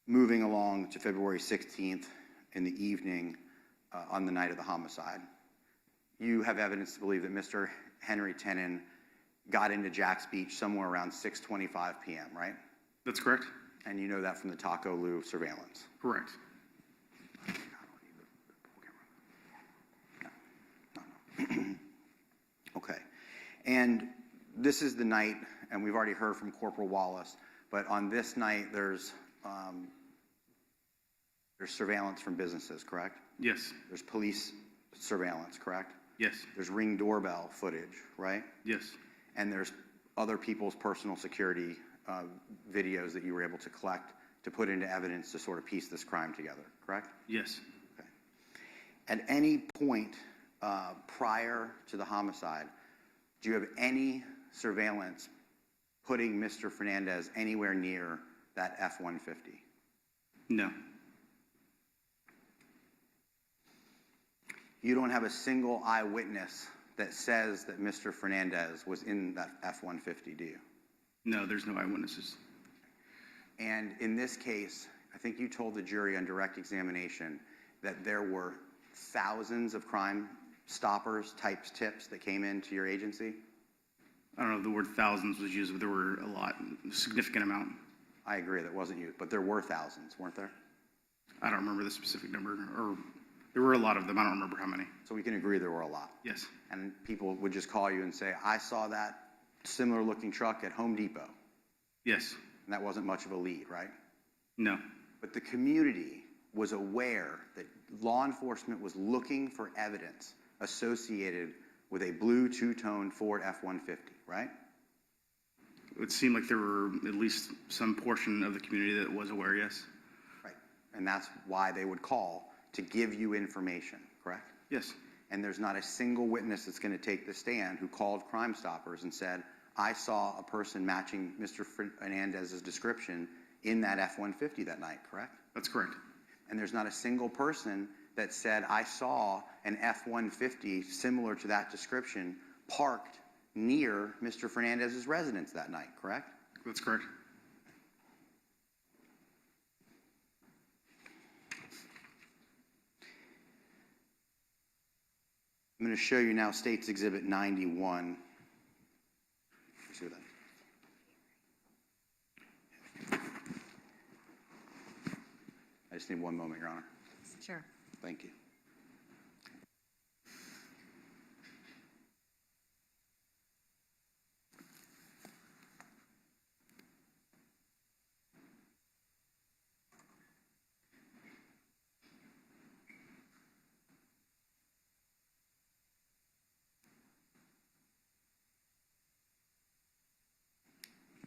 moving along to February 16th in the evening on the night of the homicide. You have evidence to believe that Mr. Henry Tenen got into Jack's Beach somewhere around 6:25 p.m., right? That's correct. And you know that from the Taco Lou surveillance? Correct. Okay. And this is the night, and we've already heard from Corporal Wallace, but on this night there's surveillance from businesses, correct? Yes. There's police surveillance, correct? Yes. There's Ring doorbell footage, right? Yes. And there's other people's personal security videos that you were able to collect to put into evidence to sort of piece this crime together, correct? Yes. Okay. At any point prior to the homicide, do you have any surveillance putting Mr. Fernandez anywhere near that F-150? No. You don't have a single eyewitness that says that Mr. Fernandez was in that F-150, do you? No, there's no eyewitnesses. And in this case, I think you told the jury on direct examination that there were thousands of Crime Stoppers types tips that came into your agency? I don't know if the word thousands was used, but there were a significant amount. I agree, that wasn't used, but there were thousands, weren't there? I don't remember the specific number, or there were a lot of them. I don't remember how many. So we can agree there were a lot. Yes. And people would just call you and say, I saw that similar looking truck at Home Depot. Yes. And that wasn't much of a lead, right? No. But the community was aware that law enforcement was looking for evidence associated with a blue two-tone Ford F-150, right? It seemed like there were at least some portion of the community that was aware, yes. Right. And that's why they would call to give you information, correct? Yes. And there's not a single witness that's going to take the stand who called Crime Stoppers and said, I saw a person matching Mr. Fernandez's description in that F-150 that night, correct? That's correct. And there's not a single person that said, I saw an F-150 similar to that description parked near Mr. Fernandez's residence that night, correct? That's correct. I'm going to show you now State's Exhibit 91. Let's see what that. I just need one moment, Your Honor. Sure. Thank you.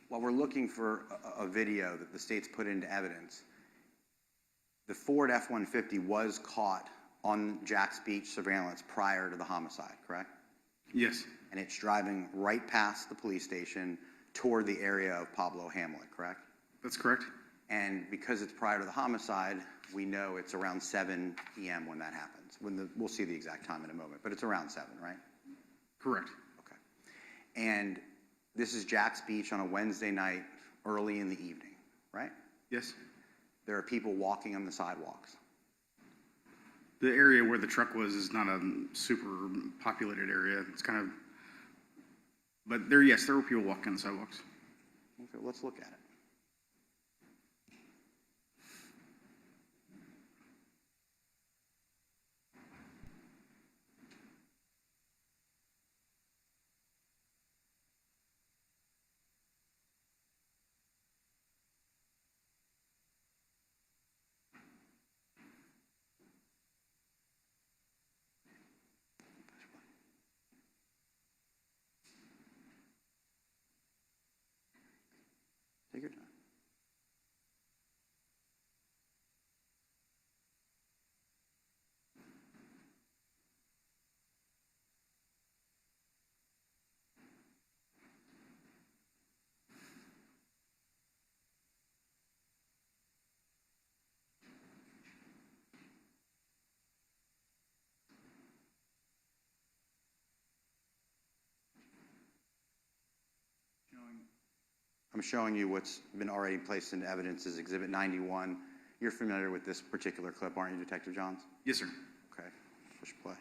While we're looking for a video that the state's put into evidence, the Ford F-150 was caught on Jack's Beach surveillance prior to the homicide, correct? Yes. And it's driving right past the police station toward the area of Pablo Hamlet, correct? That's correct. And because it's prior to the homicide, we know it's around 7 p.m. when that happens. We'll see the exact time in a moment, but it's around 7, right? Correct. Okay. And this is Jack's Beach on a Wednesday night, early in the evening, right? Yes. There are people walking on the sidewalks. The area where the truck was is not a super populated area. It's kind of, but there were people walking on the sidewalks. Okay, let's look at it. Take your time. I'm showing you what's been already placed into evidence as Exhibit 91. You're familiar with this particular clip, aren't you, Detective Johns? Yes, sir. Okay, push play.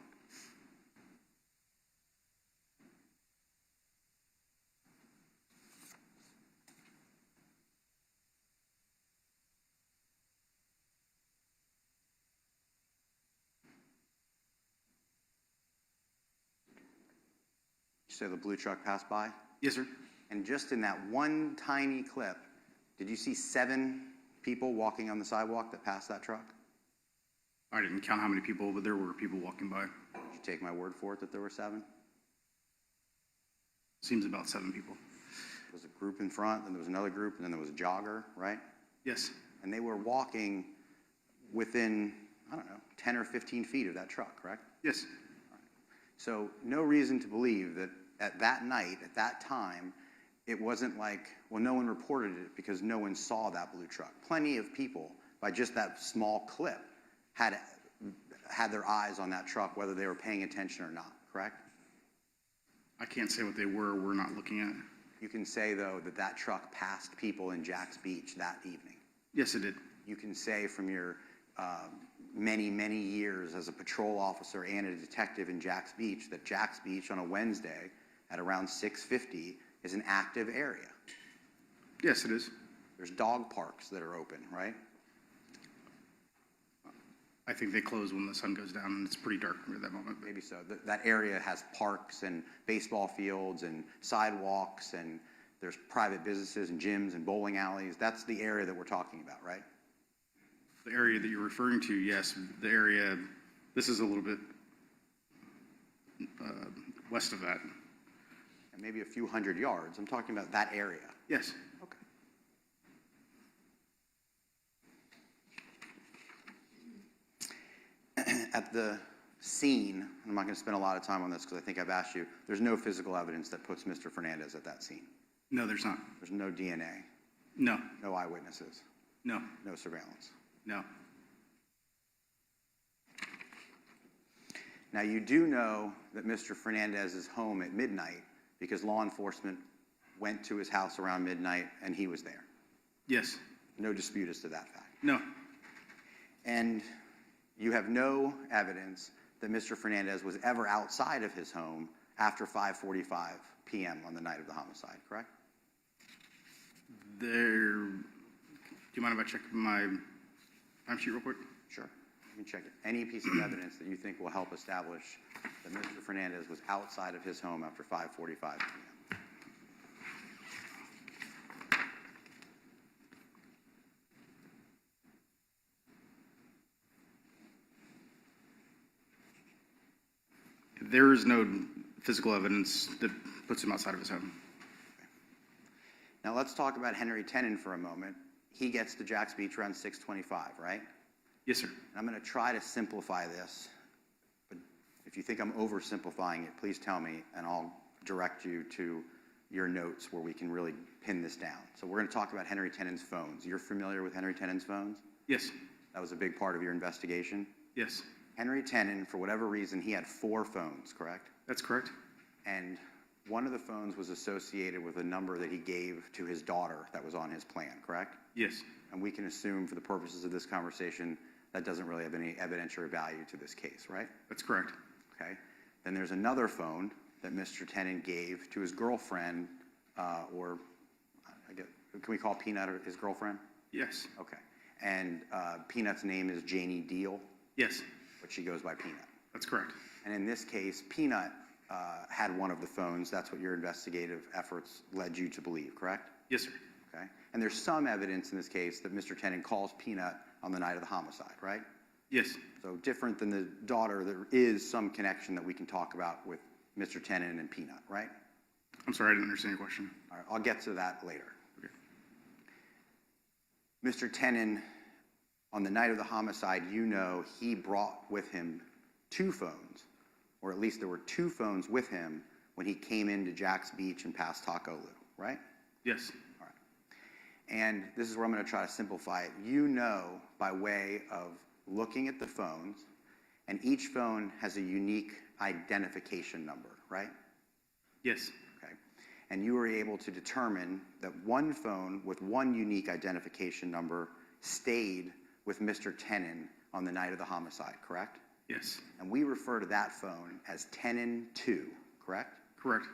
You say the blue truck passed by? Yes, sir. And just in that one tiny clip, did you see 7 people walking on the sidewalk that passed that truck? I didn't count how many people, but there were people walking by. Did you take my word for it that there were 7? Seems about 7 people. There was a group in front, then there was another group, and then there was a jogger, right? Yes. And they were walking within, I don't know, 10 or 15 feet of that truck, correct? Yes. So no reason to believe that at that night, at that time, it wasn't like, well, no one reported it because no one saw that blue truck. Plenty of people, by just that small clip, had their eyes on that truck, whether they were paying attention or not, correct? I can't say what they were or were not looking at. You can say, though, that that truck passed people in Jack's Beach that evening. Yes, it did. You can say from your many, many years as a patrol officer and a detective in Jack's Beach that Jack's Beach on a Wednesday at around 6:50 is an active area. Yes, it is. There's dog parks that are open, right? I think they close when the sun goes down and it's pretty dark at that moment. Maybe so. That area has parks and baseball fields and sidewalks, and there's private businesses and gyms and bowling alleys. That's the area that we're talking about, right? The area that you're referring to, yes. The area, this is a little bit west of that. And maybe a few hundred yards. I'm talking about that area. Yes. Okay. At the scene, I'm not going to spend a lot of time on this because I think I've asked you, there's no physical evidence that puts Mr. Fernandez at that scene. No, there's not. There's no DNA, No. no eyewitnesses, No. no surveillance. No. Now, you do know that Mr. Fernandez is home at midnight because law enforcement went to his house around midnight and he was there. Yes. No dispute as to that fact. No. And you have no evidence that Mr. Fernandez was ever outside of his home after 5:45 p.m. on the night of the homicide, correct? Do you mind if I check my timesheet real quick? Sure. You can check it. Any piece of evidence that you think will help establish that Mr. Fernandez was outside of his home after 5:45 p.m. There is no physical evidence that puts him outside of his home. Now let's talk about Henry Tenen for a moment. He gets to Jack's Beach around 6:25, right? Yes, sir. And I'm going to try to simplify this, but if you think I'm oversimplifying it, please tell me, and I'll direct you to your notes where we can really pin this down. So we're going to talk about Henry Tenen's phones. You're familiar with Henry Tenen's phones? Yes. That was a big part of your investigation? Yes. Henry Tenen, for whatever reason, he had 4 phones, correct? That's correct. And one of the phones was associated with a number that he gave to his daughter that was on his plan, correct? Yes. And we can assume for the purposes of this conversation that doesn't really have any evidentiary value to this case, right? That's correct. Okay. Then there's another phone that Mr. Tenen gave to his girlfriend, or can we call Peanut his girlfriend? Yes. Okay. And Peanut's name is Janie Deal, Yes. but she goes by Peanut. That's correct. And in this case, Peanut had one of the phones. That's what your investigative efforts led you to believe, correct? Yes, sir. Okay. And there's some evidence in this case that Mr. Tenen calls Peanut on the night of the homicide, right? Yes. So different than the daughter, there is some connection that we can talk about with Mr. Tenen and Peanut, right? I'm sorry, I didn't understand your question. All right, I'll get to that later. Okay. Mr. Tenen, on the night of the homicide, you know he brought with him 2 phones, or at least there were 2 phones with him when he came into Jack's Beach and past Taco Lu, right? Yes. All right. And this is where I'm going to try to simplify it. You know by way of looking at the phones, and each phone has a unique identification number, right? Yes. Okay. And you were able to determine that one phone with one unique identification number stayed with Mr. Tenon on the night of the homicide, correct? Yes. And we refer to that phone as Tenon 2, correct? Correct.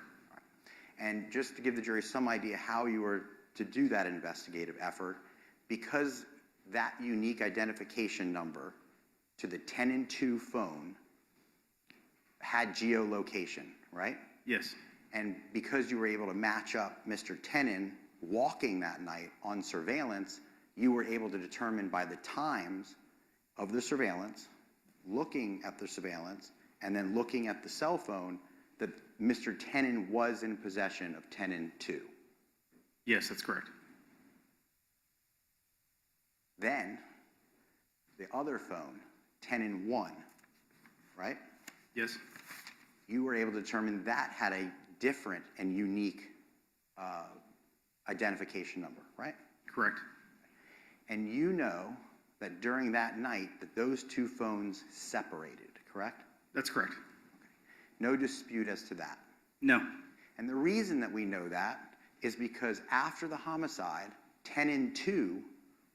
And just to give the jury some idea how you were to do that investigative effort, because that unique identification number to the Tenon 2 phone had geolocation, right? Yes. And because you were able to match up Mr. Tenon walking that night on surveillance, you were able to determine by the times of the surveillance, looking at the surveillance, and then looking at the cell phone, that Mr. Tenon was in possession of Tenon 2. Yes, that's correct. Then, the other phone, Tenon 1, right? Yes. You were able to determine that had a different and unique identification number, right? Correct. And you know that during that night that those two phones separated, correct? That's correct. No dispute as to that. No. And the reason that we know that is because after the homicide, Tenon 2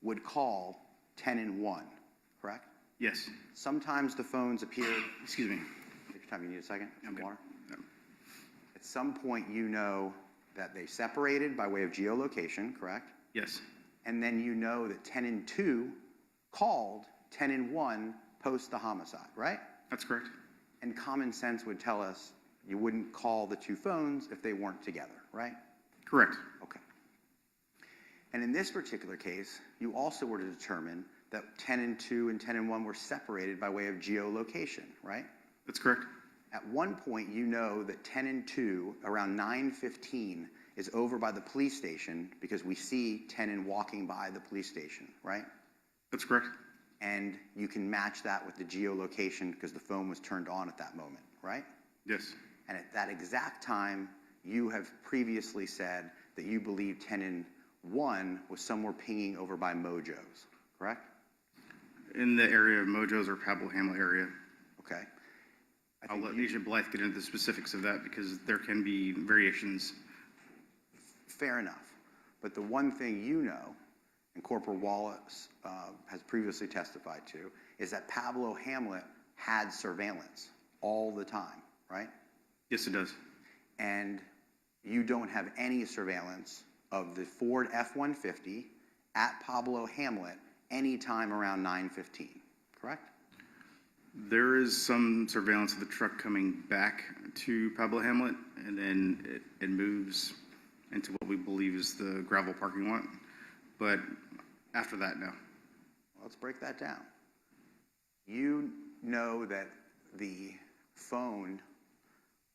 would call Tenon 1, correct? Yes. Sometimes the phones appeared. Excuse me. Take your time, you need a second? I'm good. Water? No. At some point, you know that they separated by way of geolocation, correct? Yes. And then you know that Tenon 2 called Tenon 1 post the homicide, right? That's correct. And common sense would tell us you wouldn't call the two phones if they weren't together, right? Correct. Okay. And in this particular case, you also were to determine that Tenon 2 and Tenon 1 were separated by way of geolocation, right? That's correct. At one point, you know that Tenon 2, around 9:15, is over by the police station because we see Tenon walking by the police station, right? That's correct. And you can match that with the geolocation because the phone was turned on at that moment, right? Yes. And at that exact time, you have previously said that you believe Tenon 1 was somewhere pinging over by Mojo's, correct? In the area of Mojo's or Pablo Hamlet area. Okay. I'll let Agent Blythe get into the specifics of that because there can be variations. Fair enough. But the one thing you know, and Corporal Wallace has previously testified to, is that Pablo Hamlet had surveillance all the time, right? Yes, it does. And you don't have any surveillance of the Ford F-150 at Pablo Hamlet anytime around 9:15, correct? There is some surveillance of the truck coming back to Pablo Hamlet, and then it moves into what we believe is the gravel parking lot. But after that, no. Let's break that down. You know that the phone,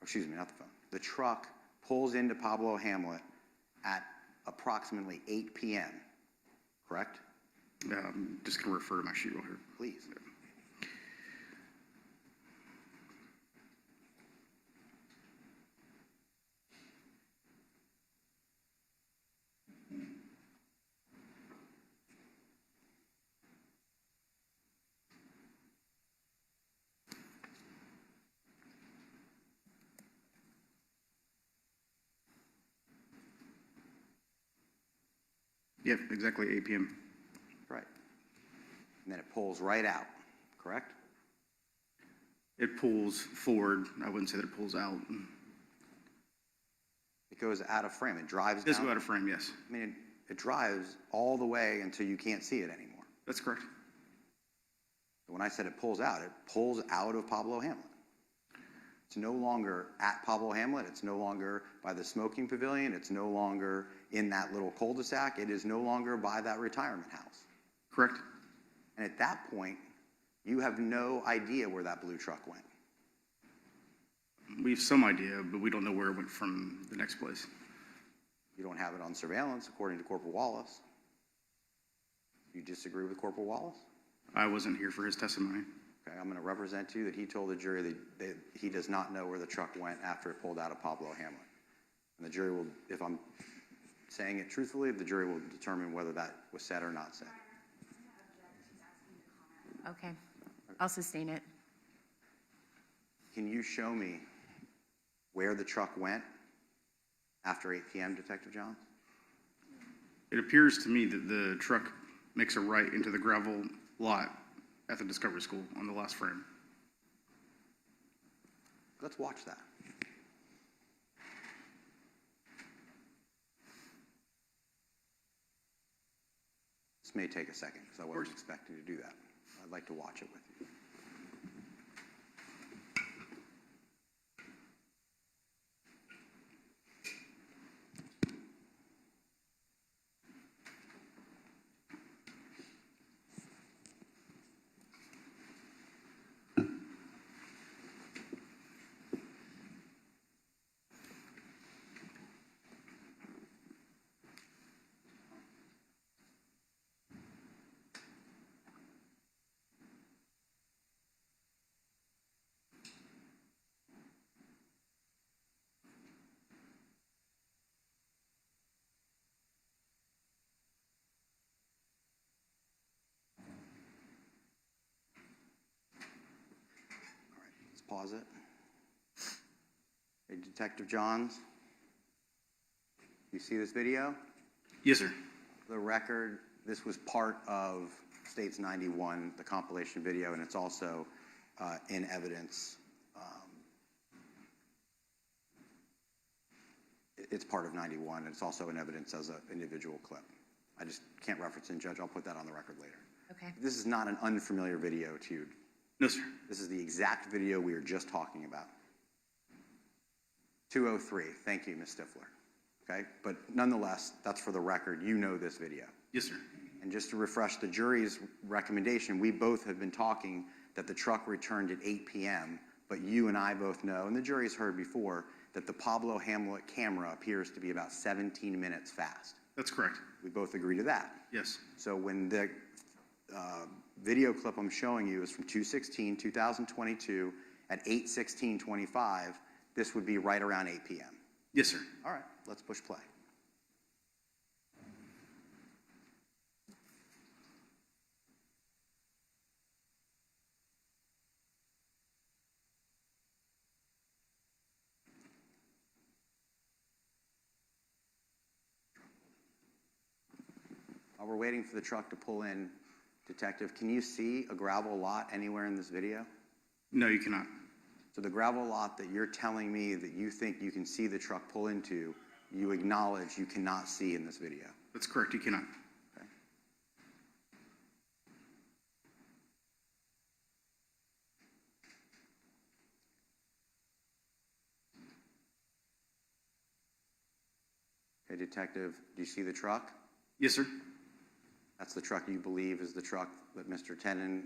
excuse me, not the phone, the truck pulls into Pablo Hamlet at approximately 8 p.m., correct? Just going to refer to my sheet here. Please. Yep, exactly 8 p.m. Right. And then it pulls right out, correct? It pulls forward. I wouldn't say that it pulls out. It goes out of frame. It drives It does down. go out of frame, yes. I mean, it drives all the way until you can't see it anymore. That's correct. When I said it pulls out of Pablo Hamlet. It's no longer at Pablo Hamlet. It's no longer by the smoking pavilion. It's no longer in that little cul-de-sac. It is no longer by that retirement house. Correct. And at that point, you have no idea where that blue truck went. We have some idea, but we don't know where it went from the next place. You don't have it on surveillance, according to Corporal Wallace. You disagree with Corporal Wallace? I wasn't here for his testimony. Okay, I'm going to represent to you that he told the jury that he does not know where the truck went after it pulled out of Pablo Hamlet. And the jury will, if I'm saying it truthfully, the jury will determine whether that was said or not said. Okay, I'll sustain it. Can you show me where the truck went after 8 p.m., Detective Johns? It appears to me that the truck makes a right into the gravel lot at the Discovery School on the last frame. Let's watch that. This may take a second because I wasn't expecting to do that. I'd like to watch it with you. Pause it. Hey, Detective Johns, you see this video? Yes, sir. The record, this was part of States 91, the compilation video, and it's also in evidence. It's part of 91, and it's also in evidence as an individual clip. I just can't reference it, Judge. I'll put that on the record later. Okay. This is not an unfamiliar video to you. No, sir. This is the exact video we were just talking about. 203. Thank you, Ms. Stifler. Okay, but nonetheless, that's for the record. You know this video. Yes, sir. And just to refresh the jury's recommendation, we both have been talking that the truck returned at 8 p.m., but you and I both know, and the jury's heard before, that the Pablo Hamlet camera appears to be about 17 minutes fast. That's correct. We both agree to that. Yes. So when the video clip I'm showing you is from 2/16/2022 at 8:16:25, this would be right around 8 p.m. Yes, sir. All right, let's push play. While we're waiting for the truck to pull in, Detective, can you see a gravel lot anywhere in this video? No, you cannot. So the gravel lot that you're telling me that you think you can see the truck pull into, you acknowledge you cannot see in this video? That's correct. You cannot. Okay. Okay, Detective, do you see the truck? Yes, sir. That's the truck you believe is the truck that Mr. Tenen,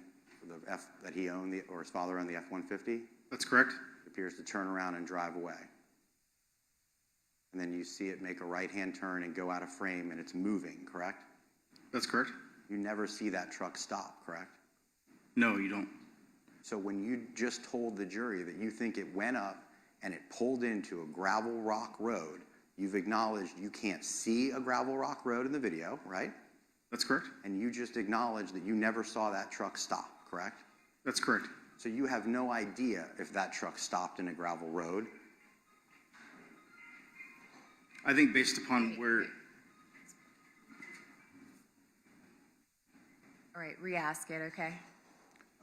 that he owned, or his father owned, the F-150? That's correct. It appears to turn around and drive away. And then you see it make a right-hand turn and go out of frame, and it's moving, correct? That's correct. You never see that truck stop, correct? No, you don't. So when you just told the jury that you think it went up and it pulled into a gravel rock road, you've acknowledged you can't see a gravel rock road in the video, right? That's correct. And you just acknowledged that you never saw that truck stop, correct? That's correct. So you have no idea if that truck stopped in a gravel road. I think based upon where... All right, re-ask it, okay?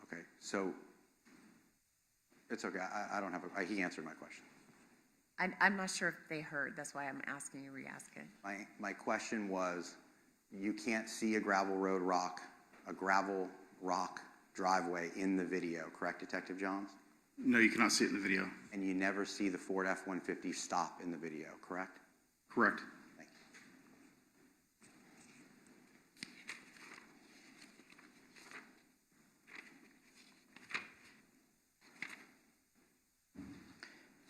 Okay, so it's okay. I don't have he answered my question. I'm not sure if they heard. That's why I'm asking you re-ask it. My question was, you can't see a gravel rock driveway in the video, correct, Detective Johns? No, you cannot see it in the video. And you never see the Ford F-150 stop in the video, correct? Correct. Thank you.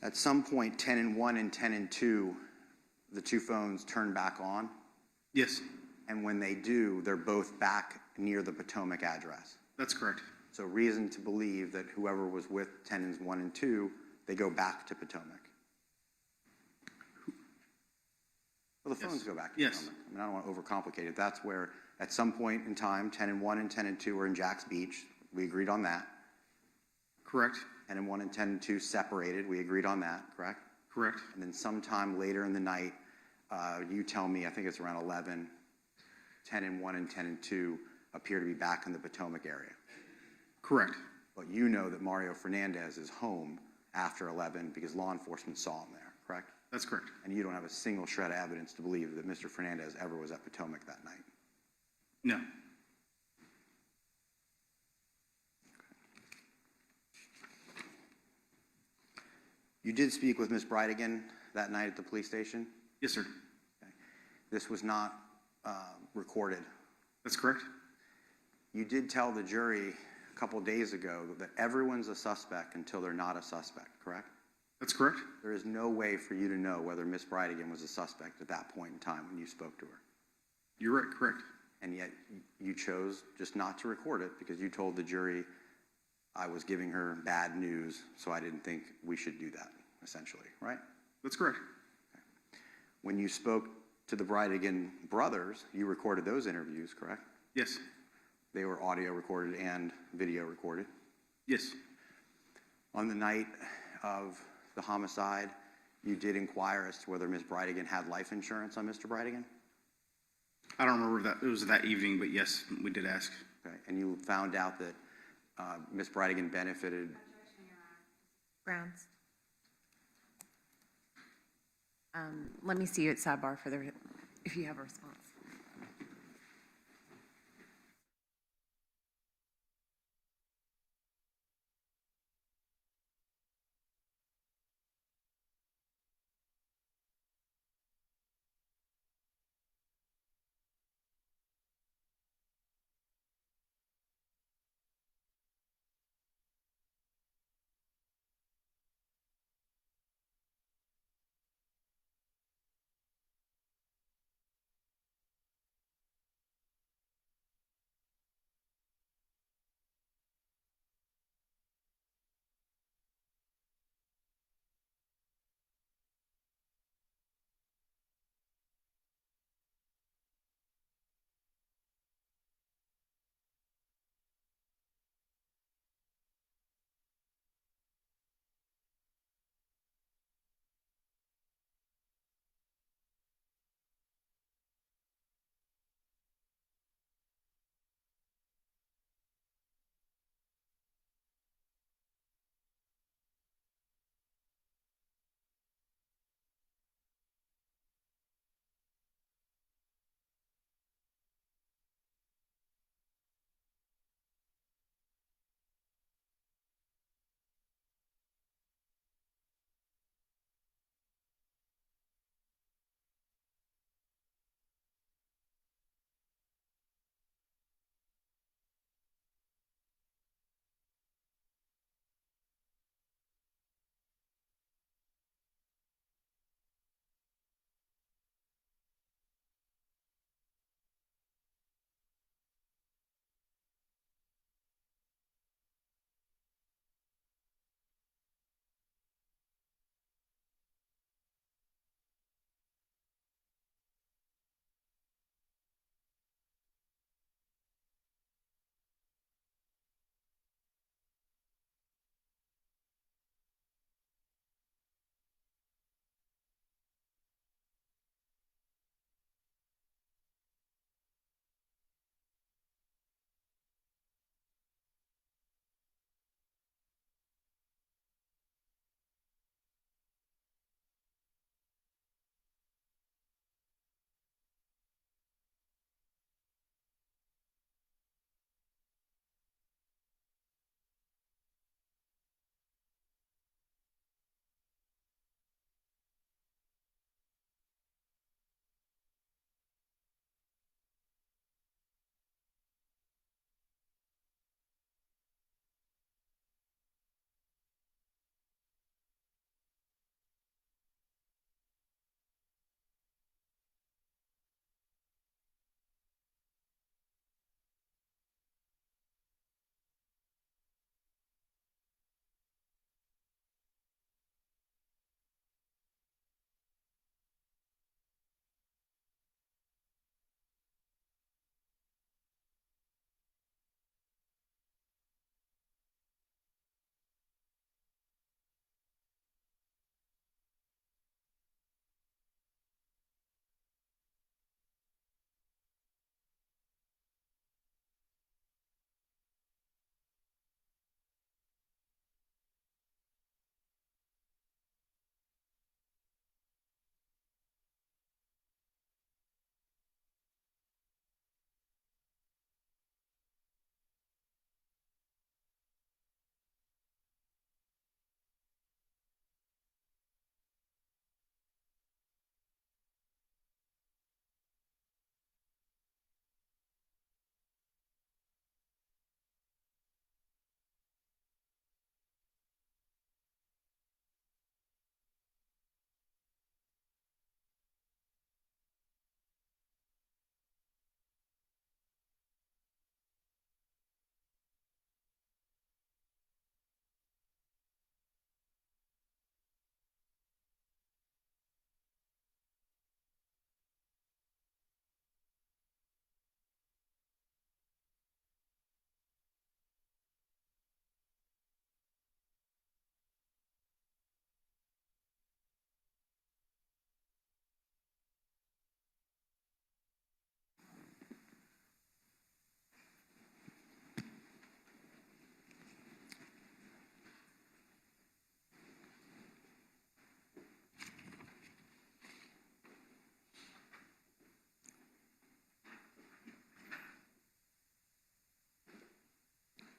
At some point, 10 and 1 and 10 and 2, the two phones turn back on. Yes. And when they do, they're both back near the Potomac address. That's correct. So reason to believe that whoever was with tenants 1 and 2, they go back to Potomac. Well, the phones go back to Potomac. I mean, I don't want to overcomplicate it. That's where, at some point in time, 10 and 1 and 10 and 2 were in Jack's Beach. We agreed on that. Correct. 10 and 1 and 10 and 2 separated. We agreed on that, correct? Correct. And then sometime later in the night, you tell me, I think it's around 11, 10 and 1 and 10 and 2 appear to be back in the Potomac area. Correct. But you know that Mario Fernandez is home after 11 because law enforcement saw him there, correct? That's correct. And you don't have a single shred of evidence to believe that Mr. Fernandez ever was at Potomac that night? No. You did speak with Ms. Bridegan that night at the police station? Yes, sir. Okay. This was not recorded. That's correct. You did tell the jury a couple days ago that everyone's a suspect until they're not a suspect, correct? That's correct. There is no way for you to know whether Ms. Bridegan was a suspect at that point in time when you spoke to her. You're right, correct. And yet you chose just not to record it because you told the jury I was giving her bad news, so I didn't think we should do that, essentially, right? That's correct. When you spoke to the Bridegan brothers, you recorded those interviews, correct? Yes. They were audio recorded and video recorded. Yes. On the night of the homicide, you did inquire as to whether Ms. Bridegan had life insurance on Mr. Bridegan? I don't remember that it was that evening, but yes, we did ask. Okay. And you found out that Ms. Bridegan benefited. Grounds. Let me see you at sidebar for if you have a response.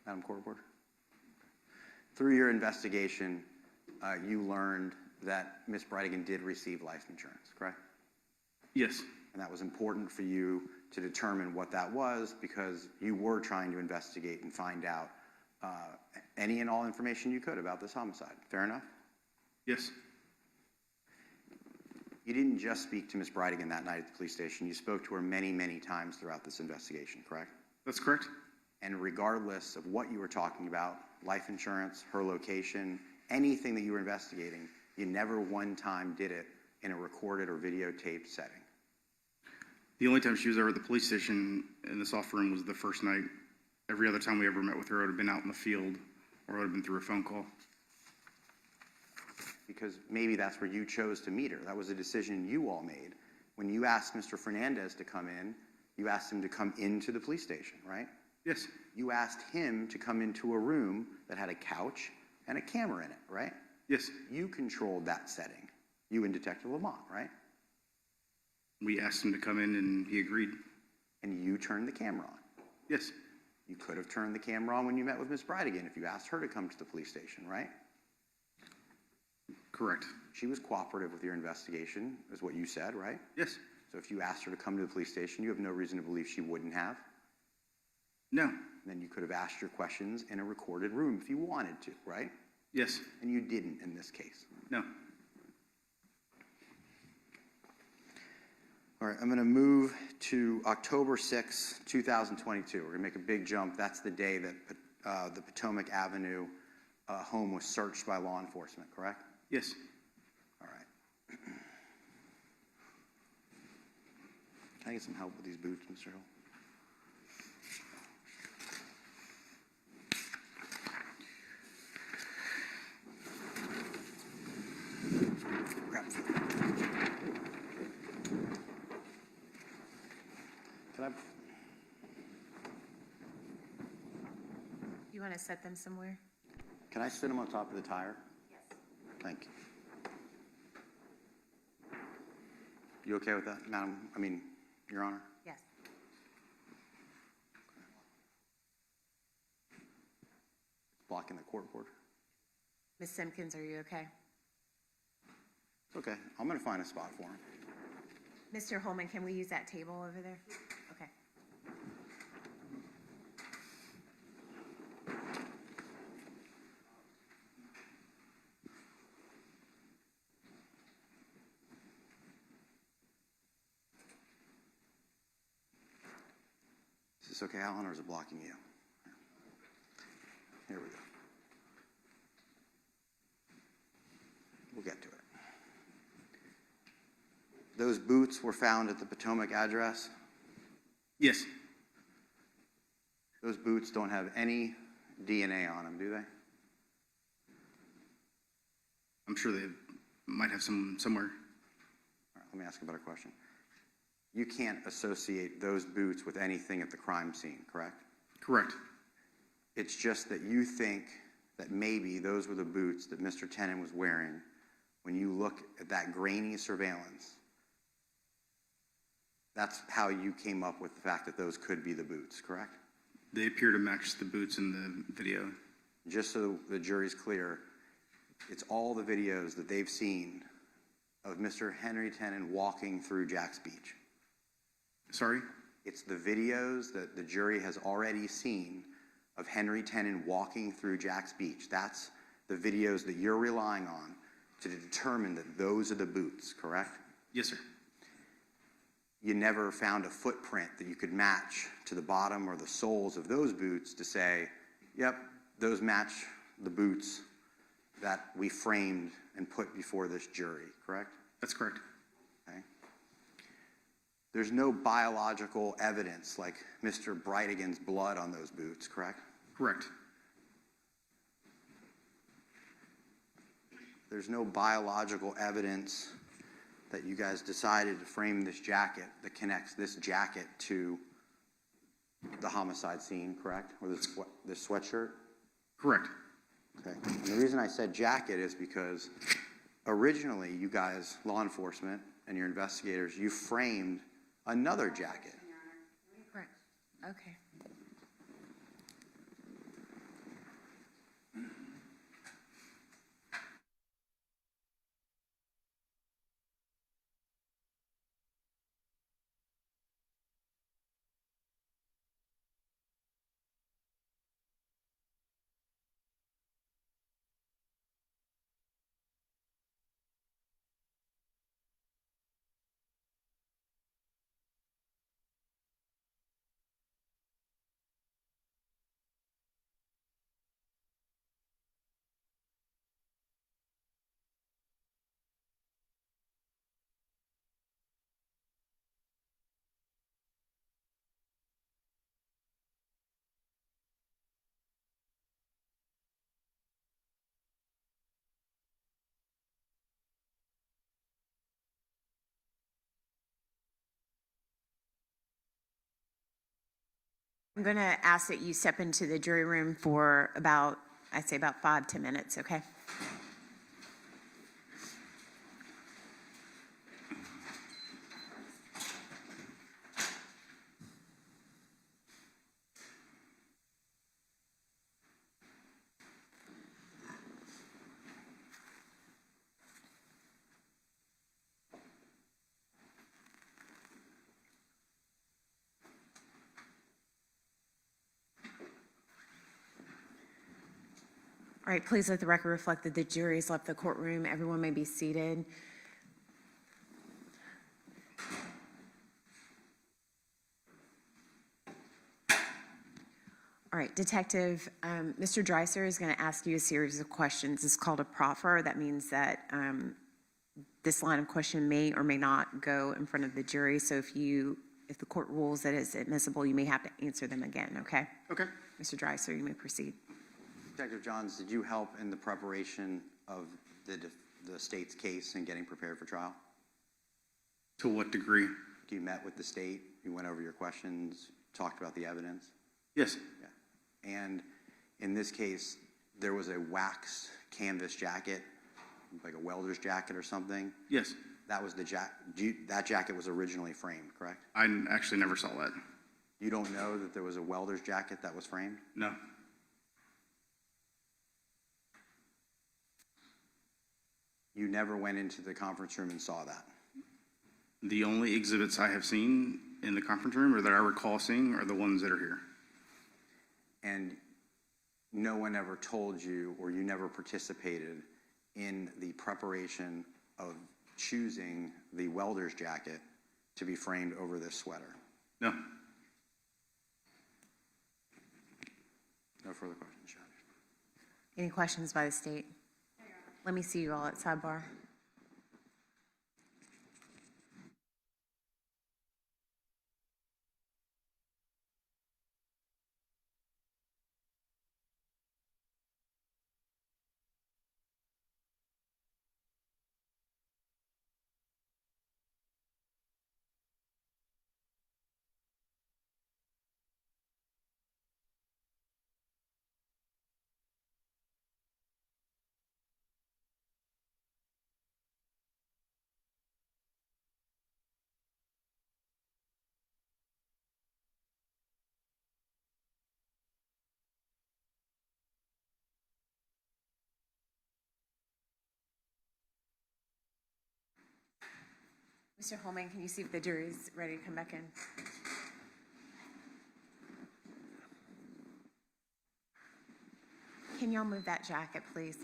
Madam Court Reporter? Through your investigation, you learned that Ms. Bridegan did receive life insurance, correct? Yes. And that was important for you to determine what that was because you were trying to investigate and find out any and all information you could about this homicide. Fair enough? Yes. You didn't just speak to Ms. Bridegan that night at the police station. You spoke to her many, many times throughout this investigation, correct? That's correct. And regardless of what you were talking about, life insurance, her location, anything that you were investigating, you never one time did it in a recorded or videotaped setting. The only time she was ever at the police station in the soft room was the first night. Every other time we ever met with her, it would have been out in the field or it would have been through a phone call. Because maybe that's where you chose to meet her. That was a decision you all made. When you asked Mr. Fernandez to come in, you asked him to come into the police station, right? Yes. You asked him to come into a room that had a couch and a camera in it, right? Yes. You controlled that setting. You and Detective Lamont, right? We asked him to come in and he agreed. And you turned the camera on. Yes. You could have turned the camera on when you met with Ms. Bridegan if you asked her to come to the police station, right? Correct. She was cooperative with your investigation, is what you said, right? Yes. So if you asked her to come to the police station, you have no reason to believe she wouldn't have. No. Then you could have asked your questions in a recorded room if you wanted to, right? Yes. And you didn't in this case. No. All right, I'm going to move to October 6, 2022. We're going to make a big jump. That's the day that the Potomac Avenue home was searched by law enforcement, correct? Yes. All right. Can I get some help with these boots, Mr. Hill? Crap. You want to set them somewhere? Can I sit them on top of the tire? Yes. Thank you. You okay with that, Your Honor? Yes. Blocking the court reporter. Ms. Simpkins, are you okay? It's okay. I'm going to find a spot for him. Mr. Holman, can we use that table over there? Okay. Is this okay, Alan, or is it blocking you? Here we go. We'll get to it. Those boots were found at the Potomac address. Yes. Those boots don't have any DNA on them, do they? I'm sure they might have some somewhere. All right, let me ask a better question. You can't associate those boots with anything at the crime scene, correct? Correct. It's just that you think that maybe those were the boots that Mr. Tennant was wearing when you look at that grainy surveillance. That's how you came up with the fact that those could be the boots, correct? They appear to match the boots in the video. Just so the jury's clear, it's all the videos that they've seen of Mr. Henry Tennant walking through Jack's Beach. Sorry? It's the videos that the jury has already seen of Henry Tennant walking through Jack's Beach. That's the videos that you're relying on to determine that those are the boots, correct? Yes, sir. You never found a footprint that you could match to the bottom or the soles of those boots to say, yep, those match the boots that we framed and put before this jury, correct? That's correct. Okay. There's no biological evidence like Mr. Bridegan's blood on those boots, correct? Correct. There's no biological evidence that you guys decided to frame this jacket that connects this jacket to the homicide scene, correct? Or this sweatshirt? Correct. Okay. And the reason I said jacket is because originally you guys, law enforcement and your investigators, you framed another jacket. Correct. Okay. I'm going to ask that you step into the jury room for about, I'd say about 5-10 minutes, okay? All right, please let the record reflect that the jury has left the courtroom. Everyone may be seated. All right, Detective, Mr. Dreiser is going to ask you a series of questions. It's called a proffer. That means that this line of question may or may not go in front of the jury. So if the court rules that it's admissible, you may have to answer them again, okay? Okay. Mr. Dreiser, you may proceed. Detective Johns, did you help in the preparation of the state's case and getting prepared for trial? To what degree? You met with the state, you went over your questions, talked about the evidence? Yes. Yeah. And in this case, there was a wax canvas jacket, like a welder's jacket or something? Yes. That was that jacket was originally framed, correct? I actually never saw that. You don't know that there was a welder's jacket that was framed? No. You never went into the conference room and saw that? The only exhibits I have seen in the conference room or that I recall seeing are the ones that are here. And no one ever told you, or you never participated in the preparation of choosing the welder's jacket to be framed over this sweater? No. No further questions, Judge. Any questions by the state? Let me see you all at sidebar. Mr. Holman, can you see if the jury's ready to come back in? Can y'all move that jacket, please?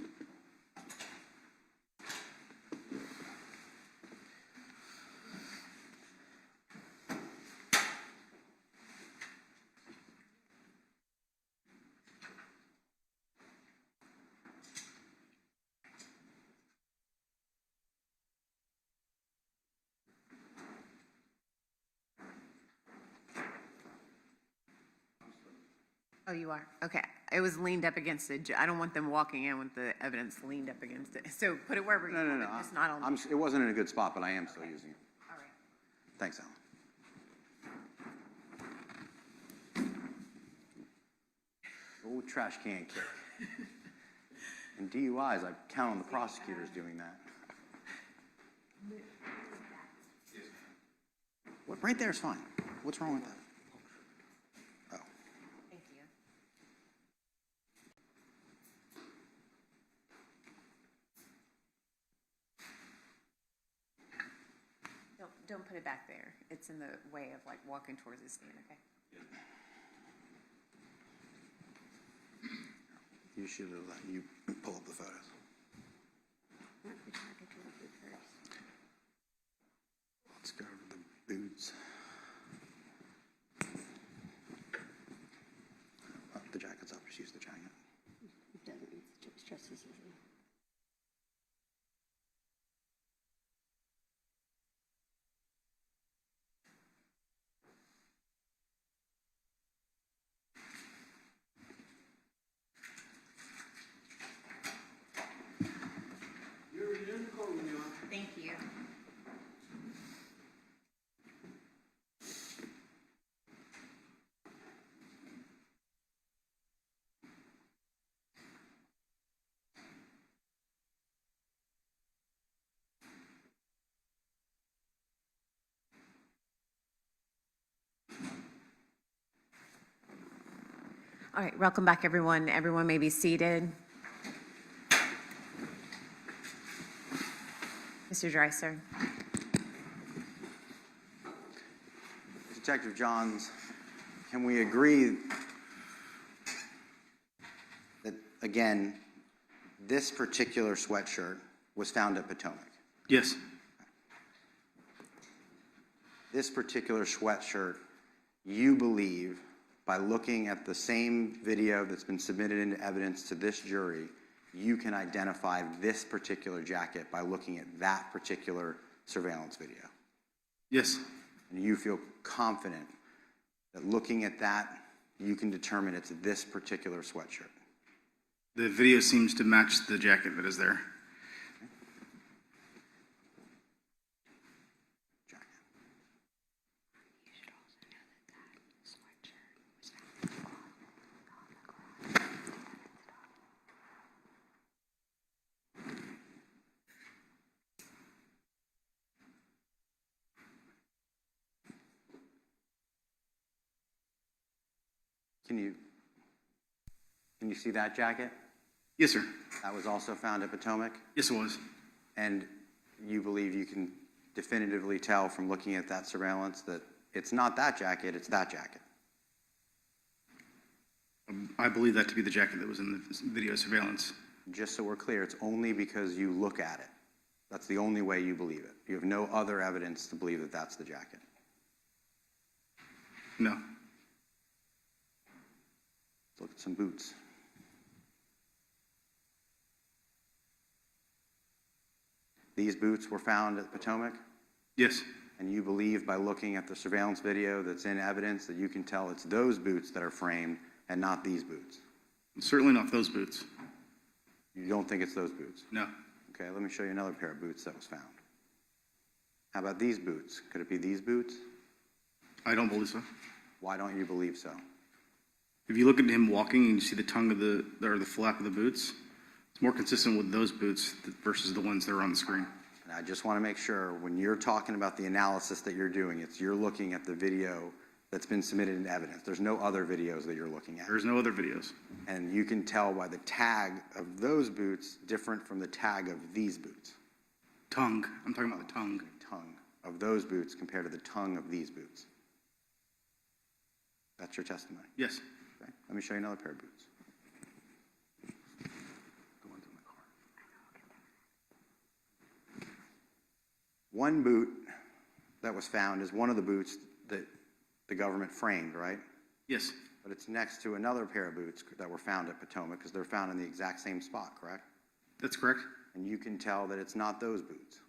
Oh, you are? Okay. It was leaned up against it. I don't want them walking in with the evidence leaned up against it. So put it wherever you want it. It's not on. It wasn't in a good spot, but I am still using it. All right. Thanks, Alan. Oh, trash can kick. And DUIs, I count on the prosecutors doing that. What, right there is fine. What's wrong with that? Oh. Thank you. Don't put it back there. It's in the way of like walking towards the stand, okay? You should have let you pull up the photos. Let's go over the boots. Oh, the jacket's up. Just use the jacket. It doesn't need to stress as usual. All right, welcome back, everyone. Everyone may be seated. Mr. Dreiser. Detective Johns, can we agree that, again, this particular sweatshirt was found at Potomac? Yes. This particular sweatshirt, you believe, by looking at the same video that's been submitted into evidence to this jury, you can identify this particular jacket by looking at that particular surveillance video? Yes. And you feel confident that looking at that, you can determine it's this particular sweatshirt? The video seems to match the jacket that is there. Jacket. Can you see that jacket? Yes, sir. That was also found at Potomac? Yes, it was. And you believe you can definitively tell from looking at that surveillance that it's not that jacket, it's that jacket? I believe that to be the jacket that was in the video surveillance. Just so we're clear, it's only because you look at it. That's the only way you believe it. You have no other evidence to believe that that's the jacket. No. Let's look at some boots. These boots were found at Potomac, Yes. and you believe by looking at the surveillance video that's in evidence that you can tell it's those boots that are framed and not these boots? Certainly not those boots. You don't think it's those boots? No. Okay, let me show you another pair of boots that was found. How about these boots? Could it be these boots? I don't believe so. Why don't you believe so? If you look at him walking and you see the tongue of the flap of the boots, it's more consistent with those boots versus the ones that are on the screen. And I just want to make sure when you're talking about the analysis that you're doing, you're looking at the video that's been submitted in evidence. There's no other videos that you're looking at. There's no other videos. And you can tell by the tag of those boots different from the tag of these boots. Tongue. I'm talking about the tongue. Tongue of those boots compared to the tongue of these boots. That's your testimony. Yes. Okay. Let me show you another pair of boots. The ones in the car. One boot that was found is one of the boots that the government framed, right? Yes. But it's next to another pair of boots that were found at Potomac because they're found in the exact same spot, correct? That's correct. And you can tell that it's not those boots.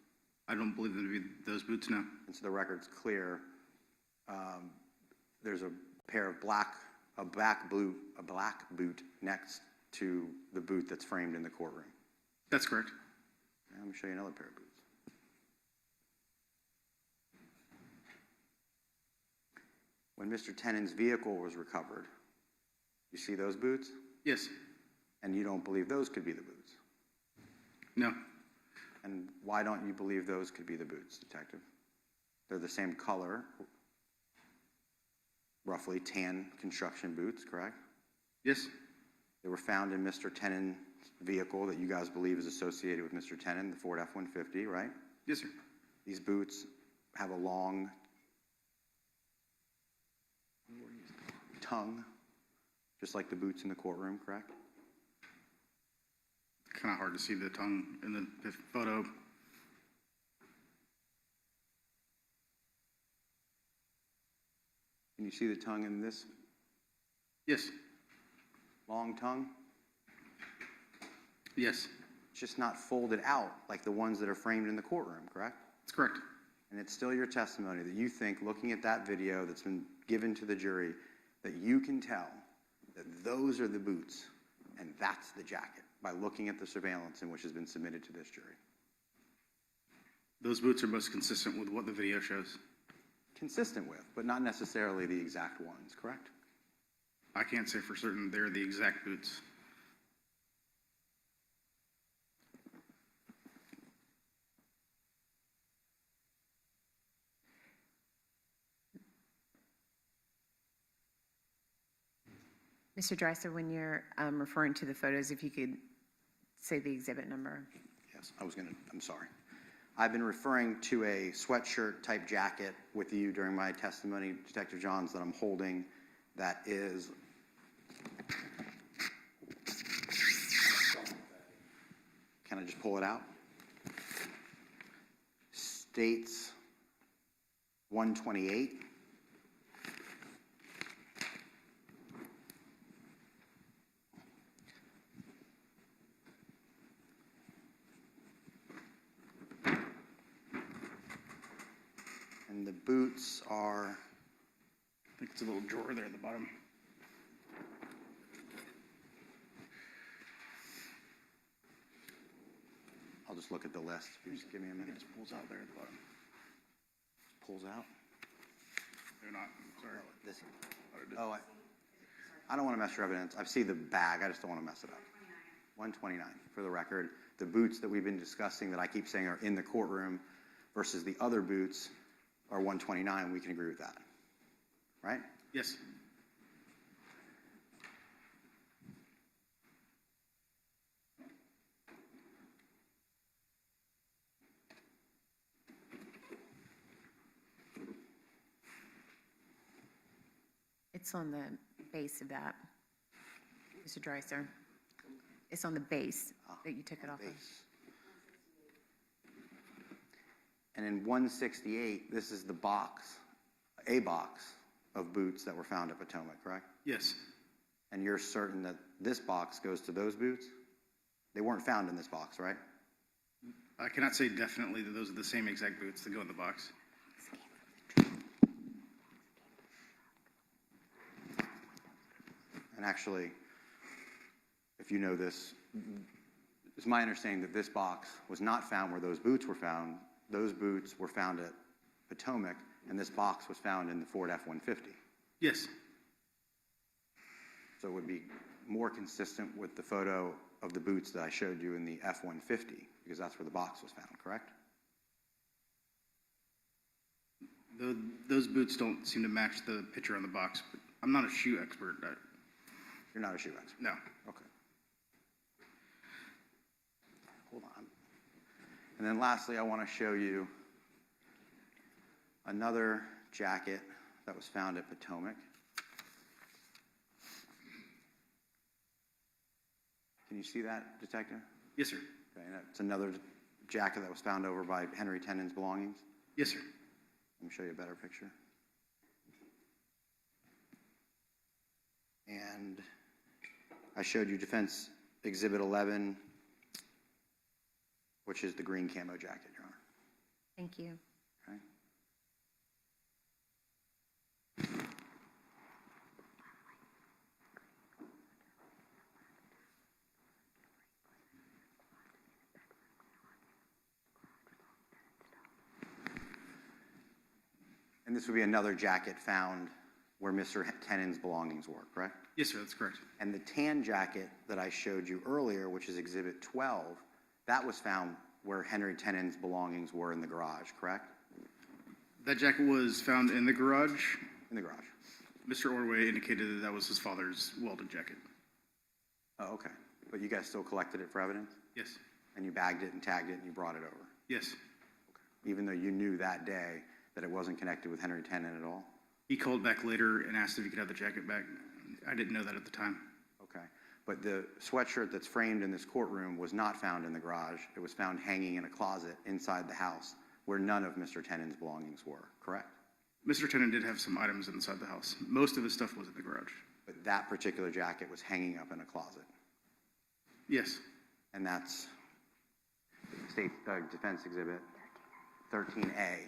I don't believe them to be those boots, no. And so the record's clear. There's a pair of a black boot next to the boot that's framed in the courtroom. That's correct. Okay, let me show you another pair of boots. When Mr. Tennant's vehicle was recovered, you see those boots? Yes. And you don't believe those could be the boots? No. And why don't you believe those could be the boots, Detective? They're the same color, roughly tan construction boots, correct? Yes. They were found in Mr. Tennant's vehicle that you guys believe is associated with Mr. Tennant, the Ford F-150, right? Yes, sir. These boots have a long tongue, just like the boots in the courtroom, correct? Kind of hard to see the tongue in the photo. Can you see the tongue in this Yes. long tongue? Yes. It's just not folded out like the ones that are framed in the courtroom, correct? That's correct. And it's still your testimony that you think, looking at that video that's been given to the jury, that you can tell that those are the boots and that's the jacket by looking at the surveillance in which has been submitted to this jury. Those boots are most consistent with what the video shows. Consistent with, but not necessarily the exact ones, correct? I can't say for certain they're the exact boots. Mr. Dreiser, when you're referring to the photos, if you could say the exhibit number. Yes, I'm sorry. I've been referring to a sweatshirt type jacket with you during my testimony, Detective Johns, that I'm holding that is, can I just pull it out? States 128. And the boots are, I think it's a little drawer there at the bottom. I'll just look at the list. If you just give me a It minute. just pulls out there at the bottom. Pulls out. They're not, sorry. This. Oh, I don't want to mess your evidence. I see the bag. I just don't want to mess it up. 129 for the record. The boots that we've been discussing that I keep saying are in the courtroom versus the other boots are 129. We can agree with that, right? Yes. It's on the base of that, Mr. Dreiser. It's on the base that you took it off of. Base. And in 168, this is the box, a box of boots that were found at Potomac, correct? Yes. And you're certain that this box goes to those boots? They weren't found in this box, right? I cannot say definitely that those are the same exact boots that go in the box. And actually, if you know this, it's my understanding that this box was not found where those boots were found. Those boots were found at Potomac, and this box was found in the Ford F-150. Yes. So it would be more consistent with the photo of the boots that I showed you in the F-150, because that's where the box was found, correct? Those boots don't seem to match the picture on the box, but I'm not a shoe expert. You're not a shoe expert? No. Okay. Hold on. And then lastly, I want to show you another jacket that was found at Potomac. Can you see that, Detective? Yes, sir. Okay, and it's another jacket that was found over by Henry Tennant's belongings. Yes, sir. Let me show you a better picture. And I showed you Defense Exhibit 11, which is the green camo jacket, Your Honor. Thank you. Okay. And this would be another jacket found where Mr. Tennant's belongings were, correct? Yes, sir. That's correct. And the tan jacket that I showed you earlier, which is Exhibit 12, that was found where Henry Tennant's belongings were in the garage, correct? That jacket was found in the garage. In the garage. Mr. Orway indicated that that was his father's welded jacket. Oh, okay. But you guys still collected it for evidence? Yes. And you bagged it and tagged it and you brought it over? Yes. Okay. Even though you knew that day that it wasn't connected with Henry Tennant at all? He called back later and asked if he could have the jacket back. I didn't know that at the time. Okay. But the sweatshirt that's framed in this courtroom was not found in the garage. It was found hanging in a closet inside the house where none of Mr. Tennant's belongings were, correct? Mr. Tennant did have some items inside the house. Most of his stuff was in the garage. But that particular jacket was hanging up in a closet. Yes. And that's State Defense Exhibit 13A,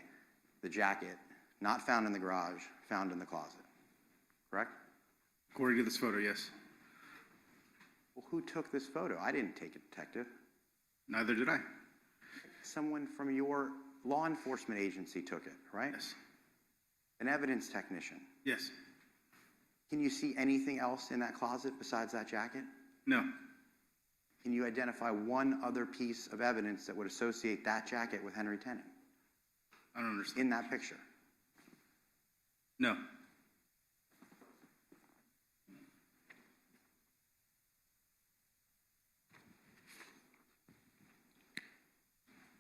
the jacket not found in the garage, found in the closet, correct? According to this photo, yes. Well, who took this photo? I didn't take it, Detective. Neither did I. Someone from your law enforcement agency took it, right? Yes. An evidence technician. Yes. Can you see anything else in that closet besides that jacket? No. Can you identify one other piece of evidence that would associate that jacket with Henry Tennant I don't understand. in that picture? No.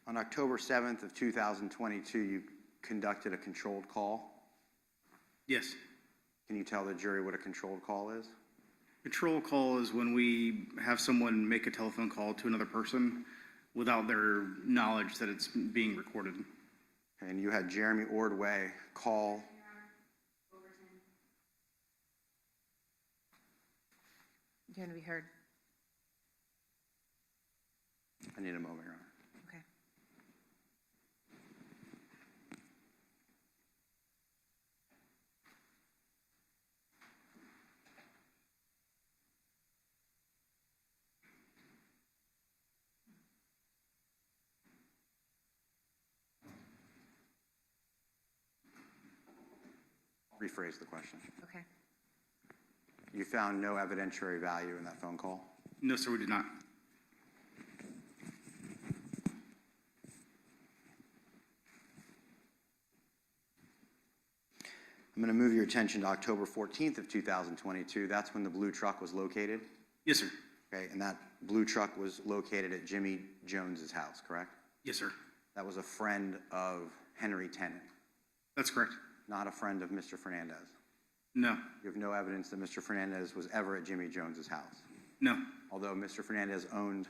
On October 7th of 2022, you conducted a controlled call. Yes. Can you tell the jury what a controlled call is? Control call is when we have someone make a telephone call to another person without their knowledge that it's being recorded. And you had Jeremy Ordway call. You want to be heard? I need a moment, Your Honor. Okay. Rephrase the question. Okay. You found no evidentiary value in that phone call? No, sir, we did not. I'm going to move your attention to October 14th of 2022. That's when the blue truck was located. Yes, sir. Okay, and that blue truck was located at Jimmy Jones's house, correct? Yes, sir. That was a friend of Henry Tennant, That's correct. not a friend of Mr. Fernandez. No. You have no evidence that Mr. Fernandez was ever at Jimmy Jones's house. No. Although Mr. Fernandez owned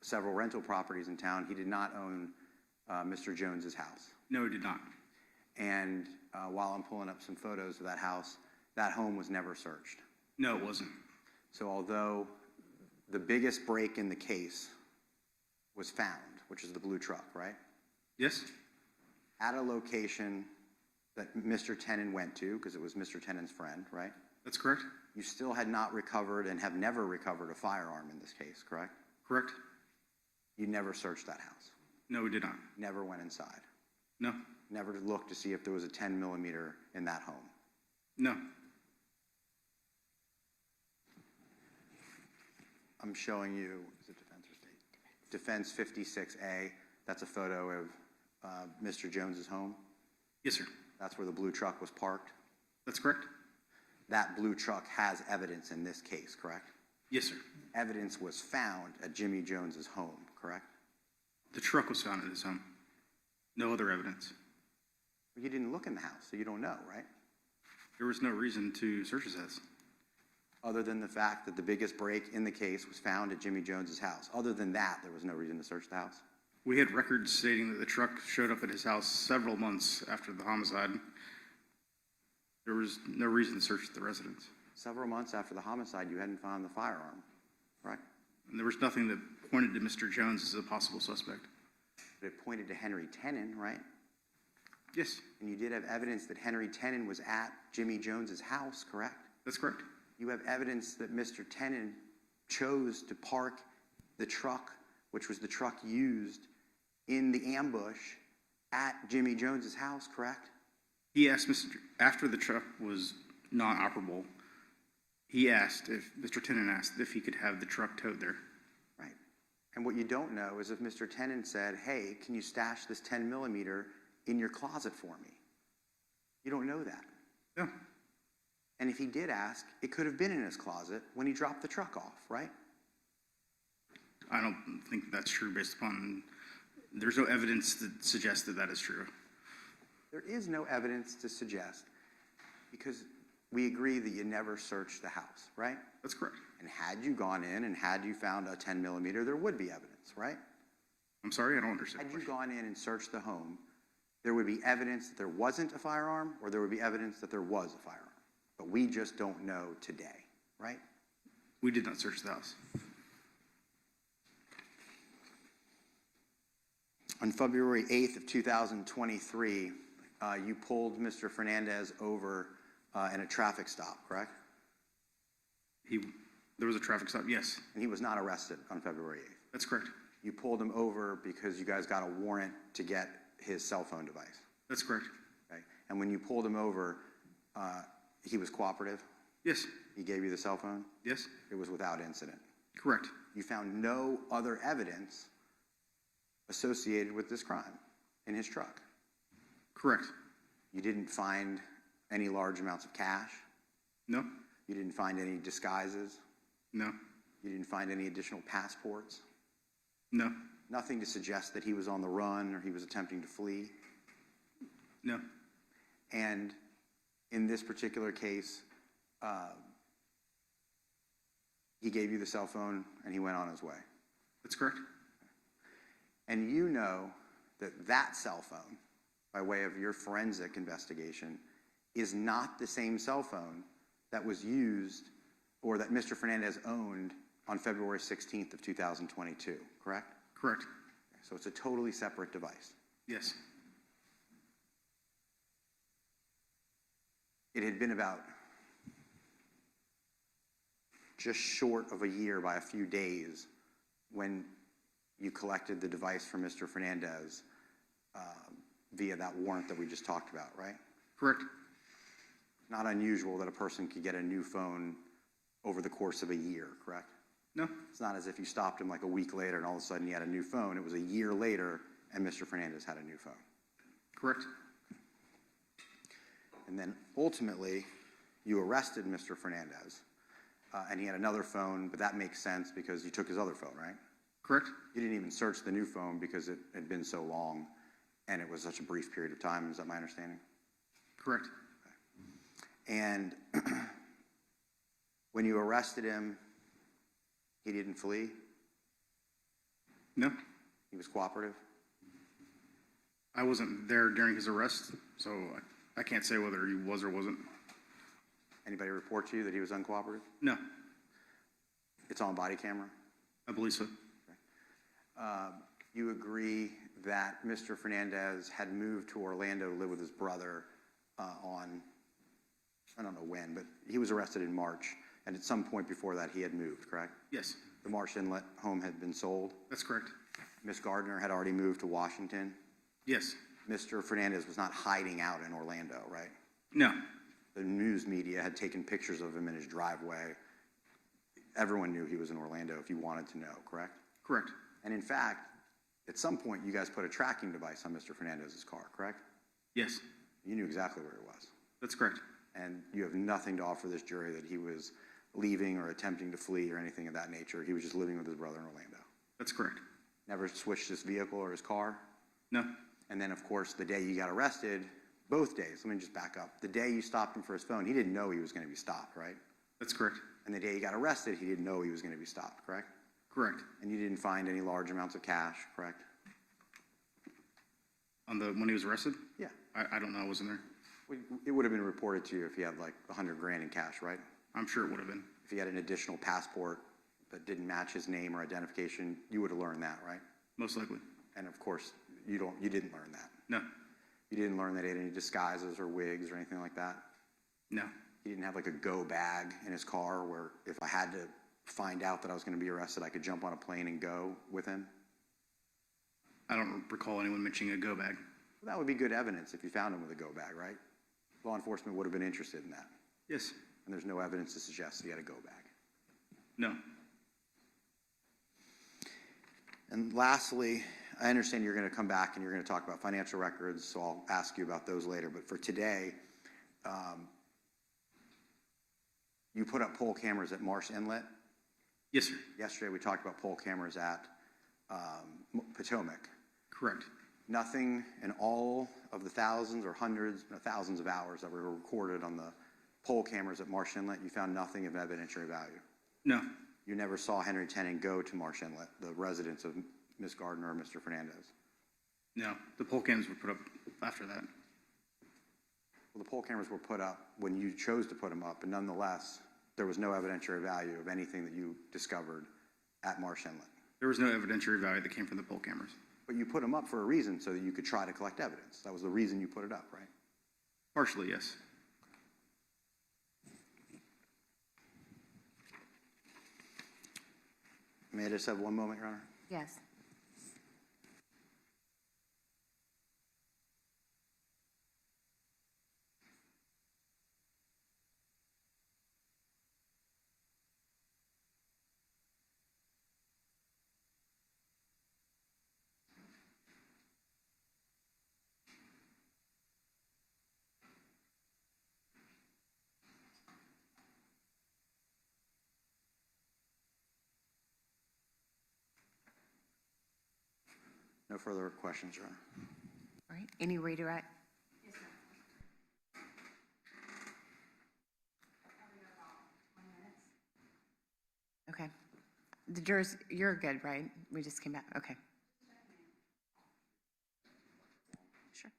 several rental properties in town, he did not own Mr. Jones's house. No, we did not. And while I'm pulling up some photos of that house, that home was never searched. No, it wasn't. So although the biggest break in the case was found, which is the blue truck, right? Yes? At a location that Mr. Tennant went to, because it was Mr. Tennant's friend, right? That's correct? You still had not recovered and have never recovered a firearm in this case, correct? Correct? You never searched that house. No, we did not. Never went inside. No. Never looked to see if there was a 10 millimeter in that home. No. I'm showing you, is it defense or state? Defense 56A. That's a photo of Mr. Jones's home. Yes, sir. That's where the blue truck was parked. That's correct? That blue truck has evidence in this case, correct? Yes, sir. Evidence was found at Jimmy Jones's home, correct? The truck was found at his home. No other evidence. You didn't look in the house, so you don't know, right? There was no reason to search his house. Other than the fact that the biggest break in the case was found at Jimmy Jones's house. Other than that, there was no reason to search the house. We had records stating that the truck showed up at his house several months after the homicide. There was no reason to search the residence. Several months after the homicide, you hadn't found the firearm, right? And there was nothing that pointed to Mr. Jones as a possible suspect. But it pointed to Henry Tennant, right? Yes, And you did have evidence that Henry Tennant was at Jimmy Jones's house, correct? that's correct. You have evidence that Mr. Tennant chose to park the truck, which was the truck used in the ambush at Jimmy Jones's house, correct? He asked after the truck was not operable, Mr. Tennant asked if he could have the truck towed there. Right. And what you don't know is if Mr. Tennant said, hey, can you stash this 10 millimeter in your closet for me? You don't know that. No, And if he did ask, it could have been in his closet when he dropped the truck off, right? I don't think that's true based upon, there's no evidence that suggests that that is true. There is no evidence to suggest, because we agree that you never searched the house, right? That's correct. And had you gone in and had you found a 10 millimeter, there would be evidence, right? I'm sorry, I don't understand. Had you gone in and searched the home, there would be evidence that there wasn't a firearm, or there would be evidence that there was a firearm. But we just don't know today, right? We did not search the house. On February 8th of 2023, you pulled Mr. Fernandez over in a traffic stop, correct? There was a traffic stop, yes, And he was not arrested on February 8th. that's correct. You pulled him over because you guys got a warrant to get his cell phone device, That's correct. okay? And when you pulled him over, he was cooperative? Yes, He gave you the cell phone? yes, It was without incident. correct. You found no other evidence associated with this crime in his truck. Correct. You didn't find any large amounts of cash. No, You didn't find any disguises. no, You didn't find any additional passports. no, Nothing to suggest that he was on the run or he was attempting to flee. No. And in this particular case, he gave you the cell phone and he went on his way. That's correct. And you know that that cell phone, by way of your forensic investigation, is not the same cell phone that was used or that Mr. Fernandez owned on February 16th of 2022, correct? Correct. So it's a totally separate device. Yes. It had been about just short of a year by a few days when you collected the device from Mr. Fernandez via that warrant that we just talked about, right? Correct. Not unusual that a person could get a new phone over the course of a year, correct? No. It's not as if you stopped him like a week later and all of a sudden he had a new phone. It was a year later and Mr. Fernandez had a new phone. Correct. And then ultimately, you arrested Mr. Fernandez, and he had another phone, but that makes sense because you took his other phone, right? Correct. You didn't even search the new phone because it had been so long and it was such a brief period of time. Is that my understanding? Correct. And when you arrested him, he didn't flee? No. He was cooperative? I wasn't there during his arrest, so I can't say whether he was or wasn't. Anybody report to you that he was uncooperative? No. It's on body camera? I believe so. You agree that Mr. Fernandez had moved to Orlando to live with his brother on, I don't know when, but he was arrested in March, and at some point before that he had moved, correct? Yes. The Marsh Inlet home had been sold. That's correct. Miss Gardner had already moved to Washington. Yes. Mr. Fernandez was not hiding out in Orlando, right? No. The news media had taken pictures of him in his driveway. Everyone knew he was in Orlando if you wanted to know, correct? Correct. And in fact, at some point you guys put a tracking device on Mr. Fernandez's car, correct? Yes. You knew exactly where he was. That's correct. And you have nothing to offer this jury that he was leaving or attempting to flee or anything of that nature. He was just living with his brother in Orlando. That's correct. Never switched his vehicle or his car. No. And then, of course, the day you got arrested, both days, let me just back up. The day you stopped him for his phone, he didn't know he was going to be stopped, right? That's correct. And the day he got arrested, he didn't know he was going to be stopped, correct? Correct. And you didn't find any large amounts of cash, correct? When he was arrested? Yeah. I don't know. I wasn't there. It would have been reported to you if he had like $100,000 in cash, right? I'm sure it would have been. If he had an additional passport that didn't match his name or identification, you would have learned that, right? Most likely. And of course, you didn't learn that. No. You didn't learn that he had any disguises or wigs or anything like that. No. He didn't have like a go bag in his car where if I had to find out that I was going to be arrested, I could jump on a plane and go with him. I don't recall anyone mentioning a go bag. Well, that would be good evidence if you found him with a go bag, right? Law enforcement would have been interested in that. Yes. And there's no evidence to suggest that he had a go bag. No. And lastly, I understand you're going to come back and you're going to talk about financial records, so I'll ask you about those later. But for today, you put up poll cameras at Marsh Inlet. Yes, sir. Yesterday, we talked about poll cameras at Potomac. Correct. Nothing in all of the thousands or hundreds, thousands of hours that were recorded on the poll cameras at Marsh Inlet, you found nothing of evidentiary value. No. You never saw Henry Tennant go to Marsh Inlet, the residence of Ms. Gardner or Mr. Fernandez. No. The poll cams were put up after that. Well, the poll cameras were put up when you chose to put them up, but nonetheless, there was no evidentiary value of anything that you discovered at Marsh Inlet. There was no evidentiary value that came from the poll cameras. But you put them up for a reason so that you could try to collect evidence. That was the reason you put it up, right? Partially, yes. May I just have one moment, Your Honor? Yes. No further questions, Your Honor. All right, any redirect? Okay. The jurors, you're good, right? We just came back, okay. Sure.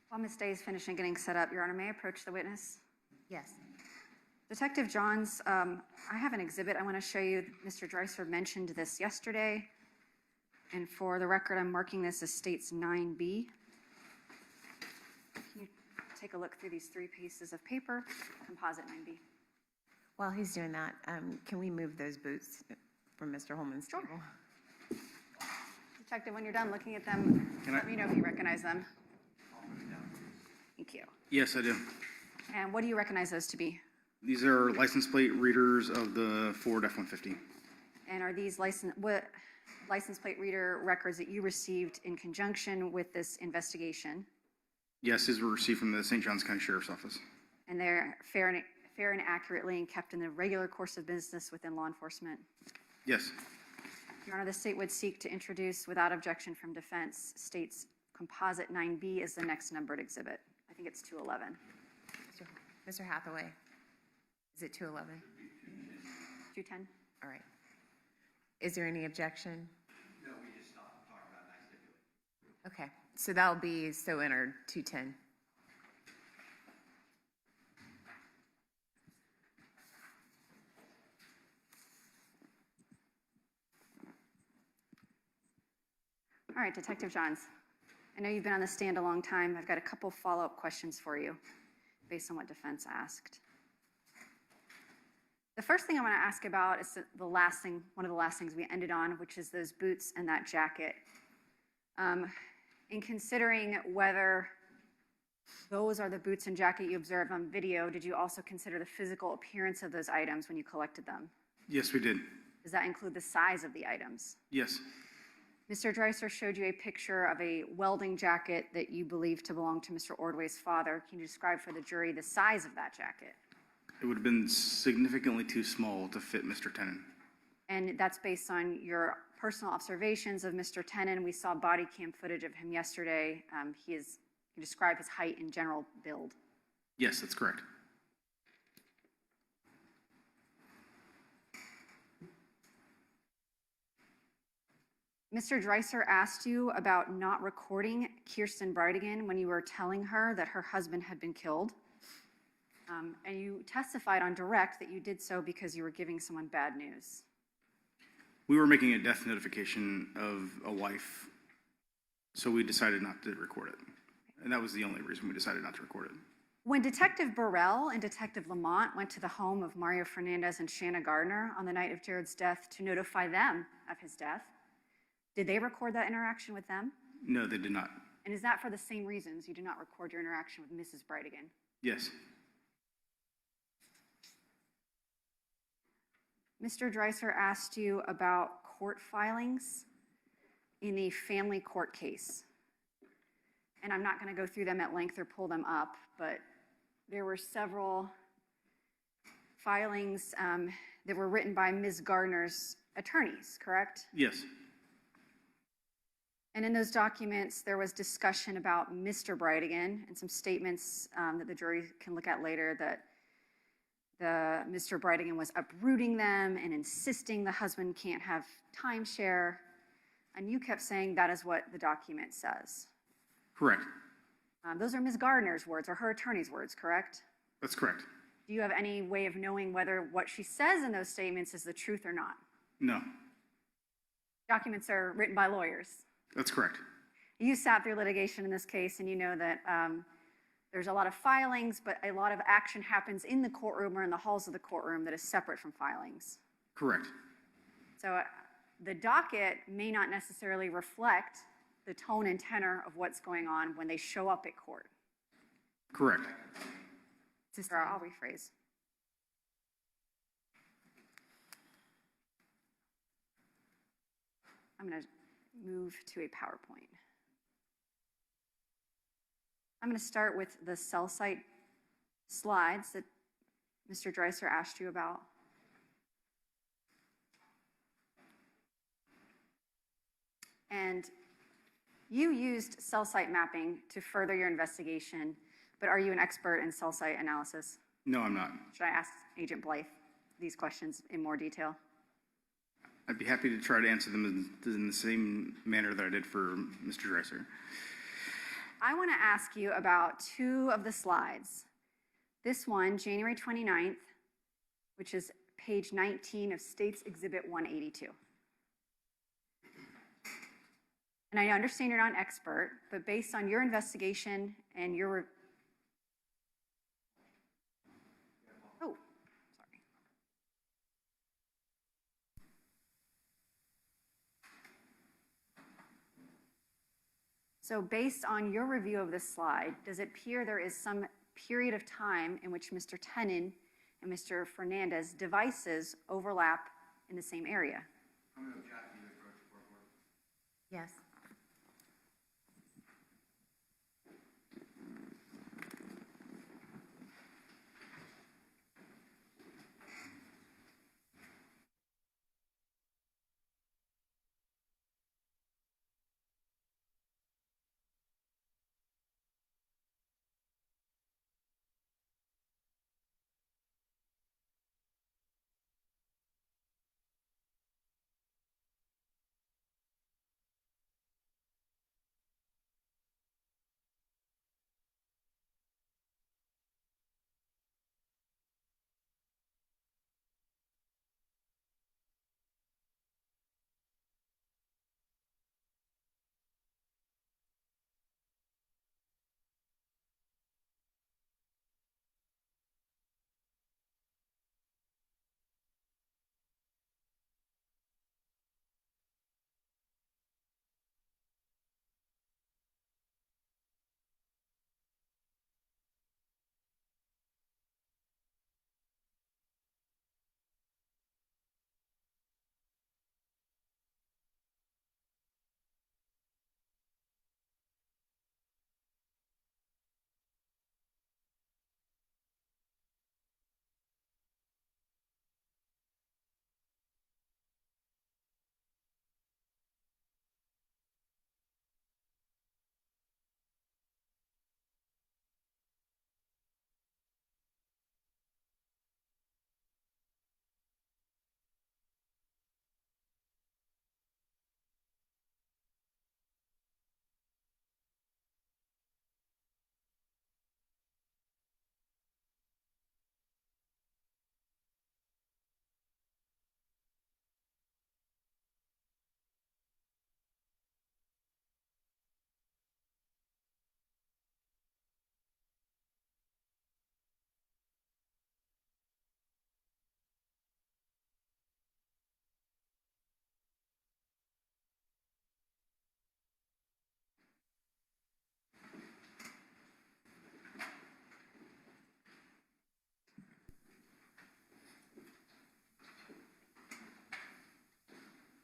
While Ms. Day is finishing getting set up, Your Honor, may I approach the witness? Yes. Detective Johns, I have an exhibit I want to show you. Mr. Dreiser mentioned this yesterday, and for the record, I'm marking this as States 9B. Can you take a look through these three pieces of paper, composite 9B? While he's doing that, can we move those boots from Mr. Holman's Sure. table? Detective, when you're done looking at them, let me know if you recognize them. Thank you. Yes, I do. And what do you recognize those to be? These are license plate readers of the Ford F-150. And are these license plate reader records that you received in conjunction with this investigation? Yes, these were received from the St. Johns County Sheriff's Office. And they're fair and accurately and kept in the regular course of business within law enforcement? Yes. Your Honor, the state would seek to introduce, without objection from defense, state's composite 9B is the next numbered exhibit. I think it's 211. Mr. Hathaway, is it 211? 210? All right. Is there any objection? No, we just stopped talking about it and I stipulate. Okay, so that'll be so entered, 210. All right, Detective Johns. I know you've been on the stand a long time. I've got a couple follow-up questions for you based on what defense asked. The first thing I want to ask about is one of the last things we ended on, which is those boots and that jacket. In considering whether those are the boots and jacket you observed on video, did you also consider the physical appearance of those items when you collected them? Yes, we did. Does that include the size of the items? Yes. Mr. Dreiser showed you a picture of a welding jacket that you believe to belong to Mr. Ordway's father. Can you describe for the jury the size of that jacket? It would have been significantly too small to fit Mr. Tennant. And that's based on your personal observations of Mr. Tennant. We saw body cam footage of him yesterday. He described his height and general build. Yes, that's correct. Mr. Dreiser asked you about not recording Kirsten Bridegan when you were telling her that her husband had been killed. And you testified on direct that you did so because you were giving someone bad news. We were making a death notification of a wife, so we decided not to record it. And that was the only reason we decided not to record it. When Detective Burrell and Detective Lamont went to the home of Mario Fernandez and Shanna Gardner on the night of Jared's death to notify them of his death, did they record that interaction with them? No, they did not. And is that for the same reasons you did not record your interaction with Mrs. Bridegan? Yes. Mr. Dreiser asked you about court filings in the family court case. And I'm not going to go through them at length or pull them up, but there were several filings that were written by Ms. Gardner's attorneys, correct? Yes. And in those documents, there was discussion about Mr. Bridegan and some statements that the jury can look at later that Mr. Bridegan was uprooting them and insisting the husband can't have timeshare. And you kept saying that is what the document says. Correct. Those are Ms. Gardner's words or her attorney's words, correct? That's correct. Do you have any way of knowing whether what she says in those statements is the truth or not? No. Documents are written by lawyers. That's correct. You sat through litigation in this case, and you know that there's a lot of filings, but a lot of action happens in the courtroom or in the halls of the courtroom that is separate from filings. Correct. So the docket may not necessarily reflect the tone and tenor of what's going on when they show up at court. Correct. Or I'll rephrase. I'm going to move to a PowerPoint. I'm going to start with the cell site slides that Mr. Dreiser asked you about. And you used cell site mapping to further your investigation, but are you an expert in cell site analysis? No, I'm not. Should I ask Agent Blythe these questions in more detail? I'd be happy to try to answer them in the same manner that I did for Mr. Dreiser. I want to ask you about two of the slides. This one, January 29th, which is page 19 of State's Exhibit 182. And I understand you're not an expert, but based on your investigation and your... Oh, sorry. So based on your review of this slide, does it appear there is some period of time in which Mr. Tenon and Mr. Fernandez devices overlap in the same area? Yes.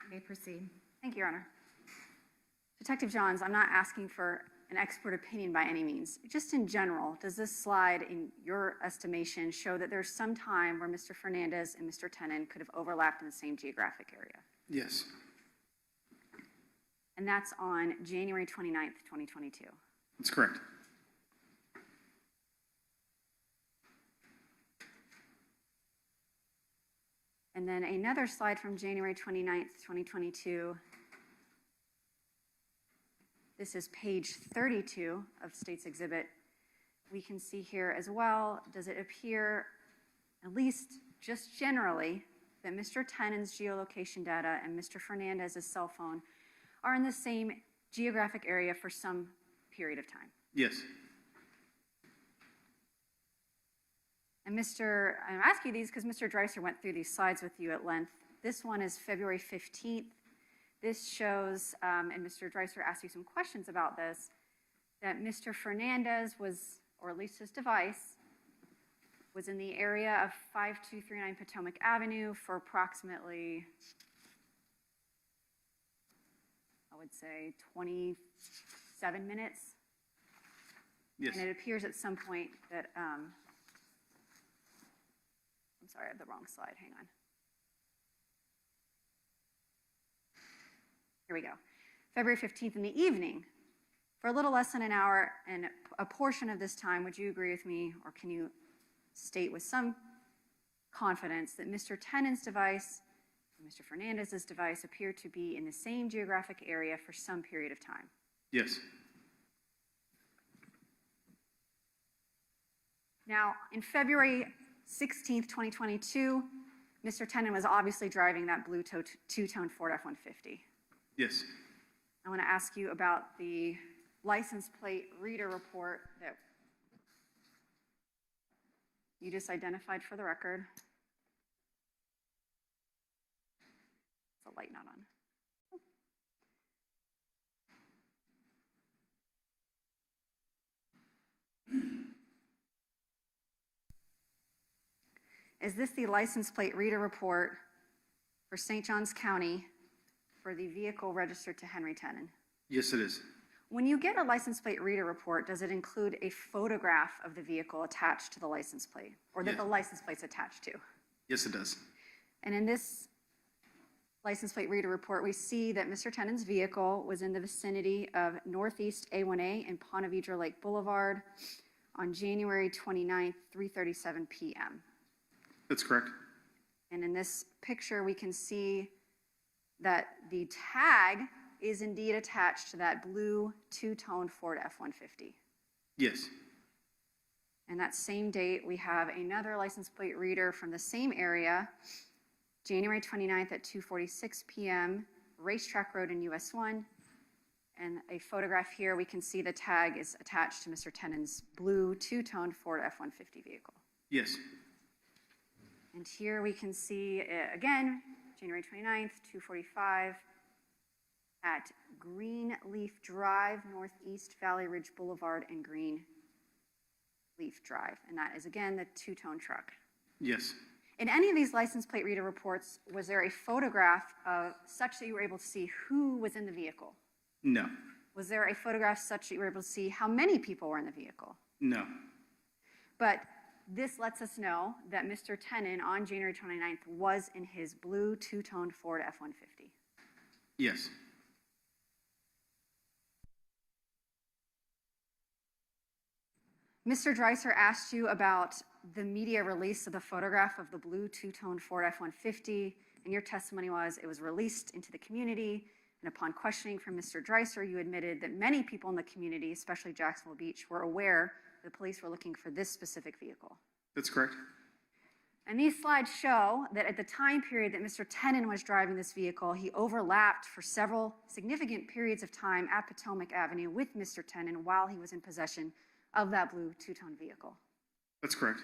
You may proceed. Thank you, Your Honor. Detective Johns, I'm not asking for an expert opinion by any means. Just in general, does this slide, in your estimation, show that there's some time where Mr. Fernandez and Mr. Tenon could have overlapped in the same geographic area? Yes. And that's on January 29th, 2022. That's correct. And then another slide from January 29th, 2022. This is page 32 of State's Exhibit. We can see here as well, does it appear, at least just generally, that Mr. Tennant's geolocation data and Mr. Fernandez's cell phone are in the same geographic area for some period of time? Yes. And I'm asking these because Mr. Dreiser went through these slides with you at length. This one is February 15th. This shows, and Mr. Dreiser asked you some questions about this, that Mr. Fernandez was, or at least his device, was in the area of 5239 Potomac Avenue for approximately, I would say, 27 minutes. Yes. And it appears at some point that, I'm sorry, I have the wrong slide, hang on. Here we go. February 15th in the evening, for a little less than an hour and a portion of this time, would you agree with me, or can you state with some confidence that Mr. Tennant's device and Mr. Fernandez's device appear to be in the same geographic area for some period of time? Yes. Now, in February 16th, 2022, Mr. Tennant was obviously driving that blue two-tone Ford F-150. Yes. I want to ask you about the license plate reader report that you just identified for the record. Is the light not on? Is this the license plate reader report for St. Johns County for the vehicle registered to Henry Tennant? Yes, it is. When you get a license plate reader report, does it include a photograph of the vehicle attached to the license plate, or that Yeah. the license plate's attached to? Yes, it does. And in this license plate reader report, we see that Mr. Tennant's vehicle was in the vicinity of Northeast A1A and Ponte Vedra Lake Boulevard on January 29th, 3:37 p.m. That's correct. And in this picture, we can see that the tag is indeed attached to that blue two-tone Ford F-150. Yes. And that same date, we have another license plate reader from the same area, January 29th at 2:46 p.m., Racetrack Road in US 1. And a photograph here, we can see the tag is attached to Mr. Tennant's blue two-tone Ford F-150 vehicle. Yes. And here we can see, again, January 29th, 2:45, at Greenleaf Drive, Northeast Valley Ridge Boulevard and Greenleaf Drive. And that is, again, the two-tone truck. Yes. In any of these license plate reader reports, was there a photograph such that you were able to see who was in the vehicle? No. Was there a photograph such that you were able to see how many people were in the vehicle? No. But this lets us know that Mr. Tennant on January 29th was in his blue two-tone Ford F-150. Yes. Mr. Dreiser asked you about the media release of the photograph of the blue two-tone Ford F-150, and your testimony was it was released into the community, and upon questioning from Mr. Dreiser, you admitted that many people in the community, especially Jacksonville Beach, were aware the police were looking for this specific vehicle. That's correct. And these slides show that at the time period that Mr. Tennant was driving this vehicle, he overlapped for several significant periods of time at Potomac Avenue with Mr. Tennant while he was in possession of that blue two-tone vehicle. That's correct.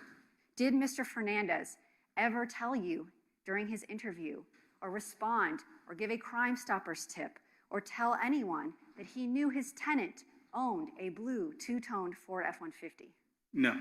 Did Mr. Fernandez ever tell you during his interview or respond or give a Crime Stoppers tip or tell anyone that he knew his tenant owned a blue two-toned Ford F-150? No.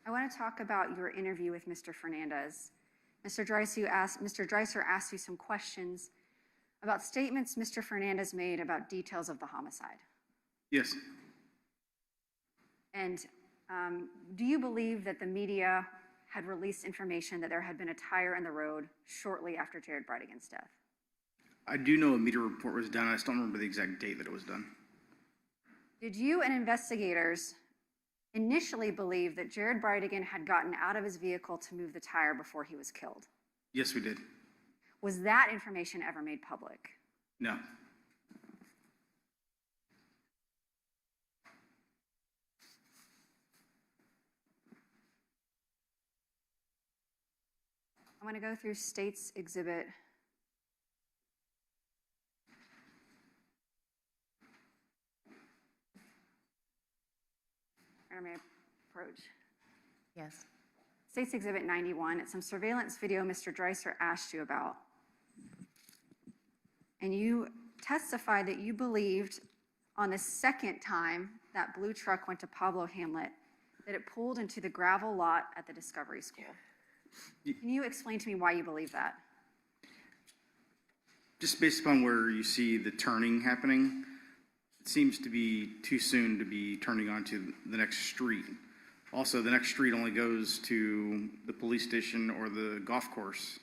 I want to talk about your interview with Mr. Fernandez. Mr. Dreiser asked you some questions about statements Mr. Fernandez made about details of the homicide. Yes. And do you believe that the media had released information that there had been a tire in the road shortly after Jared Bridegan's death? I do know a media report was done. I just don't remember the exact date that it was done. Did you and investigators initially believe that Jared Bridegan had gotten out of his vehicle to move the tire before he was killed? Yes, we did. Was that information ever made public? No. I'm going to go through State's Exhibit. Where may I approach? Yes. State's Exhibit 91. It's some surveillance video Mr. Dreiser asked you about. And you testified that you believed on the second time that blue truck went to Pablo Hamlet that it pulled into the gravel lot at the Discovery School. Can you explain to me why you believe that? Just based upon where you see the turning happening, it seems to be too soon to be turning onto the next street. Also, the next street only goes to the police station or the golf course.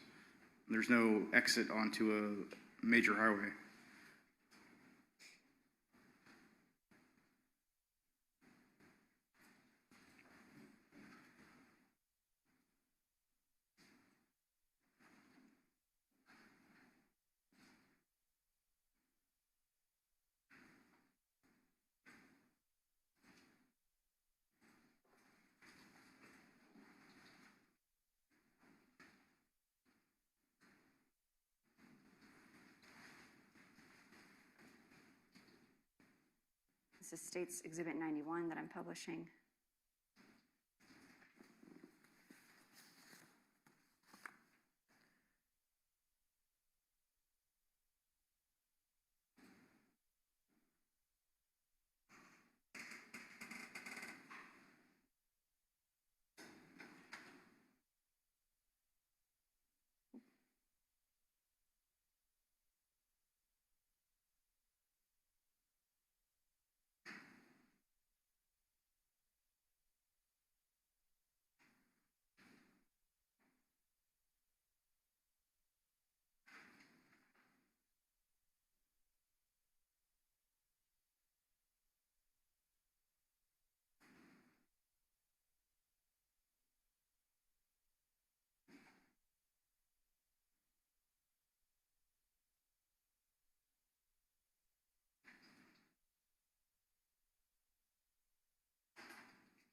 There's no exit onto a major highway. This is State's Exhibit 91 that I'm publishing.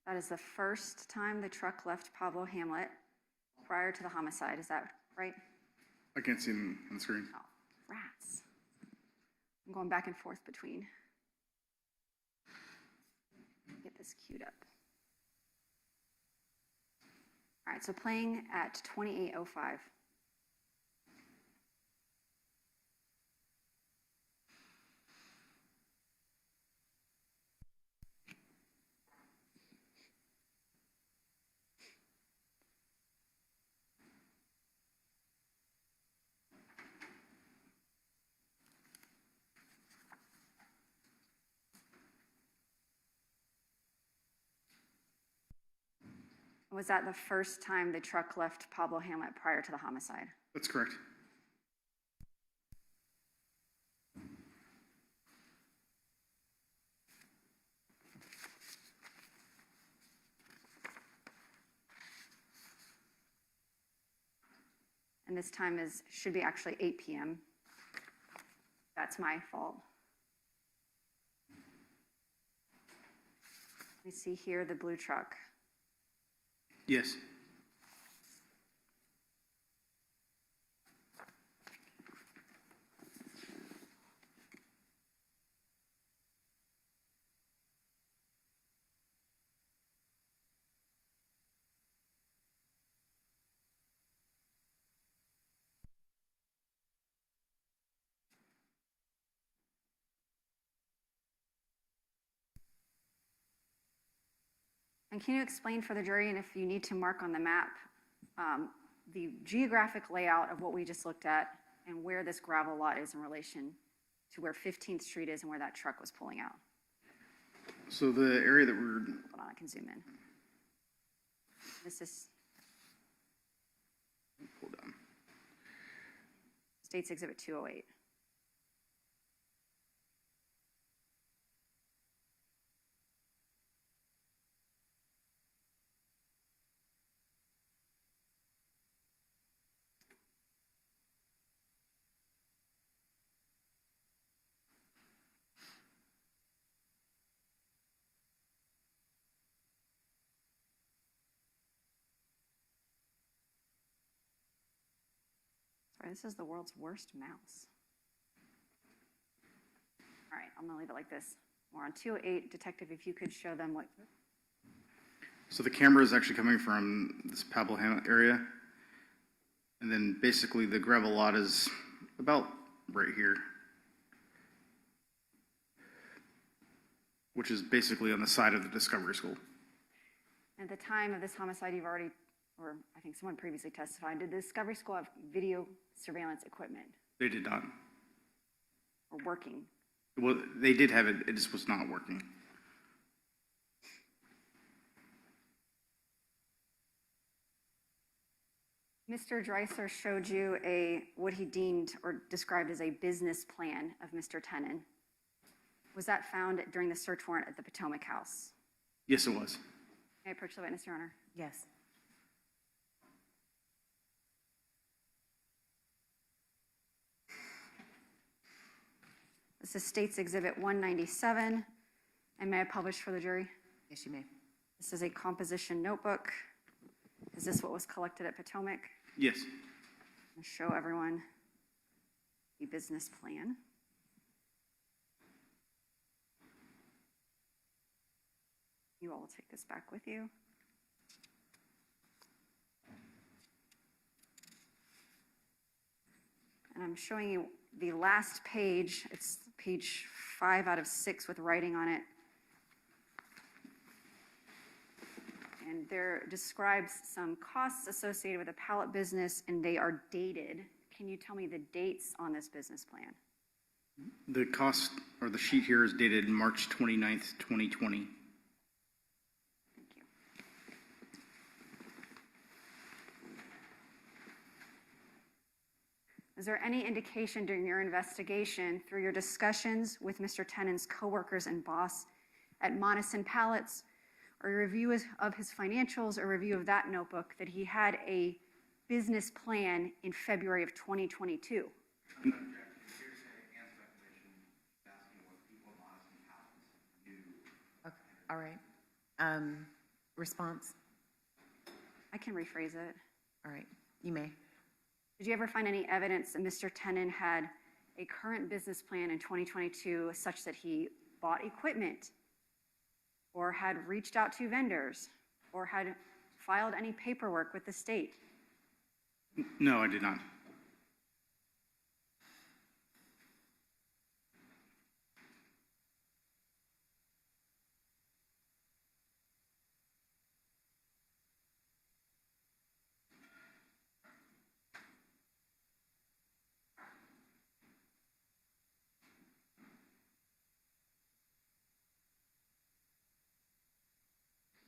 That is the first time the truck left Pablo Hamlet prior to the homicide. Is that right? I can't see them on the screen. Oh, rats. I'm going back and forth between. Get this queued up. All right, so playing at 28:05. Was that the first time the truck left Pablo Hamlet prior to the homicide? That's correct. And this time should be actually 8 p.m. That's my fault. We see here the blue truck. Yes. And can you explain for the jury, and if you need to mark on the map, the geographic layout of what we just looked at and where this gravel lot is in relation to where 15th Street is and where that truck was pulling out? So the area that we're, Hold on, I can zoom in. This is hold on. State's Exhibit 208. Sorry, this is the world's worst mouse. All right, I'm gonna leave it like this. We're on 208. Detective, if you could show them what, So the camera is actually coming from this Pablo Hamlet area. And then basically the gravel lot is about right here, which is basically on the side of the Discovery School. at the time of this homicide, you've already, or I think someone previously testified, did the Discovery School have video surveillance equipment They did not. or working? Well, they did have it, it just was not working. Mr. Dreiser showed you what he deemed or described as a business plan of Mr. Tenen. Was that found during the search warrant at the Potomac House? Yes, it was. May I approach the witness, Your Honor? Yes. This is State's Exhibit 197. And may I publish for the jury? Yes, you may. This is a composition notebook. Is this what was collected at Potomac? Yes. I'll show everyone the business plan. You all will take this back with you. And I'm showing you the last page. It's page 5 out of 6 with writing on it. And there describes some costs associated with the pallet business, and they are dated. Can you tell me the dates on this business plan? The cost, or the sheet here is dated March 29th, 2020. Thank you. Is there any indication during your investigation, through your discussions with Mr. Tenen's coworkers and boss at Monison Pallets, or a review of his financials, or review of that notebook, that he had a business plan in February of 2022? Okay. All right. Response? I can rephrase it. All right. You may. Did you ever find any evidence that Mr. Tenen had a current business plan in 2022 such that he bought equipment, or had reached out to vendors, or had filed any paperwork with the state? No, I did not.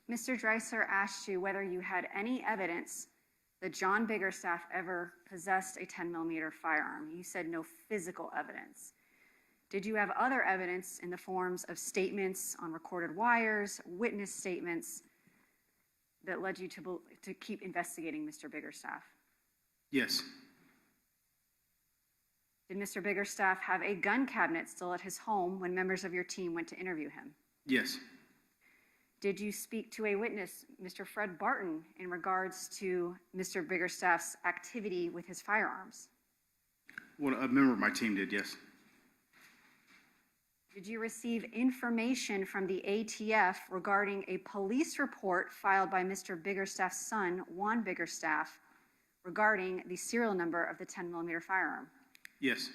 Mr. Dreiser asked you whether you had any evidence that John Biggerstaff ever possessed a 10mm firearm. You said no physical evidence. Did you have other evidence in the forms of statements on recorded wires, witness statements, that led you to keep investigating Mr. Biggerstaff? Yes. Did Mr. Biggerstaff have a gun cabinet still at his home when members of your team went to interview him? Yes. Did you speak to a witness, Mr. Fred Barton, in regards to Mr. Biggerstaff's activity with his firearms? Well, a member of my team did, yes. Did you receive information from the ATF regarding a police report filed by Mr. Biggerstaff's son, Juan Biggerstaff, regarding the serial number of the 10mm firearm? Yes.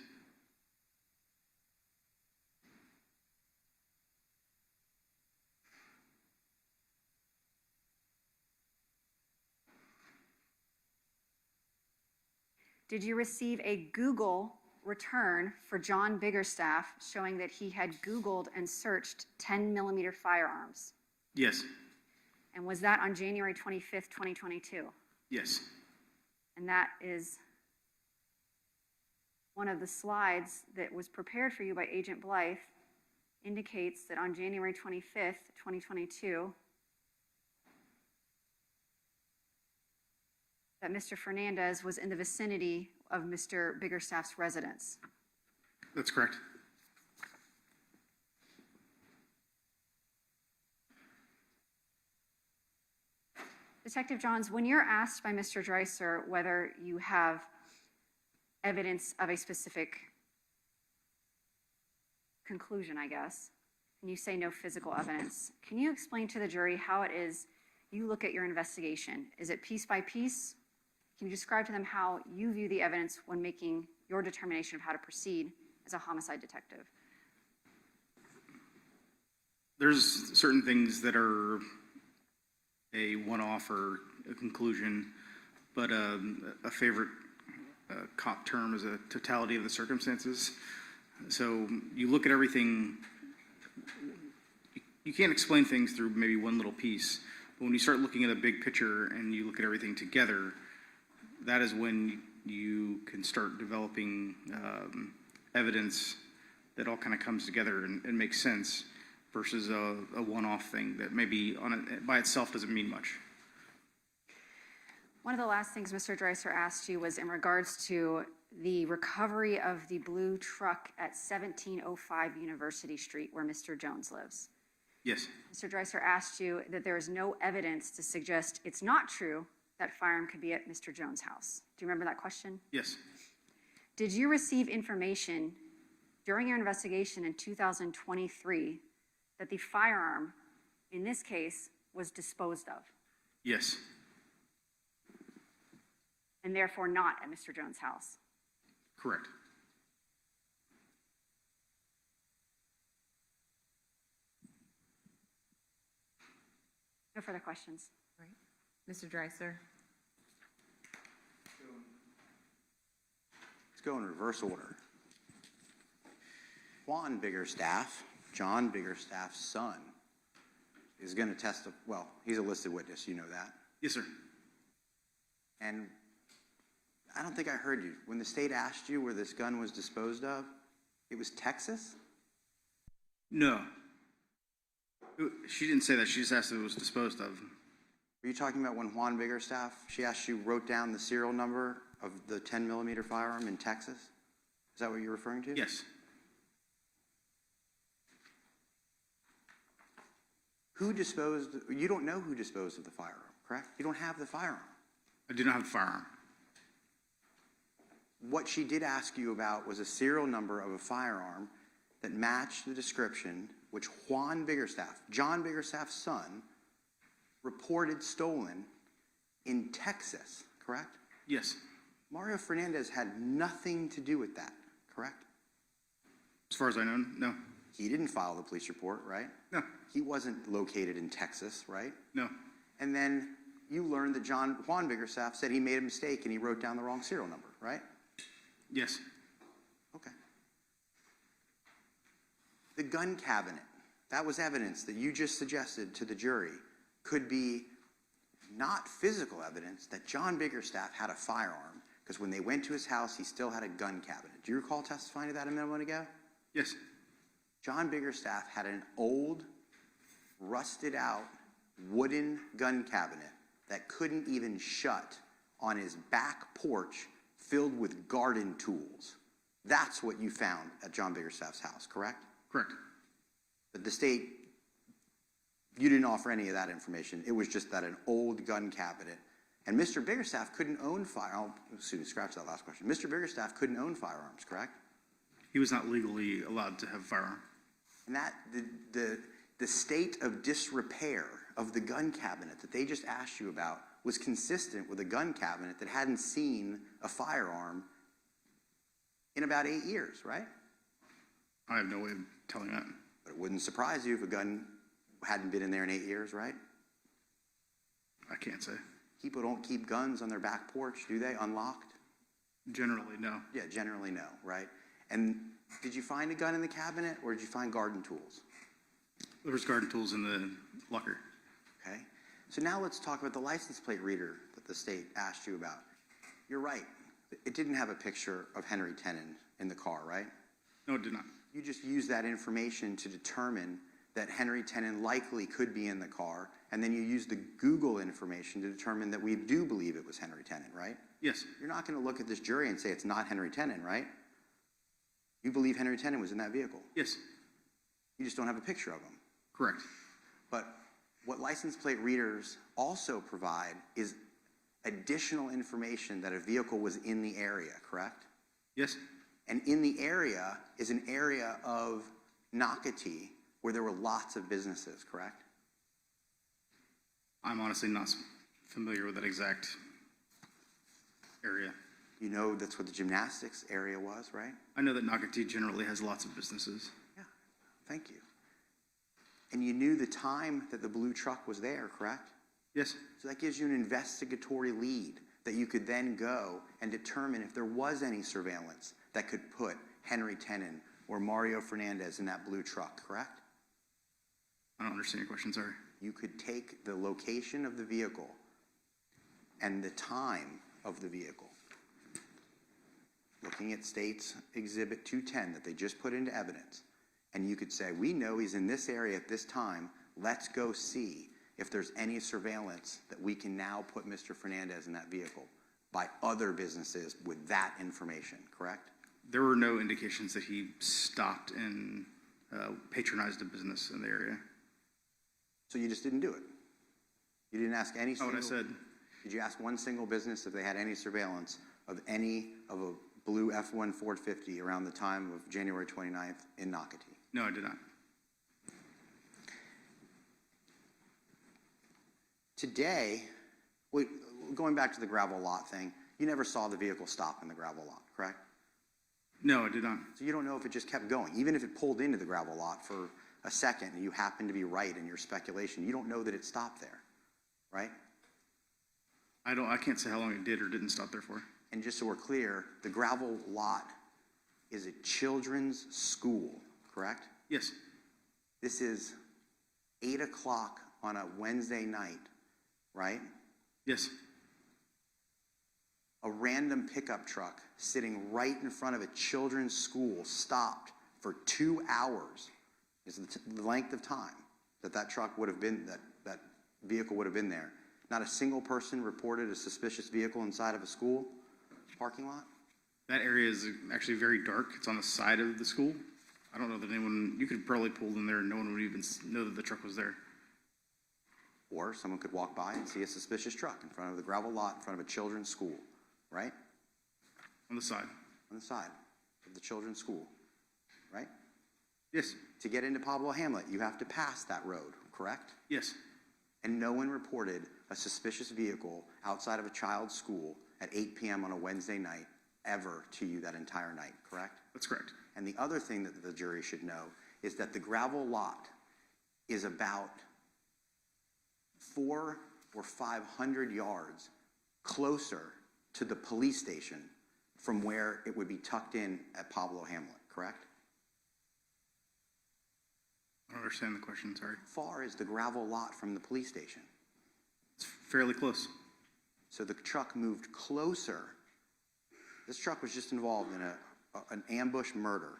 Did you receive a Google return for John Biggerstaff showing that he had Googled and searched 10mm firearms? Yes. And was that on January 25th, 2022? Yes. And that is one of the slides that was prepared for you by Agent Blythe, indicates that on January 25th, 2022, that Mr. Fernandez was in the vicinity of Mr. Biggerstaff's residence. That's correct. Detective Johns, when you're asked by Mr. Dreiser whether you have evidence of a specific conclusion, I guess, and you say no physical evidence, can you explain to the jury how it is you look at your investigation? Is it piece by piece? Can you describe to them how you view the evidence when making your determination of how to proceed as a homicide detective? There's certain things that are a one-off or a conclusion, but a favorite cop term is a totality of the circumstances. So you look at everything, you can't explain things through maybe one little piece, but when you start looking at a big picture and you look at everything together, that is when you can start developing evidence that all kind of comes together and makes sense, versus a one-off thing that maybe by itself doesn't mean much. One of the last things Mr. Dreiser asked you was in regards to the recovery of the blue truck at 1705 University Street, where Mr. Jones lives. Yes. Mr. Dreiser asked you that there is no evidence to suggest it's not true that firearm could be at Mr. Jones' house. Do you remember that question? Yes. Did you receive information during your investigation in 2023 that the firearm, in this case, was disposed of, Yes. and therefore not at Mr. Jones' house? Correct. No further questions. Right. Mr. Dreiser? Let's go in reverse order. Juan Biggerstaff, John Biggerstaff's son, is going to testify. Well, he's a listed witness, you know that. Yes, sir. And I don't think I heard you. When the state asked you where this gun was disposed of, it was Texas? No. She didn't say that. She just asked if it was disposed of. Were you talking about when Juan Biggerstaff, she asked you, wrote down the serial number of the 10mm firearm in Texas? Is that what you're referring to? Yes. Who disposed, you don't know who disposed of the firearm, correct? You don't have the firearm. I do not have the firearm. What she did ask you about was a serial number of a firearm that matched the description which Juan Biggerstaff, John Biggerstaff's son, reported stolen in Texas, correct? Yes. Mario Fernandez had nothing to do with that, correct? As far as I know, no. He didn't file the police report, right? No. He wasn't located in Texas, right? No. And then you learned that Juan Biggerstaff said he made a mistake and he wrote down the wrong serial number, right? Yes. Okay. The gun cabinet, that was evidence that you just suggested to the jury could be not physical evidence that John Biggerstaff had a firearm, because when they went to his house, he still had a gun cabinet. Do you recall testifying to that a moment ago? Yes. John Biggerstaff had an old, rusted out wooden gun cabinet that couldn't even shut on his back porch, filled with garden tools. That's what you found at John Biggerstaff's house, correct? Correct. But the state, you didn't offer any of that information. It was just that an old gun cabinet. And Mr. Biggerstaff couldn't own firearms. Scratch that last question. Mr. Biggerstaff couldn't own firearms, correct? He was not legally allowed to have a firearm. And that, the state of disrepair of the gun cabinet that they just asked you about was consistent with a gun cabinet that hadn't seen a firearm in about 8 years, right? I have no way of telling that. But it wouldn't surprise you if a gun hadn't been in there in 8 years, right? I can't say. People don't keep guns on their back porch, do they, unlocked? Generally, no. Yeah, generally no, right? And did you find a gun in the cabinet or did you find garden tools? There was garden tools in the locker. Okay, so now let's talk about the license plate reader that the state asked you about. You're right. It didn't have a picture of Henry Tenen in the car, right? No, it did not. You just used that information to determine that Henry Tenen likely could be in the car, and then you used the Google information to determine that we do believe it was Henry Tenen, right? Yes, You're not going to look at this jury and say it's not Henry Tenen, right? You believe Henry Tenen was in that vehicle. yes, You just don't have a picture of him. correct. But what license plate readers also provide is additional information that a vehicle was in the area, correct? Yes, And in the area is an area of Nocatee where there were lots of businesses, correct? I'm honestly not familiar with that exact area. You know that's what the gymnastics area was, right? I know that Nocatee generally has lots of businesses. Yeah, thank you. And you knew the time that the blue truck was there, correct? Yes, So that gives you an investigatory lead that you could then go and determine if there was any surveillance that could put Henry Tenen or Mario Fernandez in that blue truck, correct? I don't understand your question, sorry. You could take the location of the vehicle and the time of the vehicle, looking at State's Exhibit 210 that they just put into evidence, and you could say, we know he's in this area at this time, let's go see if there's any surveillance that we can now put Mr. Fernandez in that vehicle by other businesses with that information, correct? There were no indications that he stopped and patronized a business in the area. So you just didn't do it? You didn't ask any Oh, single... what I said, Did you ask one single business if they had any surveillance of any of a blue F1 Ford 50 around the time of January 29th in Nocatee? no, I did not. Today, going back to the gravel lot thing, you never saw the vehicle stop in the gravel lot, correct? No, I did not. So you don't know if it just kept going. Even if it pulled into the gravel lot for a second and you happen to be right in your speculation, you don't know that it stopped there, right? I can't say how long it did or didn't stop there for. And just so we're clear, the gravel lot is a children's school, correct? Yes, This is 8 o'clock on a Wednesday night, right? yes, A random pickup truck sitting right in front of a children's school stopped for 2 hours is the length of time that truck would have been, that vehicle would have been there. Not a single person reported a suspicious vehicle inside of a school parking lot? that area is actually very dark. It's on the side of the school. I don't know that anyone, you could probably pull in there and no one would even know that the truck was there. Or someone could walk by and see a suspicious truck in front of the gravel lot in front of a children's school, right? On the side. On the side of the children's school, right? Yes, To get into Pablo Hamlet, you have to pass that road, correct? yes, And no one reported a suspicious vehicle outside of a child's school at 8 p.m. on a Wednesday night ever to you that entire night, correct? that's correct. And the other thing that the jury should know is that the gravel lot is about 400 or 500 yards closer to the police station from where it would be tucked in at Pablo Hamlet, correct? I don't understand the question, sorry. How far is the gravel lot from the police station? It's fairly close. So the truck moved closer. This truck was just involved in an ambush murder.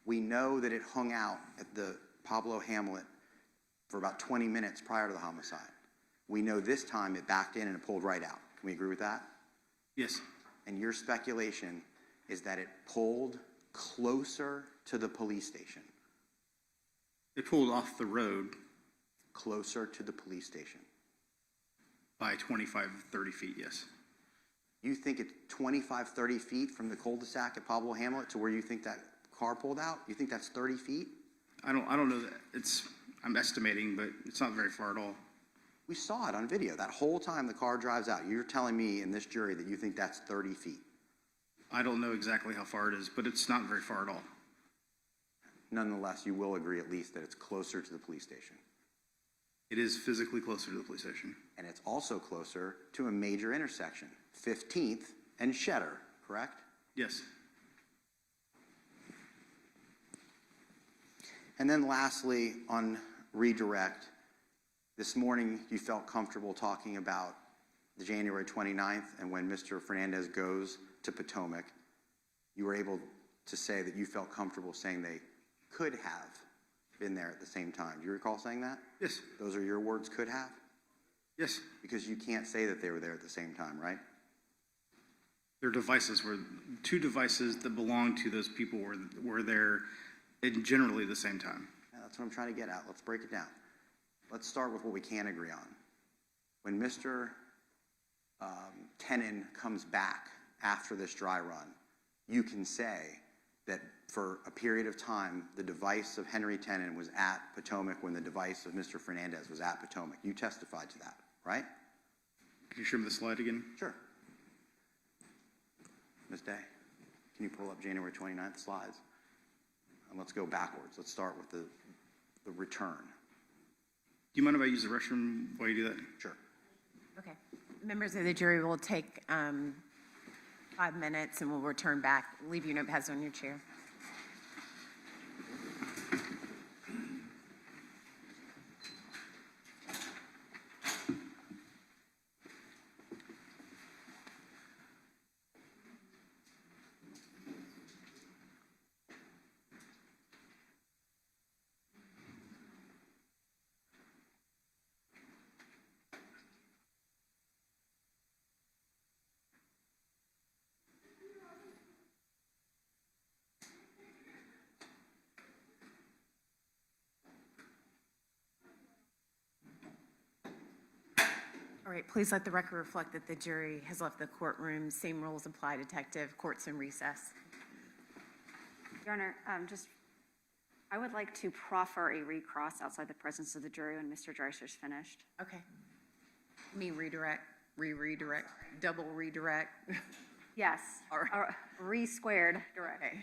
We know that it hung out at the Pablo Hamlet for about 20 minutes prior to the homicide. We know this time it backed in and it pulled right out. Can we agree with that? Yes, And your speculation is that it pulled closer to the police station, it pulled off the road closer to the police station. by 25, 30 feet, yes. You think it's 25, 30 feet from the cul-de-sac at Pablo Hamlet to where you think that car pulled out? You think that's 30 feet? I don't know that I'm estimating, but it's not very far at all. We saw it on video. That whole time the car drives out, you're telling me in this jury that you think that's 30 feet. I don't know exactly how far it is, but it's not very far at all. Nonetheless, you will agree at least that it's closer to the police station. It is physically closer to the police station. And it's also closer to a major intersection, 15th and Shetter, correct? Yes. And then lastly, on redirect, this morning you felt comfortable talking about the January 29th, and when Mr. Fernandez goes to Potomac, you were able to say that you felt comfortable saying they could have been there at the same time. Do you recall saying that? Yes. Those are your words, could have? Yes. Because you can't say that they were there at the same time, right? Their devices were, two devices that belonged to those people were there at generally the same time. Yeah, that's what I'm trying to get at. Let's break it down. Let's start with what we can agree on. When Mr. Tenon comes back after this dry run, you can say that for a period of time, the device of Henry Tenon was at Potomac when the device of Mr. Fernandez was at Potomac. You testified to that, right? Can you show me the slide again? Sure. Ms. Day, can you pull up January 29th slides? And let's go backwards. Let's start with the return. Do you mind if I use the restroom while you do that? Sure. Okay. Members of the jury will take 5 minutes and we'll return back. Leave your notepads on your chair. All right, please let the record reflect that the jury has left the courtroom. Same rules apply, detective. Court's in recess. Your Honor, I would like to proffer a recross outside the presence of the jury when Mr. Dreiser's finished. Okay. Me redirect, redirect, double redirect. Yes. All right. Re-squared direct. Okay.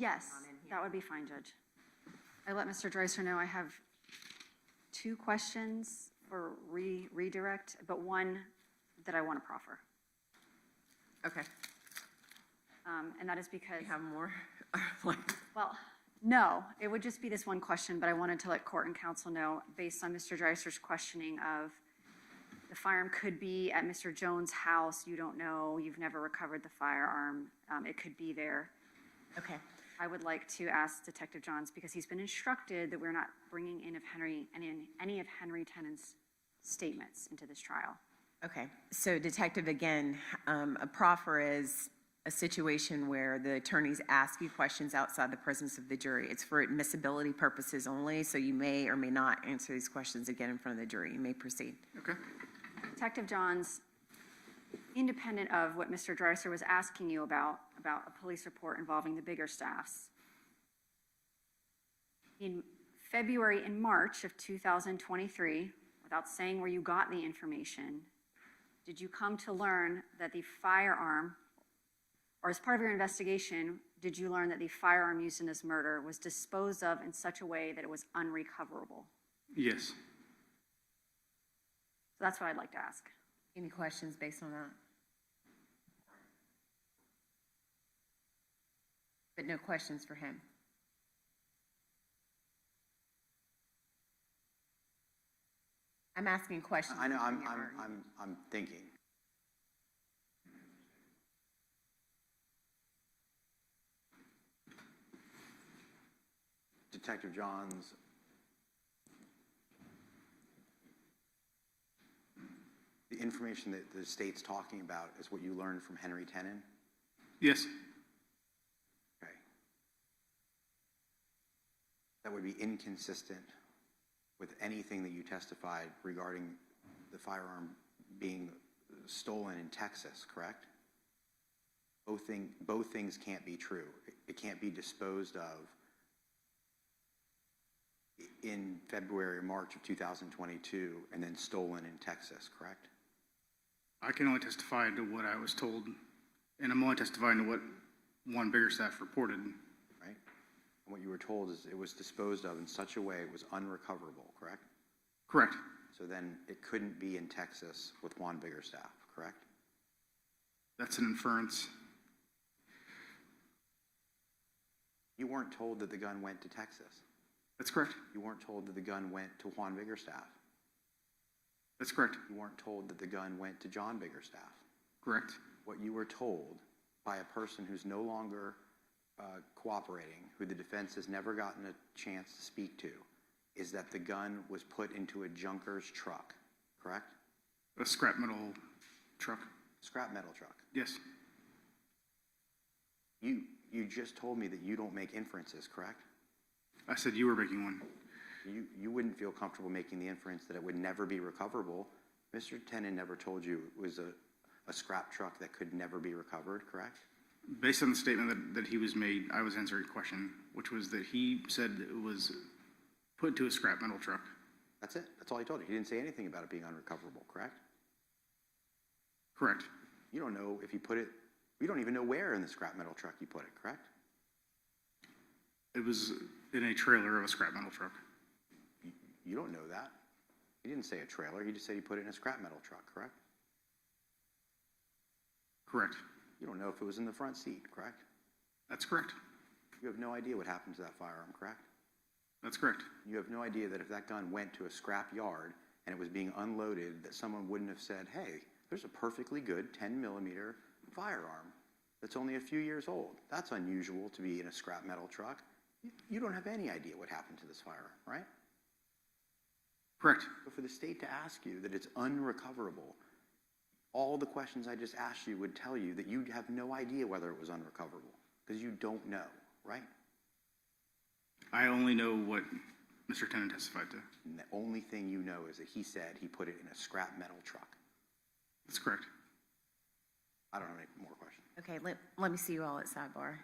Yes, that would be fine, Judge. I let Mr. Dreiser know I have 2 questions for redirect, but one that I want to proffer. Okay. And that is because, You have more? well, no, it would just be this one question, but I wanted to let court and counsel know, based on Mr. Dreiser's questioning of the firearm could be at Mr. Jones' house, you don't know, you've never recovered the firearm, it could be there. Okay. I would like to ask Detective Johns, because he's been instructed that we're not bringing in any of Henry Tennant's statements into this trial. Okay, so Detective, again, a proffer is a situation where the attorneys ask you questions outside the presence of the jury. It's for admissibility purposes only, so you may or may not answer these questions again in front of the jury. You may proceed. Okay. Detective Johns, independent of what Mr. Dreiser was asking you about a police report involving the bigger staffs, in February and March of 2023, without saying where you got the information, did you come to learn that the firearm, or as part of your investigation, did you learn that the firearm used in this murder was disposed of in such a way that it was unrecoverable? Yes. So that's what I'd like to ask. Any questions based on that? But no questions for him. I'm asking questions. I know, from your argument. I'm thinking. Detective Johns, the information that the state's talking about is what you learned from Henry Tennant? Yes. Okay. That would be inconsistent with anything that you testified regarding the firearm being stolen in Texas, correct? Both things can't be true. It can't be disposed of in February or March of 2022 and then stolen in Texas, correct? I can only testify to what I was told, and I'm only testifying to what one bigger staff reported. Right? And what you were told is it was disposed of in such a way it was unrecoverable, correct? Correct. So then it couldn't be in Texas with Juan Biggerstaff, correct? That's an inference. You weren't told that the gun went to Texas. That's correct. You weren't told that the gun went to Juan Biggerstaff. That's correct. You weren't told that the gun went to John Biggerstaff. Correct. What you were told by a person who's no longer cooperating, who the defense has never gotten a chance to speak to, is that the gun was put into a junker's truck, correct? A scrap metal truck. Scrap metal truck. Yes. You just told me that you don't make inferences, correct? I said you were making one. You wouldn't feel comfortable making the inference that it would never be recoverable. Mr. Tennant never told you it was a scrap truck that could never be recovered, correct? Based on the statement that he was made, I was answering a question, which was that he said it was put to a scrap metal truck. That's it. That's all he told you. He didn't say anything about it being unrecoverable, correct? Correct. You don't know if you put it, you don't even know where in the scrap metal truck you put it, correct? It was in a trailer of a scrap metal truck. You don't know that. He didn't say a trailer. He just said he put it in a scrap metal truck, correct? Correct. You don't know if it was in the front seat, correct? That's correct. You have no idea what happened to that firearm, correct? That's correct. You have no idea that if that gun went to a scrap yard and it was being unloaded, that someone wouldn't have said, hey, there's a perfectly good 10 millimeter firearm that's only a few years old. That's unusual to be in a scrap metal truck. You don't have any idea what happened to this firearm, right? Correct. So for the state to ask you that it's unrecoverable, all the questions I just asked you would tell you that you have no idea whether it was unrecoverable because you don't know, right? I only know what Mr. Tennant testified to. And the only thing you know is that he said he put it in a scrap metal truck. That's correct. I don't have any more questions. Okay, let me see you all at sidebar.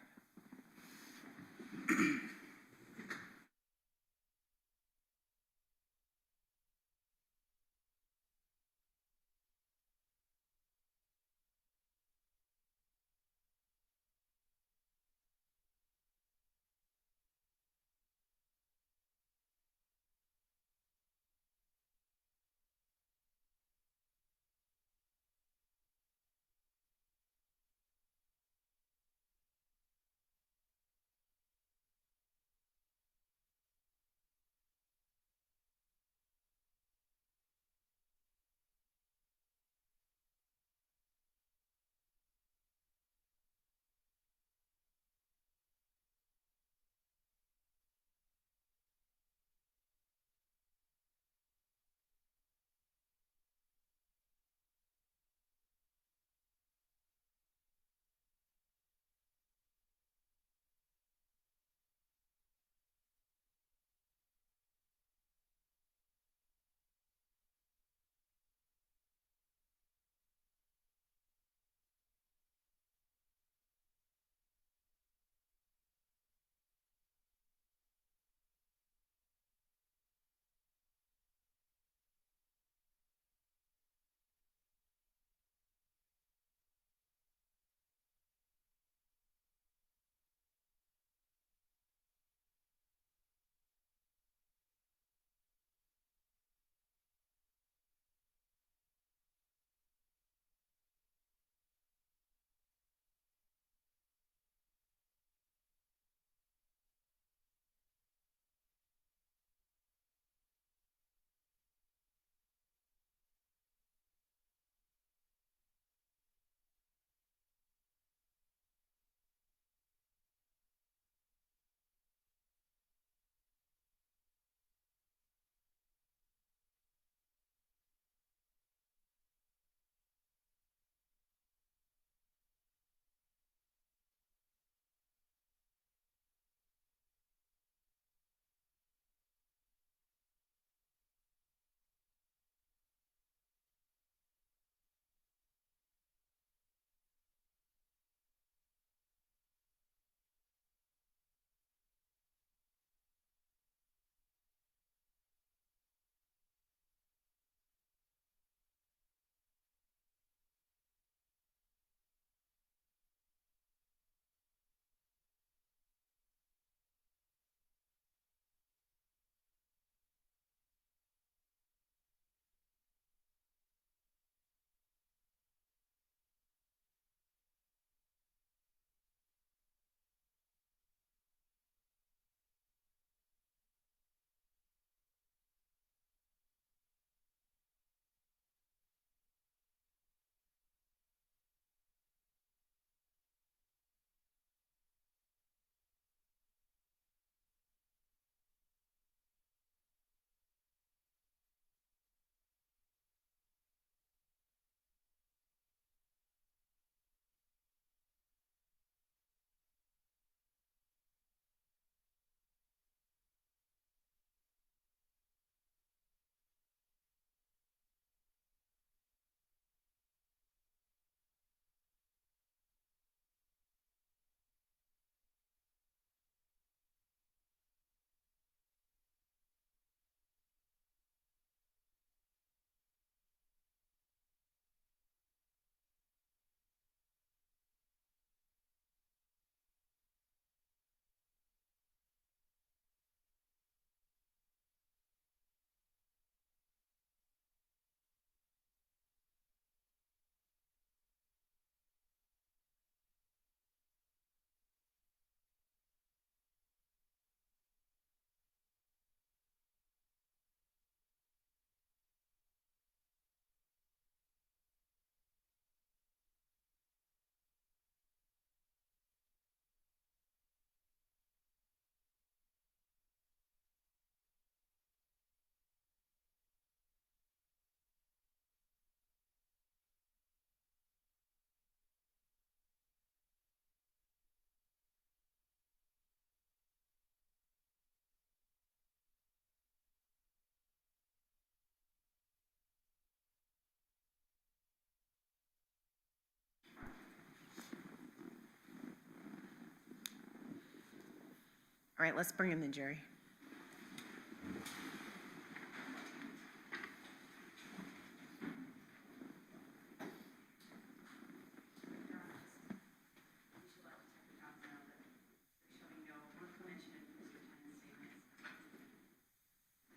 All right, let's bring in the jury.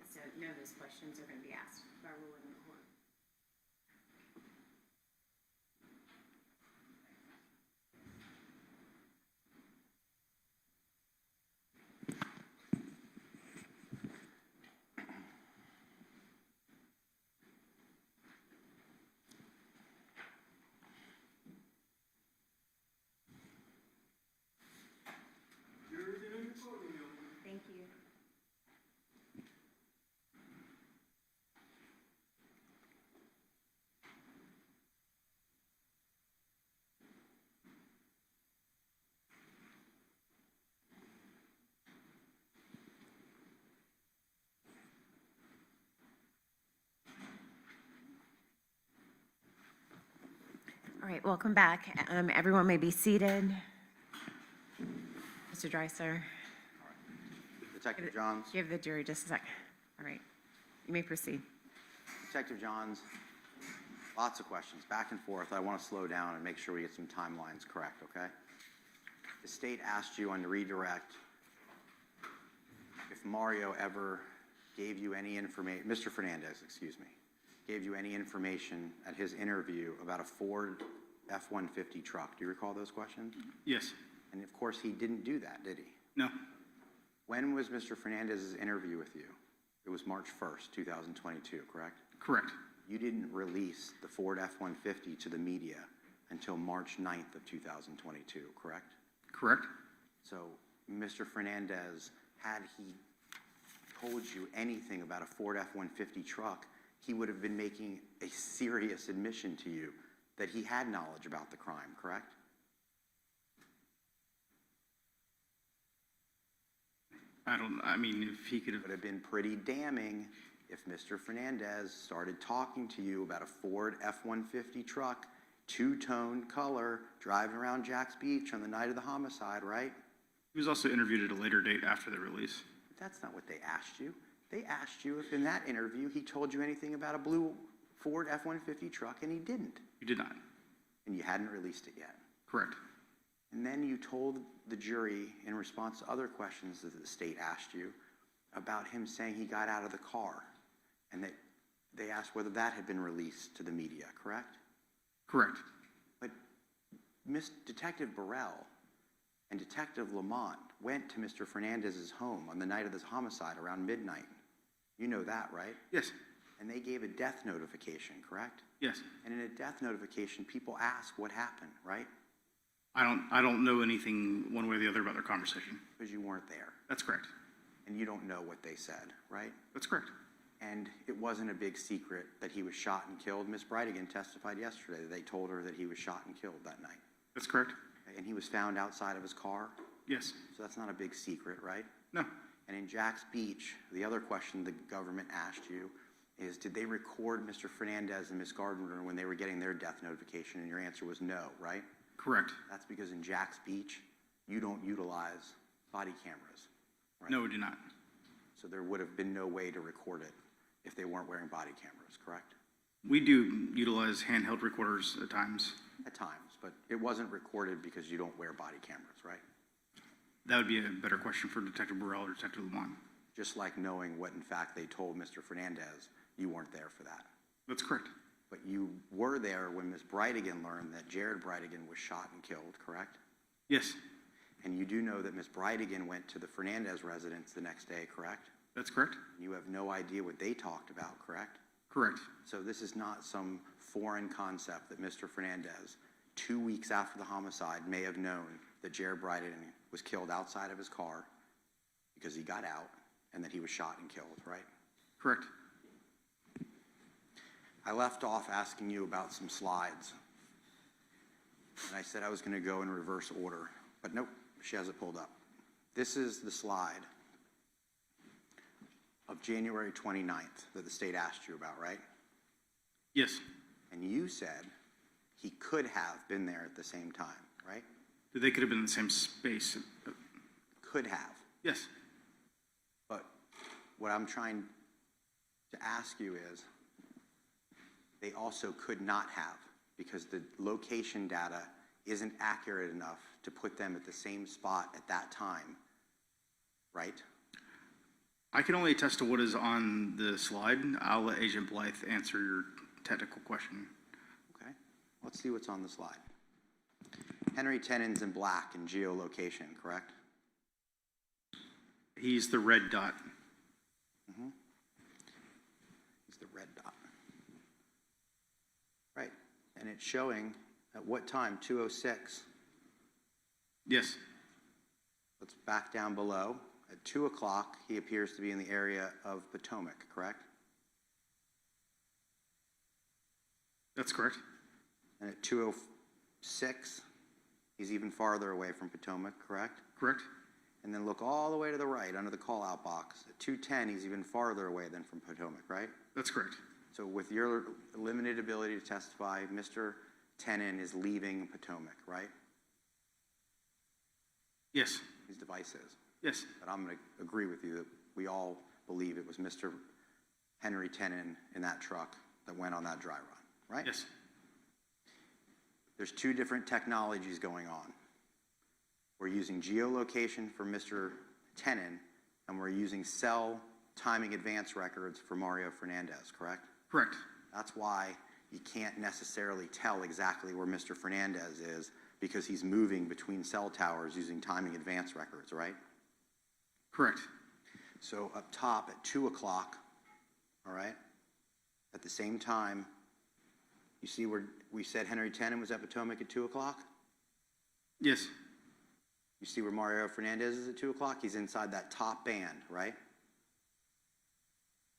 So no, those questions are going to be asked by ruling in court. Thank you. All right, welcome back. Everyone may be seated. Mr. Dreiser, Detective Johns. give the jury just a sec. All right, you may proceed. Detective Johns, lots of questions, back and forth. I want to slow down and make sure we get some timelines correct, okay? The state asked you on the redirect if Mario ever gave you any information, Mr. Fernandez, excuse me, gave you any information at his interview about a Ford F-150 truck. Do you recall those questions? Yes. And of course, he didn't do that, did he? No. When was Mr. Fernandez's interview with you? It was March 1st, 2022, correct? Correct. You didn't release the Ford F-150 to the media until March 9th of 2022, correct? Correct. So, Mr. Fernandez, had he told you anything about a Ford F-150 truck, he would have been making a serious admission to you that he had knowledge about the crime, correct? I mean, if he could It have, would have been pretty damning if Mr. Fernandez started talking to you about a Ford F-150 truck, two-tone color, driving around Jack's Beach on the night of the homicide, right? he was also interviewed at a later date after the release. But that's not what they asked you. They asked you if in that interview he told you anything about a blue Ford F-150 truck, and he didn't. You did not. And you hadn't released it yet. Correct. And then you told the jury, in response to other questions that the state asked you, about him saying he got out of the car, and that they asked whether that had been released to the media, correct? Correct. But Detective Burrell and Detective Lamont went to Mr. Fernandez's home on the night of this homicide around midnight. You know that, right? Yes. And they gave a death notification, correct? Yes. And in a death notification, people ask what happened, right? I don't know anything one way or the other about their conversation. Because you weren't there. That's correct. And you don't know what they said, right? That's correct. And it wasn't a big secret that he was shot and killed. Ms. Bridegan testified yesterday that they told her that he was shot and killed that night. That's correct. And he was found outside of his car. Yes. So that's not a big secret, right? No. And in Jack's Beach, the other question the government asked you is, did they record Mr. Fernandez and Ms. Gardner when they were getting their death notification? And your answer was no, right? Correct. That's because in Jack's Beach, you don't utilize body cameras, right? No, we do not. So there would have been no way to record it if they weren't wearing body cameras, correct? We do utilize handheld recorders at times. At times, but it wasn't recorded because you don't wear body cameras, right? That would be a better question for Detective Burrell or Detective Lamont. Just like knowing what in fact they told Mr. Fernandez, you weren't there for that. That's correct. But you were there when Ms. Bridegan learned that Jared Bridegan was shot and killed, correct? Yes. And you do know that Ms. Bridegan went to the Fernandez residence the next day, correct? That's correct. You have no idea what they talked about, correct? Correct. So this is not some foreign concept that Mr. Fernandez, 2 weeks after the homicide, may have known that Jared Bridegan was killed outside of his car because he got out and that he was shot and killed, right? Correct. I left off asking you about some slides. And I said I was going to go in reverse order, but nope, she has it pulled up. This is the slide of January 29th that the state asked you about, right? Yes. And you said he could have been there at the same time, right? They could have been in the same space. Could have. Yes. But what I'm trying to ask you is, they also could not have, because the location data isn't accurate enough to put them at the same spot at that time, right? I can only attest to what is on the slide. I'll let Agent Blythe answer your technical question. Okay, let's see what's on the slide. Henry Tennan's in black in geolocation, correct? He's the red dot. He's the red dot. Right, and it's showing at what time? 2:06. Yes. Let's back down below. At 2 o'clock, he appears to be in the area of Potomac, correct? That's correct. And at 2:06, he's even farther away from Potomac, correct? Correct. And then look all the way to the right under the call-out box. At 2:10, he's even farther away than from Potomac, right? That's correct. So with your limited ability to testify, Mr. Tenon is leaving Potomac, right? Yes. His device is. Yes. But I'm going to agree with you that we all believe it was Mr. Henry Tenon in that truck that went on that dry run, right? Yes. There's two different technologies going on. We're using geolocation for Mr. Tenon, and we're using cell timing advance records for Mario Fernandez, correct? Correct. That's why you can't necessarily tell exactly where Mr. Fernandez is, because he's moving between cell towers using timing advance records, right? Correct. So up top at 2 o'clock, all right, at the same time, you see where we said Henry Tenon was at Potomac at 2 o'clock? Yes. You see where Mario Fernandez is at 2 o'clock? He's inside that top band, right?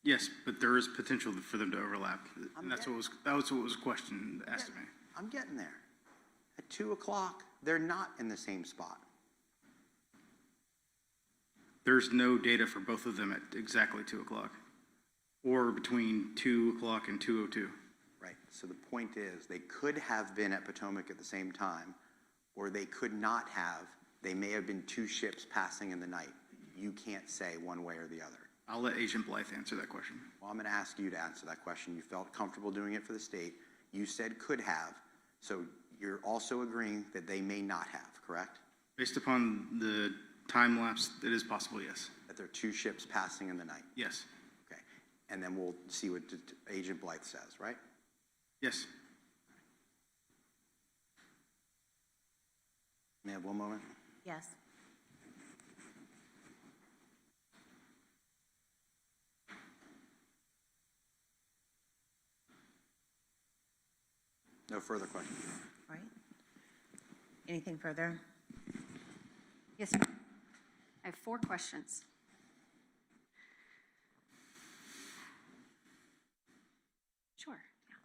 Yes, but there is potential for them to overlap. And that was what was questioned, asked of me. I'm getting there. At 2 o'clock, they're not in the same spot. There's no data for both of them at exactly 2 o'clock, or between 2 o'clock and 2:02. Right, so the point is, they could have been at Potomac at the same time, or they could not have. They may have been two ships passing in the night. You can't say one way or the other. I'll let Agent Blythe answer that question. Well, I'm going to ask you to answer that question. You felt comfortable doing it for the state. You said could have, so you're also agreeing that they may not have, correct? Based upon the time lapse, it is possible, yes. That there are two ships passing in the night? Yes. Okay, and then we'll see what Agent Blythe says, right? Yes. May I have one moment? Yes. No further questions. Right. Anything further? Yes, ma'am. I have 4 questions. Sure. Yeah.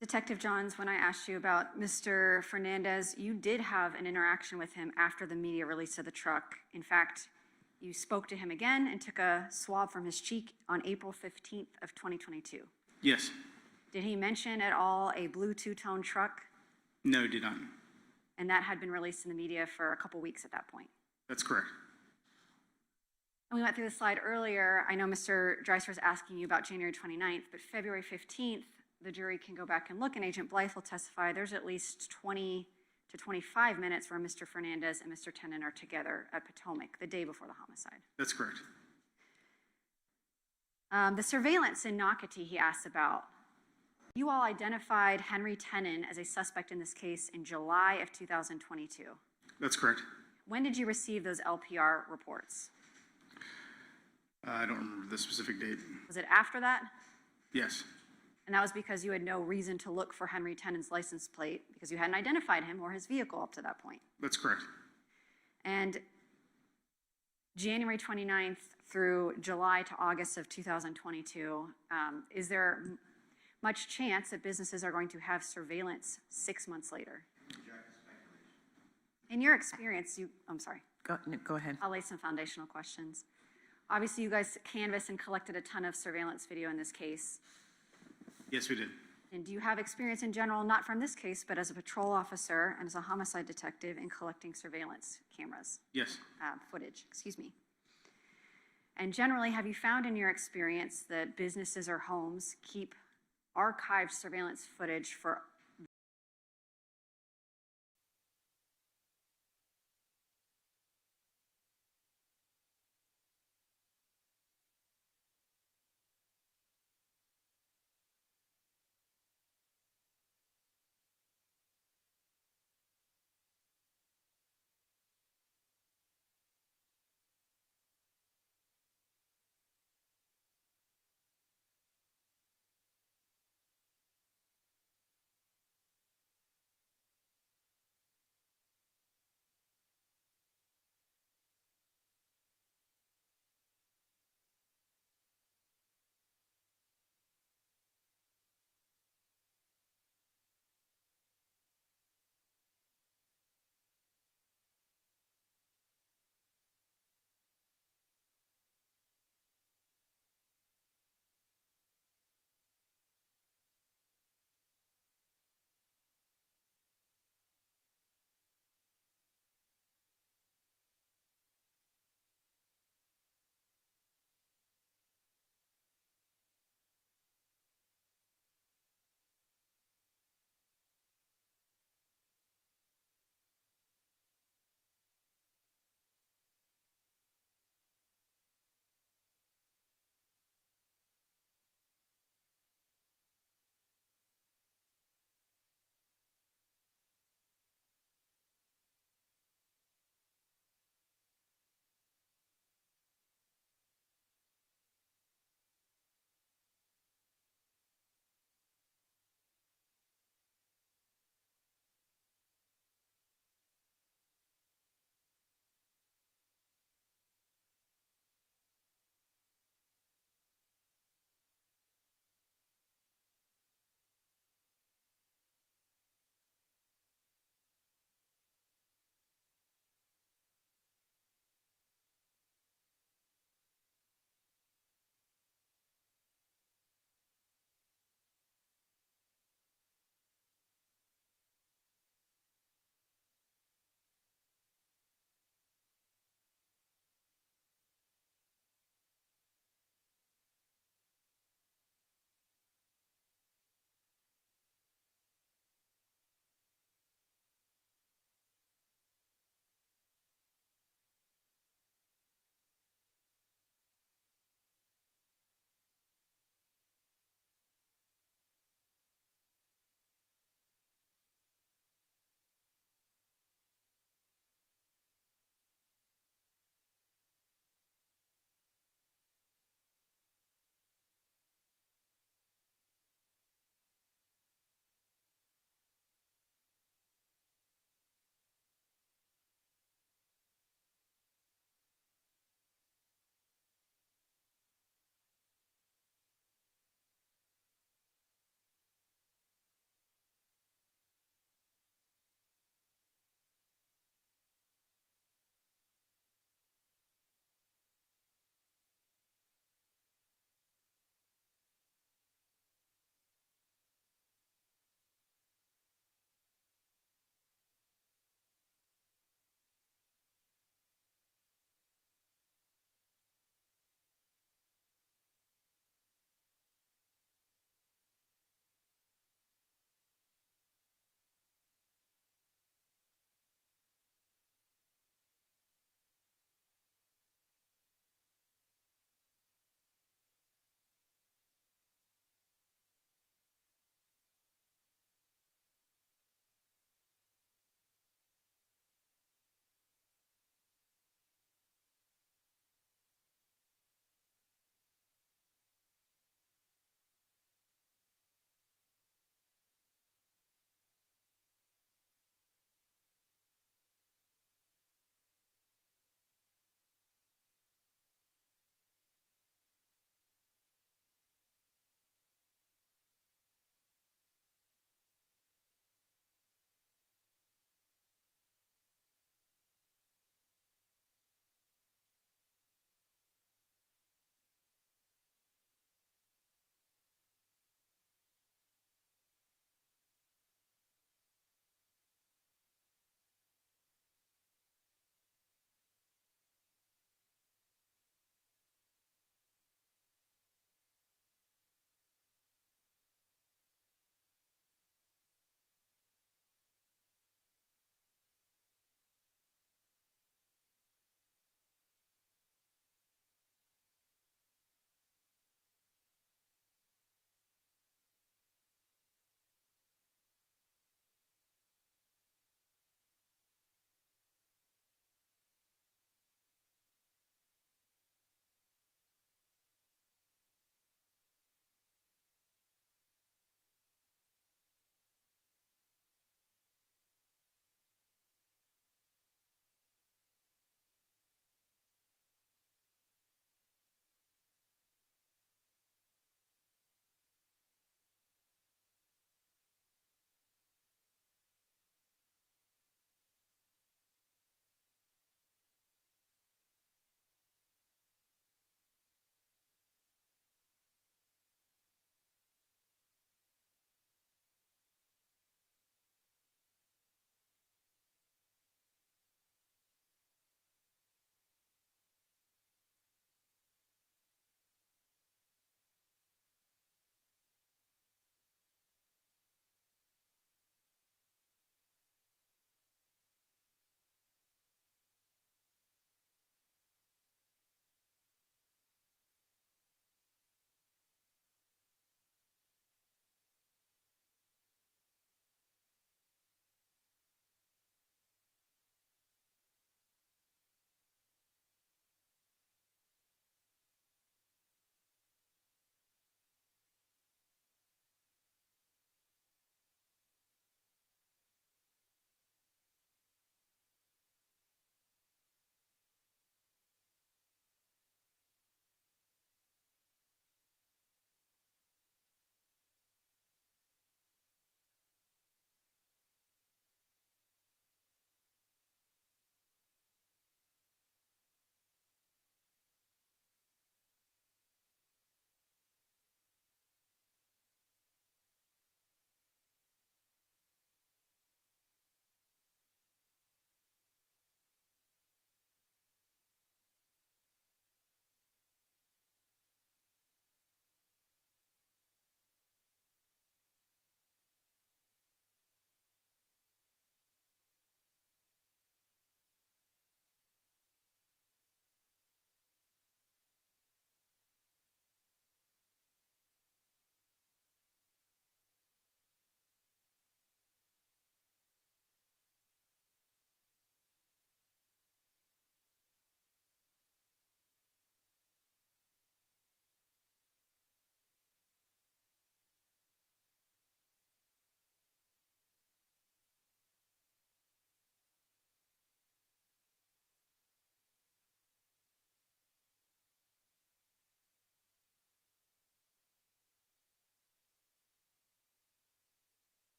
Detective Johns, when I asked you about Mr. Fernandez, you did have an interaction with him after the media release of the truck. In fact, you spoke to him again and took a swab from his cheek on April 15th of 2022. Yes. Did he mention at all a blue two-tone truck? No, did not. And that had been released in the media for a couple weeks at that point. That's correct. And we went through the slide earlier. I know Mr. Dreiser was asking you about January 29th, but February 15th, the jury can go back and look, and Agent Blythe will testify. There's at least 20 to 25 minutes where Mr. Fernandez and Mr. Tenon are together at Potomac the day before the homicide. That's correct. The surveillance in Nocatee he asked about. You all identified Henry Tenon as a suspect in this case in July of 2022. That's correct. When did you receive those LPR reports? I don't remember the specific date. Was it after that? Yes. And that was because you had no reason to look for Henry Tenon's license plate because you hadn't identified him or his vehicle up to that point. That's correct. And January 29th through July to August of 2022, is there much chance that businesses are going to have surveillance 6 months later? In your experience, I'm sorry. Go ahead. I'll lay some foundational questions. Obviously, you guys canvassed and collected a ton of surveillance video in this case. Yes, we did. And do you have experience in general, not from this case, but as a patrol officer and as a homicide detective in collecting surveillance cameras? Yes. Footage, excuse me. And generally, have you found in your experience that businesses or homes keep archived surveillance footage for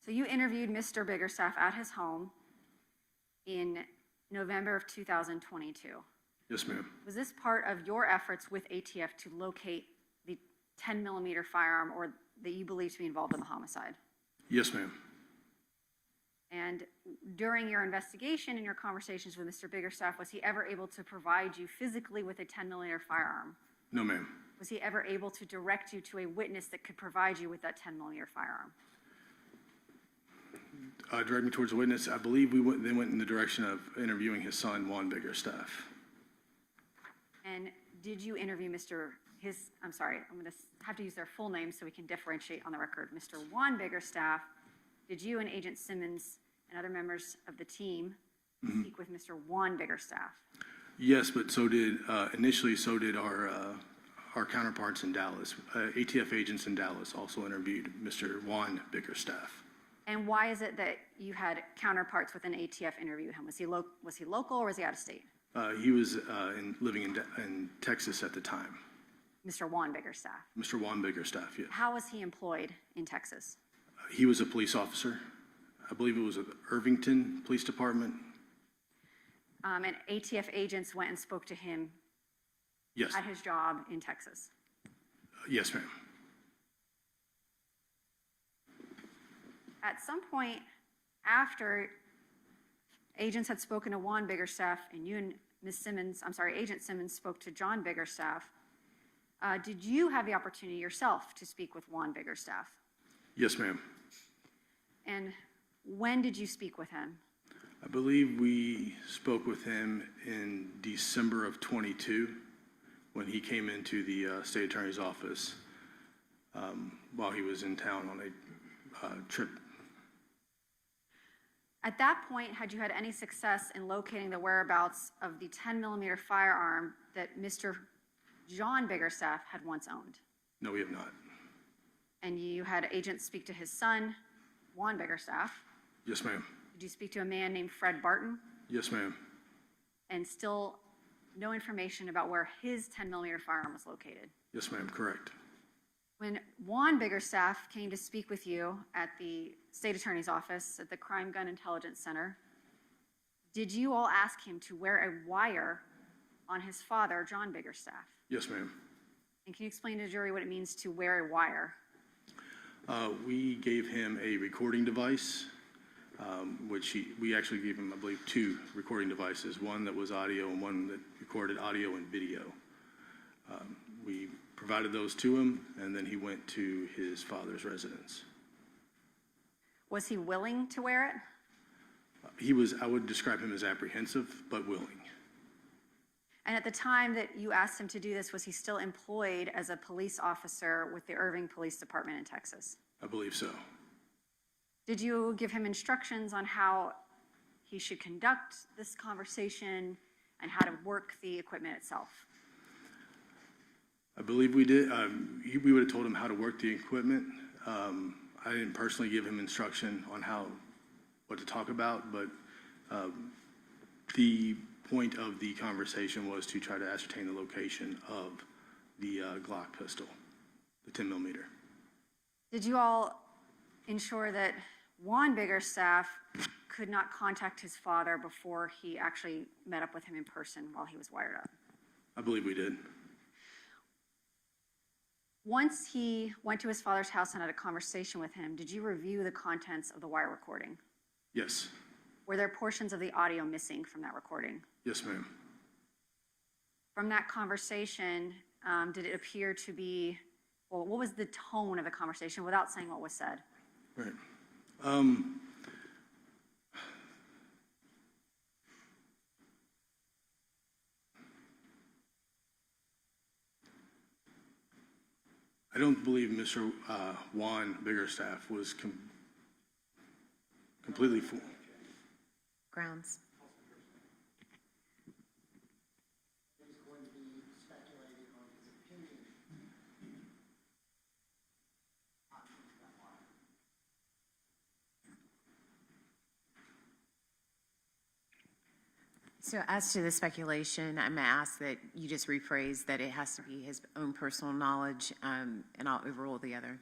So you interviewed Mr. Biggerstaff at his home in November of 2022. Yes, ma'am. Was this part of your efforts with ATF to locate the 10 millimeter firearm or that you believe to be involved in the homicide? Yes, ma'am. And during your investigation and your conversations with Mr. Biggerstaff, was he ever able to provide you physically with a 10 millimeter firearm? No, ma'am. Was he ever able to direct you to a witness that could provide you with that 10 millimeter firearm? Direct me towards a witness. I believe they went in the direction of interviewing his son, Juan Biggerstaff. And did you interview I'm sorry, I'm going to have to use their full name so we can differentiate on the record. Mr. Juan Biggerstaff, did you and Agent Simmons and other members of the team speak with Mr. Juan Biggerstaff? Yes, but initially so did our counterparts in Dallas. ATF agents in Dallas also interviewed Mr. Juan Biggerstaff. And why is it that you had counterparts within ATF interview him? Was he local or was he out of state? He was living in Texas at the time. Mr. Juan Biggerstaff. Mr. Juan Biggerstaff, yes. How was he employed in Texas? He was a police officer. I believe it was at the Irvington Police Department. And ATF agents went and spoke to him Yes. at his job in Texas. Yes, ma'am. At some point after agents had spoken to Juan Biggerstaff and you and Agent Simmons spoke to John Biggerstaff, did you have the opportunity yourself to speak with Juan Biggerstaff? Yes, ma'am. And when did you speak with him? I believe we spoke with him in December of 22 when he came into the state attorney's office while he was in town on a trip. At that point, had you had any success in locating the whereabouts of the 10 millimeter firearm that Mr. John Biggerstaff had once owned? No, we have not. And you had agents speak to his son, Juan Biggerstaff. Yes, ma'am. Did you speak to a man named Fred Barton? Yes, ma'am. And still no information about where his 10 millimeter firearm was located? Yes, ma'am, correct. When Juan Biggerstaff came to speak with you at the state attorney's office at the Crime Gun Intelligence Center, did you all ask him to wear a wire on his father, John Biggerstaff? Yes, ma'am. And can you explain to the jury what it means to wear a wire? We gave him a recording device, which we actually gave him, I believe, 2 recording devices, one that was audio and one that recorded audio and video. We provided those to him, and then he went to his father's residence. Was he willing to wear it? He was, I would describe him as apprehensive, but willing. And at the time that you asked him to do this, was he still employed as a police officer with the Irving Police Department in Texas? I believe so. Did you give him instructions on how he should conduct this conversation and how to work the equipment itself? I believe we did. We would have told him how to work the equipment. I didn't personally give him instruction on what to talk about, but the point of the conversation was to try to ascertain the location of the Glock pistol, the 10 millimeter. Did you all ensure that Juan Biggerstaff could not contact his father before he actually met up with him in person while he was wired up? I believe we did. Once he went to his father's house and had a conversation with him, did you review the contents of the wire recording? Yes. Were there portions of the audio missing from that recording? Yes, ma'am. From that conversation, did it appear to be, well, what was the tone of the conversation without saying what was said? Right. I don't believe Mr. Juan Biggerstaff was completely full. Grounds. So as to the speculation, I'm going to ask that you just rephrase that it has to be his own personal knowledge, and I'll overrule the other.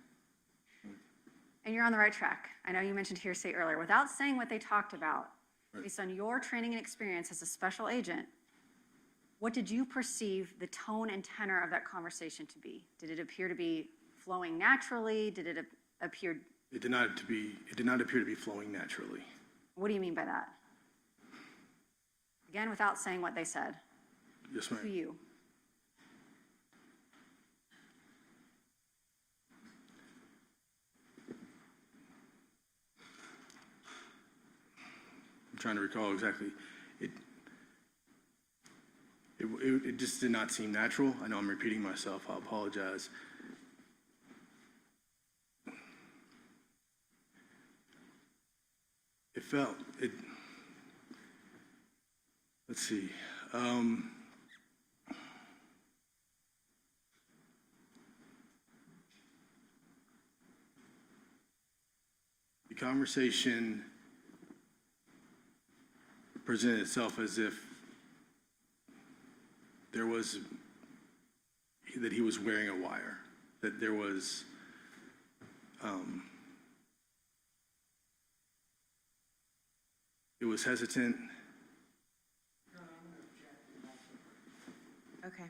And you're on the right track. I know you mentioned hearsay earlier. Without saying what they talked about, based on your training and experience as a special agent, what did you perceive the tone and tenor of that conversation to be? Did it appear to be flowing naturally? Did it appear? It did not appear to be flowing naturally. What do you mean by that? Again, without saying what they said Yes, to ma'am. you. I'm trying to recall exactly. It just did not seem natural. I know I'm repeating myself. I apologize. Let's see. The conversation presented itself as if that he was wearing a wire, that there was, it was hesitant. Okay.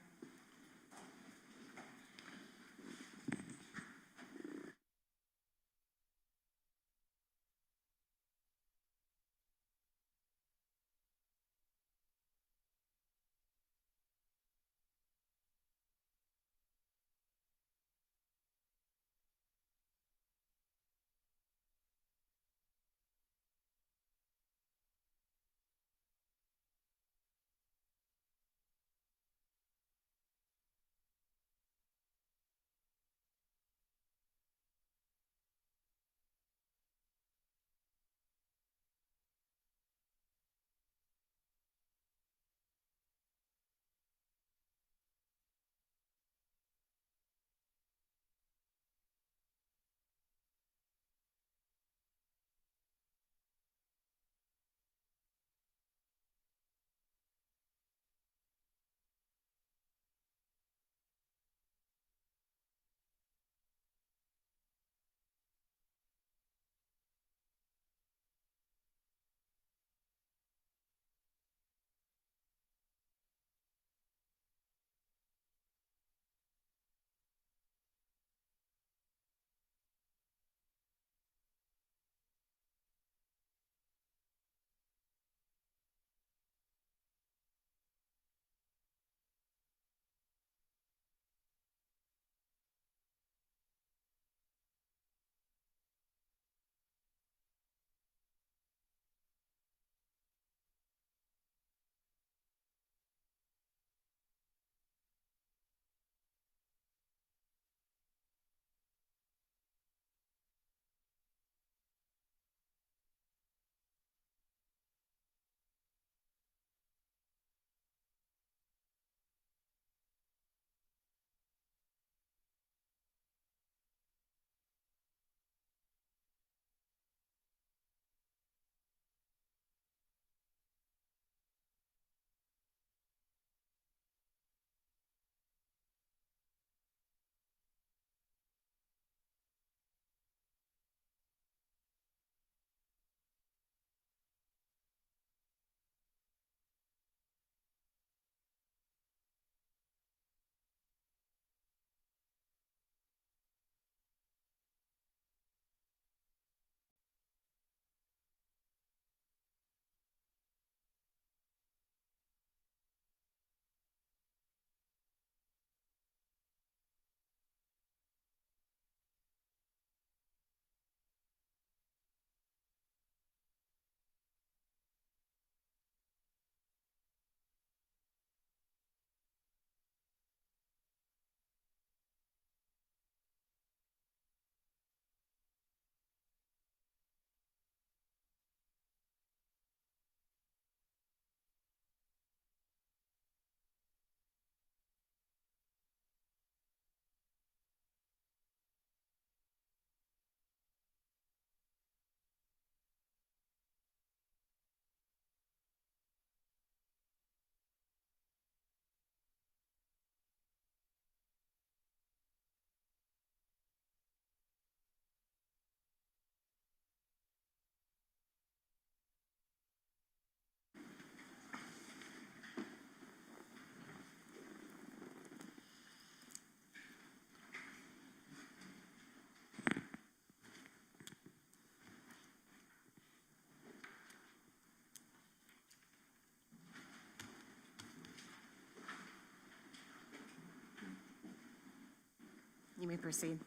You may proceed.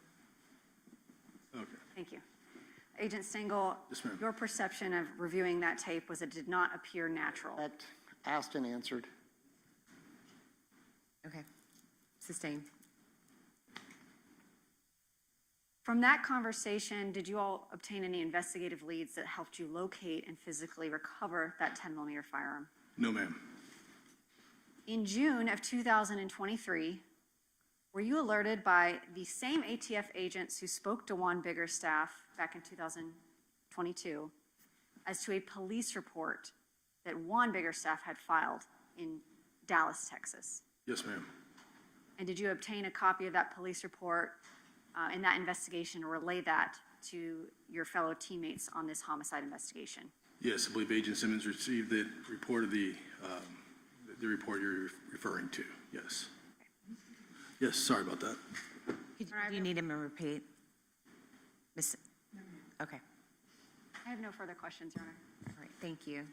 Okay. Thank you. Agent Stengel, Yes, ma'am. your perception of reviewing that tape was it did not appear natural. Correct. Asked and answered. Okay. Sustained. From that conversation, did you all obtain any investigative leads that helped you locate and physically recover that 10mm firearm? No, ma'am. In June of 2023, were you alerted by the same ATF agents who spoke to Juan Biggerstaff back in 2022 as to a police report that Juan Biggerstaff had filed in Dallas, Texas? Yes, ma'am. And did you obtain a copy of that police report in that investigation or relay that to your fellow teammates on this homicide investigation? Yes, I believe Agent Simmons received the report of the report you're referring to. Yes. Yes, sorry about that. Do you need him to repeat? Miss? Okay. I have no further questions, Your Honor. All right. Thank you.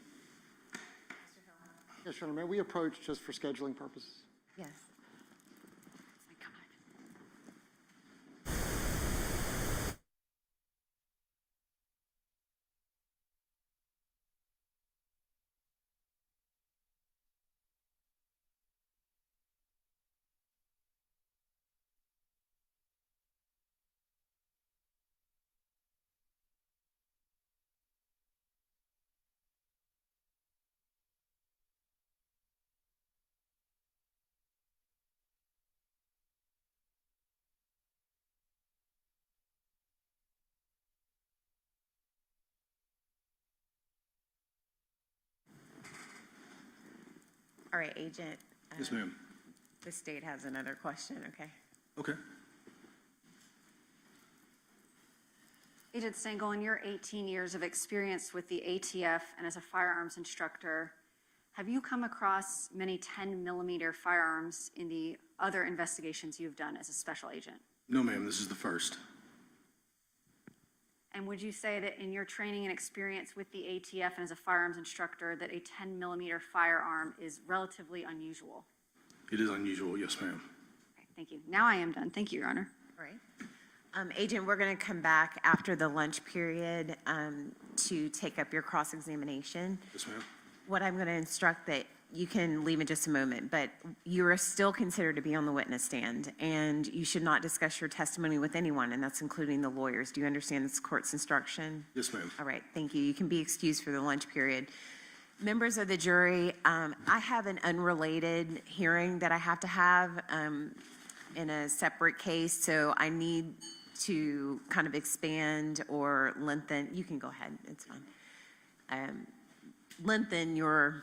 Yes, Your Honor, may we approach just for scheduling purposes? Yes. My God. All right, Agent. Yes, ma'am. The state has another question, okay? Okay. Agent Stengel, in your 18 years of experience with the ATF and as a firearms instructor, have you come across many 10mm firearms in the other investigations you've done as a special agent? No, ma'am, this is the first. And would you say that in your training and experience with the ATF and as a firearms instructor that a 10mm firearm is relatively unusual? It is unusual, yes, ma'am. Okay, thank you. Now I am done. Thank you, Your Honor. All right. Agent, we're going to come back after the lunch period to take up your cross-examination. Yes, ma'am. What I'm going to instruct that you can leave in just a moment, but you are still considered to be on the witness stand, and you should not discuss your testimony with anyone, and that's including the lawyers. Do you understand this court's instruction? Yes, ma'am. All right, thank you. You can be excused for the lunch period. Members of the jury, I have an unrelated hearing that I have to have in a separate case, so I need to kind of expand or lengthen. You can go ahead, it's fine. Lengthen your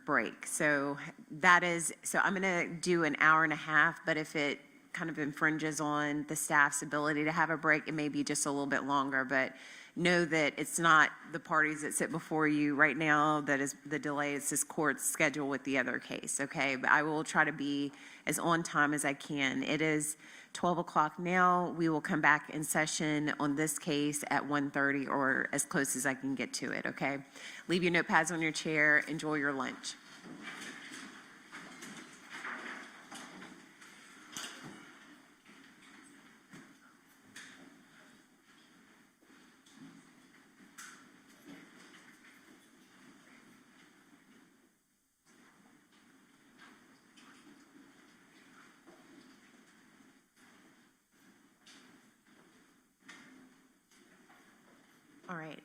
break. So I'm going to do an hour and a half, but if it kind of infringes on the staff's ability to have a break, it may be just a little bit longer, but know that it's not the parties that sit before you right now that is the delay. It's this court's schedule with the other case, okay? But I will try to be as on time as I can. It is 12 o'clock now. We will come back in session on this case at 1:30 or as close as I can get to it, okay? Leave your notepads on your chair. Enjoy your lunch. All right,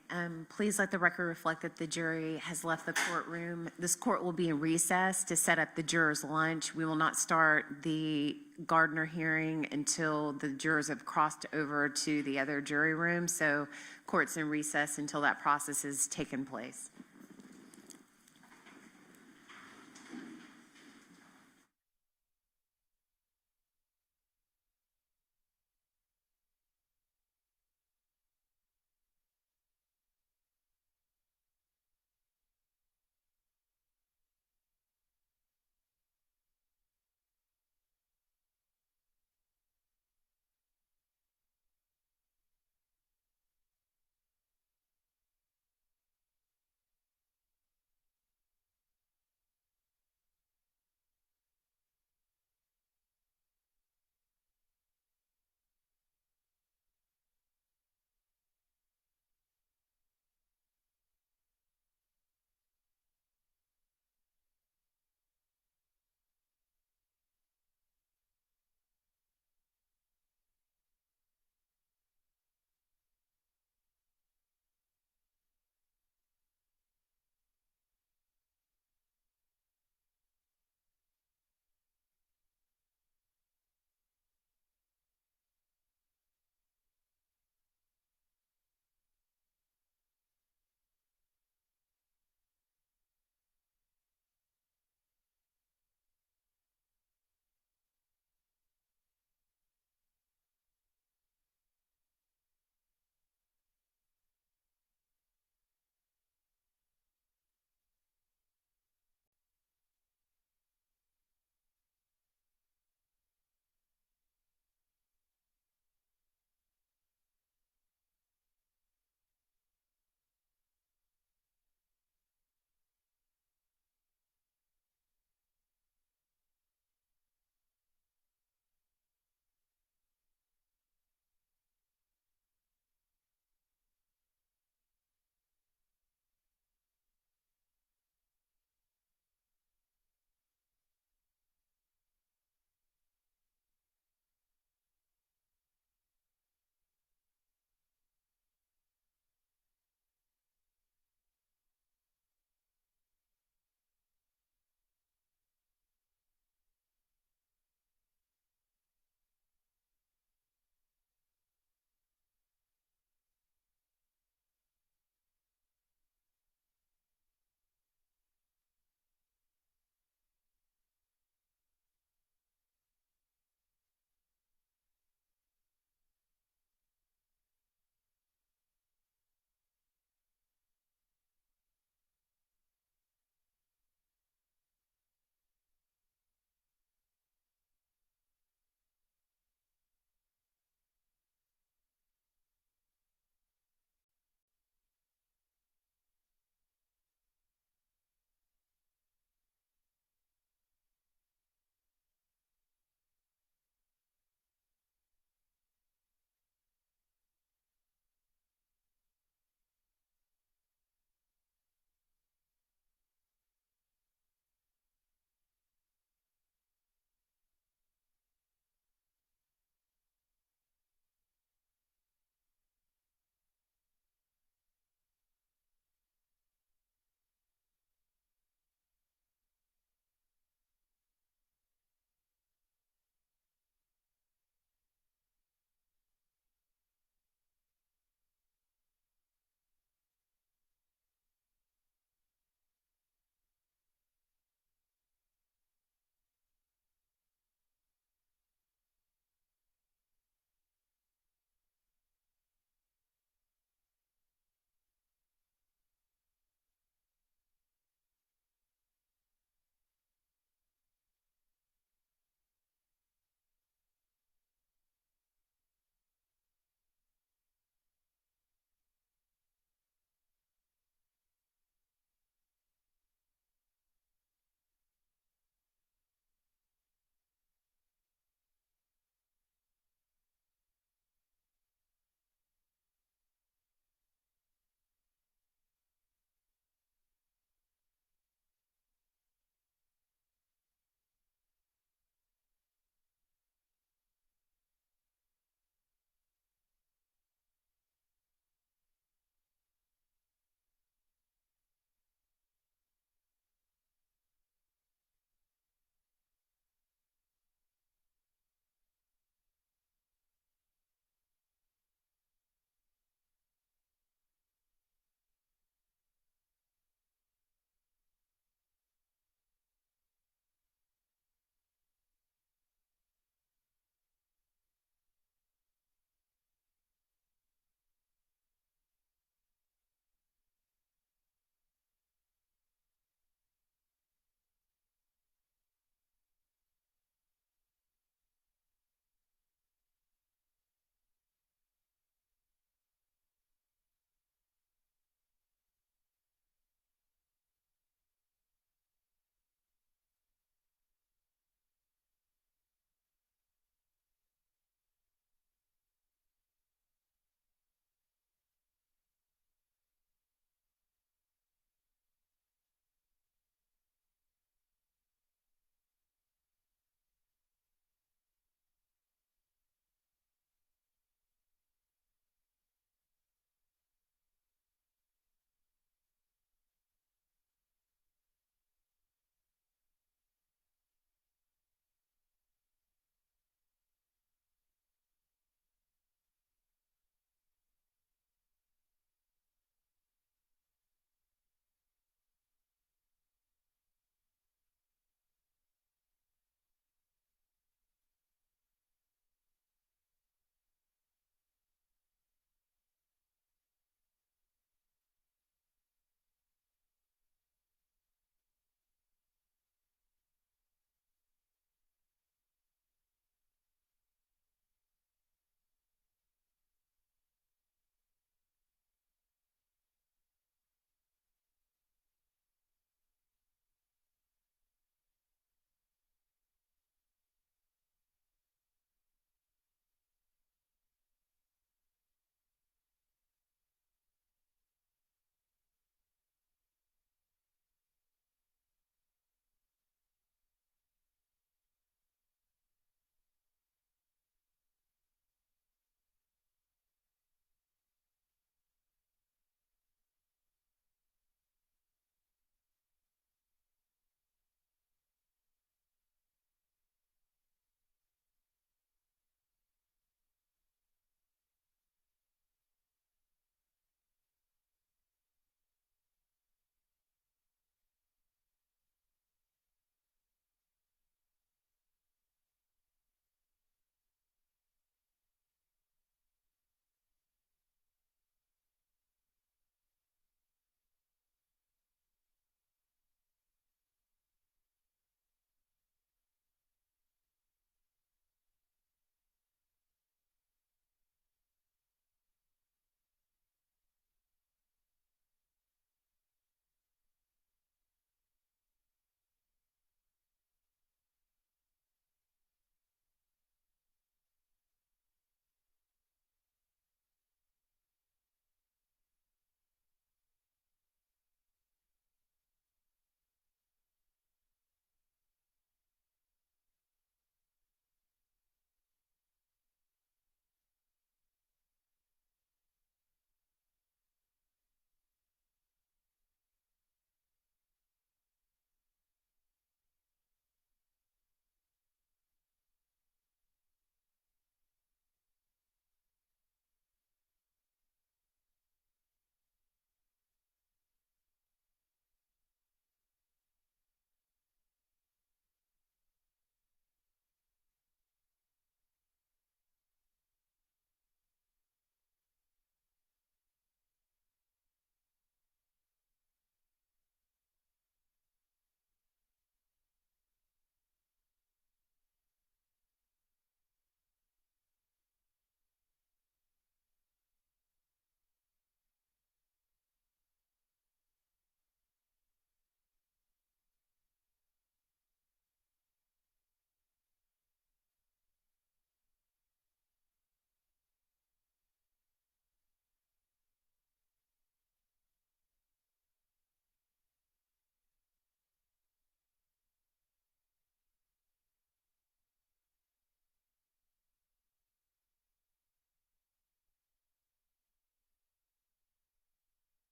please let the record reflect that the jury has left the courtroom. This court will be in recess to set up the jurors' lunch. We will not start the Gardner hearing until the jurors have crossed over to the other jury room. So court's in recess until that process has taken place.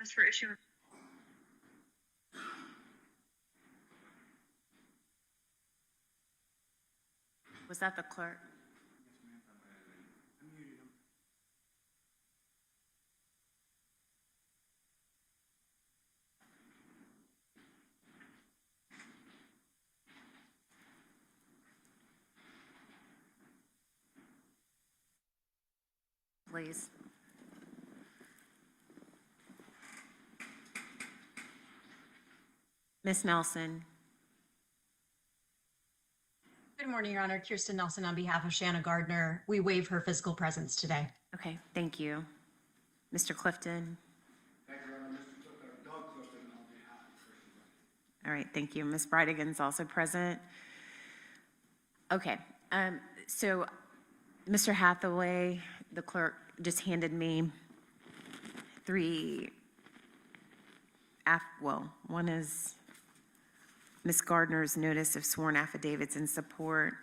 For issue. Was that the clerk? Please. Ms. Nelson. Good morning, Your Honor. Kirsten Nelson on behalf of Shanna Gardner. We waive her physical presence today. Okay, thank you. Mr. Clifton. Thank you, Your Honor. Mr. Doug Clifton on behalf of Christian. All right, thank you. Ms. Bridegan's also present. Okay, so Mr. Hathaway, the clerk, just handed me one is Ms. Gardner's notice of sworn affidavits in support.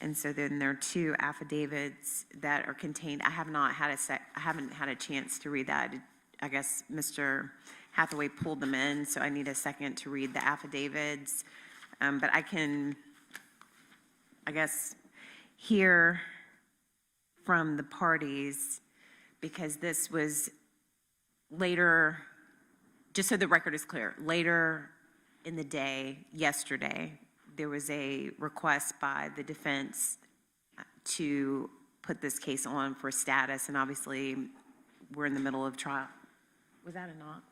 And so then there are 2 affidavits that are contained. I haven't had a chance to read that. I guess Mr. Hathaway pulled them in, so I need a second to read the affidavits. But I can, I guess, hear from the parties, because this was later, just so the record is clear, later in the day, yesterday, there was a request by the defense to put this case on for status, and obviously, we're in the middle of trial. Was that a knock?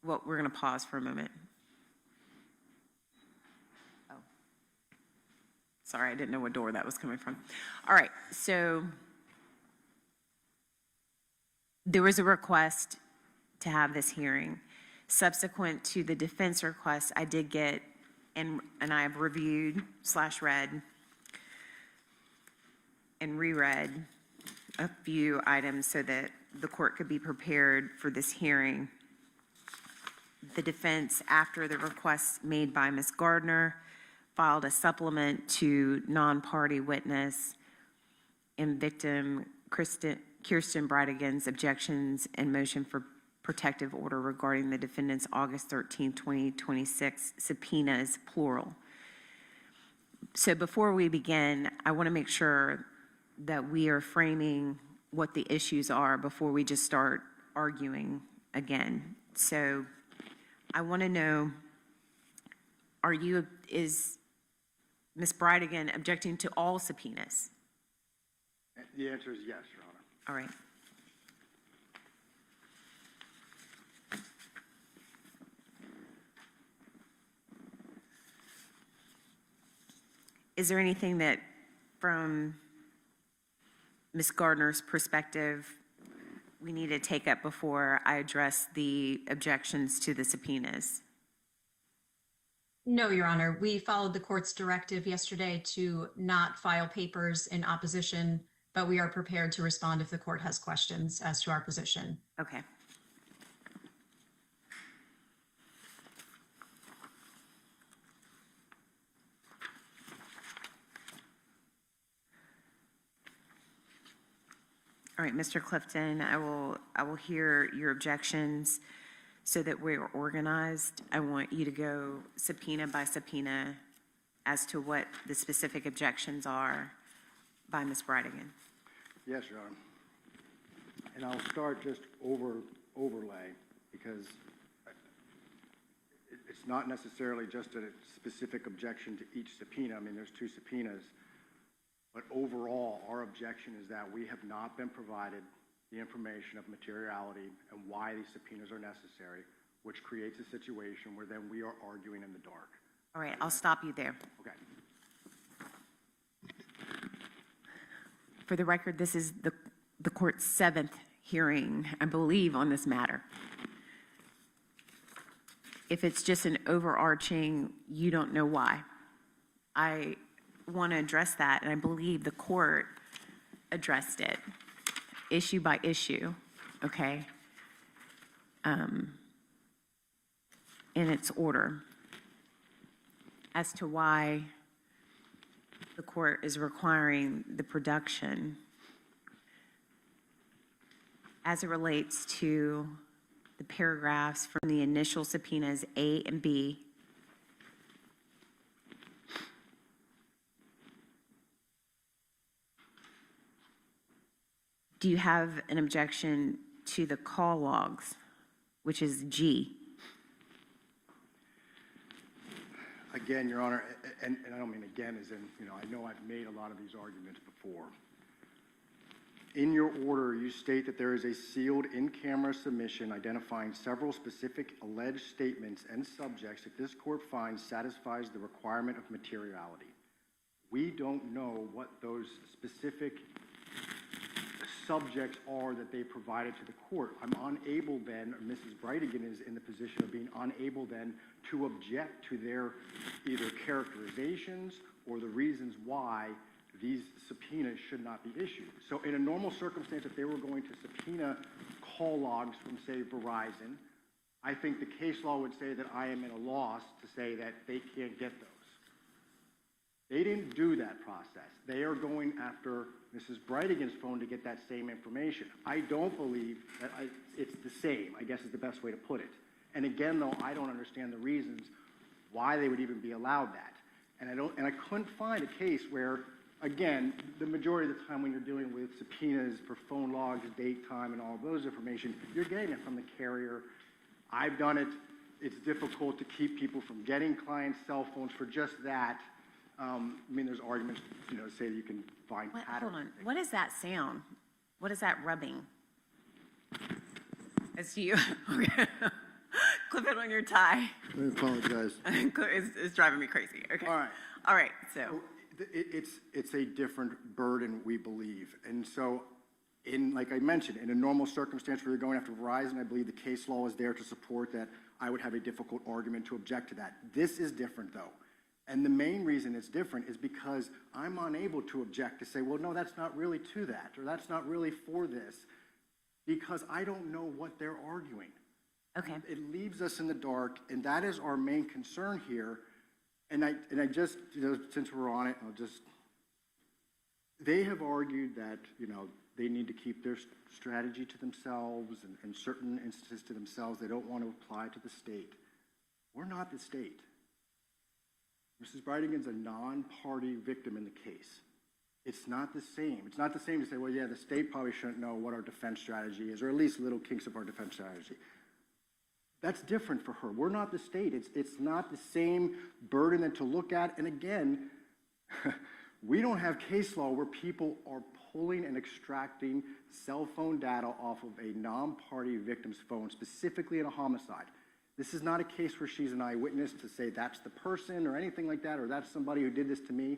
Well, we're going to pause for a moment. Oh. Sorry, I didn't know what door that was coming from. All right, so there was a request to have this hearing. Subsequent to the defense request, I did get, and I have reviewed / read and reread a few items so that the court could be prepared for this hearing. The defense, after the request made by Ms. Gardner, filed a supplement to non-party witness and victim Kirsten Bridegan's objections and motion for protective order regarding the defendant's August 13, 2026 subpoenas, plural. So before we begin, I want to make sure that we are framing what the issues are before we just start arguing again. So I want to know, is Ms. Bridegan objecting to all subpoenas? The answer is yes, Your Honor. All right. Is there anything that, from Ms. Gardner's perspective, we need to take up before I address the objections to the subpoenas? No, Your Honor. We followed the court's directive yesterday to not file papers in opposition, but we are prepared to respond if the court has questions as to our position. Okay. All right, Mr. Clifton, I will hear your objections so that we're organized. I want you to go subpoena by subpoena as to what the specific objections are by Ms. Bridegan. Yes, Your Honor. And I'll start just overlay, because it's not necessarily just a specific objection to each subpoena. I mean, there's 2 subpoenas. But overall, our objection is that we have not been provided the information of materiality and why these subpoenas are necessary, which creates a situation where then we are arguing in the dark. All right, I'll stop you there. Okay. For the record, this is the court's 7th hearing, I believe, on this matter. If it's just an overarching, you don't know why, I want to address that, and I believe the court addressed it issue by issue, okay, in its order as to why the court is requiring the production as it relates to the paragraphs from the initial subpoenas A and B. Do you have an objection to the call logs, which is G? Again, Your Honor, and I don't mean again as in, I know I've made a lot of these arguments before. In your order, you state that there is a sealed in-camera submission identifying several specific alleged statements and subjects that this court finds satisfies the requirement of materiality. We don't know what those specific subjects are that they provided to the court. I'm unable then, or Mrs. Bridegan is in the position of being unable then to object to their either characterizations or the reasons why these subpoenas should not be issued. So in a normal circumstance, if they were going to subpoena call logs from, say, Verizon, I think the case law would say that I am at a loss to say that they can't get those. They didn't do that process. They are going after Mrs. Bridegan's phone to get that same information. I don't believe that it's the same, I guess is the best way to put it. And again, though, I don't understand the reasons why they would even be allowed that. And I couldn't find a case where, again, the majority of the time when you're dealing with subpoenas for phone logs, date, time, and all of those information, you're getting it from the carrier. I've done it. It's difficult to keep people from getting clients' cell phones for just that. I mean, there's arguments, say that you can find patterns. Hold on. What is that sound? What is that rubbing? It's you. Okay. Clip it on your tie. I apologize. It's driving me crazy. Okay. All right. So it's a different burden, we believe. And so, like I mentioned, in a normal circumstance where you're going after Verizon, I believe the case law is there to support that. I would have a difficult argument to object to that. This is different, though. And the main reason it's different is because I'm unable to object to say, well, no, that's not really to that, or that's not really for this, because I don't know what they're arguing. okay. It leaves us in the dark, and that is our main concern here. And I just, since we're on it, they have argued that, they need to keep their strategy to themselves and certain instances to themselves. They don't want to apply to the state. We're not the state. Mrs. Bridegan's a non-party victim in the case. It's not the same. It's not the same to say, well, yeah, the state probably shouldn't know what our defense strategy is, or at least little kinks of our defense strategy. That's different for her. We're not the state. It's not the same burden than to look at. And again, we don't have case law where people are pulling and extracting cell phone data off of a non-party victim's phone, specifically in a homicide. This is not a case where she's an eyewitness to say that's the person or anything like that, or that's somebody who did this to me.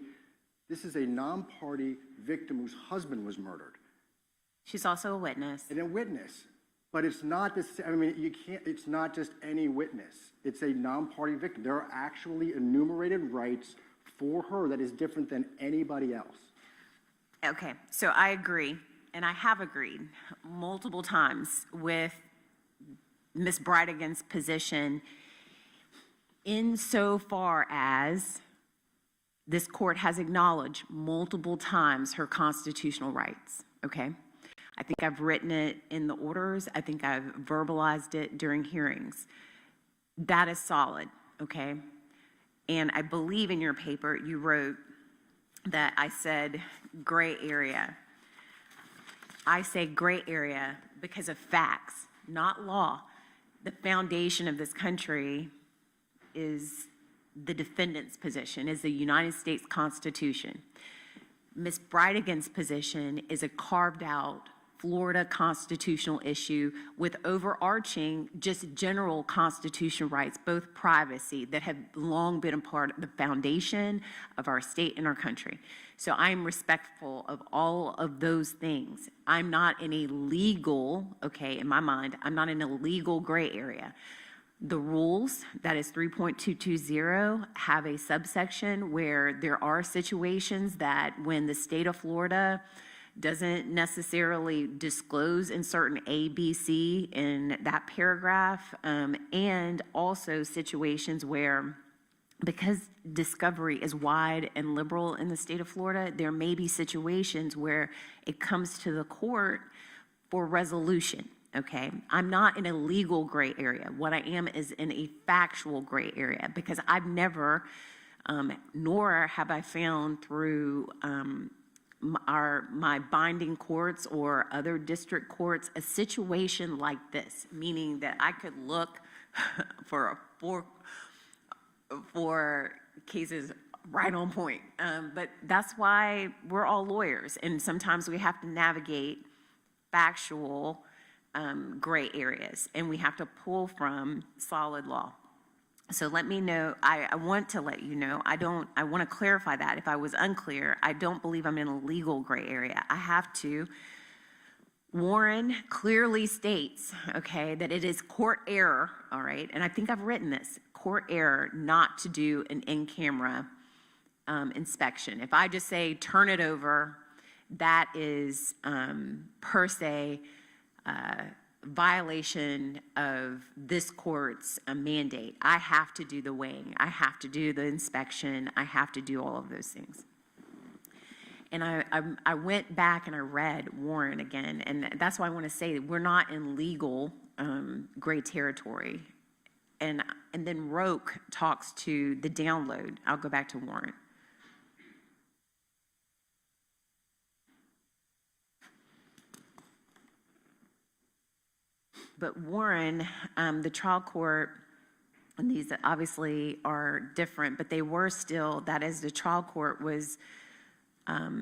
This is a non-party victim whose husband was murdered. She's also a witness. And a witness. But it's not this, it's not just any witness. It's a non-party victim. There are actually enumerated rights for her that is different than anybody else. Okay, so I agree, and I have agreed multiple times with Ms. Bridegan's position insofar as this court has acknowledged multiple times her constitutional rights, okay? I think I've written it in the orders. I think I've verbalized it during hearings. That is solid, okay? And I believe in your paper you wrote that I said gray area. I say gray area because of facts, not law. The foundation of this country is the defendant's position, is the United States Constitution. Ms. Bridegan's position is a carved out Florida constitutional issue with overarching, just general constitutional rights, both privacy, that have long been a part of the foundation of our state and our country. So I'm respectful of all of those things. I'm not in a legal, okay, in my mind, I'm not in a legal gray area. The rules, that is 3.220, have a subsection where there are situations that when the state of Florida doesn't necessarily disclose in certain A, B, C in that paragraph, and also situations where, because discovery is wide and liberal in the state of Florida, there may be situations where it comes to the court for resolution. okay? I'm not in a legal gray area. What I am is in a factual gray area because I've never, nor have I found through my binding courts or other district courts a situation like this, meaning that I could look for cases right on point. But that's why we're all lawyers, and sometimes we have to navigate factual gray areas, and we have to pull from solid law. So let me know, I want to let you know, I want to clarify that. If I was unclear, I don't believe I'm in a legal gray area. I have to. Warren clearly states, okay, that it is court error, all right, and I think I've written this, court error not to do an in-camera inspection. If I just say turn it over, that is per se violation of this court's mandate. I have to do the weighing. I have to do the inspection. I have to do all of those things. And I went back and I read Warren again, and that's why I want to say that we're not in legal gray territory. And then Roque talks to the download. I'll go back to Warren. But Warren, the trial court, and these obviously are different, but they were still, that is, the trial court was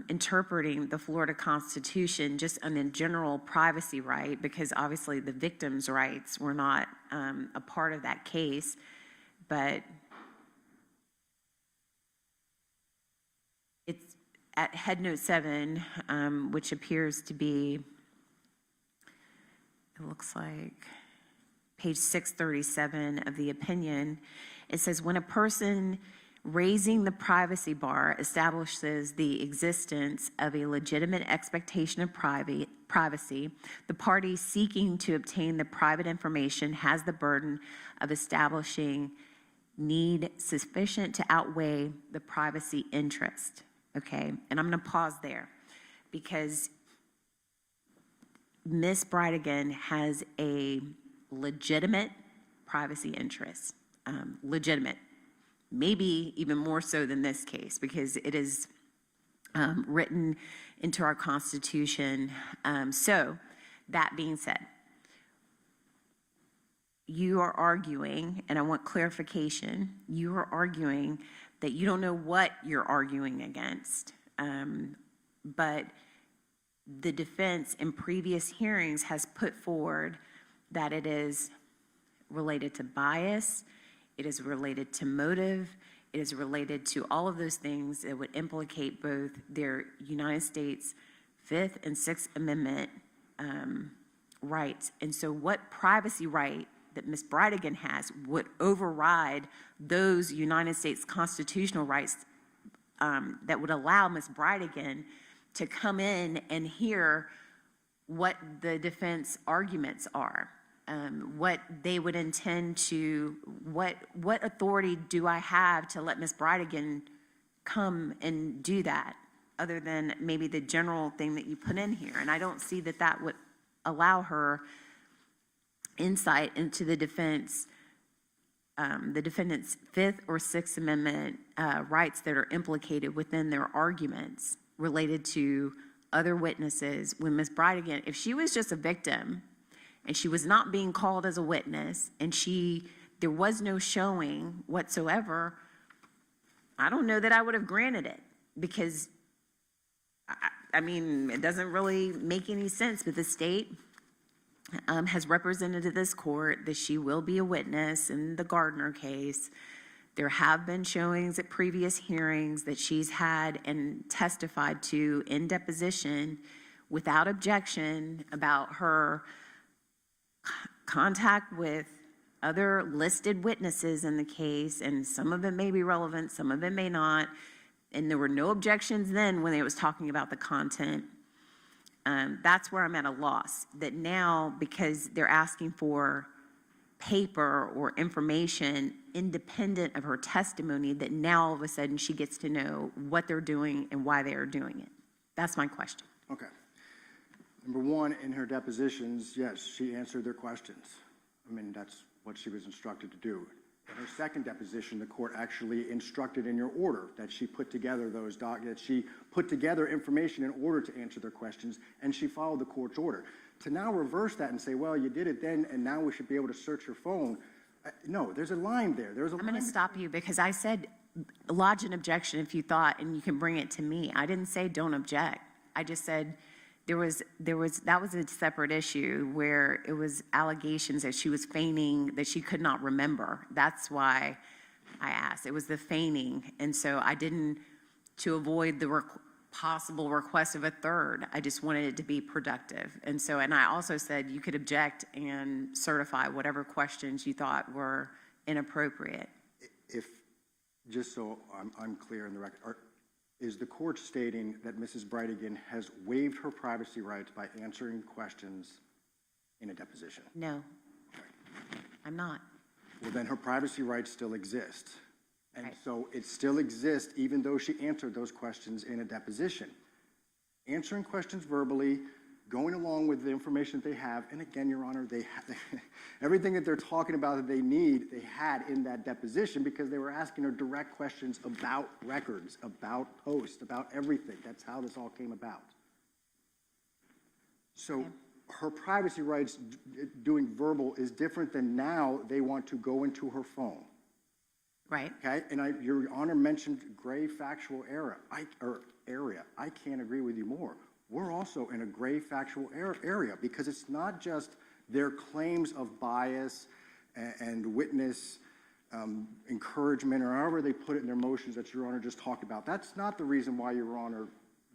interpreting the Florida Constitution just on a general privacy right, because obviously the victim's rights were not a part of that case. But it's at Head Note 7, which appears to be, it looks like page 637 of the opinion. It says, when a person raising the privacy bar establishes the existence of a legitimate expectation of privacy, the party seeking to obtain the private information has the burden of establishing need sufficient to outweigh the privacy interest, okay? And I'm gonna pause there because Ms. Bridegan has a legitimate privacy interest, legitimate, maybe even more so than this case because it is written into our Constitution. So that being said, you are arguing, and I want clarification, you are arguing that you don't know what you're arguing against, but the defense in previous hearings has put forward that it is related to bias, it is related to motive, it is related to all of those things that would implicate both their United States Fifth and Sixth Amendment rights. And so what privacy right that Ms. Bridegan has would override those United States constitutional rights that would allow Ms. Bridegan to come in and hear what the defense arguments are, what they would intend to, what authority do I have to let Ms. Bridegan come and do that, other than maybe the general thing that you put in here. And I don't see that that would allow her insight into the defendant's Fifth or Sixth Amendment rights that are implicated within their arguments related to other witnesses. When Ms. Bridegan, if she was just a victim and she was not being called as a witness and there was no showing whatsoever, I don't know that I would have granted it because, I mean, it doesn't really make any sense, but the state has represented to this court that she will be a witness in the Gardner case. There have been showings at previous hearings that she's had and testified to in deposition without objection about her contact with other listed witnesses in the case, and some of it may be relevant, some of it may not, and there were no objections then when it was talking about the content. That's where I'm at a loss, that now because they're asking for paper or information independent of her testimony, that now all of a sudden she gets to know what they're doing and why they are doing it. That's my question. Okay. Number one, in her depositions, yes, she answered their questions. I mean, that's what she was instructed to do. In her second deposition, the court actually instructed in your order that she put together that she put together information in order to answer their questions, and she followed the court's order. To now reverse that and say, well, you did it then, and now we should be able to search your phone. No, there's a line there. There's a line. I'm going to stop you because I said lodge an objection if you thought, and you can bring it to me. I didn't say don't object. I just said that was a separate issue where it was allegations that she was feigning that she could not remember. That's why I asked. It was the feigning, and so I didn't, to avoid the possible request of a third, I just wanted it to be productive. And I also said you could object and certify whatever questions you thought were inappropriate. Just so I'm clear in the record, is the court stating that Mrs. Bridegan has waived her privacy rights by answering questions in a deposition? No, I'm not. Well, then her privacy rights still exist. And Right. so it still exists even though she answered those questions in a deposition. Answering questions verbally, going along with the information that they have, and again, Your Honor, everything that they're talking about that they need, they had in that deposition because they were asking her direct questions about records, about posts, about everything. That's how this all came about. So her privacy rights doing verbal is different than now they want to go into her phone. Right. Okay, and Your Honor mentioned gray factual area. I can't agree with you more. We're also in a gray factual area because it's not just their claims of bias and witness encouragement or however they put it in their motions that Your Honor just talked about. That's not the reason why Your Honor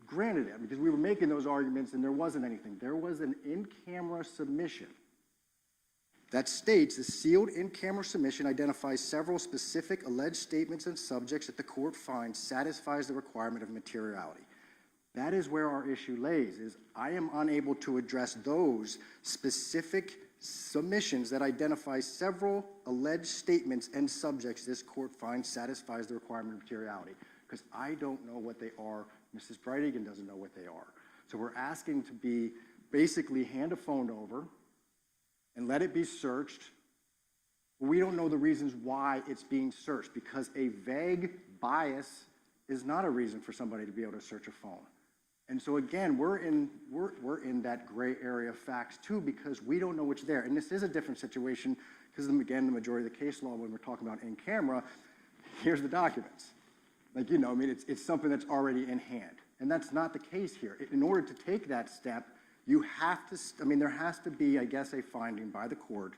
granted it, because we were making those arguments and there wasn't anything. There was an in-camera submission that states the sealed in-camera submission identifies several specific alleged statements and subjects that the court finds satisfies the requirement of materiality. That is where our issue lays, is I am unable to address those specific submissions that identify several alleged statements and subjects this court finds satisfies the requirement of materiality, because I don't know what they are. Mrs. Bridegan doesn't know what they are. So we're asking to be basically hand a phone over and let it be searched. We don't know the reasons why it's being searched, because a vague bias is not a reason for somebody to be able to search a phone. And so again, we're in that gray area of facts too, because we don't know what's there. And this is a different situation because again, the majority of the case law, when we're talking about in camera, here's the documents. Like, you know, I mean, it's something that's already in hand. And that's not the case here. In order to take that step, you have to, there has to be, I guess, a finding by the court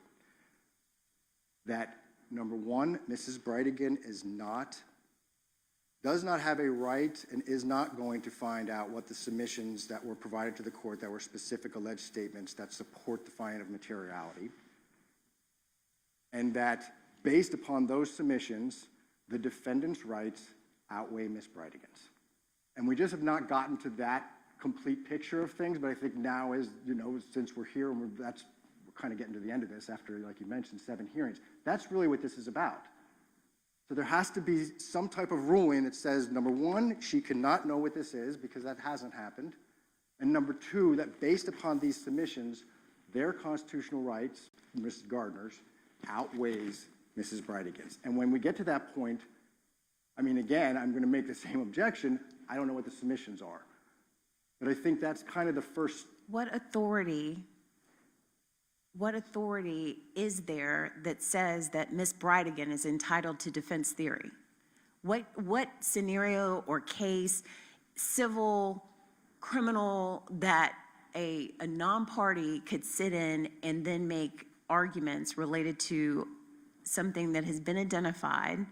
that, number one, Mrs. Bridegan does not have a right and is not going to find out what the submissions that were provided to the court that were specific alleged statements that support the finding of materiality. And that, based upon those submissions, the defendant's rights outweigh Ms. Bridegan's. And we just have not gotten to that complete picture of things, but I think now is, since we're here and we're kind of getting to the end of this after, like you mentioned, 7 hearings, that's really what this is about. So there has to be some type of ruling that says, number one, she cannot know what this is because that hasn't happened. And number two, that based upon these submissions, their constitutional rights, Mrs. Gardner's, outweighs Mrs. Bridegan's. And when we get to that point, again, I'm going to make the same objection. I don't know what the submissions are. But I think that's kind of the first. What authority is there that says that Ms. Bridegan is entitled to defense theory? What scenario or case, civil, criminal, that a non-party could sit in and then make arguments related to something that has been identified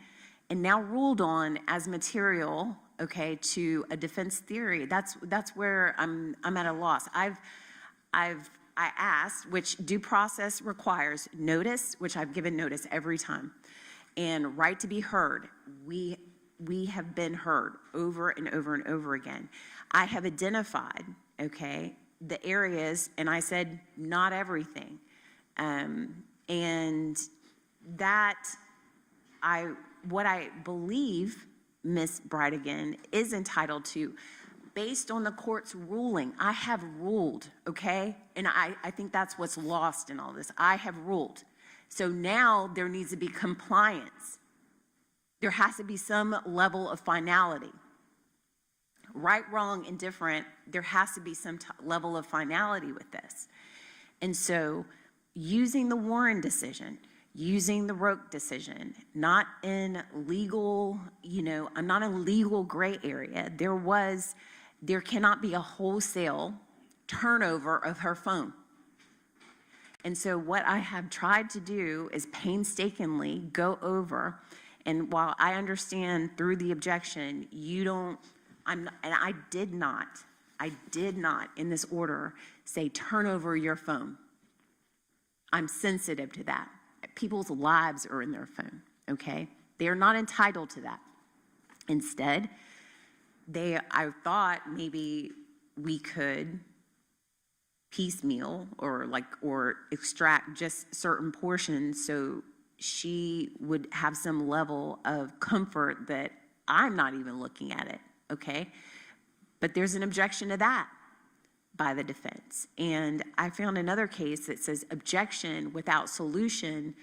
and now ruled on as material, okay, to a defense theory? That's where I'm at a loss. I asked, which due process requires notice, which I've given notice every time, and right to be heard. We have been heard over and over and over again. I have identified, okay, the areas, and I said not everything, and that what I believe Ms. Bridegan is entitled to. based on the court's ruling. I have ruled, okay? And I think that's what's lost in all this. I have ruled. So now there needs to be compliance. There has to be some level of finality. Right, wrong, indifferent, there has to be some level of finality with this. And so using the Warren decision, using the Roque decision, not in legal, I'm not in legal gray area. There cannot be a wholesale turnover of her phone. And so what I have tried to do is painstakingly go over, and while I understand through the objection, I did not in this order say turn over your phone. I'm sensitive to that. People's lives are in their phone, okay? They are not entitled to that. Instead, I thought maybe we could piecemeal or extract just certain portions so she would have some level of comfort that I'm not even looking at it, okay? But there's an objection to that by the defense. And I found another case that says objection without solution.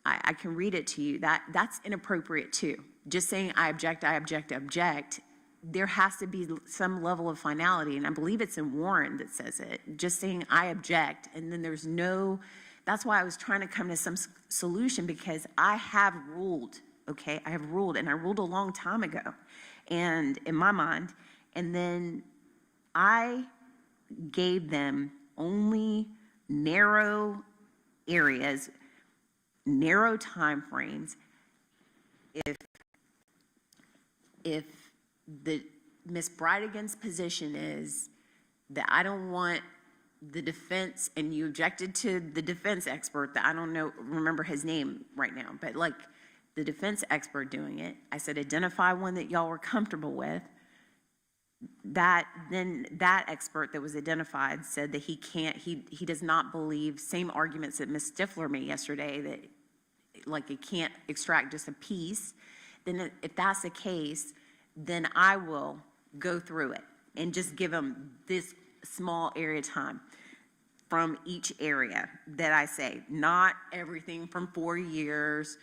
I can read it to you. That's inappropriate too. Just saying I object, there has to be some level of finality, and I believe it's in Warren that says it. Just saying I object, and then there's no, that's why I was trying to come to some solution, because I have ruled, okay? I have ruled, and I ruled a long time ago, and in my mind, and then I gave them only narrow areas, narrow time frames. If the Ms. Bridegan's position is that I don't want the defense, and you objected to the defense expert that I don't remember his name right now, but like the defense expert doing it, I said identify one that y'all were comfortable with. Then that expert that was identified said that he does not believe, same arguments that Ms. Stifler made yesterday, that like it can't extract just a piece. Then if that's the case, then I will go through it and just give them this small area of time from each area that I say, not everything from 4 years.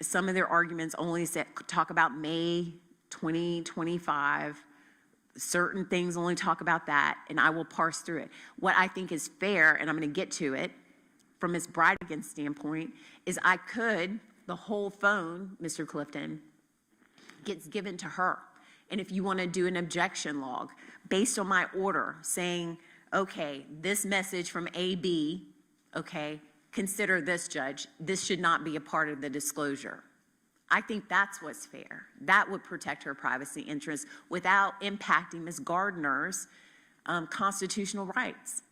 Some of their arguments only talk about May 2025. Certain things only talk about that, and I will parse through it. What I think is fair, and I'm going to get to it from Ms. Bridegan's standpoint, is the whole phone, Mr. Clifton, gets given to her. And if you want to do an objection log based on my order saying, okay, this message from AB, okay, consider this, judge, this should not be a part of the disclosure. I think that's what's fair. That would protect her privacy interests without impacting Ms. Gardner's constitutional rights.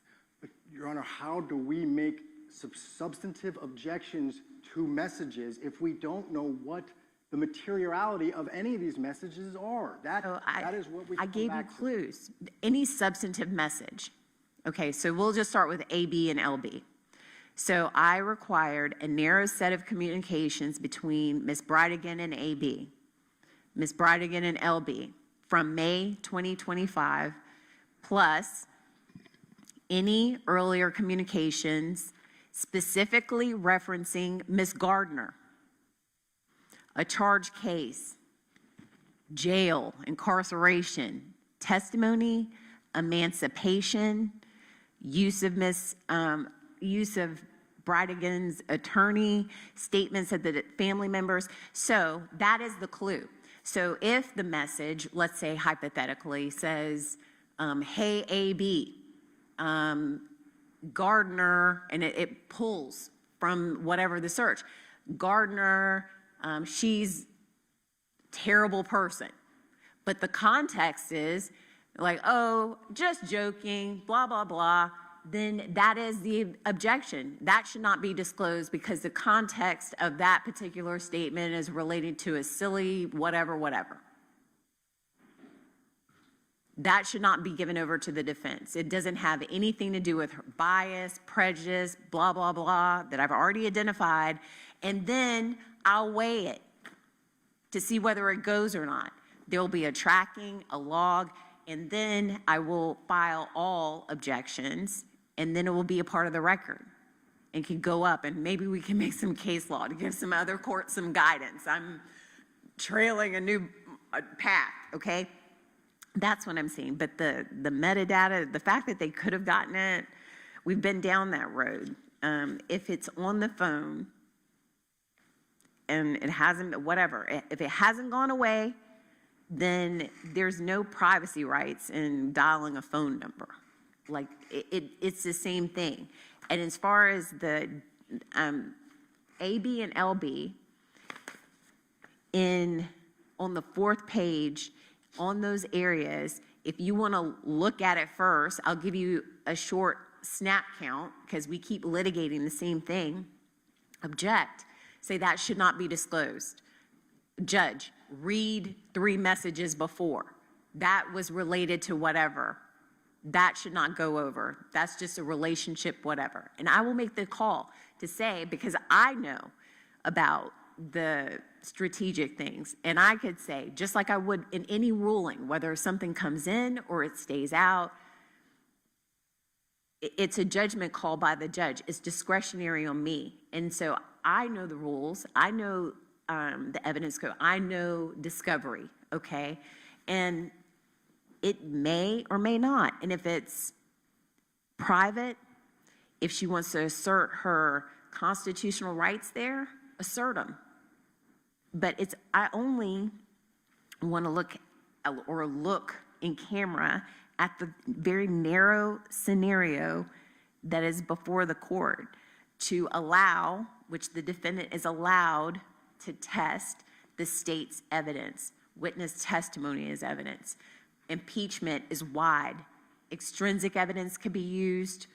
But, Your Honor, how do we make substantive objections to messages if we don't know what the materiality of any of these messages are? That is what we I come gave you back to. clues. Any substantive message. Okay, so we'll just start with AB and LB. So I required a narrow set of communications between Ms. Bridegan and AB, Ms. Bridegan and LB from May 2025, plus any earlier communications specifically referencing Ms. Gardner, a charged case, jail, incarceration, testimony, emancipation, use of Bridegan's attorney, statements of the family members. So that is the clue. So if the message, let's say hypothetically, says, hey, AB, Gardner, and it pulls from whatever the search, Gardner, she's a terrible person. But the context is like, oh, just joking, blah, blah, blah. Then that is the objection. That should not be disclosed because the context of that particular statement is related to a silly whatever, whatever. That should not be given over to the defense. It doesn't have anything to do with her bias, prejudice, blah, blah, blah, that I've already identified. And then I'll weigh it to see whether it goes or not. There'll be a tracking, a log. and then I will file all objections, and then it will be a part of the record and can go up, and maybe we can make some case law to give some other courts some guidance. I'm trailing a new path, okay? That's what I'm saying. But the metadata, the fact that they could have gotten it, we've been down that road. If it's on the phone and it hasn't, whatever, if it hasn't gone away, then there's no privacy rights in dialing a phone number. Like, it's the same thing. And as far as the AB and LB, on the 4th page, on those areas, if you want to look at it first, I'll give you a short snap count because we keep litigating the same thing. Object. Say that should not be disclosed. Judge, read 3 messages before. That was related to whatever. That should not go over. That's just a relationship, whatever. And I will make the call to say, because I know about the strategic things, and I could say, just like I would in any ruling, whether something comes in or it stays out, it's a judgment call by the judge. It's discretionary on me. And so I know the rules. I know the evidence code. I know discovery, okay? And it may or may not. And if it's private, if she wants to assert her constitutional rights there, assert them. But I only want to look in camera at the very narrow scenario that is before the court to allow, which the defendant is allowed to test the state's evidence. Witness testimony is evidence. Impeachment is wide. Extrinsic evidence could be used.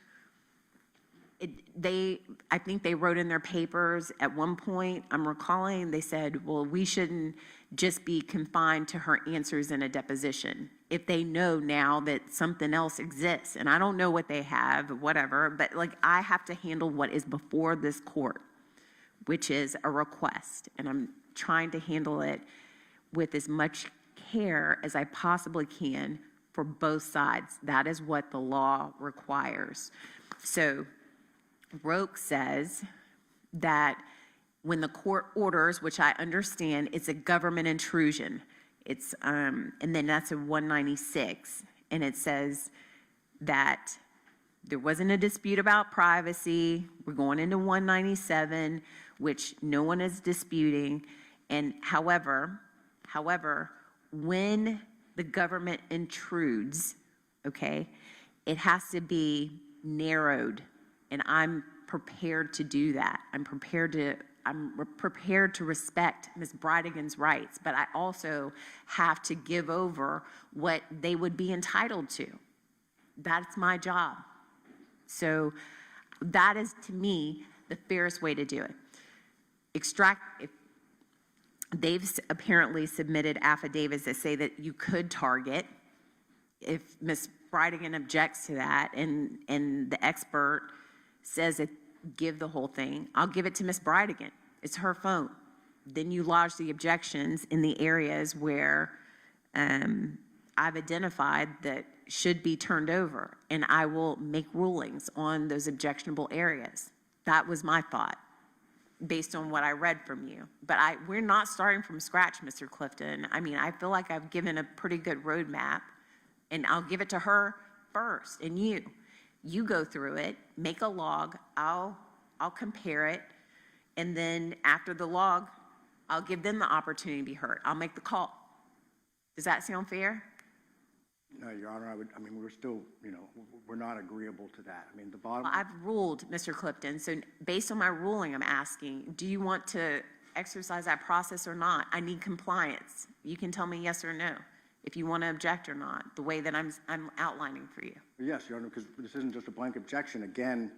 I think they wrote in their papers at one point, I'm recalling, they said, well, we shouldn't just be confined to her answers in a deposition. If they know now that something else exists, and I don't know what they have, whatever, but like I have to handle what is before this court, which is a request. And I'm trying to handle it with as much care as I possibly can for both sides. That is what the law requires. So Roque says that when the court orders, which I understand, it's a government intrusion. It's and then that's a 196, and it says that there wasn't a dispute about privacy. We're going into 197, which no one is disputing. And however, when the government intrudes, okay, it has to be narrowed. And I'm prepared to do that. I'm prepared to respect Ms. Bridegan's rights, but I also have to give over what they would be entitled to. That's my job. So that is, to me, the fairest way to do it. They've apparently submitted affidavits that say that you could target. If Ms. Bridegan objects to that and the expert says that give the whole thing, I'll give it to Ms. Bridegan. It's her phone. Then you lodge the objections in the areas where I've identified that should be turned over, and I will make rulings on those objectionable areas. That was my thought, based on what I read from you. But we're not starting from scratch, Mr. Clifton. I mean, I feel like I've given a pretty good roadmap, and I'll give it to her first, and you. You go through it, make a log, I'll compare it, and then after the log, I'll give them the opportunity to be heard. I'll make the call. Does that sound fair? No, Your Honor, we're still, we're not agreeable to that. I mean, the bottom. Well, I've ruled, Mr. Clifton, so based on my ruling, I'm asking, do you want to exercise that process or not? I need compliance. You can tell me yes or no, if you want to object or not, the way that I'm outlining for you. Yes, Your Honor, because this isn't just a blank objection. Again,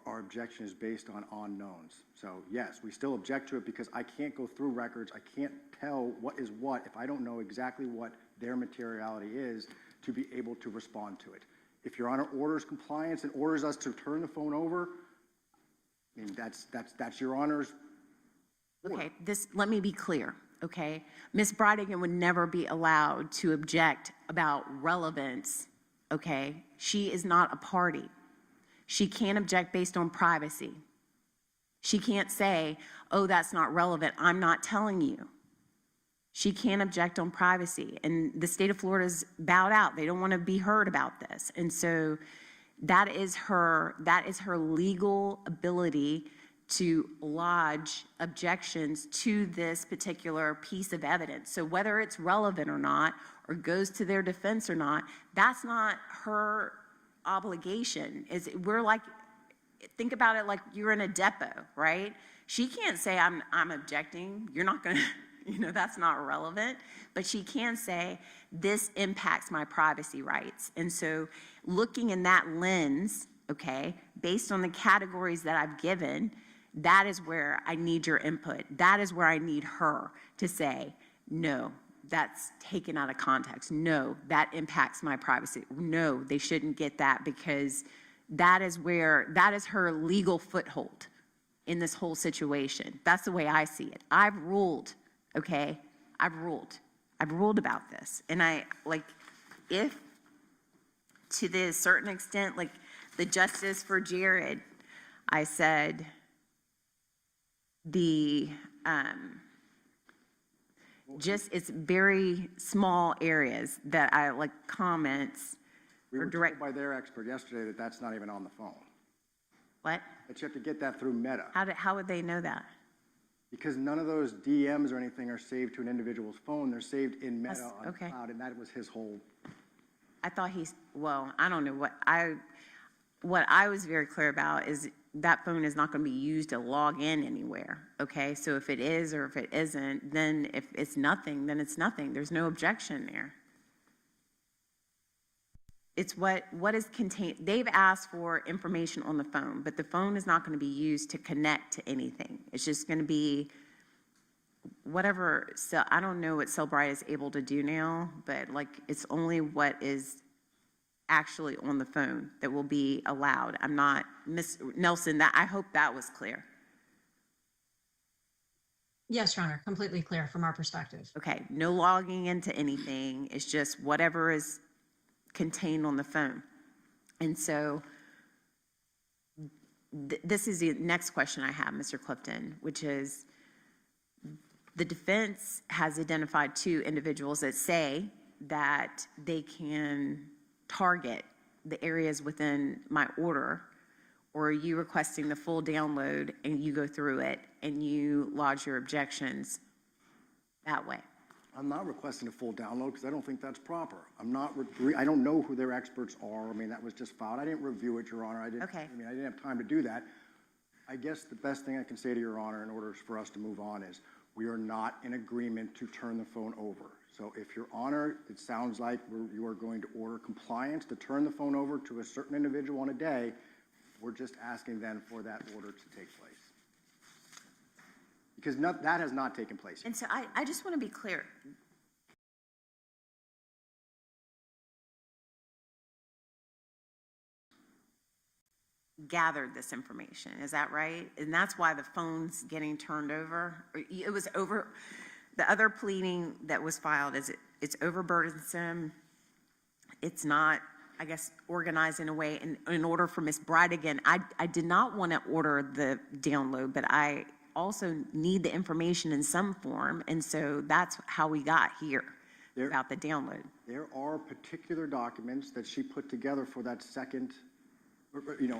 our objection is based on unknowns. So yes, we still object to it because I can't go through records. I can't tell what is what if I don't know exactly what their materiality is to be able to respond to it. If Your Honor orders compliance and orders us to turn the phone over, I mean, that's Your Honor's order. Okay, let me be clear, okay? Ms. Bridegan would never be allowed to object about relevance, okay? She is not a party. She can't object based on privacy. She can't say, oh, that's not relevant, I'm not telling you. She can't object on privacy. And the state of Florida's bowed out. They don't want to be heard about this. And so that is her legal ability to lodge objections to this particular piece of evidence. So whether it's relevant or not, or goes to their defense or not, that's not her obligation. We're like, think about it like you're in a depot, right? She can't say, I'm objecting. You're not going to, that's not relevant. But she can say, this impacts my privacy rights. And so looking in that lens, okay, based on the categories that I've given, that is where I need your input. That is where I need her to say, no, that's taken out of context. No, that impacts my privacy. No, they shouldn't get that, because that is her legal foothold in this whole situation. That's the way I see it. I've ruled, okay? I've ruled about this. And if to the certain extent, like the justice for Jared, I said it's very small areas that I like comments We or were direct. told by their expert yesterday that that's not even on the phone, What? that you have to get that through Meta. How would they know that? Because none of those DMs or anything are saved to an individual's phone. They're saved in Meta That's- on okay. the cloud, and that was his whole. I thought I don't know what I was very clear about is that phone is not going to be used to log in anywhere, okay? So if it is or if it isn't, then if it's nothing, then it's nothing. There's no objection there. It's what is contained. They've asked for information on the phone, but the phone is not going to be used to connect to anything. It's just going to be whatever. So I don't know what Cellbrite is able to do now, but like it's only what is actually on the phone that will be allowed. I'm not, Ms. Nelson, I hope that was clear. Yes, Your Honor, completely clear from our perspective. Okay, no logging into anything. It's just whatever is contained on the phone. And so this is the next question I have, Mr. Clifton, which is the defense has identified 2 individuals that say that they can target the areas within my order, or are you requesting the full download and you go through it and you lodge your objections that way? I'm not requesting a full download because I don't think that's proper. I don't know who their experts are. I mean, that was just filed. I didn't review it, Your Honor. I didn't have time to do that. I guess the best thing I can say to Your Honor in order for us to move on is we are not in agreement to turn the phone over. So if Your Honor, it sounds like you are going to order compliance to turn the phone over to a certain individual on a day, we're just asking then for that order to take place. Because that has not taken place yet. And so I just want to be clear. Gathered this information, is that right? And that's why the phone's getting turned over? It was over, the other pleading that was filed is it's overburdensome. It's not, I guess, organized in a way in order for Ms. Bridegan. I did not want to order the download, but I also need the information in some form, and so that's how we got here about the download. There are particular documents that she put together for that second,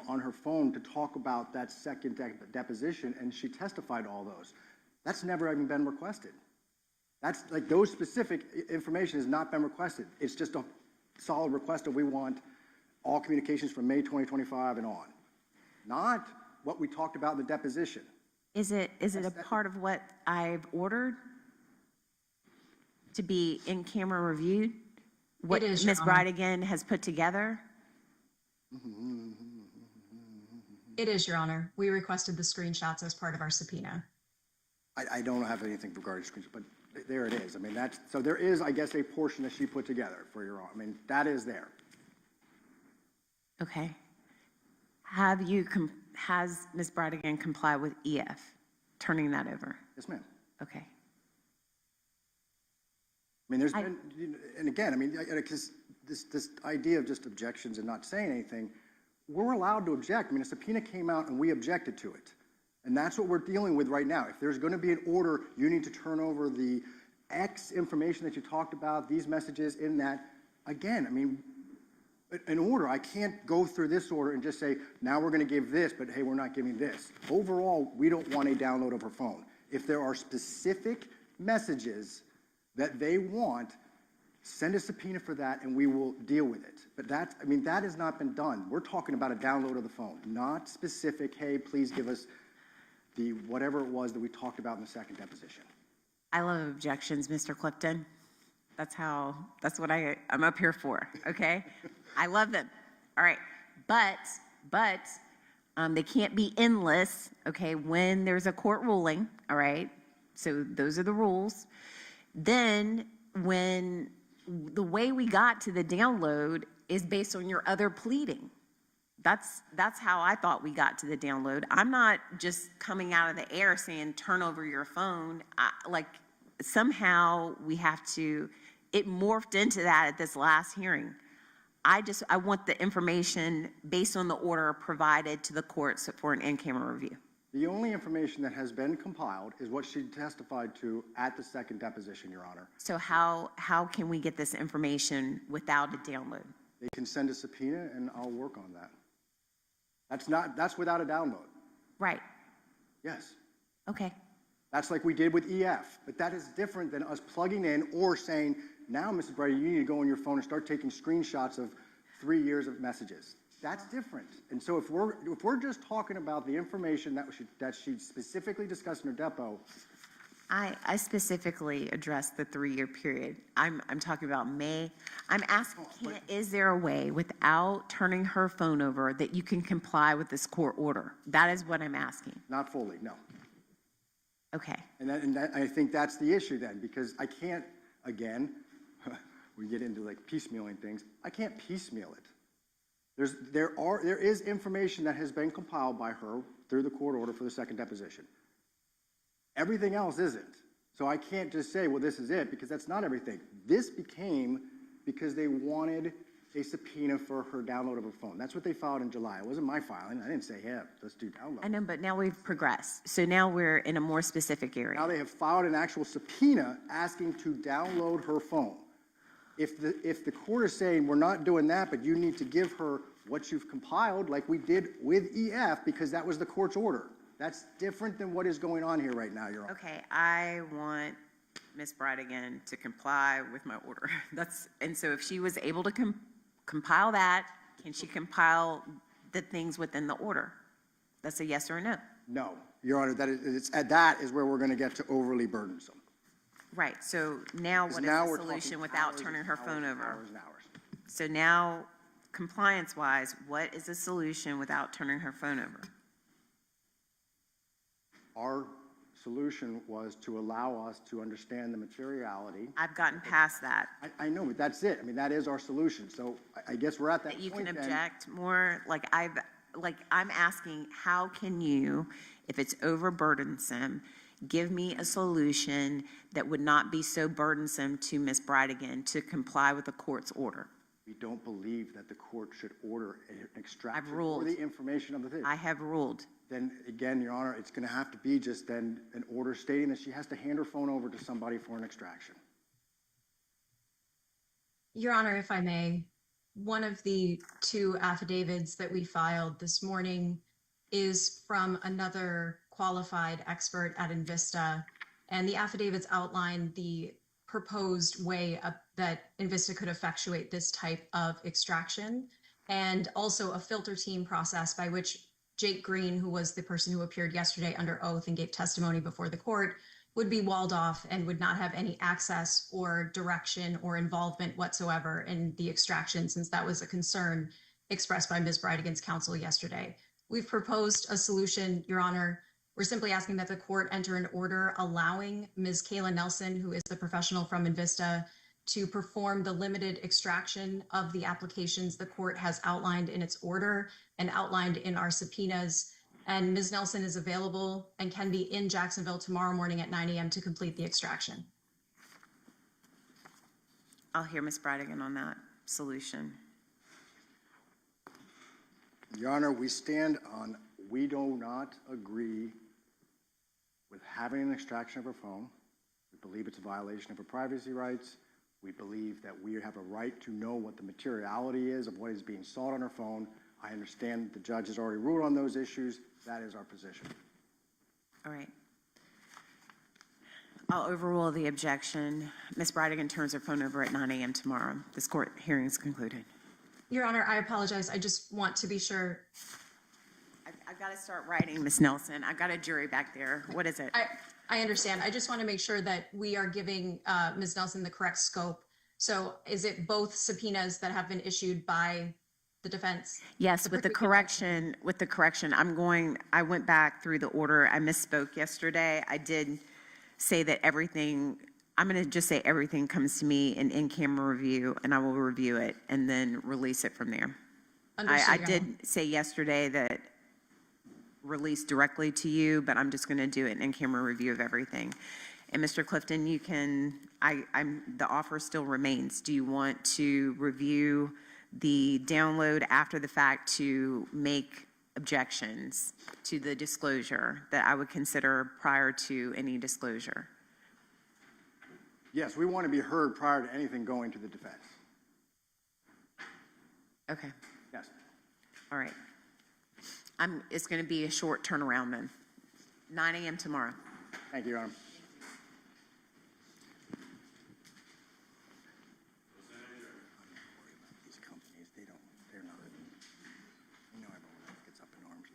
on her phone to talk about that second deposition, and she testified all those. That's never even been requested. That's like those specific information has not been requested. It's just a solid request that we want all communications from May 2025 and on, not what we talked about in the deposition. Is it a part of what I've ordered to be in camera reviewed? What It is, Ms. Your Honor. Bridegan has put together? It is, Your Honor. We requested the screenshots as part of our subpoena. I don't have anything regarding screenshots, but there it is. I mean, so there is, I guess, a portion that she put together for your own. I mean, that is there. Okay. Has Ms. Bridegan complied with EF, turning that over? Yes, ma'am. Okay. mean, there's been, and again, I mean, because this idea of just objections and not saying anything, we're allowed to object. I mean, a subpoena came out and we objected to it. And that's what we're dealing with right now. If there's going to be an order, you need to turn over the X information that you talked about, these messages in that. Again, I mean, an order, I can't go through this order and just say, now we're going to give this, but hey, we're not giving this. Overall, we don't want a download of her phone. If there are specific messages that they want, send a subpoena for that and we will deal with it. But that's, I mean, that has not been done. We're talking about a download of the phone, not specific, hey, please give us the whatever it was that we talked about in the second deposition. I love objections, Mr. Clifton. That's what I'm up here for, okay? I love them. All right, but they can't be endless, okay, when there's a court ruling, all right? So those are the rules. Then when the way we got to the download is based on your other pleading. That's how I thought we got to the download. I'm not just coming out of the air saying, turn over your phone. Somehow we have to, it morphed into that at this last hearing. I want the information based on the order provided to the courts for an in-camera review. The only information that has been compiled is what she testified to at the second deposition, Your Honor. So how can we get this information without a download? They can send a subpoena and I'll work on that. That's without a download. Right, Yes. okay. That's like we did with EF, but that is different than us plugging in or saying, now, Mr. Brady, you need to go on your phone and start taking screenshots of 3 years of messages. That's different. And so if we're just talking about the information that she specifically discussed in her depo. I specifically addressed the 3-year period. I'm talking about May. I'm asking, is there a way without turning her phone over that you can comply with this court order? That is what I'm asking. Not fully, no. Okay. And I think that's the issue then, because I can't, again, we get into like piecemealing things. I can't piecemeal it. There is information that has been compiled by her through the court order for the second deposition. Everything else isn't. So I can't just say, well, this is it, because that's not everything. This became because they wanted a subpoena for her download of her phone. That's what they filed in July. It wasn't my filing. I didn't say, yeah, let's do download. I know, but now we've progressed. So now we're in a more specific area. Now they have filed an actual subpoena asking to download her phone. If the court is saying, we're not doing that, but you need to give her what you've compiled, like we did with EF, because that was the court's order. That's different than what is going on here right now, Your Honor. Okay, I want Ms. Bridegan to comply with my order. And so if she was able to compile that, can she compile the things within the order? That's a yes or a no. No, Your Honor, that is where we're going to get to overly burdensome. Right, so now what is the solution without turning her phone over? Hours and hours. So now, compliance-wise, what is the solution without turning her phone over? Our solution was to allow us to understand the materiality. I've gotten past that. I know, but that's it. I mean, that is our solution. So I guess we're at that That you point can then. object more, I'm asking, how can you, if it's overburdensome, give me a solution that would not be so burdensome to Ms. Bridegan to comply with the court's order? We don't believe that the court should order an extraction or ruled. the information of the thing. I have ruled. Then again, Your Honor, it's going to have to be just then an order stating that she has to hand her phone over to somebody for an extraction. Your Honor, if I may, one of the 2 affidavits that we filed this morning is from another qualified expert at Invista, and the affidavits outline the proposed way that Invista could effectuate this type of extraction, and also a filter team process by which Jake Green, who was the person who appeared yesterday under oath and gave testimony before the court, would be walled off and would not have any access or direction or involvement whatsoever in the extraction, since that was a concern expressed by Ms. Bridegan's counsel yesterday. We've proposed a solution, Your Honor. We're simply asking that the court enter an order allowing Ms. Kayla Nelson, who is the professional from Invista, to perform the limited extraction of the applications the court has outlined in its order and outlined in our subpoenas. And Ms. Nelson is available and can be in Jacksonville tomorrow morning at 9 a.m. to complete the extraction. I'll hear Ms. Bridegan on that solution. Your Honor, we stand on, we do not agree with having an extraction of her phone. We believe it's a violation of her privacy rights. We believe that we have a right to know what the materiality is of what is being sought on her phone. I understand that the judge has already ruled on those issues. That is our position. All right. I'll overrule the objection. Ms. Bridegan turns her phone over at 9 a.m. tomorrow. This court hearing is concluded. Your Honor, I apologize. I just want to be sure. I've got to start writing, Ms. Nelson. I've got a jury back there. What is it? I understand. I just want to make sure that we are giving Ms. Nelson the correct scope. So is it both subpoenas that have been issued by the defense? Yes, with the correction, I went back through the order. I misspoke yesterday. I did say that everything, I'm going to just say everything comes to me in camera review, and I will review it and then release it from there. Understood, I Your did Honor. say yesterday that release directly to you, but I'm just going to do an in-camera review of everything. And Mr. Clifton, you can, the offer still remains. Do you want to review the download after the fact to make objections to the disclosure that I would consider prior to any disclosure? Yes, we want to be heard prior to anything going to the defense. Okay, Yes. all right. It's going to be a short turnaround then. 9 a.m. tomorrow. Thank you, Your Honor. These companies, they're not, everyone gets up in arms.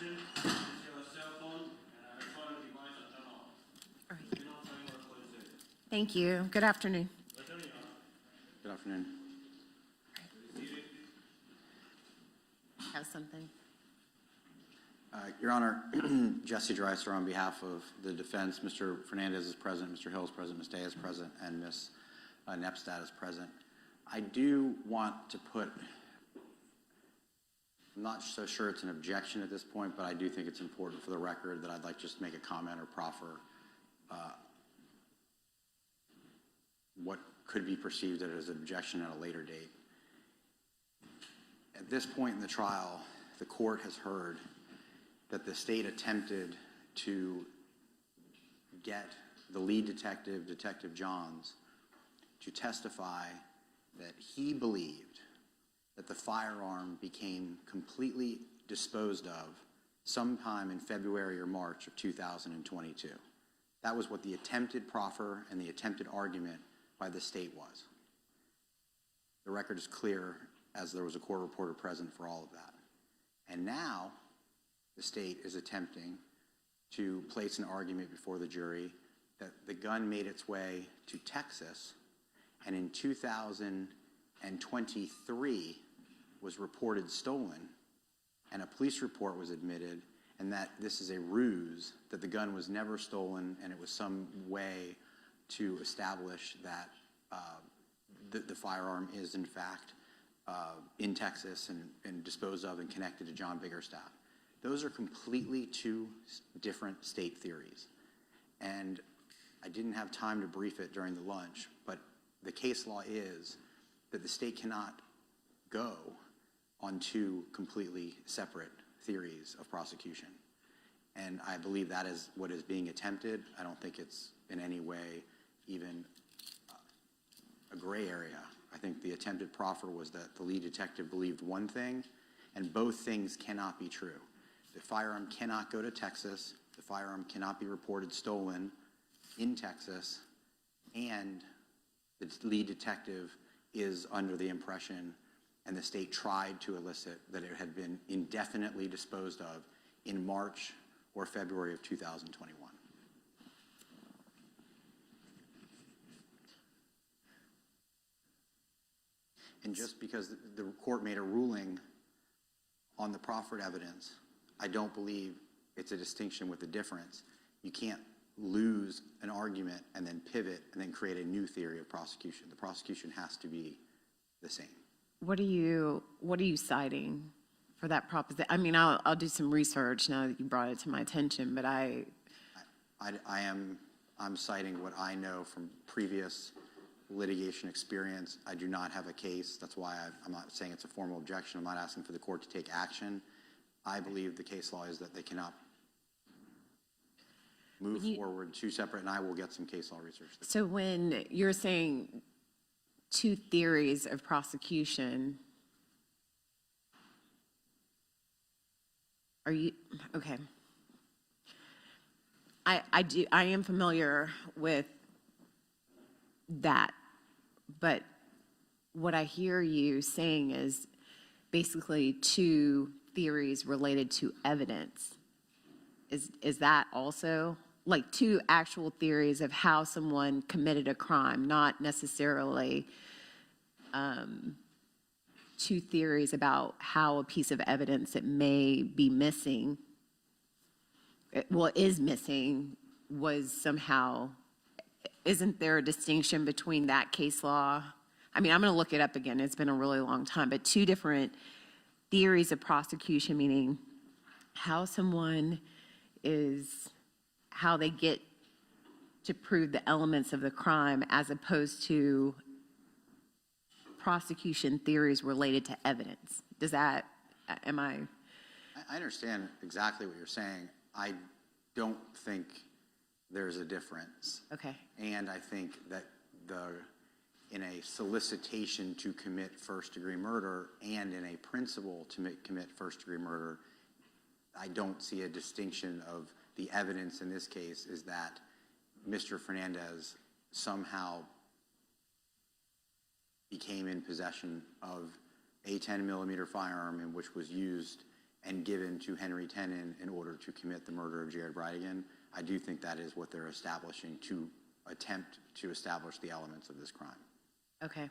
question is your cell phone and electronic device are turned off. All right. You know, tell me what is it. Thank you. Good afternoon. Good afternoon. Have something. Your Honor, Jesse Dreiser on behalf of the defense. Mr. Fernandez is present, Mr. Hill is present, Ms. Day is present, and Ms. Nepstad is present. I do want to put, I'm not so sure it's an objection at this point, but I do think it's important for the record that I'd like just to make a comment or proffer what could be perceived as an objection at a later date. At this point in the trial, the court has heard that the state attempted to get the lead detective, Detective Johns, to testify that he believed that the firearm became completely disposed of sometime in February or March of 2022. That was what the attempted proffer and the attempted argument by the state was. The record is clear, as there was a court reporter present for all of that. And now the state is attempting to place an argument before the jury that the gun made its way to Texas and in 2023 was reported stolen, and a police report was admitted, and that this is a ruse, that the gun was never stolen, and it was some way to establish that the firearm is in fact in Texas and disposed of and connected to John Biggerstaff. Those are completely two different state theories. And I didn't have time to brief it during the lunch, but the case law is that the state cannot go on two completely separate theories of prosecution. And I believe that is what is being attempted. I don't think it's in any way even a gray area. I think the attempted proffer was that the lead detective believed one thing, and both things cannot be true. The firearm cannot go to Texas, the firearm cannot be reported stolen in Texas, and the lead detective is under the impression, and the state tried to elicit, that it had been indefinitely disposed of in March or February of 2021. And just because the court made a ruling on the proffered evidence, I don't believe it's a distinction with a difference. You can't lose an argument and then pivot and then create a new theory of prosecution. The prosecution has to be the same. What are you citing for that proposition? I mean, I'll do some research now that you brought it to my attention, but I'm citing what I know from previous litigation experience. I do not have a case. That's why I'm not saying it's a formal objection. I'm not asking for the court to take action. I believe the case law is that they cannot move forward two separate, and I will get some case law research. So when you're saying two theories of prosecution, are you, okay. I am familiar with that, but what I hear you saying is basically two theories related to evidence. Is that also like two actual theories of how someone committed a crime, not necessarily two theories about how a piece of evidence that may be missing, is missing, was somehow, isn't there a distinction between that case law? I mean, I'm going to look it up again. It's been a really long time, but two different theories of prosecution, meaning how someone is, how they get to prove the elements of the crime, as opposed to prosecution theories related to evidence. Does that, am I understand exactly what you're saying. I don't think there's a difference. Okay. And I think that in a solicitation to commit first-degree murder and in a principle to commit first-degree murder, I don't see a distinction of the evidence in this case is that Mr. Fernandez somehow became in possession of a 10-millimeter firearm, in which was used and given to Henry Tenen in order to commit the murder of Jared Bridegan, I do think that is what they're establishing to attempt to establish the elements of this crime. Okay.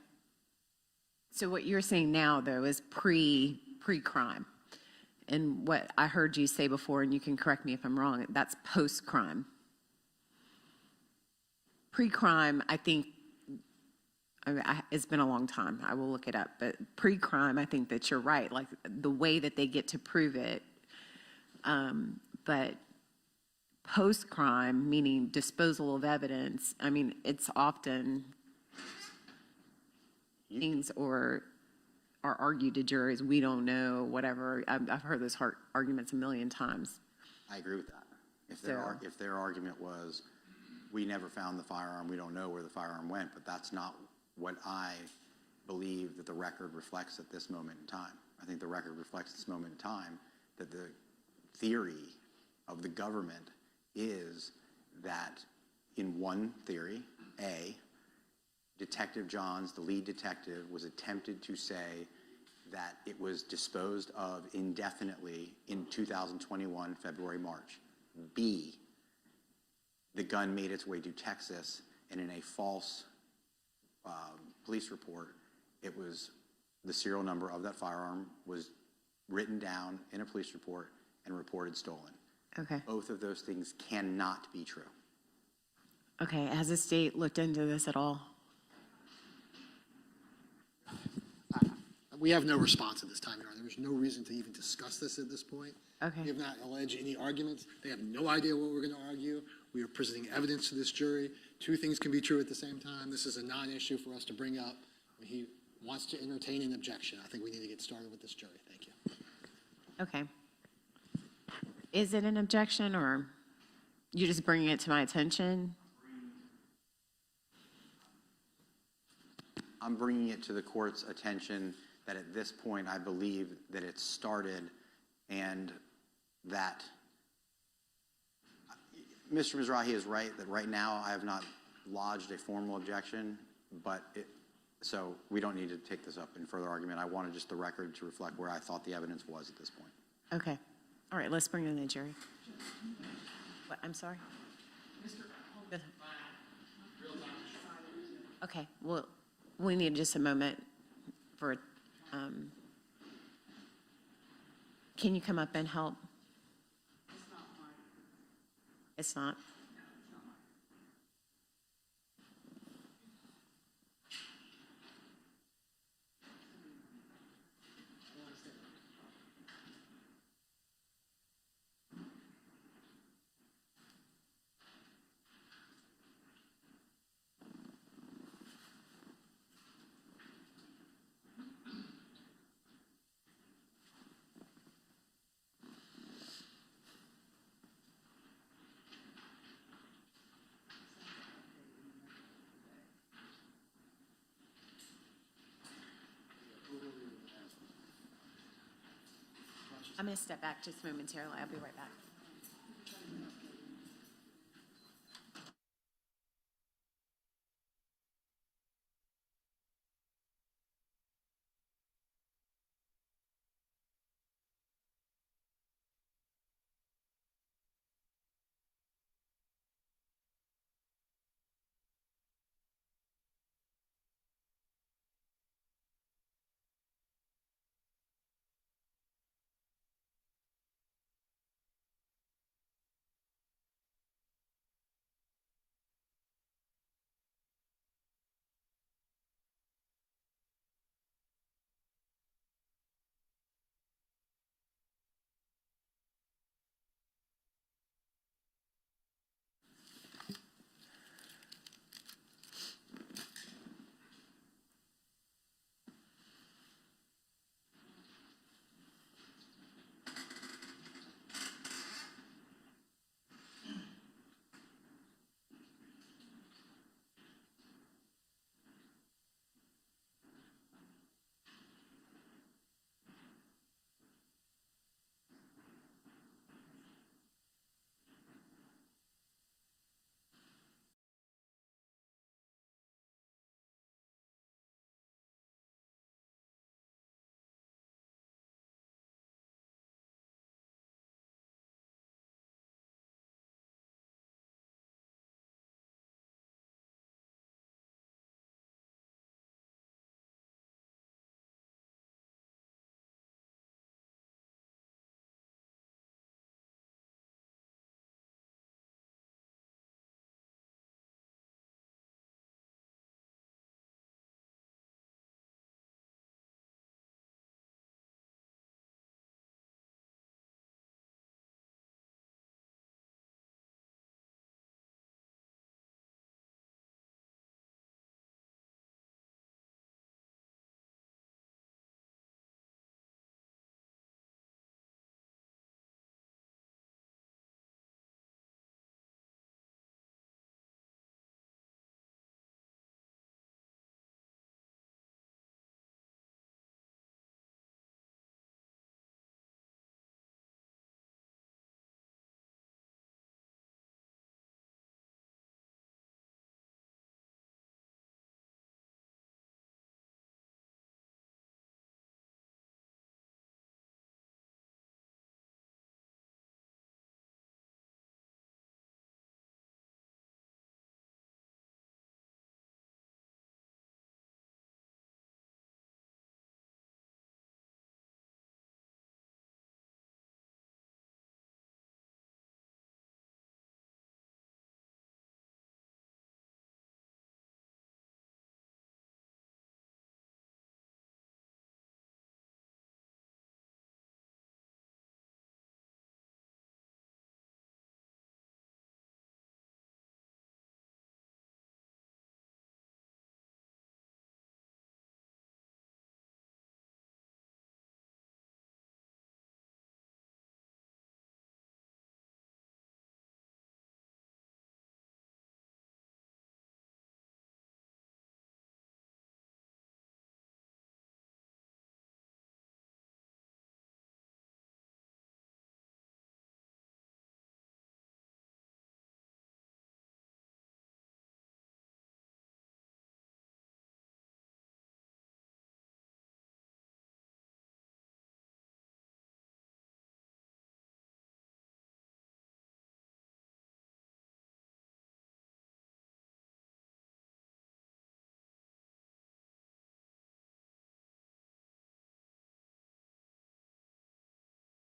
So what you're saying now, though, is pre-crime. And what I heard you say before, and you can correct me if I'm wrong, that's post-crime. Pre-crime, I think, it's been a long time. I will look it up. But pre-crime, I think that you're right, like the way that they get to prove it. But post-crime, meaning disposal of evidence, I mean, it's often things or are argued to juries, we don't know, whatever. I've heard those arguments a million times. I agree with that. So- If their argument was, we never found the firearm, we don't know where the firearm went, but that's not what I believe that the record reflects at this moment in time. I think the record reflects this moment in time that the theory of the government is that in one theory, A, Detective Johns, the lead detective, was attempted to say that it was disposed of indefinitely in 2021, February, March. B, the gun made its way to Texas, and in a false police report, it was the serial number of that firearm was written down in a police report and reported stolen. Okay. Both of those things cannot be true. Okay. Has the state looked into this at all? We have no response at this time, Your Honor. There's no reason to even discuss this at this point. Okay. We have not alleged any arguments. They have no idea what we're going to argue. We are presenting evidence to this jury. Two things can be true at the same time. This is a non-issue for us to bring up. He wants to entertain an objection. I think we need to get started with this jury. Thank you. Okay. Is it an objection, or you're just bringing it to my attention? I'm bringing it to the court's attention that at this point, I believe that it started and that Mr. Mizrahi is right that right now I have not lodged a formal objection, but so we don't need to take this up in further argument. I wanted just the record to reflect where I thought the evidence was at this point. Okay. All right, let's bring it to the jury. What, I'm sorry? Okay, well, we need just a moment for, can you come up and help? It's not? I'm going to step back just momentarily. I'll be right back.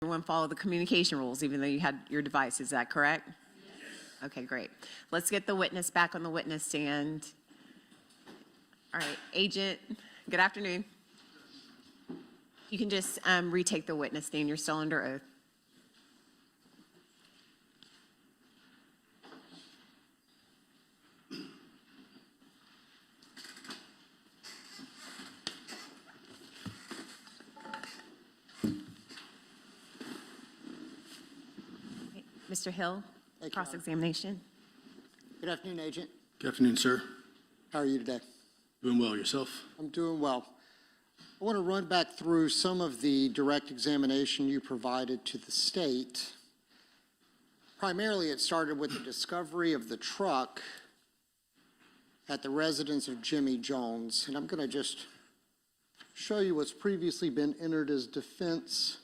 everyone follow the communication rules, even though you had your device. Is that correct? Yes. Okay, great. Let's get the witness back on the witness stand. All right, agent, good afternoon. You can just retake the witness stand. You're still under oath. Mr. Hill, Thank you, cross-examination. Good afternoon, Agent. Good afternoon, sir. How are you today? Doing well, yourself? I'm doing well. I want to run back through some of the direct examination you provided to the state. Primarily, it started with the discovery of the truck at the residence of Jimmy Jones. And I'm going to just show you what's previously been entered as defense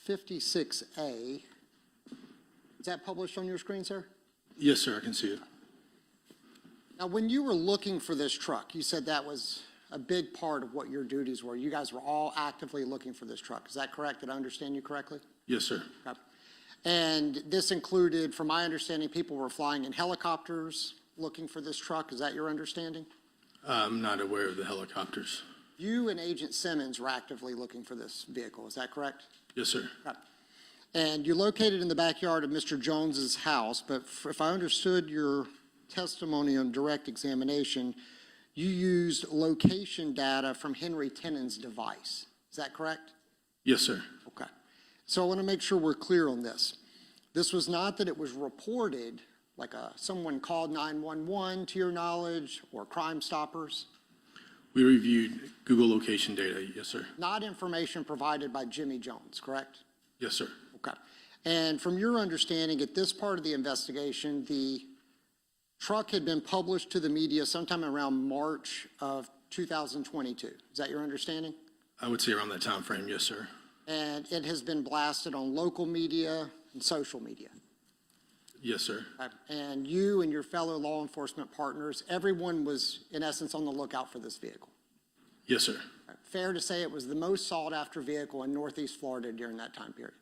56A. Is that published on your screen, sir? Yes, sir, I can see it. Now, when you were looking for this truck, you said that was a big part of what your duties were. You guys were all actively looking for this truck. Is that correct? Did I understand you correctly? Yes, sir. Okay. And this included, from my understanding, people were flying in helicopters looking for this truck. Is that your understanding? I'm not aware of the helicopters. You and Agent Simmons were actively looking for this vehicle. Is that correct? Yes, sir. Okay. And you located in the backyard of Mr. Jones's house, but if I understood your testimony on direct examination, you used location data from Henry Tennant's device. Is that correct? Yes, sir. Okay. So I want to make sure we're clear on this. This was not that it was reported, like someone called 911 to your knowledge, or Crime Stoppers. We reviewed Google location data. Yes, sir. Not information provided by Jimmy Jones, correct? Yes, sir. Okay. And from your understanding, at this part of the investigation, the truck had been published to the media sometime around March of 2022. Is that your understanding? I would say around that time frame. Yes, sir. And it has been blasted on local media and social media. Yes, sir. And you and your fellow law enforcement partners, everyone was in essence on the lookout for this vehicle. Yes, sir. Fair to say it was the most sought after vehicle in Northeast Florida during that time period.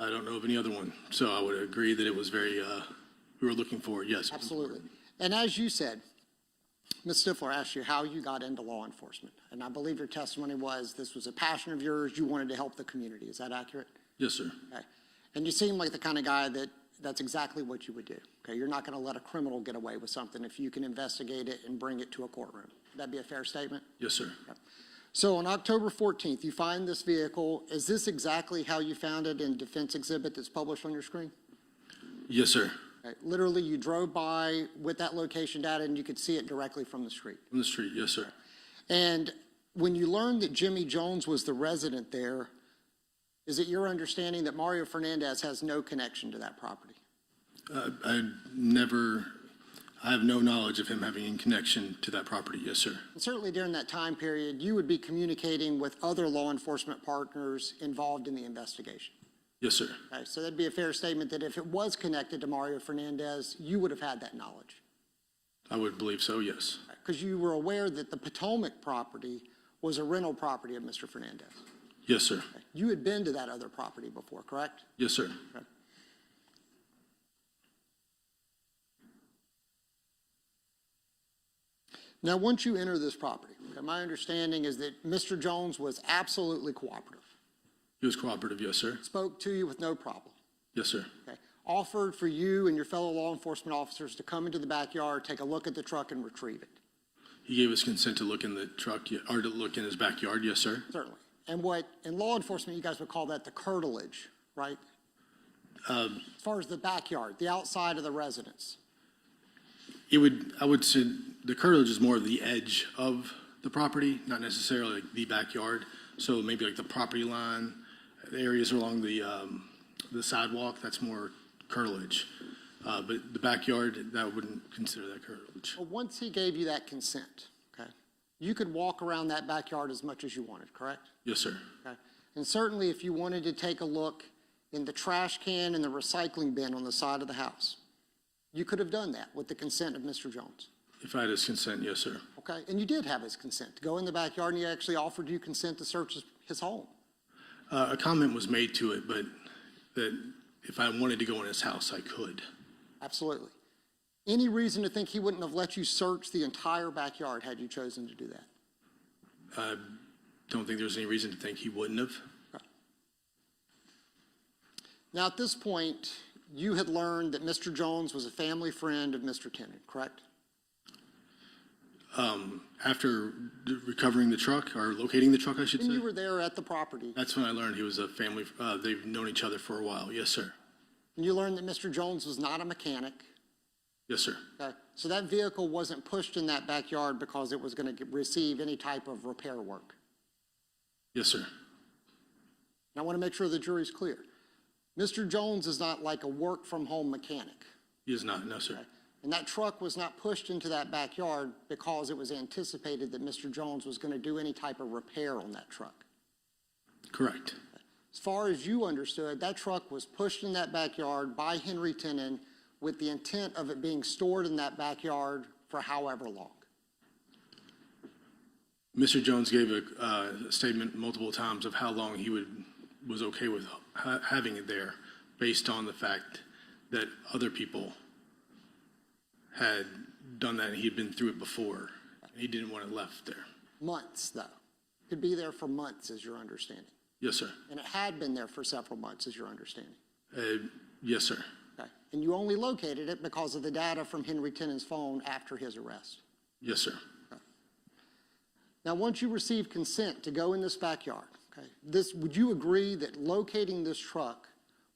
I don't know of any other one, so I would agree that it was very, we were looking for it. Yes. Absolutely. And as you said, Ms. Stifler asked you how you got into law enforcement. And I believe your testimony was this was a passion of yours. You wanted to help the community. Is that accurate? Yes, sir. Okay. And you seem like the kind of guy that's exactly what you would do. Okay. You're not going to let a criminal get away with something if you can investigate it and bring it to a courtroom. Would that be a fair statement? Yes, sir. Okay. So on October 14th, you find this vehicle. Is this exactly how you found it in defense exhibit that's published on your screen? Yes, sir. Okay. Literally, you drove by with that location data and you could see it directly from the street. From the street. Yes, sir. And when you learned that Jimmy Jones was the resident there, is it your understanding that Mario Fernandez has no connection to that property? I have no knowledge of him having any connection to that property. Yes, sir. And certainly during that time period, you would be communicating with other law enforcement partners involved in the investigation. Yes, sir. Okay, so that'd be a fair statement that if it was connected to Mario Fernandez, you would have had that knowledge. I would believe so, yes. Because you were aware that the Potomac property was a rental property of Mr. Fernandez. Yes, sir. Okay. You had been to that other property before, correct? Yes, sir. Okay. Now, once you enter this property, okay, my understanding is that Mr. Jones was absolutely cooperative. He was cooperative. Yes, sir. Spoke to you with no problem. Yes, sir. Okay. Offered for you and your fellow law enforcement officers to come into the backyard, take a look at the truck, and retrieve it. He gave us consent to look in the truck, or to look in his backyard. Yes, sir. Certainly. And what, in law enforcement, you guys would call that the curtilage, right? As far as the backyard, the outside of the residence. I would say the curtilage is more of the edge of the property, not necessarily like the backyard. So maybe like the property line, the areas along the sidewalk, that's more curtilage. But the backyard, I wouldn't consider that curtilage. Well, once he gave you that consent, okay, you could walk around that backyard as much as you wanted, correct? Yes, sir. Okay. And certainly if you wanted to take a look in the trash can and the recycling bin on the side of the house, you could have done that with the consent of Mr. Jones. If I had his consent, yes, sir. Okay, and you did have his consent to go in the backyard, and he actually offered you consent to search his home. A comment was made to it, but that if I wanted to go in his house, I could. Absolutely. Any reason to think he wouldn't have let you search the entire backyard had you chosen to do that? I don't think there's any reason to think he wouldn't have. Now, at this point, you had learned that Mr. Jones was a family friend of Mr. Tennant, correct? After recovering the truck, or locating the truck, I should And say. you were there at the property, That's when I learned he was a family, they've known each other for a while. Yes, sir. and you learned that Mr. Jones was not a mechanic. Yes, sir. Okay? So that vehicle wasn't pushed in that backyard because it was going to receive any type of repair work. Yes, sir. And I want to make sure the jury's clear. Mr. Jones is not like a work-from-home mechanic. He is not, no, sir. And that truck was not pushed into that backyard because it was anticipated that Mr. Jones was going to do any type of repair on that truck. Correct. As far as you understood, that truck was pushed in that backyard by Henry Tennant with the intent of it being stored in that backyard for however long. Mr. Jones gave a statement multiple times of how long he was okay with having it there, based on the fact that other people had done that and he had been through it before. He didn't want it left there. Months, though. Could be there for months, is your understanding. Yes, sir. And it had been there for several months, is your understanding. Yes, sir. Okay. And you only located it because of the data from Henry Tennant's phone after his arrest. Yes, sir. Okay. Now, once you received consent to go in this backyard, okay, would you agree that locating this truck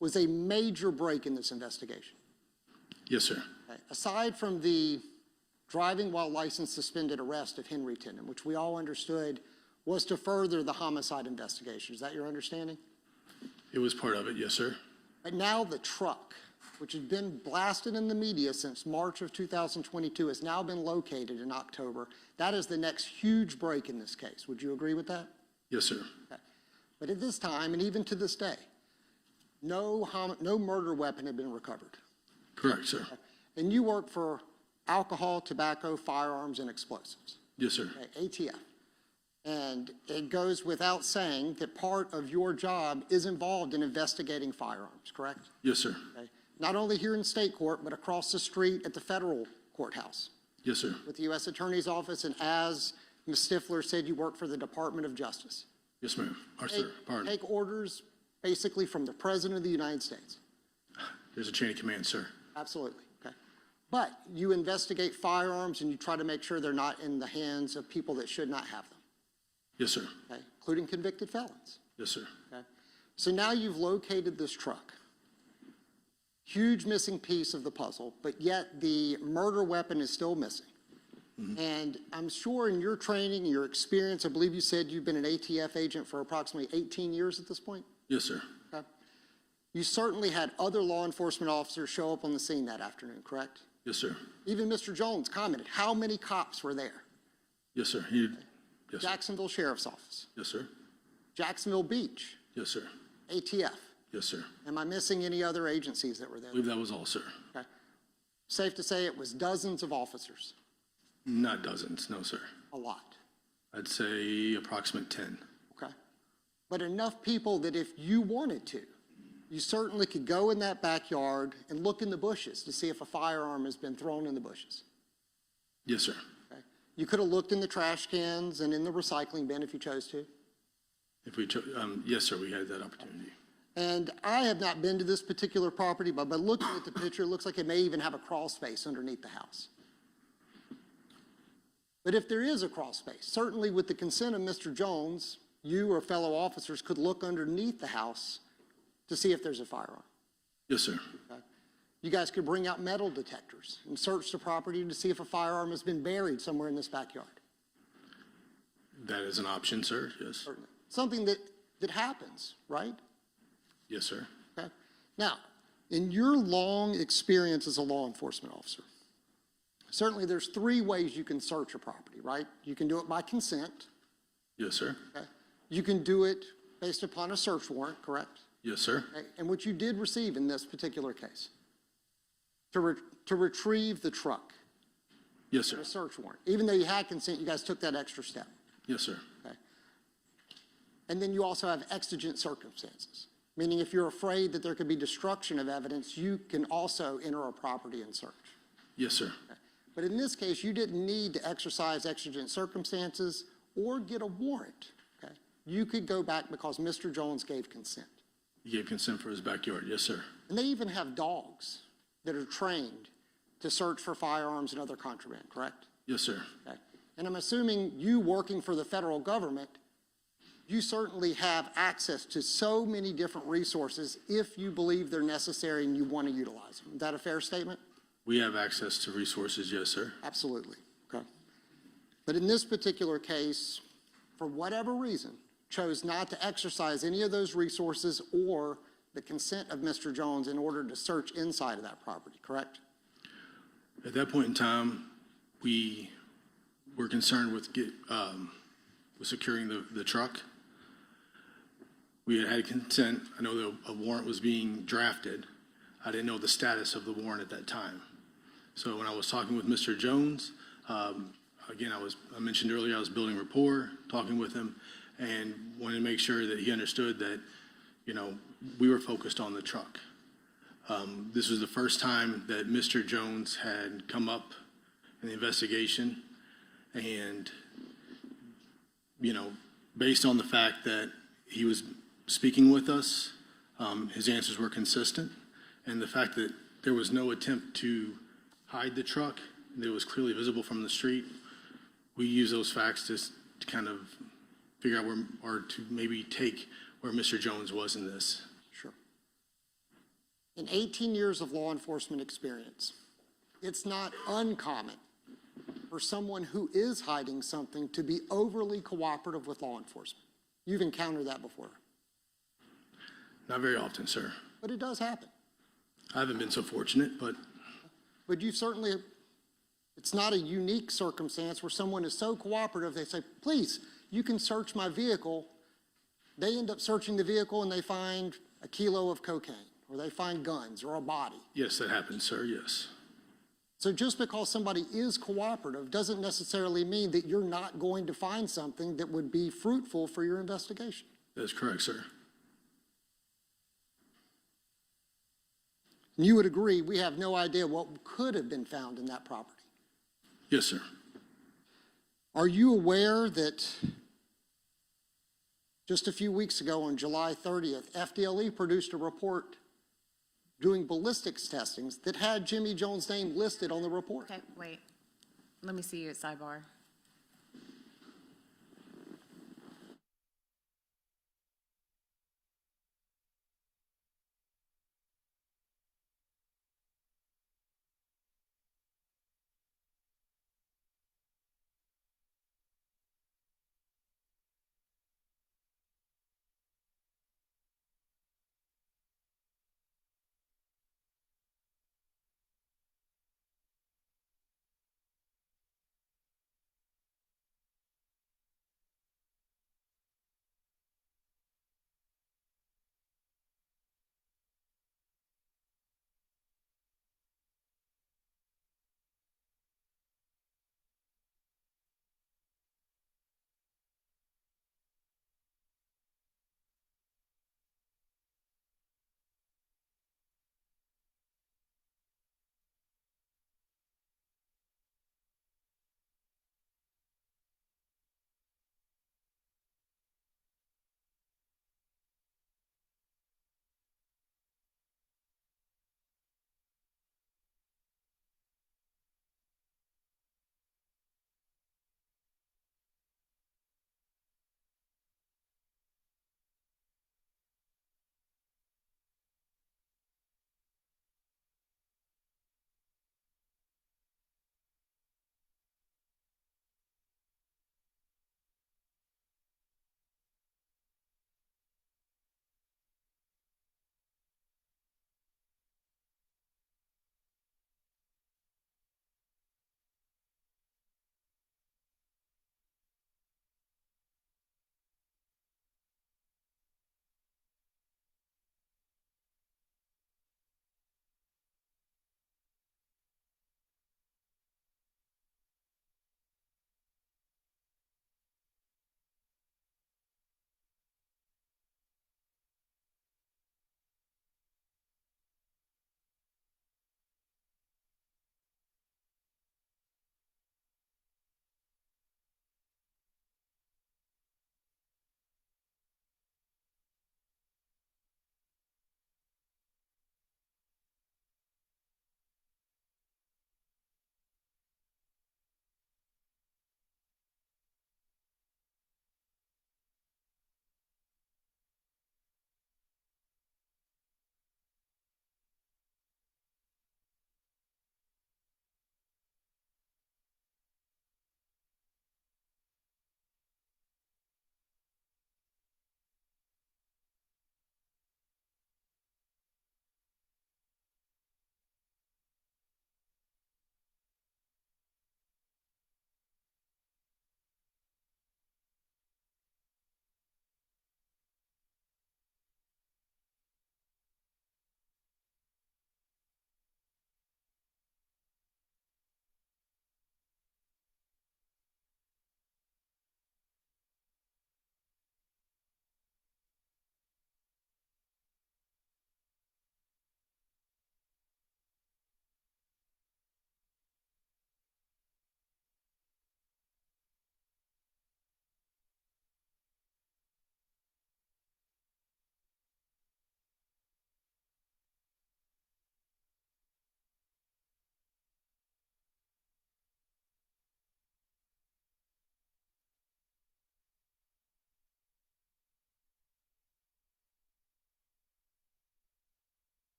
was a major break in this investigation? Yes, sir. Okay. Aside from the driving while license suspended arrest of Henry Tennant, which we all understood was to further the homicide investigation, is that your understanding? It was part of it, yes, sir. But now the truck, which had been blasted in the media since March of 2022, has now been located in October. That is the next huge break in this case. Would you agree with that? Yes, sir. Okay. But at this time, and even to this day, no murder weapon had been recovered. Correct, sir. Okay. And you work for alcohol, tobacco, firearms, and explosives. Yes, sir. Okay, ATF. And it goes without saying that part of your job is involved in investigating firearms, correct? Yes, sir. Okay. Not only here in state court, but across the street at the federal courthouse Yes, sir. with the U.S. Attorney's Office, and as Ms. Stifler said, you work for the Department of Justice. Yes, ma'am. Or sir, pardon. Take orders basically from the President of the United States. There's a chain of command, sir. Absolutely, okay. But you investigate firearms and you try to make sure they're not in the hands of people that should not have them, Yes, sir. okay, including convicted felons. Yes, sir. Okay. So now you've located this truck. Huge missing piece of the puzzle, but yet the murder weapon is still missing. And I'm sure in your training, your experience, I believe you said you've been an ATF agent for approximately 18 years at this point? Yes, sir. Okay. You certainly had other law enforcement officers show up on the scene that afternoon, correct? Yes, sir. Even Mr. Jones commented, how many cops were there? Yes, sir. Yes, sir. Jacksonville Sheriff's Office, Yes, sir. Jacksonville Beach, Yes, sir. ATF. Yes, sir. Am I missing any other agencies that were there? I believe that was all, sir. Okay. Safe to say it was dozens of officers, Not dozens, no, sir. a lot, I'd say approximate 10. okay? But enough people that if you wanted to, you certainly could go in that backyard and look in the bushes to see if a firearm has been thrown in the bushes. Yes, sir. Okay? You could have looked in the trash cans and in the recycling bin if you chose to. If we took, yes, sir, we had that opportunity. And I have not been to this particular property, but by looking at the picture, it looks like it may even have a crawl space underneath the house. But if there is a crawl space, certainly with the consent of Mr. Jones, you or fellow officers could look underneath the house to see if there's a firearm. Yes, sir. Okay? You guys could bring out metal detectors and search the property to see if a firearm has been buried somewhere in this backyard. That is an option, sir. Yes. Certainly. Something that happens, right? Yes, sir. Okay. Now, in your long experience as a law enforcement officer, certainly there's 3 ways you can search a property, right? You can do it by consent. Yes, sir. Okay. You can do it based upon a search warrant, correct? Yes, sir. Okay. And what you did receive in this particular case, to retrieve the truck, Yes, sir. a search warrant. Even though you had consent, you guys took that extra step. Yes, sir. Okay. And then you also have exigent circumstances, meaning if you're afraid that there could be destruction of evidence, you can also enter a property and search. Yes, sir. But in this case, you didn't need to exercise exigent circumstances or get a warrant. Okay? You could go back because Mr. Jones gave consent. He gave consent for his backyard. Yes, sir. And they even have dogs that are trained to search for firearms and other contraband, correct? Yes, sir. Okay. And I'm assuming you working for the federal government, you certainly have access to so many different resources if you believe they're necessary and you want to utilize them. Is that a fair statement? We have access to resources. Yes, sir. Absolutely. Okay. But in this particular case, for whatever reason, chose not to exercise any of those resources or the consent of Mr. Jones in order to search inside of that property, correct? At that point in time, we were concerned with securing the truck. We had consent. I know that a warrant was being drafted. I didn't know the status of the warrant at that time. So when I was talking with Mr. Jones, again, I mentioned earlier, I was building rapport, talking with him, and wanted to make sure that he understood that, we were focused on the truck. This was the first time that Mr. Jones had come up in the investigation, and, based on the fact that he was speaking with us, his answers were consistent, and the fact that there was no attempt to hide the truck, that was clearly visible from the street, we use those facts to kind of figure out or to maybe take where Mr. Jones was in this. Sure. In 18 years of law enforcement experience, it's not uncommon for someone who is hiding something to be overly cooperative with law enforcement. You've encountered that before. Not very often, sir. But it does happen. I haven't been so fortunate, but you certainly, it's not a unique circumstance where someone is so cooperative, they say, please, you can search my vehicle. They end up searching the vehicle and they find a kilo of cocaine, or they find guns or a body. yes, that happens, sir, yes. So just because somebody is cooperative doesn't necessarily mean that you're not going to find something that would be fruitful for your investigation. That's correct, sir. And you would agree we have no idea what could have been found in that property. Yes, sir. Are you aware that just a few weeks ago on July 30th, FDLE produced a report doing ballistics testings that had Jimmy Jones' name listed on the report? Okay, wait. Let me see you at sidebar.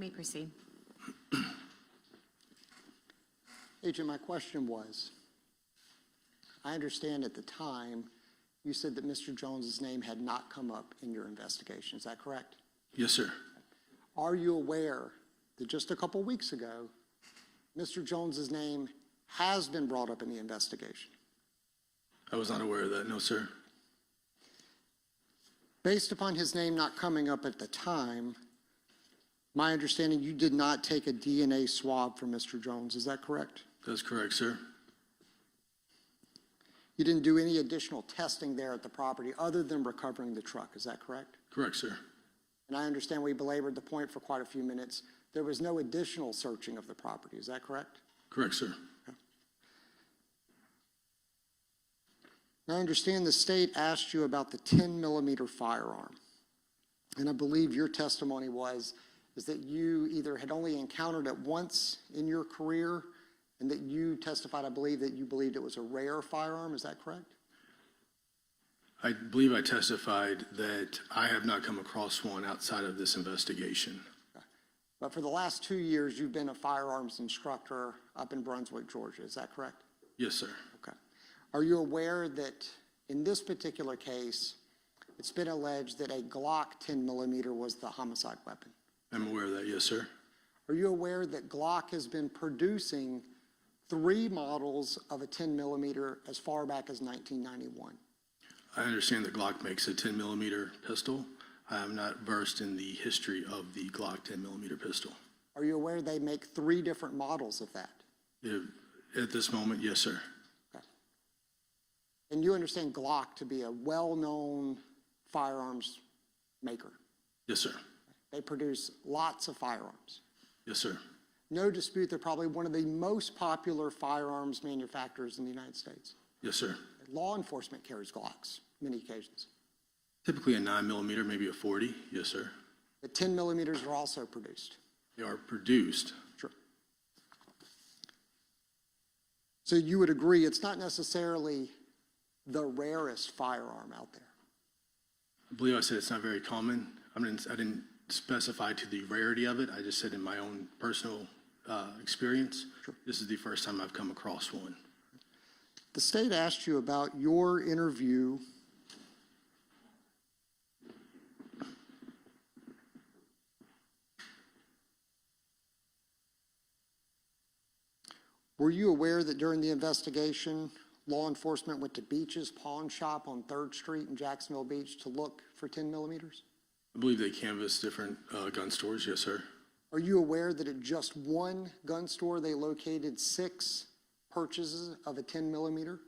may proceed. Agent, my question was, I understand at the time you said that Mr. Jones's name had not come up in your investigation. Is that correct? Yes, sir. Are you aware that just a couple weeks ago, Mr. Jones's name has been brought up in the investigation? I was not aware of that. No, sir. Based upon his name not coming up at the time, my understanding, you did not take a DNA swab from Mr. Jones. Is that correct? That's correct, sir. You didn't do any additional testing there at the property other than recovering the truck. Is that correct? Correct, sir. And I understand we belabored the point for quite a few minutes. There was no additional searching of the property. Is that correct? Correct, sir. Now, I understand the state asked you about the 10-millimeter firearm. And I believe your testimony is that you either had only encountered it once in your career and that you testified, I believe, that you believed it was a rare firearm. Is that correct? I believe I testified that I have not come across one outside of this investigation. But for the last 2 years, you've been a firearms instructor up in Brunswick, Georgia. Is that correct? Yes, sir. Okay. Are you aware that in this particular case, it's been alleged that a Glock 10-millimeter was the homicide weapon? I'm aware of that. Yes, sir. Are you aware that Glock has been producing 3 models of a 10-millimeter as far back as 1991? I understand that Glock makes a 10-millimeter pistol. I am not versed in the history of the Glock 10-millimeter pistol. Are you aware they make 3 different models of that? At this moment, yes, sir. Okay. And you understand Glock to be a well-known firearms maker? Yes, sir. They produce lots of firearms. Yes, sir. No dispute, they're probably one of the most popular firearms manufacturers in the United States. Yes, sir. Law enforcement carries Glocks, many occasions. Typically a 9-millimeter, maybe a 40. Yes, sir. The 10-millimeters are also produced. They are produced. Sure. So you would agree it's not necessarily the rarest firearm out there? I believe I said it's not very common. I didn't specify to the rarity of it. I just said in my own personal experience, Sure. This is the first time I've come across one. The state asked you about your interview Were you aware that during the investigation, law enforcement went to Beach's pawn shop on 3rd Street in Jacksonville Beach to look for 10-millimeters? I believe they canvassed different gun stores. Yes, sir. Are you aware that at just one gun store, they located 6 purchases of a 10-millimeter?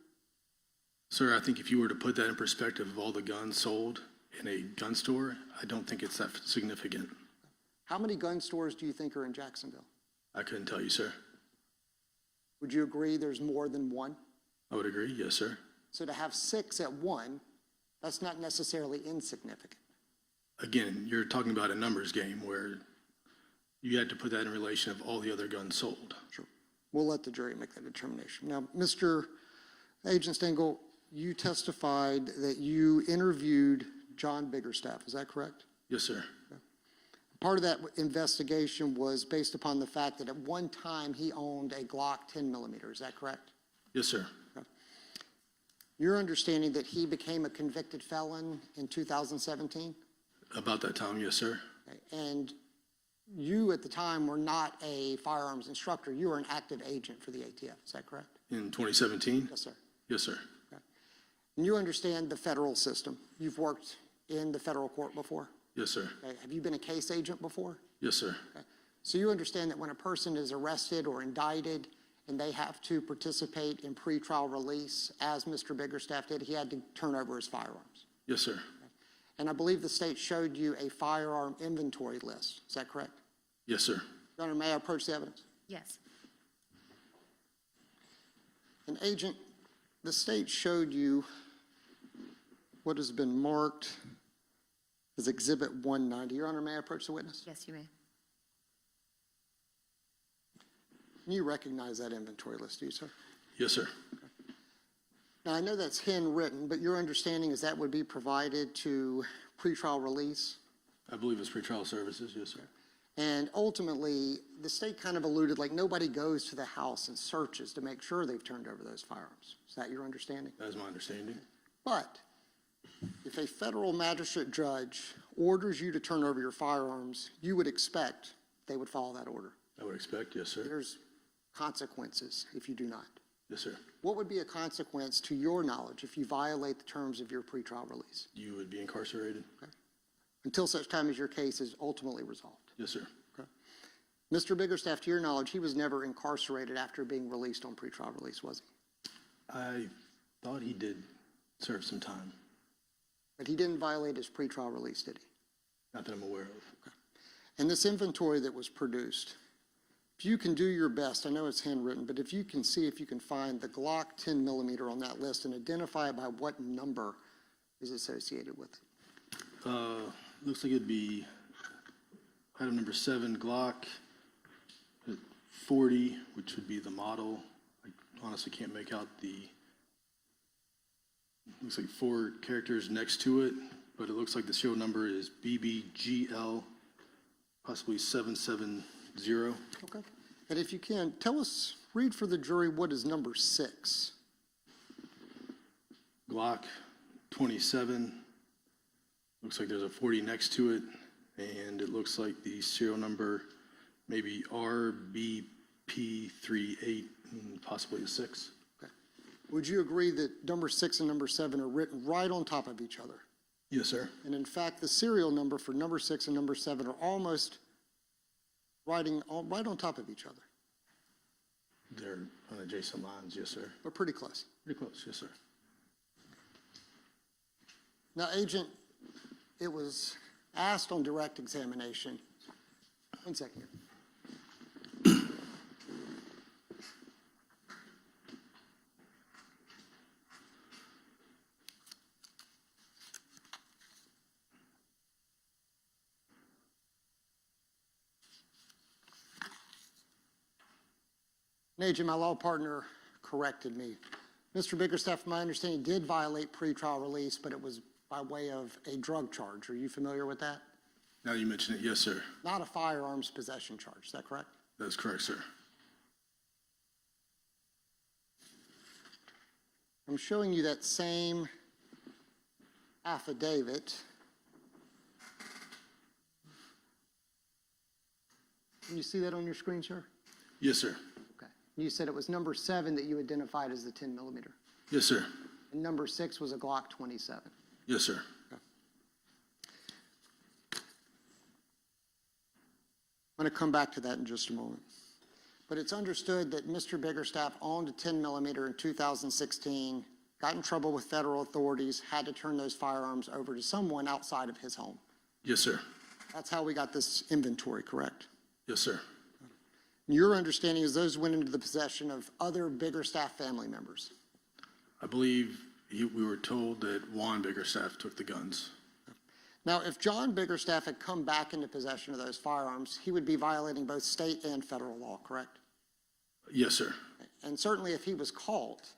Sir, I think if you were to put that in perspective of all the guns sold in a gun store, I don't think it's that significant. How many gun stores do you think are in Jacksonville? I couldn't tell you, sir. Would you agree there's more than one? I would agree. Yes, sir. So to have 6 at one, that's not necessarily insignificant. Again, you're talking about a numbers game where you had to put that in relation of all the other guns sold. Sure. We'll let the jury make that determination. Now, Mr. Agent Stengel, you testified that you interviewed John Biggerstaff. Is that correct? Yes, sir. Part of that investigation was based upon the fact that at one time he owned a Glock 10-millimeter. Is that correct? Yes, sir. Okay. Your understanding that he became a convicted felon in 2017? About that time, yes, sir. Okay. And you at the time were not a firearms instructor. You were an active agent for the ATF. Is that correct? In 2017? Yes, sir. Yes, sir. Okay. And you understand the federal system. You've worked in the federal court before? Yes, sir. Okay. Have you been a case agent before? Yes, sir. Okay. So you understand that when a person is arrested or indicted and they have to participate in pretrial release, as Mr. Biggerstaff did, he had to turn over his firearms. Yes, sir. Okay. And I believe the state showed you a firearm inventory list. Is that correct? Yes, sir. Your Honor, may I approach the evidence? Yes. And Agent, the state showed you what has been marked as Exhibit 190. Your Honor, may I approach the witness? Yes, you may. Can you recognize that inventory list, do you, sir? Yes, sir. Now, I know that's handwritten, but your understanding is that would be provided to pretrial release? I believe it's pretrial services. Yes, sir. And ultimately, the state kind of alluded like nobody goes to the house and searches to make sure they've turned over those firearms. Is that your understanding? That is my understanding. But if a federal magistrate judge orders you to turn over your firearms, you would expect they would follow that order. I would expect, yes, sir. There's consequences if you do not. Yes, sir. What would be a consequence to your knowledge if you violate the terms of your pretrial release? You would be incarcerated? Okay. Until such time as your case is ultimately resolved. Yes, sir. Okay. Mr. Biggerstaff, to your knowledge, he was never incarcerated after being released on pretrial release, was he? I thought he did serve some time. But he didn't violate his pretrial release, did he? Not that I'm aware of. Okay. And this inventory that was produced, if you can do your best, I know it's handwritten, but if you can see if you can find the Glock 10 millimeter on that list and identify by what number is associated with it. Looks like it'd be item number 7, Glock 40, which would be the model. I honestly can't make out looks like 4 characters next to it, but it looks like the serial number is BBGL, possibly 770. Okay. And if you can, read for the jury what is number 6. Glock 27. Looks like there's a 40 next to it, and it looks like the serial number maybe RBP38, and possibly a 6. Okay. Would you agree that number 6 and number 7 are written right on top of each other? Yes, sir. And in fact, the serial number for number 6 and number 7 are almost right on top of each other. They're on adjacent lines, yes, sir. But pretty close. Pretty close, yes, sir. Now, Agent, it was asked on direct examination. 1 second here. Agent, my law partner corrected me. Mr. Biggerstaff, from my understanding, did violate pretrial release, but it was by way of a drug charge. Are you familiar with that? Now you mention it, yes, sir. Not a firearms possession charge, is that correct? That's correct, sir. I'm showing you that same affidavit. Can you see that on your screen, sir? Yes, sir. Okay. You said it was number 7 that you identified as the 10 millimeter. Yes, sir. And number 6 was a Glock 27. Yes, sir. Okay. I'm going to come back to that in just a moment. But it's understood that Mr. Biggerstaff owned a 10 millimeter in 2016, got in trouble with federal authorities, had to turn those firearms over to someone outside of his home. Yes, sir. That's how we got this inventory, correct? Yes, sir. And your understanding is those went into the possession of other Biggerstaff family members? I believe we were told that Juan Biggerstaff took the guns. Now, if John Biggerstaff had come back into possession of those firearms, he would be violating both state and federal law, correct? Yes, sir. And certainly if he was caught,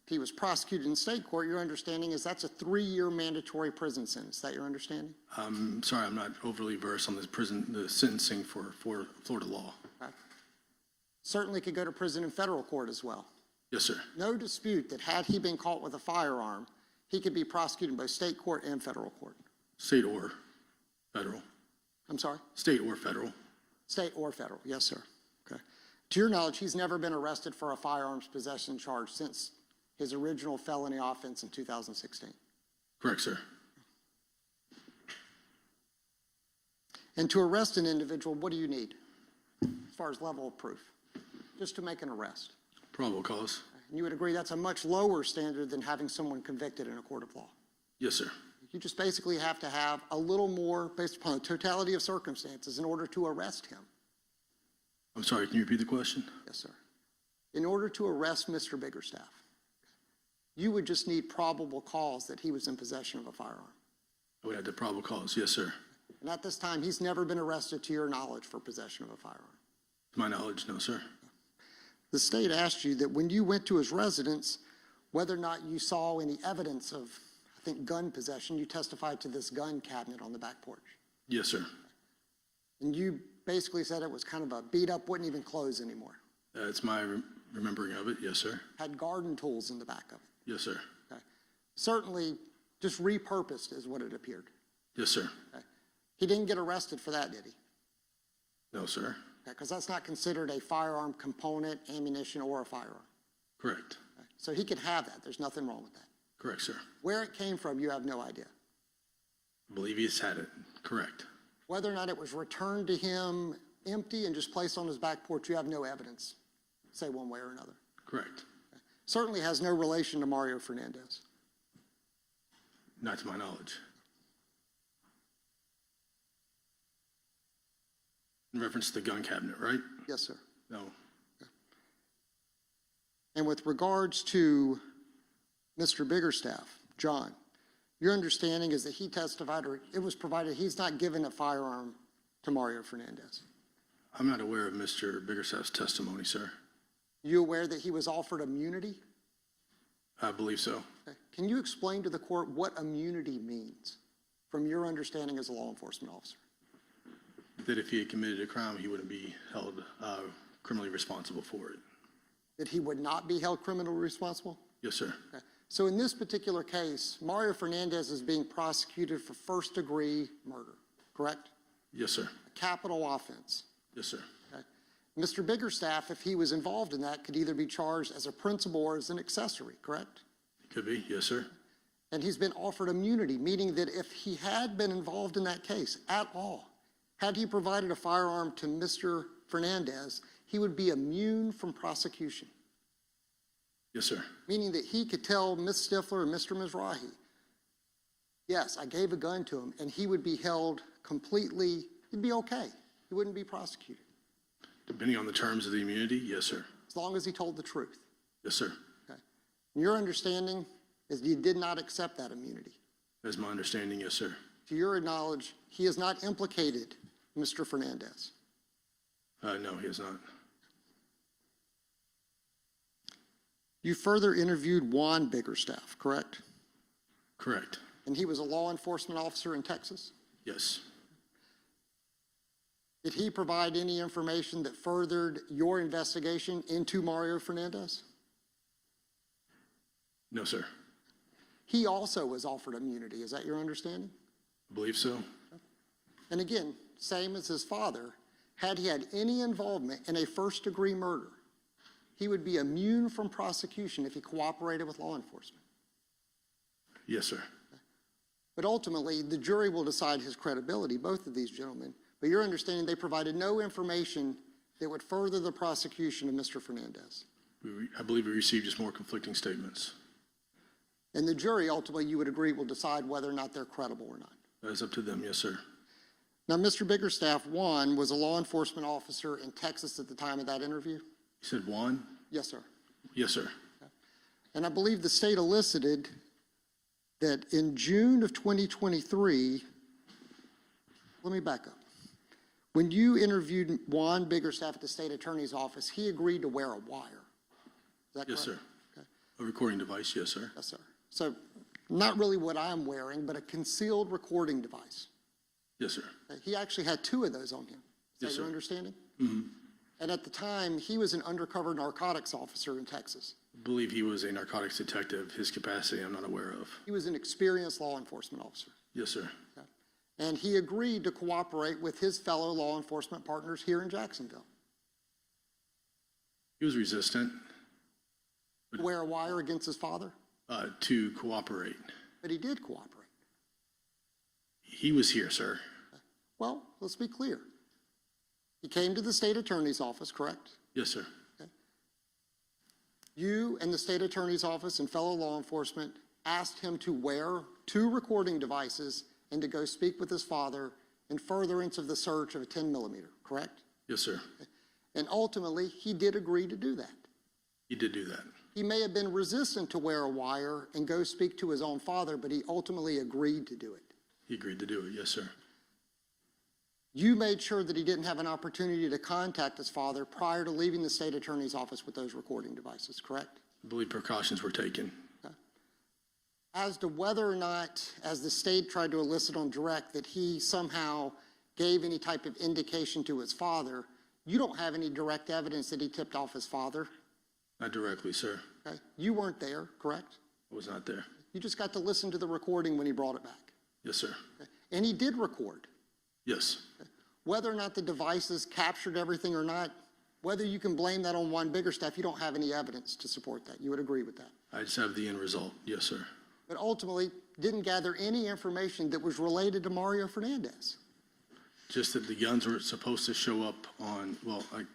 if he was prosecuted in state court, your understanding is that's a 3-year mandatory prison sentence. Is that your understanding? I'm sorry, I'm not overly versed on the sentencing for Florida law. Okay. Certainly could go to prison in federal court as well. Yes, sir. No dispute that had he been caught with a firearm, he could be prosecuted in both state court and federal court. State or federal? I'm sorry? State or federal? State or federal, yes, sir. Okay. To your knowledge, he's never been arrested for a firearms possession charge since his original felony offense in 2016. Correct, sir. And to arrest an individual, what do you need as far as level of proof? Just to make an arrest. Probable cause? And you would agree that's a much lower standard than having someone convicted in a court of law. Yes, sir. You just basically have to have a little more based upon the totality of circumstances in order to arrest him. I'm sorry, can you repeat the question? Yes, sir. In order to arrest Mr. Biggerstaff, you would just need probable cause that he was in possession of a firearm. I would have the probable cause, yes, sir. And at this time, he's never been arrested to your knowledge for possession of a firearm. To my knowledge, no, sir. The state asked you that when you went to his residence, whether or not you saw any evidence of, I think, gun possession. You testified to this gun cabinet on the back porch. Yes, sir. And you basically said it was kind of a beat up, wouldn't even close anymore. That's my remembering of it, yes, sir. Had garden tools in the back of it. Yes, sir. Okay. Certainly just repurposed is what it appeared. Yes, sir. Okay. He didn't get arrested for that, did he? No, sir. Because that's not considered a firearm component, ammunition, or a firearm. Correct. Okay. So he could have that. There's nothing wrong with that. Correct, sir. Where it came from, you have no idea. I believe he's had it. Correct. Whether or not it was returned to him empty and just placed on his back porch, you have no evidence, say one way or another. Correct. Okay. Certainly has no relation to Mario Fernandez. Not to my knowledge. In reference to the gun cabinet, right? Yes, sir. No. And with regards to Mr. Biggerstaff, John, your understanding is that he testified, or it was provided, he's not given a firearm to Mario Fernandez. I'm not aware of Mr. Biggerstaff's testimony, sir. You aware that he was offered immunity? I believe so. Okay. Can you explain to the court what immunity means from your understanding as a law enforcement officer? That if he had committed a crime, he wouldn't be held criminally responsible for it. That he would not be held criminally responsible? Yes, sir. Okay. So in this particular case, Mario Fernandez is being prosecuted for first-degree murder, correct? Yes, sir. A capital offense. Yes, sir. Okay. Mr. Biggerstaff, if he was involved in that, could either be charged as a principal or as an accessory, correct? Could be. Yes, sir. And he's been offered immunity, meaning that if he had been involved in that case at all, had he provided a firearm to Mr. Fernandez, he would be immune from prosecution. Yes, sir. Meaning that he could tell Ms. Stifler or Mr. Mizrahi, yes, I gave a gun to him, and he would be held completely, he'd be okay. He wouldn't be prosecuted. Depending on the terms of the immunity, yes, sir. As long as he told the truth. Yes, sir. Okay. And your understanding is you did not accept that immunity. That's my understanding, yes, sir. To your knowledge, he has not implicated Mr. Fernandez. No, he has not. You further interviewed Juan Biggerstaff, correct? Correct. And he was a law enforcement officer in Texas? Yes. Did he provide any information that furthered your investigation into Mario Fernandez? No, sir. He also was offered immunity. Is that your understanding? I believe so. And again, same as his father, had he had any involvement in a first-degree murder, he would be immune from prosecution if he cooperated with law enforcement. Yes, sir. But ultimately, the jury will decide his credibility, both of these gentlemen. But your understanding, they provided no information that would further the prosecution of Mr. Fernandez. I believe we received just more conflicting statements. And the jury, ultimately, you would agree, will decide whether or not they're credible or not. That is up to them, yes, sir. Now, Mr. Biggerstaff, Juan, was a law enforcement officer in Texas at the time of that interview? You said Juan? Yes, sir. Yes, sir. And I believe the state elicited that in June of 2023, let me back up. When you interviewed Juan Biggerstaff at the state attorney's office, he agreed to wear a wire. Is that correct? Yes, sir. Okay. A recording device, yes, sir. Yes, sir. So not really what I'm wearing, but a concealed recording device. Yes, sir. Okay. He actually had 2 of those on him. Is that Yes, your sir. understanding? Mm-hmm. And at the time, he was an undercover narcotics officer in Texas. I believe he was a narcotics detective. His capacity, I'm not aware of. He was an experienced law enforcement officer. Yes, sir. Okay. And he agreed to cooperate with his fellow law enforcement partners here in Jacksonville. He was resistant Wear a wire against his father, to cooperate. but he did cooperate. He was here, sir. Well, let's be clear. He came to the state attorney's office, correct? Yes, sir. Okay. You and the state attorney's office and fellow law enforcement asked him to wear 2 recording devices and to go speak with his father in furtherance of the search of a 10 millimeter, correct? Yes, sir. And ultimately, he did agree to do that. He did do that. He may have been resistant to wear a wire and go speak to his own father, but he ultimately agreed to do it. He agreed to do it, yes, sir. You made sure that he didn't have an opportunity to contact his father prior to leaving the state attorney's office with those recording devices, correct? I believe precautions were taken. Okay. As to whether or not, as the state tried to elicit on direct, that he somehow gave any type of indication to his father, you don't have any direct evidence that he tipped off his father. Not directly, sir. Okay? You weren't there, correct? I was not there. You just got to listen to the recording when he brought it back. Yes, sir. Okay? And he did record. Yes. Whether or not the devices captured everything or not, whether you can blame that on one bigger stuff, you don't have any evidence to support that. You would agree with that. I just have the end result. Yes, sir. But ultimately, didn't gather any information that was related to Mario Fernandez. Just that the guns were supposed to show up on, well, I'm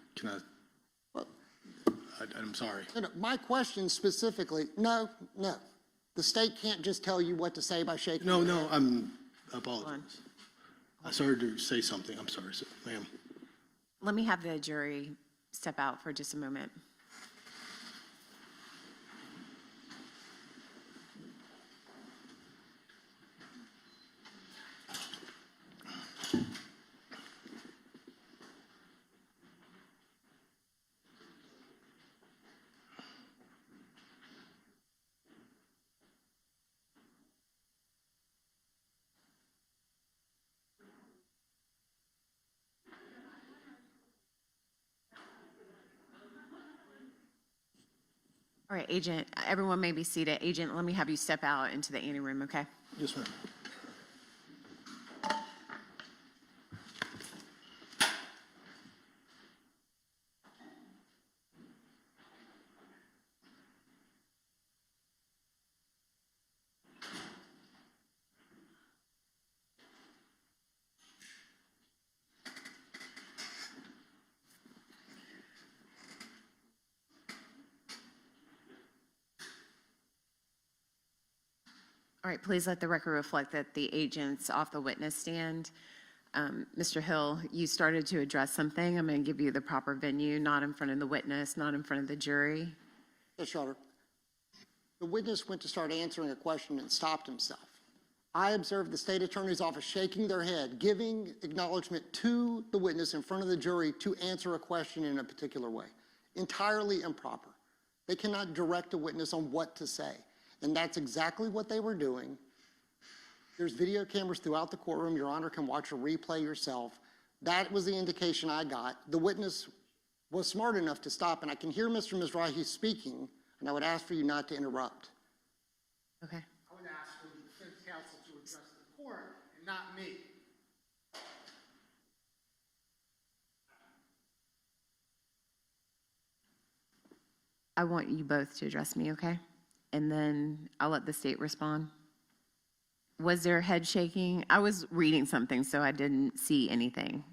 sorry. No, my question specifically, no. The state can't just tell you what to say by shaking No, your head. I apologize. I started to say something. I'm sorry, sir. Ma'am. Let me have the jury step out for just a moment. All right, Agent, everyone may be seated. Agent, let me have you step out into the anteroom, okay? Yes, ma'am. All right, please let the record reflect that the agent's off the witness stand. Mr. Hill, you started to address something. I'm going to give you the proper venue, not in front of the witness, not in front of the jury. Yes, Your Honor. The witness went to start answering a question and stopped himself. I observed the state attorney's office shaking their head, giving acknowledgement to the witness in front of the jury to answer a question in a particular way. Entirely improper. They cannot direct a witness on what to say. And that's exactly what they were doing. There's video cameras throughout the courtroom. Your Honor can watch a replay yourself. That was the indication I got. The witness was smart enough to stop, and I can hear Mr. Mizrahi speaking, and I would ask for you not to interrupt. Okay. I would ask for the defense counsel to address the court and not me. I want you both to address me, okay? And then I'll let the state respond. Was there head shaking? I was reading something, so I didn't see anything.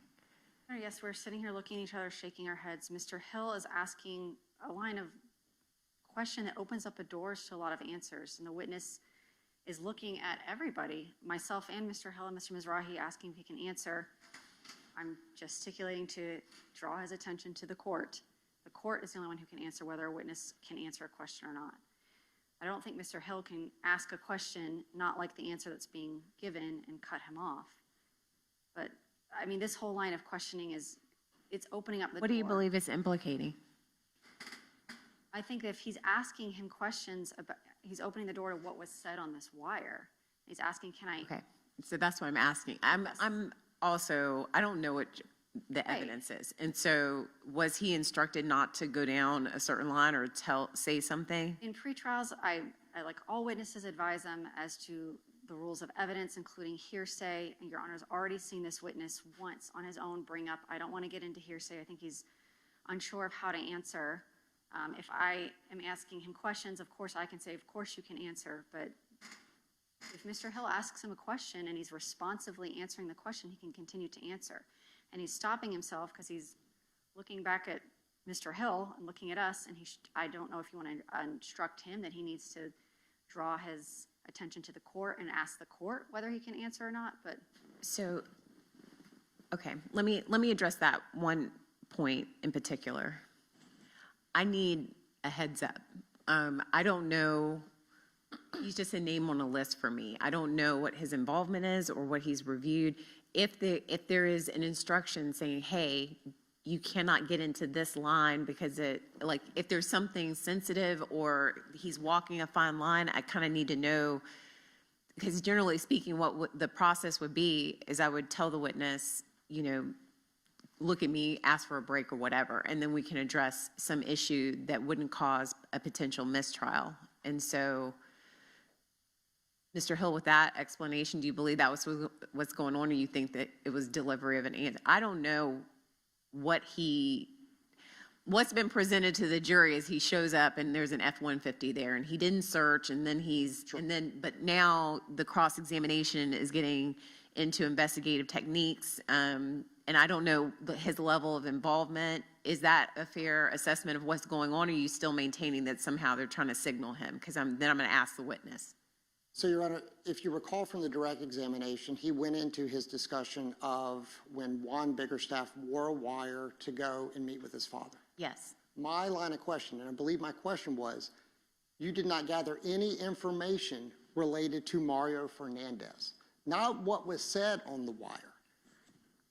Yes, we're sitting here looking at each other, shaking our heads. Mr. Hill is asking a line of question that opens up the doors to a lot of answers. And the witness is looking at everybody, myself and Mr. Hill and Mr. Mizrahi, asking if he can answer. I'm gesticulating to draw his attention to the court. The court is the only one who can answer whether a witness can answer a question or not. I don't think Mr. Hill can ask a question not like the answer that's being given and cut him off. But, I mean, this whole line of questioning it's opening up the door. What do you believe is implicating? I think that if he's asking him questions about, he's opening the door to what was said on this wire. He's asking, can I? Okay, so that's what I'm asking. I'm also, I don't know what the evidence is. And so was he instructed not to go down a certain line or say something? In pretrials, I like all witnesses advise them as to the rules of evidence, including hearsay. And Your Honor's already seen this witness once on his own bring up, I don't want to get into hearsay. I think he's unsure of how to answer. If I am asking him questions, of course I can say, of course you can answer. But if Mr. Hill asks him a question and he's responsively answering the question, he can continue to answer. And he's stopping himself because he's looking back at Mr. Hill and looking at us, and I don't know if you want to instruct him that he needs to draw his attention to the court and ask the court whether he can answer or not, but. So, okay, let me address that one point in particular. I need a heads up. I don't know, he's just a name on a list for me. I don't know what his involvement is or what he's reviewed. If there is an instruction saying, hey, you cannot get into this line because if there's something sensitive or he's walking a fine line, I kind of need to know, because generally speaking, what the process would be is I would tell the witness, you know, look at me, ask for a break or whatever, and then we can address some issue that wouldn't cause a potential mistrial. And so, Mr. Hill, with that explanation, do you believe that was what's going on, or you think that it was delivery of an answer? I don't know what's been presented to the jury is he shows up and there's an F-150 there and he didn't search, and then but now the cross-examination is getting into investigative techniques, and I don't know his level of involvement. Is that a fair assessment of what's going on, or are you still maintaining that somehow they're trying to signal him? Because then I'm going to ask the witness. So, Your Honor, if you recall from the direct examination, he went into his discussion of when Juan Biggerstaff wore a wire to go and meet with his father. Yes. My line of question, and I believe my question was, you did not gather any information related to Mario Fernandez, not what was said on the wire.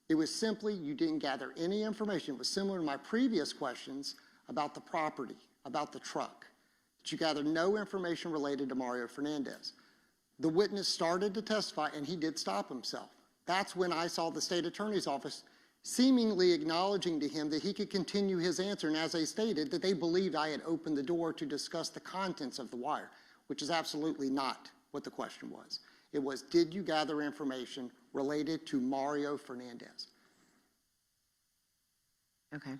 It was simply you didn't gather any information. It was similar to my previous questions about the property, about the truck, that you gathered no information related to Mario Fernandez. The witness started to testify, and he did stop himself. That's when I saw the state attorney's office seemingly acknowledging to him that he could continue his answer, and as they stated, that they believed I had opened the door to discuss the contents of the wire, which is absolutely not what the question was. It was, did you gather information related to Mario Fernandez? Okay.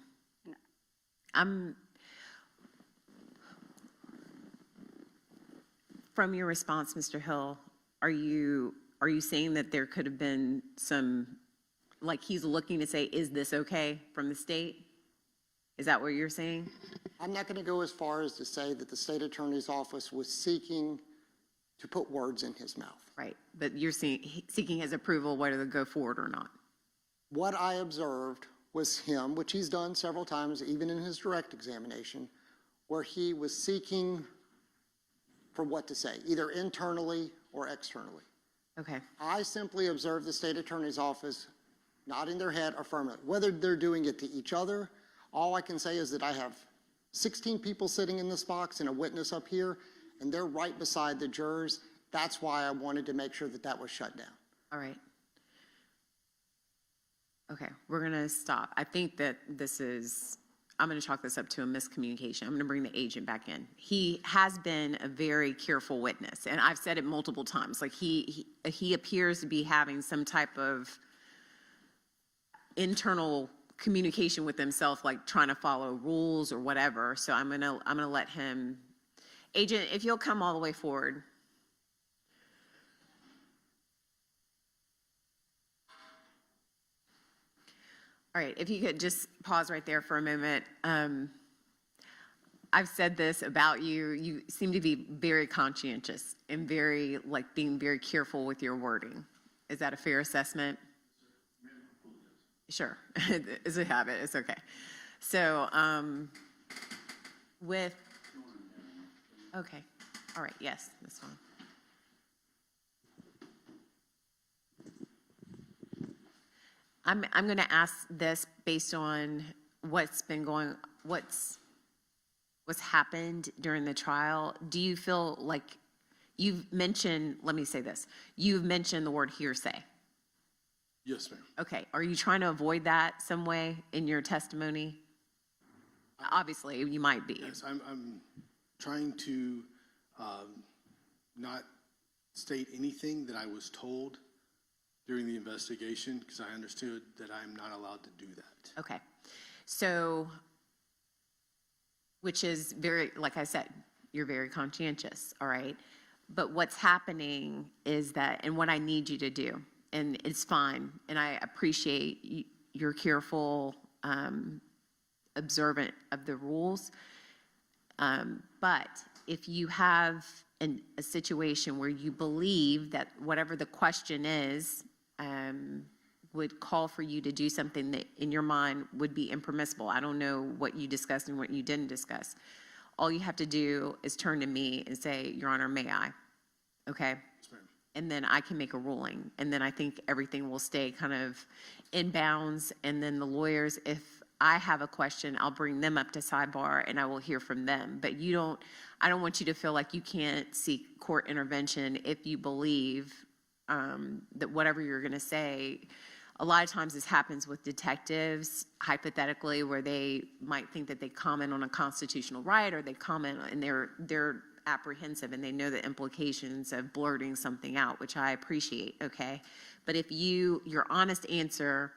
From your response, Mr. Hill, are you saying that there could have been some, like he's looking to say, is this okay from the state? Is that what you're saying? I'm not going to go as far as to say that the state attorney's office was seeking to put words in his mouth. Right, but you're seeking his approval whether to go forward or not. What I observed was him, which he's done several times, even in his direct examination, where he was seeking for what to say, either internally or externally. Okay. I simply observed the state attorney's office nodding their head affirmative. Whether they're doing it to each other, all I can say is that I have 16 people sitting in this box and a witness up here, and they're right beside the jurors. That's why I wanted to make sure that that was shut down. All right. Okay, we're going to stop. I think that I'm going to chalk this up to a miscommunication. I'm going to bring the agent back in. He has been a very careful witness, and I've said it multiple times. Like he appears to be having some type of internal communication with himself, like trying to follow rules or whatever. So I'm going to let him. Agent, if you'll come all the way forward. All right, if you could just pause right there for a moment. I've said this about you. You seem to be very conscientious and very, being very careful with your wording. Is that a fair assessment? Sure, it's a habit, it's okay. So, okay, all right, yes, that's fine. I'm going to ask this based on what's happened during the trial. Do you feel like you've mentioned, let me say this, you've mentioned the word hearsay? Yes, ma'am. Okay, are you trying to avoid that some way in your testimony? Obviously, you might be. Yes, I'm trying to not state anything that I was told during the investigation, because I understood that I'm not allowed to do that. Okay, so, which is very, like I said, you're very conscientious, all right? But what's happening is that, and what I need you to do, and it's fine, and I appreciate your careful, observant of the rules, but if you have a situation where you believe that whatever the question is, would call for you to do something that in your mind would be impermissible. I don't know what you discussed and what you didn't discuss. All you have to do is turn to me and say, Your Honor, may I? Okay? Yes, ma'am. And then I can make a ruling. And then I think everything will stay kind of in bounds. And then the lawyers, if I have a question, I'll bring them up to sidebar and I will hear from them. But I don't want you to feel like you can't seek court intervention if you believe that whatever you're going to say, a lot of times this happens with detectives, hypothetically, where they might think that they comment on a constitutional right, or they comment and they're apprehensive and they know the implications of blurting something out, which I appreciate, okay? But if your honest answer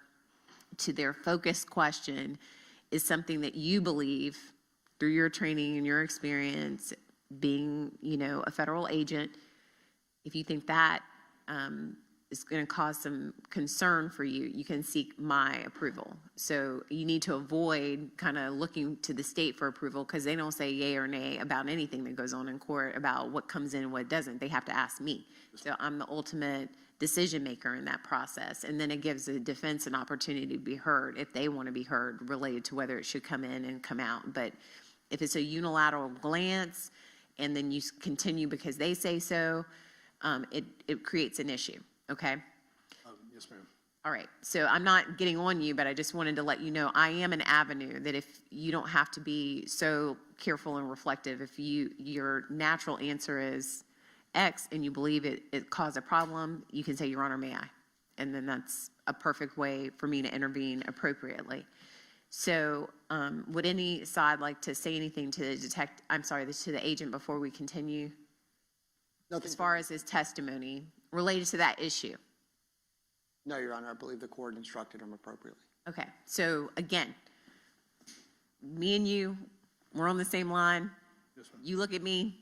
to their focused question is something that you believe through your training and your experience being, a federal agent, if you think that is going to cause some concern for you, you can seek my approval. So you need to avoid kind of looking to the state for approval, because they don't say yay or nay about anything that goes on in court about what comes in and what doesn't. They have to ask me. So I'm the ultimate decision maker in that process. And then it gives the defense an opportunity to be heard if they want to be heard related to whether it should come in and come out. But if it's a unilateral glance and then you continue because they say so, it creates an issue. Okay? Yes, ma'am. All right. So I'm not getting on you, but I just wanted to let you know I am an avenue that if you don't have to be so careful and reflective, if your natural answer is X and you believe it caused a problem, you can say, Your Honor, may I? And then that's a perfect way for me to intervene appropriately. So would any side like to say anything to the agent before we continue? Nothing. As far as his testimony related to that issue? No, Your Honor, I believe the court instructed him appropriately. Okay, so again, me and you, we're on the same line. You look at me,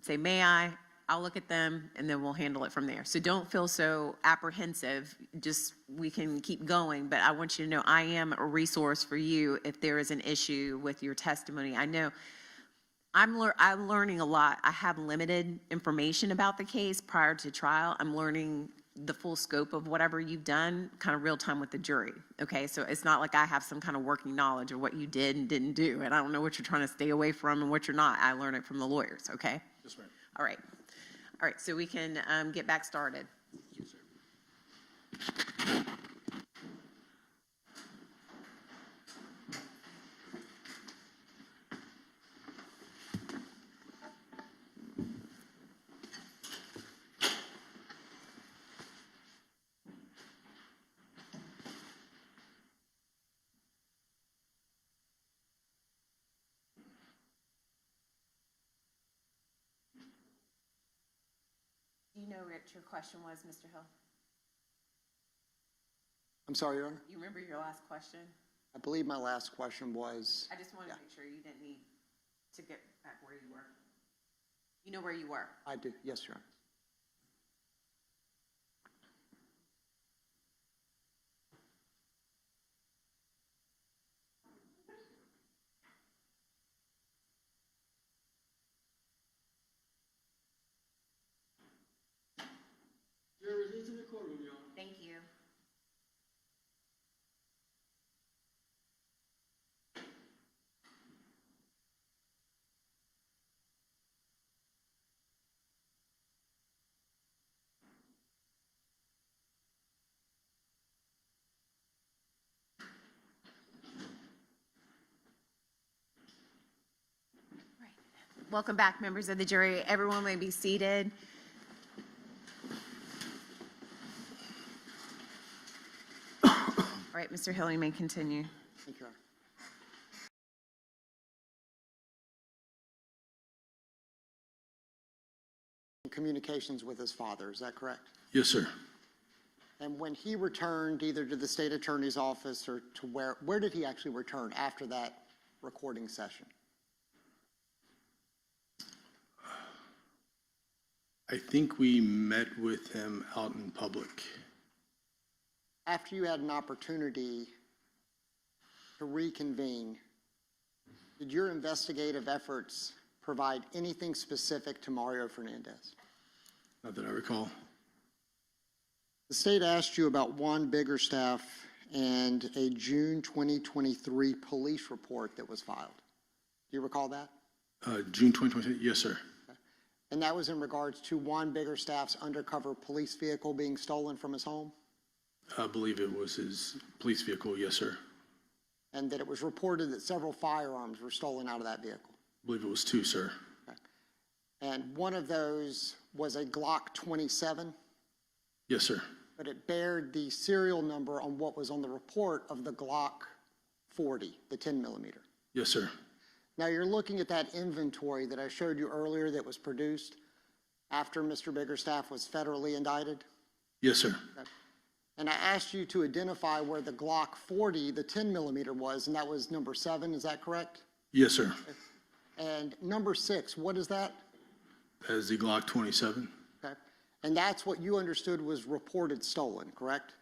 say, may I? I'll look at them, and then we'll handle it from there. So don't feel so apprehensive. Just, we can keep going, but I want you to know I am a resource for you if there is an issue with your testimony. I know I'm learning a lot. I have limited information about the case prior to trial. I'm learning the full scope of whatever you've done kind of real time with the jury. Okay, so it's not like I have some kind of working knowledge of what you did and didn't do, and I don't know what you're trying to stay away from and what you're not. I learn it from the lawyers, okay? Yes, ma'am. All right. All right, so we can get back started. Yes, sir. Do you know what your question was, Mr. Hill? I'm sorry, Your Honor? You remember your last question? I believe my last question was, I just wanted to make sure you didn't need to get back where you were. You know where you were? I do, yes, Your Honor. You're released in the courtroom, Your Honor. Thank you. Right. Welcome back, members of the jury. Everyone may be seated. All right, Mr. Hill, you may continue. Thank you, Your Honor. Communications with his father, is that correct? Yes, sir. And when he returned either to the state attorney's office or to where did he actually return after that recording session? I think we met with him out in public. After you had an opportunity to reconvene, did your investigative efforts provide anything specific to Mario Fernandez? Not that I recall. The state asked you about Juan Biggerstaff and a June 2023 police report that was filed. Do you recall that? June 2020, yes, sir. And that was in regards to Juan Biggerstaff's undercover police vehicle being stolen from his home? I believe it was his police vehicle, yes, sir. And that it was reported that several firearms were stolen out of that vehicle? I believe it was 2, sir. Okay. And one of those was a Glock 27? Yes, sir. but it bared the serial number on what was on the report of the Glock 40, the 10 millimeter. Yes, sir. Now you're looking at that inventory that I showed you earlier that was produced after Mr. Biggerstaff was federally indicted. Yes, sir. Okay. And I asked you to identify where the Glock 40, the 10 millimeter was, and that was number 7, is that correct? Yes, sir. And number 6, what is that? That is the Glock 27. Okay. And that's what you understood was reported stolen, correct?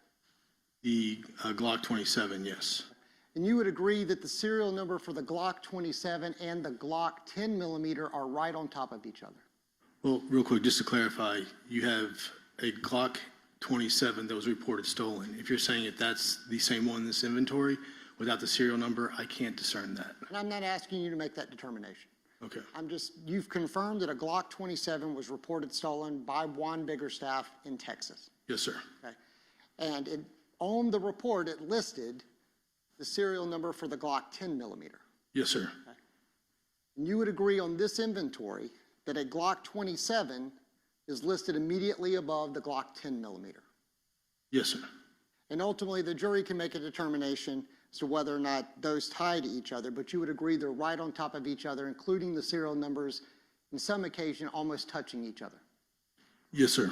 The Glock 27, yes. And you would agree that the serial number for the Glock 27 and the Glock 10 millimeter are right on top of each other? Well, real quick, just to clarify, you have a Glock 27 that was reported stolen. If you're saying that that's the same one in this inventory without the serial number, I can't discern that. And I'm not asking you to make that determination. Okay. You've confirmed that a Glock 27 was reported stolen by Juan Biggerstaff in Texas. Yes, sir. Okay. And on the report, it listed the serial number for the Glock 10 millimeter. Yes, sir. Okay. And you would agree on this inventory that a Glock 27 is listed immediately above the Glock 10 millimeter. Yes, sir. And ultimately, the jury can make a determination as to whether or not those tie to each other, but you would agree they're right on top of each other, including the serial numbers, in some occasion, almost touching each other. Yes, sir.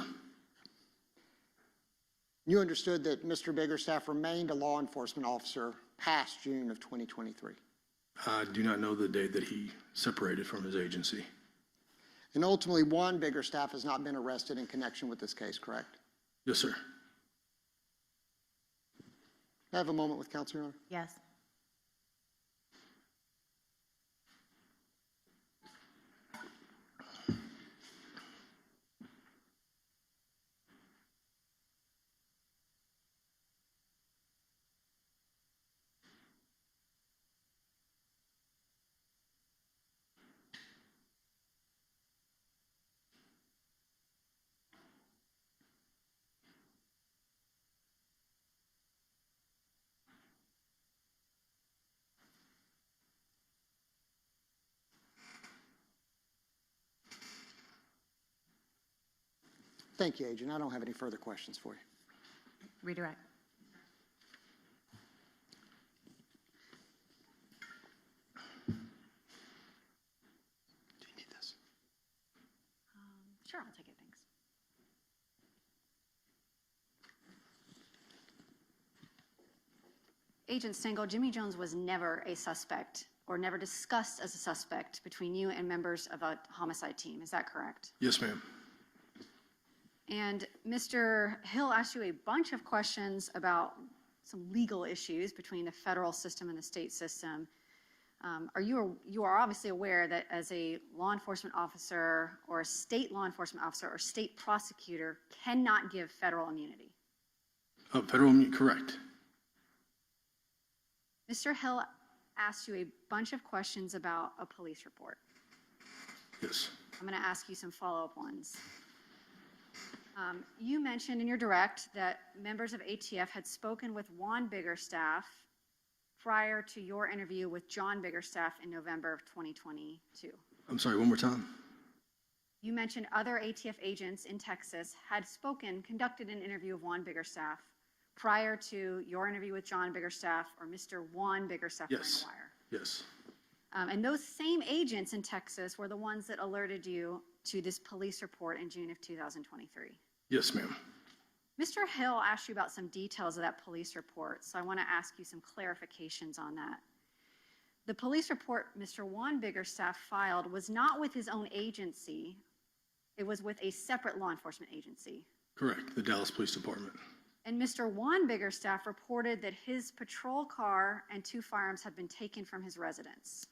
You understood that Mr. Biggerstaff remained a law enforcement officer past June of 2023. I do not know the date that he separated from his agency. And ultimately, Juan Biggerstaff has not been arrested in connection with this case, correct? Yes, sir. I have a moment with counsel, Your Honor. Yes. Thank you, Agent. I don't have any further questions for you. Redirect. Do you need this? Sure, I'll take it, thanks. Agent Stengel, Jimmy Jones was never a suspect or never discussed as a suspect between you and members of a homicide team. Is that correct? Yes, ma'am. And Mr. Hill asked you a bunch of questions about some legal issues between the federal system and the state system. You are obviously aware that as a law enforcement officer or a state law enforcement officer or state prosecutor cannot give federal immunity. Correct. Mr. Hill asked you a bunch of questions about a police report. Yes. I'm going to ask you some follow-up ones. You mentioned in your direct that members of ATF had spoken with Juan Biggerstaff prior to your interview with John Biggerstaff in November of 2022. I'm sorry, one more time. You mentioned other ATF agents in Texas had conducted an interview of Juan Biggerstaff prior to your interview with John Biggerstaff or Mr. Juan Biggerstaff on the wire. Yes. And those same agents in Texas were the ones that alerted you to this police report in June of 2023. Yes, ma'am. Mr. Hill asked you about some details of that police report, so I want to ask you some clarifications on that. The police report Mr. Juan Biggerstaff filed was not with his own agency. It was with a separate law enforcement agency. Correct, the Dallas Police Department. And Mr. Juan Biggerstaff reported that his patrol car and 2 firearms had been taken from his residence.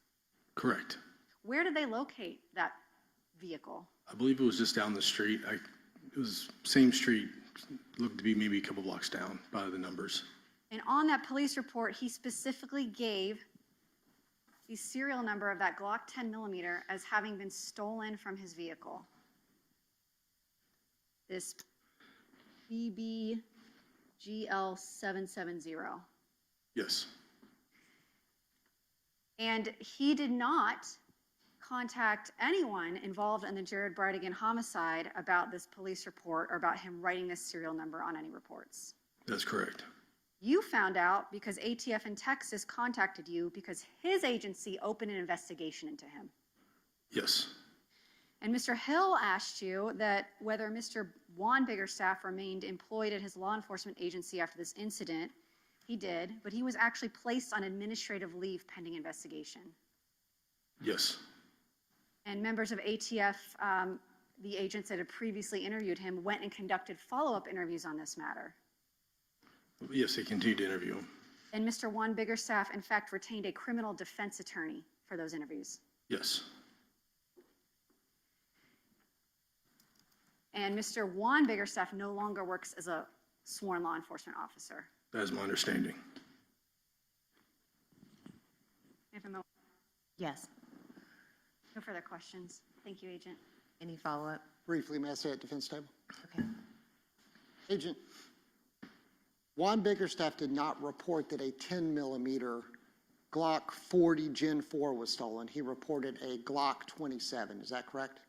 Correct. Where did they locate that vehicle? I believe it was just down the street. It was same street, looked to be maybe a couple blocks down by the numbers. And on that police report, he specifically gave the serial number of that Glock 10 millimeter as having been stolen from his vehicle. This BBGL770. Yes. And he did not contact anyone involved in the Jared Bridegan homicide about this police report or about him writing this serial number on any reports. That's correct. You found out because ATF in Texas contacted you because his agency opened an investigation into him. Yes. And Mr. Hill asked you that whether Mr. Juan Biggerstaff remained employed at his law enforcement agency after this incident. He did, but he was actually placed on administrative leave pending investigation. Yes. And members of ATF, the agents that had previously interviewed him, went and conducted follow-up interviews on this matter. Yes, they continued to interview him. And Mr. Juan Biggerstaff, in fact, retained a criminal defense attorney for those interviews. Yes. And Mr. Juan Biggerstaff no longer works as a sworn law enforcement officer. That is my understanding. Yes. No further questions. Thank you, Agent. Any follow-up? Briefly, may I say at defense table? Okay. Agent, Juan Biggerstaff did not report that a 10 millimeter Glock 40 Gen 4 was stolen. He reported a Glock 27. Is that correct?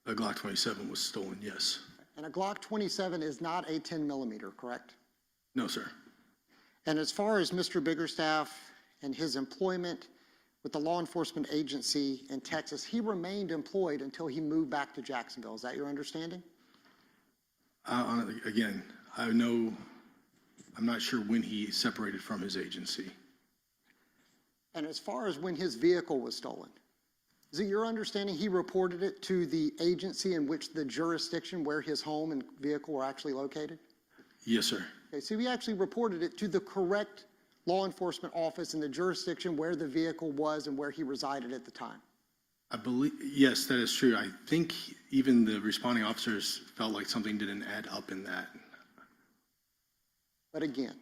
A Glock 27 was stolen, yes. And a Glock 27 is not a 10 millimeter, correct? No, sir. And as far as Mr. Biggerstaff and his employment with the law enforcement agency in Texas, he remained employed until he moved back to Jacksonville. Is that your understanding? Again, I'm not sure when he separated from his agency. And as far as when his vehicle was stolen, is it your understanding he reported it to the agency in which the jurisdiction where his home and vehicle were actually located? Yes, sir. Okay, so he actually reported it to the correct law enforcement office in the jurisdiction where the vehicle was and where he resided at the time. I believe, yes, that is true. I think even the responding officers felt like something didn't add up in that. But again,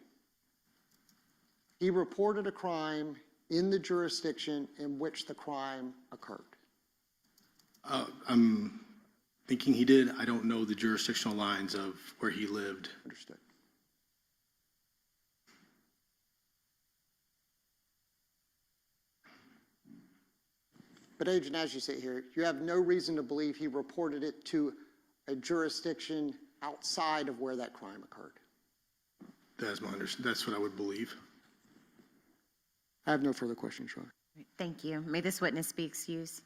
he reported a crime in the jurisdiction in which the crime occurred. I'm thinking he did. I don't know the jurisdictional lines of where he lived. Understood. But Agent, as you sit here, you have no reason to believe he reported it to a jurisdiction outside of where that crime occurred. That's my understanding. That's what I would believe. I have no further questions, Your Honor. Thank you. May this witness be excused.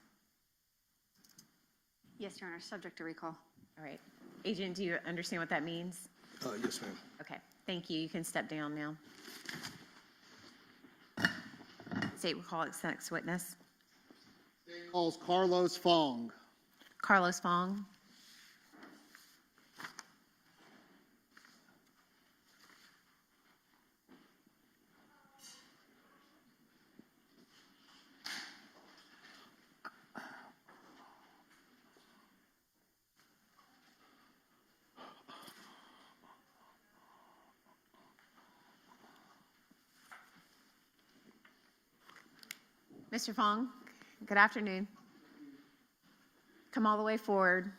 Yes, Your Honor, subject to recall. All right. Agent, do you understand what that means? Yes, ma'am. Okay. Thank you. You can step down now. State will call its next witness. Calls Carlos Fong. Carlos Fong. Mr. Fong, good afternoon. Come all the way forward.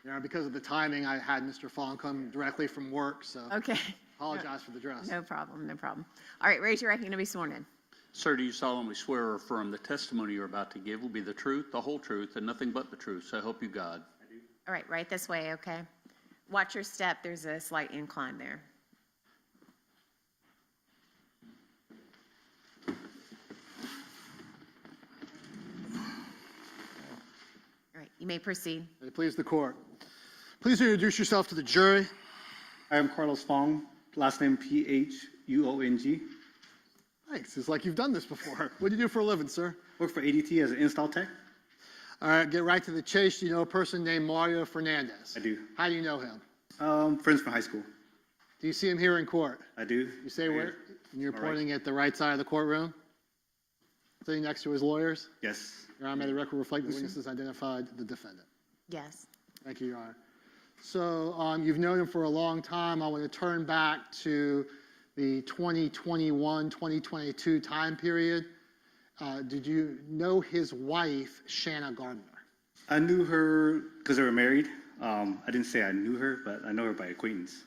Yeah, because of the timing, I had Mr. Fong come directly from work, so Okay. apologize for the dress. No problem, no problem. All right, raise your right hand to be sworn in. Sir, do you solemnly swear or affirm the testimony you're about to give will be the truth, the whole truth, and nothing but the truth? So help you God. All right, right this way, okay? Watch your step. There's a slight incline there. All right, you may proceed. May it please the court. Please introduce yourself to the jury. I am Carlos Fong, last name Phuong. Thanks. It's like you've done this before. What do you do for a living, sir? Work for ADT as an install tech. All right, get right to the chase. Do you know a person named Mario Fernandez? I do. How do you know him? Friends from high school. Do you see him here in court? I do. You say where? And you're All pointing at the right side of the courtroom? Sitting next to his lawyers? Yes. Your Honor, may the record reflect the witnesses identified the defendant. Yes. Thank you, Your Honor. So you've known him for a long time. I want to turn back to the 2021, 2022 time period. Did you know his wife, Shanna Gardner? I knew her because they were married. I didn't say I knew her, but I know her by acquaintance.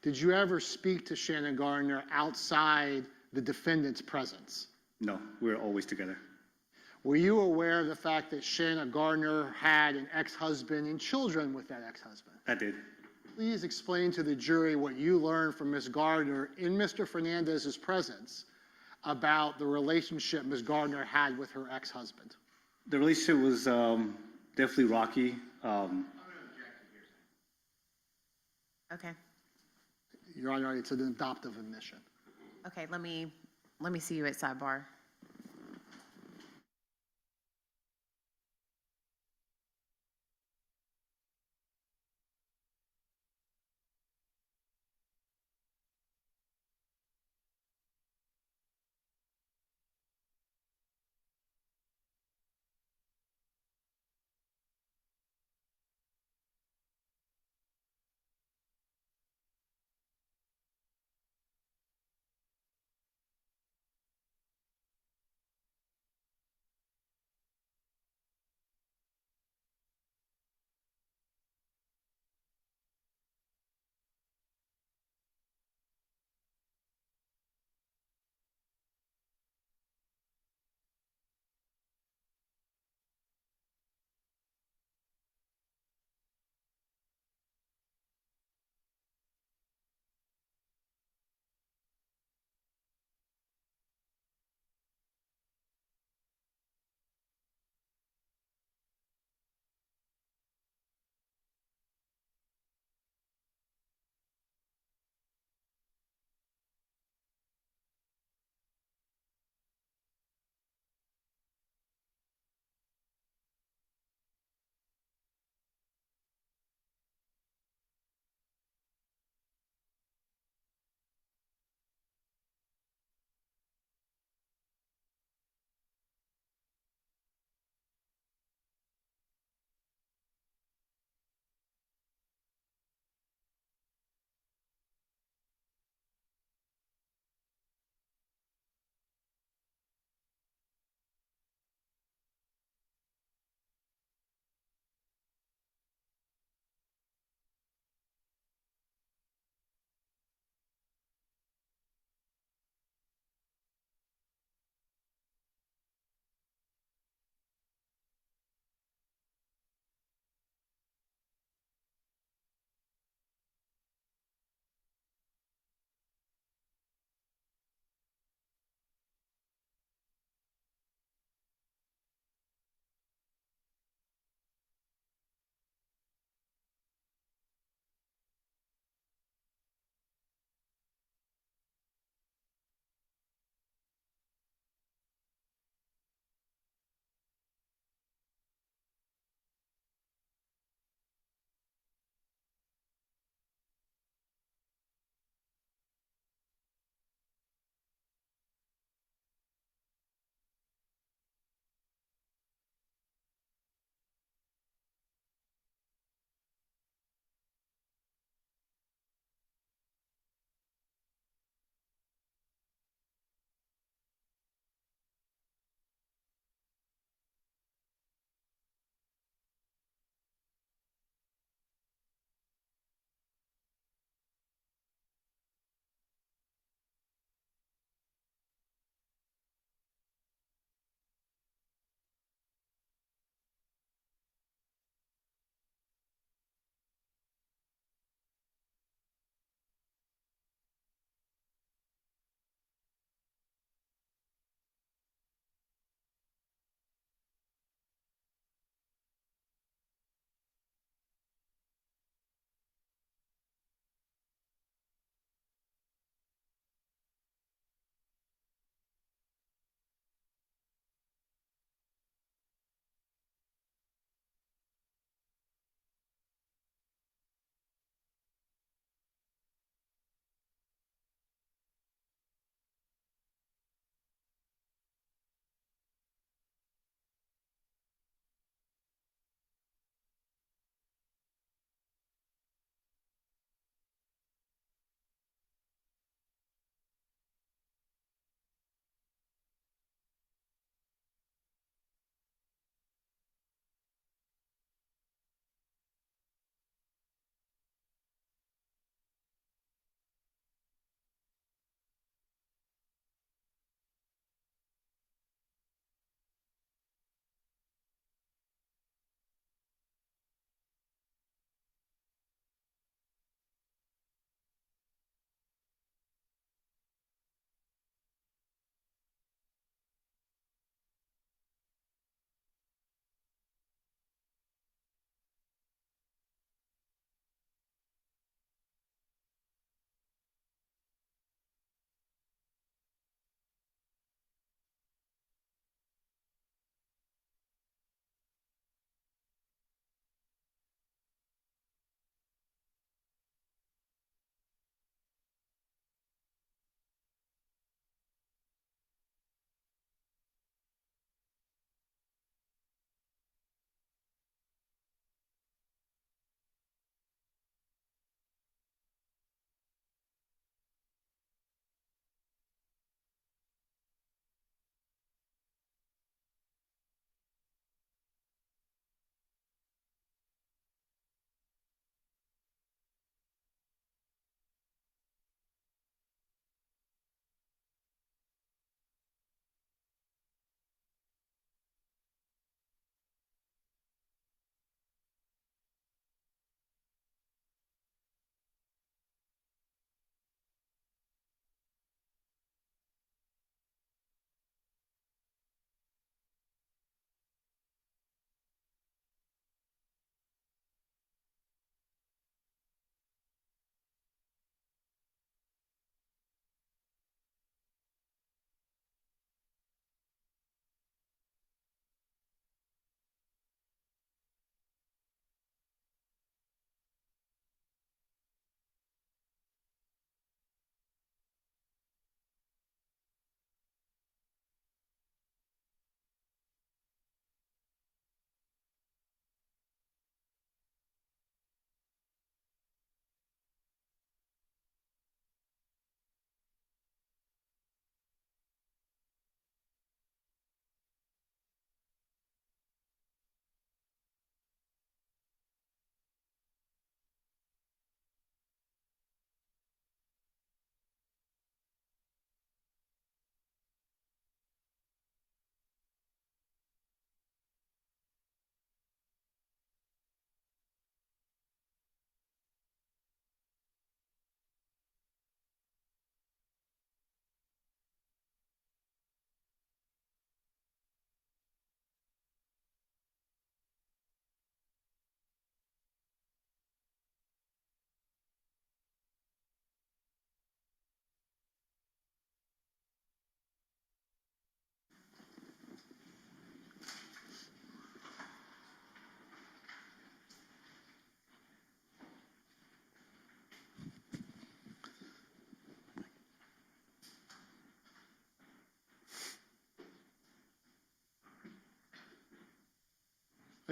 Did you ever speak to Shanna Gardner outside the defendant's presence? No, we were always together. Were you aware of the fact that Shanna Gardner had an ex-husband and children with that ex-husband? I did. Please explain to the jury what you learned from Ms. Gardner in Mr. Fernandez's presence about the relationship Ms. Gardner had with her ex-husband. The relationship was definitely rocky. Okay, Your Honor, it's an adoptive admission. okay, let me see you at sidebar.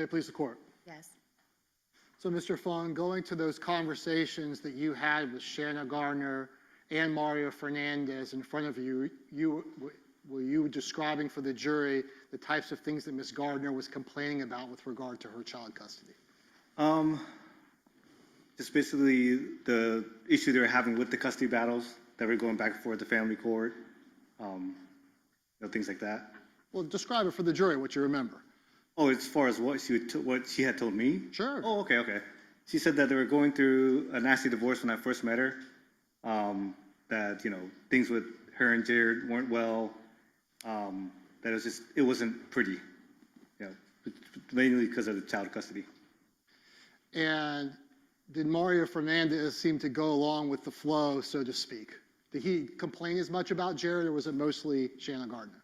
May it please the court. Yes. So, Mr. Fung, going to those conversations that you had with Shanna Gardner and Mario Fernandez in front of you, were you describing for the jury the types of things that Ms. Gardner was complaining about with regard to her child custody? Just basically the issue they were having with the custody battles that were going back and forth to family court, things like that. Well, describe it for the jury, what you remember. Oh, as far as what she had told me? Sure. Oh, okay. She said that they were going through a nasty divorce when I first met her. That, things with her and Jared weren't well. That it wasn't pretty. Mainly because of the child custody. And did Mario Fernandez seem to go along with the flow, so to speak? Did he complain as much about Jared, or was it mostly Shanna Gardner?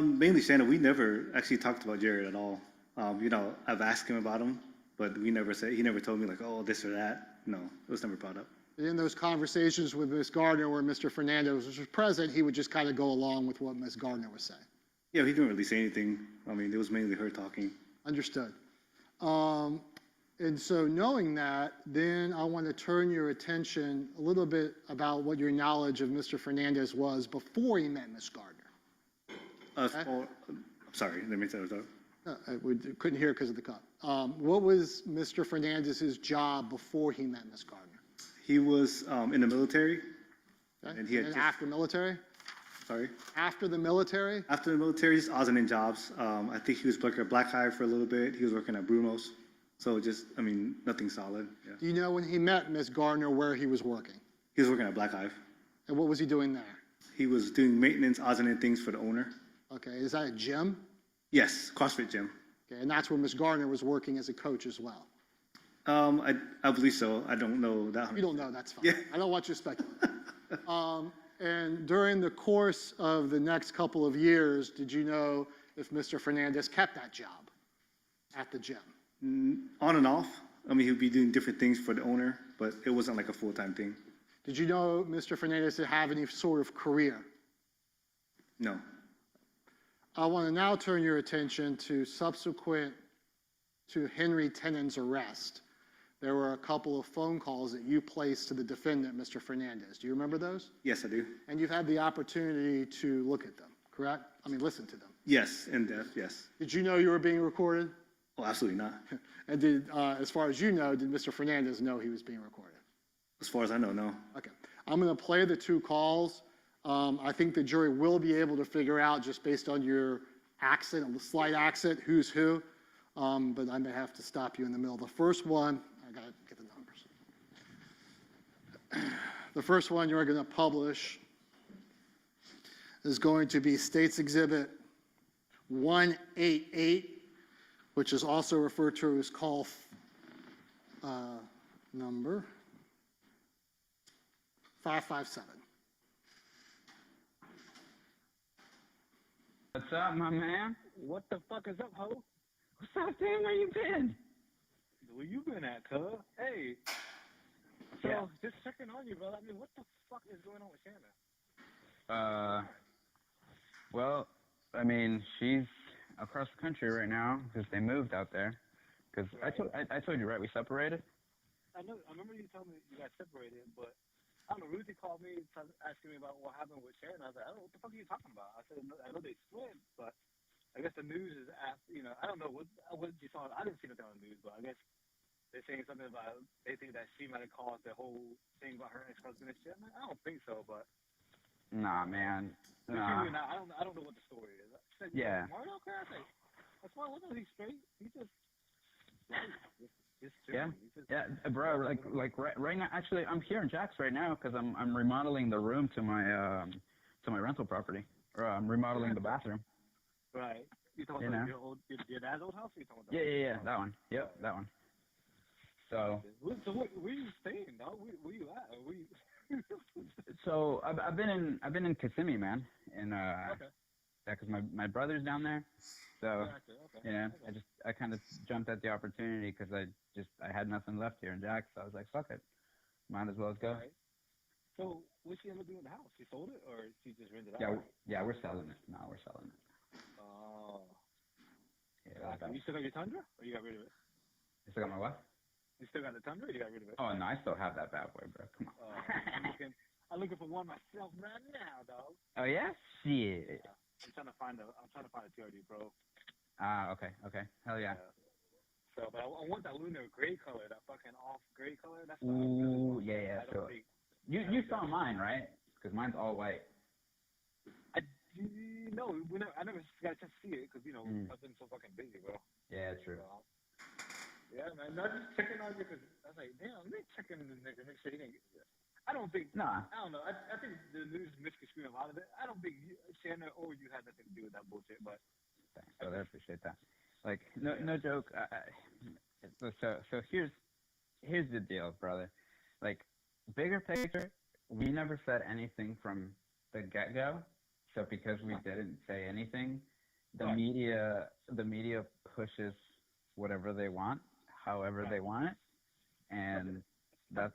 Mainly Shanna. We never actually talked about Jared at all. I've asked him about him, but he never told me like, oh, this or that. No, it was never brought up. In those conversations with Ms. Gardner where Mr. Fernandez was present, he would just kind of go along with what Ms. Gardner was saying. Yeah, he didn't really say anything. It was mainly her talking. Understood. And so knowing that, then I want to turn your attention a little bit about what your knowledge of Mr. Fernandez was before he met Ms. Gardner. Sorry, let me tell you. We couldn't hear because of the cut. What was Mr. Fernandez's job before he met Ms. Gardner? He was in the military. Okay. And he had after military? Sorry? After the military? After the military, just odds and end jobs. I think he was working at Black Hive for a little bit. He was working at Bruno's. So nothing solid. Yeah. Do you know when he met Ms. Gardner where he was working? He was working at Black Hive. And what was he doing there? He was doing maintenance, odds and end things for the owner. Okay, is that a gym? Yes, CrossFit gym. Okay, and that's where Ms. Gardner was working as a coach as well? I believe so. I don't know that. You don't know, that's fine. Yeah. I don't want you to speculate. And during the course of the next couple of years, did you know if Mr. Fernandez kept that job at the gym? On and off. He would be doing different things for the owner, but it wasn't like a full-time thing. Did you know Mr. Fernandez to have any sort of career? No. I want to now turn your attention to subsequent to Henry Tennant's arrest. There were a couple of phone calls that you placed to the defendant, Mr. Fernandez. Do you remember those? Yes, I do. And you've had the opportunity to look at them, correct? Listen to them. Yes, in depth, yes. Did you know you were being recorded? Oh, absolutely not. And did, as far as you know, did Mr. Fernandez know he was being recorded? As far as I know, no. Okay. I'm going to play the two calls. I think the jury will be able to figure out, just based on your accent, a slight accent, who's who. But I may have to stop you in the middle. The first one, I got to get the numbers. The first one you're going to publish is going to be State's Exhibit 188, which is also referred to as call number 557. What's up, my man? What the fuck is up, ho? What's up, Sam? Where you been? Where you been at, cuz? Hey. So, just checking on you, brother. What the fuck is going on with Shanna? Well, she's across the country right now because they moved out there. Because right. I told you, right? We separated. I know. I remember you told me you got separated, but I don't know. Ruthie called me asking me about what happened with Shanna. I was like, what the fuck are you talking about? I said, I know they split, but I guess the news is I don't know what you saw. I didn't see nothing on the news, but I guess they're saying something about they think that she might have caused the whole thing about her ex-husband and shit. I'm like, I don't think so, but nah, man. Nah. I don't know what the story is. Said, yeah. Mario, okay, I say, that's why he's straight. He's just yeah, yeah, bro. Like right now, actually, I'm here in Jack's right now because I'm remodeling the room to my rental property, or I'm remodeling the bathroom. Right. You talking about your dad's old house? Or you talking about yeah, that one. Yep, that one. So where are you staying, dog? Where you at? Where you... So I've been in Kissimmee, man, and okay. Yeah, because my brother's down there, so okay. I kind of jumped at the opportunity because I had nothing left here in Jack, so I was like, fuck it, might as well go. Right. So what's she end up doing with the house? She sold it, or she just rented it Yeah, out? yeah, we're selling it. No, we're selling it. Oh. Yeah, You still got your Tundra, or you got rid of it? You still got my what? You still got the Tundra, or you got rid of it? Oh no, I still have that bad boy, bro. Come on. I'm looking for one myself right now, dog. Oh yeah, shit. Yeah. I'm trying to find a TRD Pro. Okay. Hell yeah. So, but I want that lunar gray color, that fucking off gray color. That's what Ooh, I really want. yeah. I So don't think, you saw mine, right? Because mine's all white. No, I never got a chance to see it because I've been so fucking busy, bro. Yeah, true. Yeah, man. Not just checking on you because I was like, damn, let me check in the nigga. Make sure he didn't get. I don't think. Nah. I don't know. I think the news misconstrued a lot of it. I don't think Shanna or you had nothing to do with that bullshit, but. Thanks, brother. I appreciate that. Like, no joke. So here's the deal, brother. Like, bigger picture, we never said anything from the get-go. So because we didn't say anything, the media pushes whatever they want, however they want it, and that's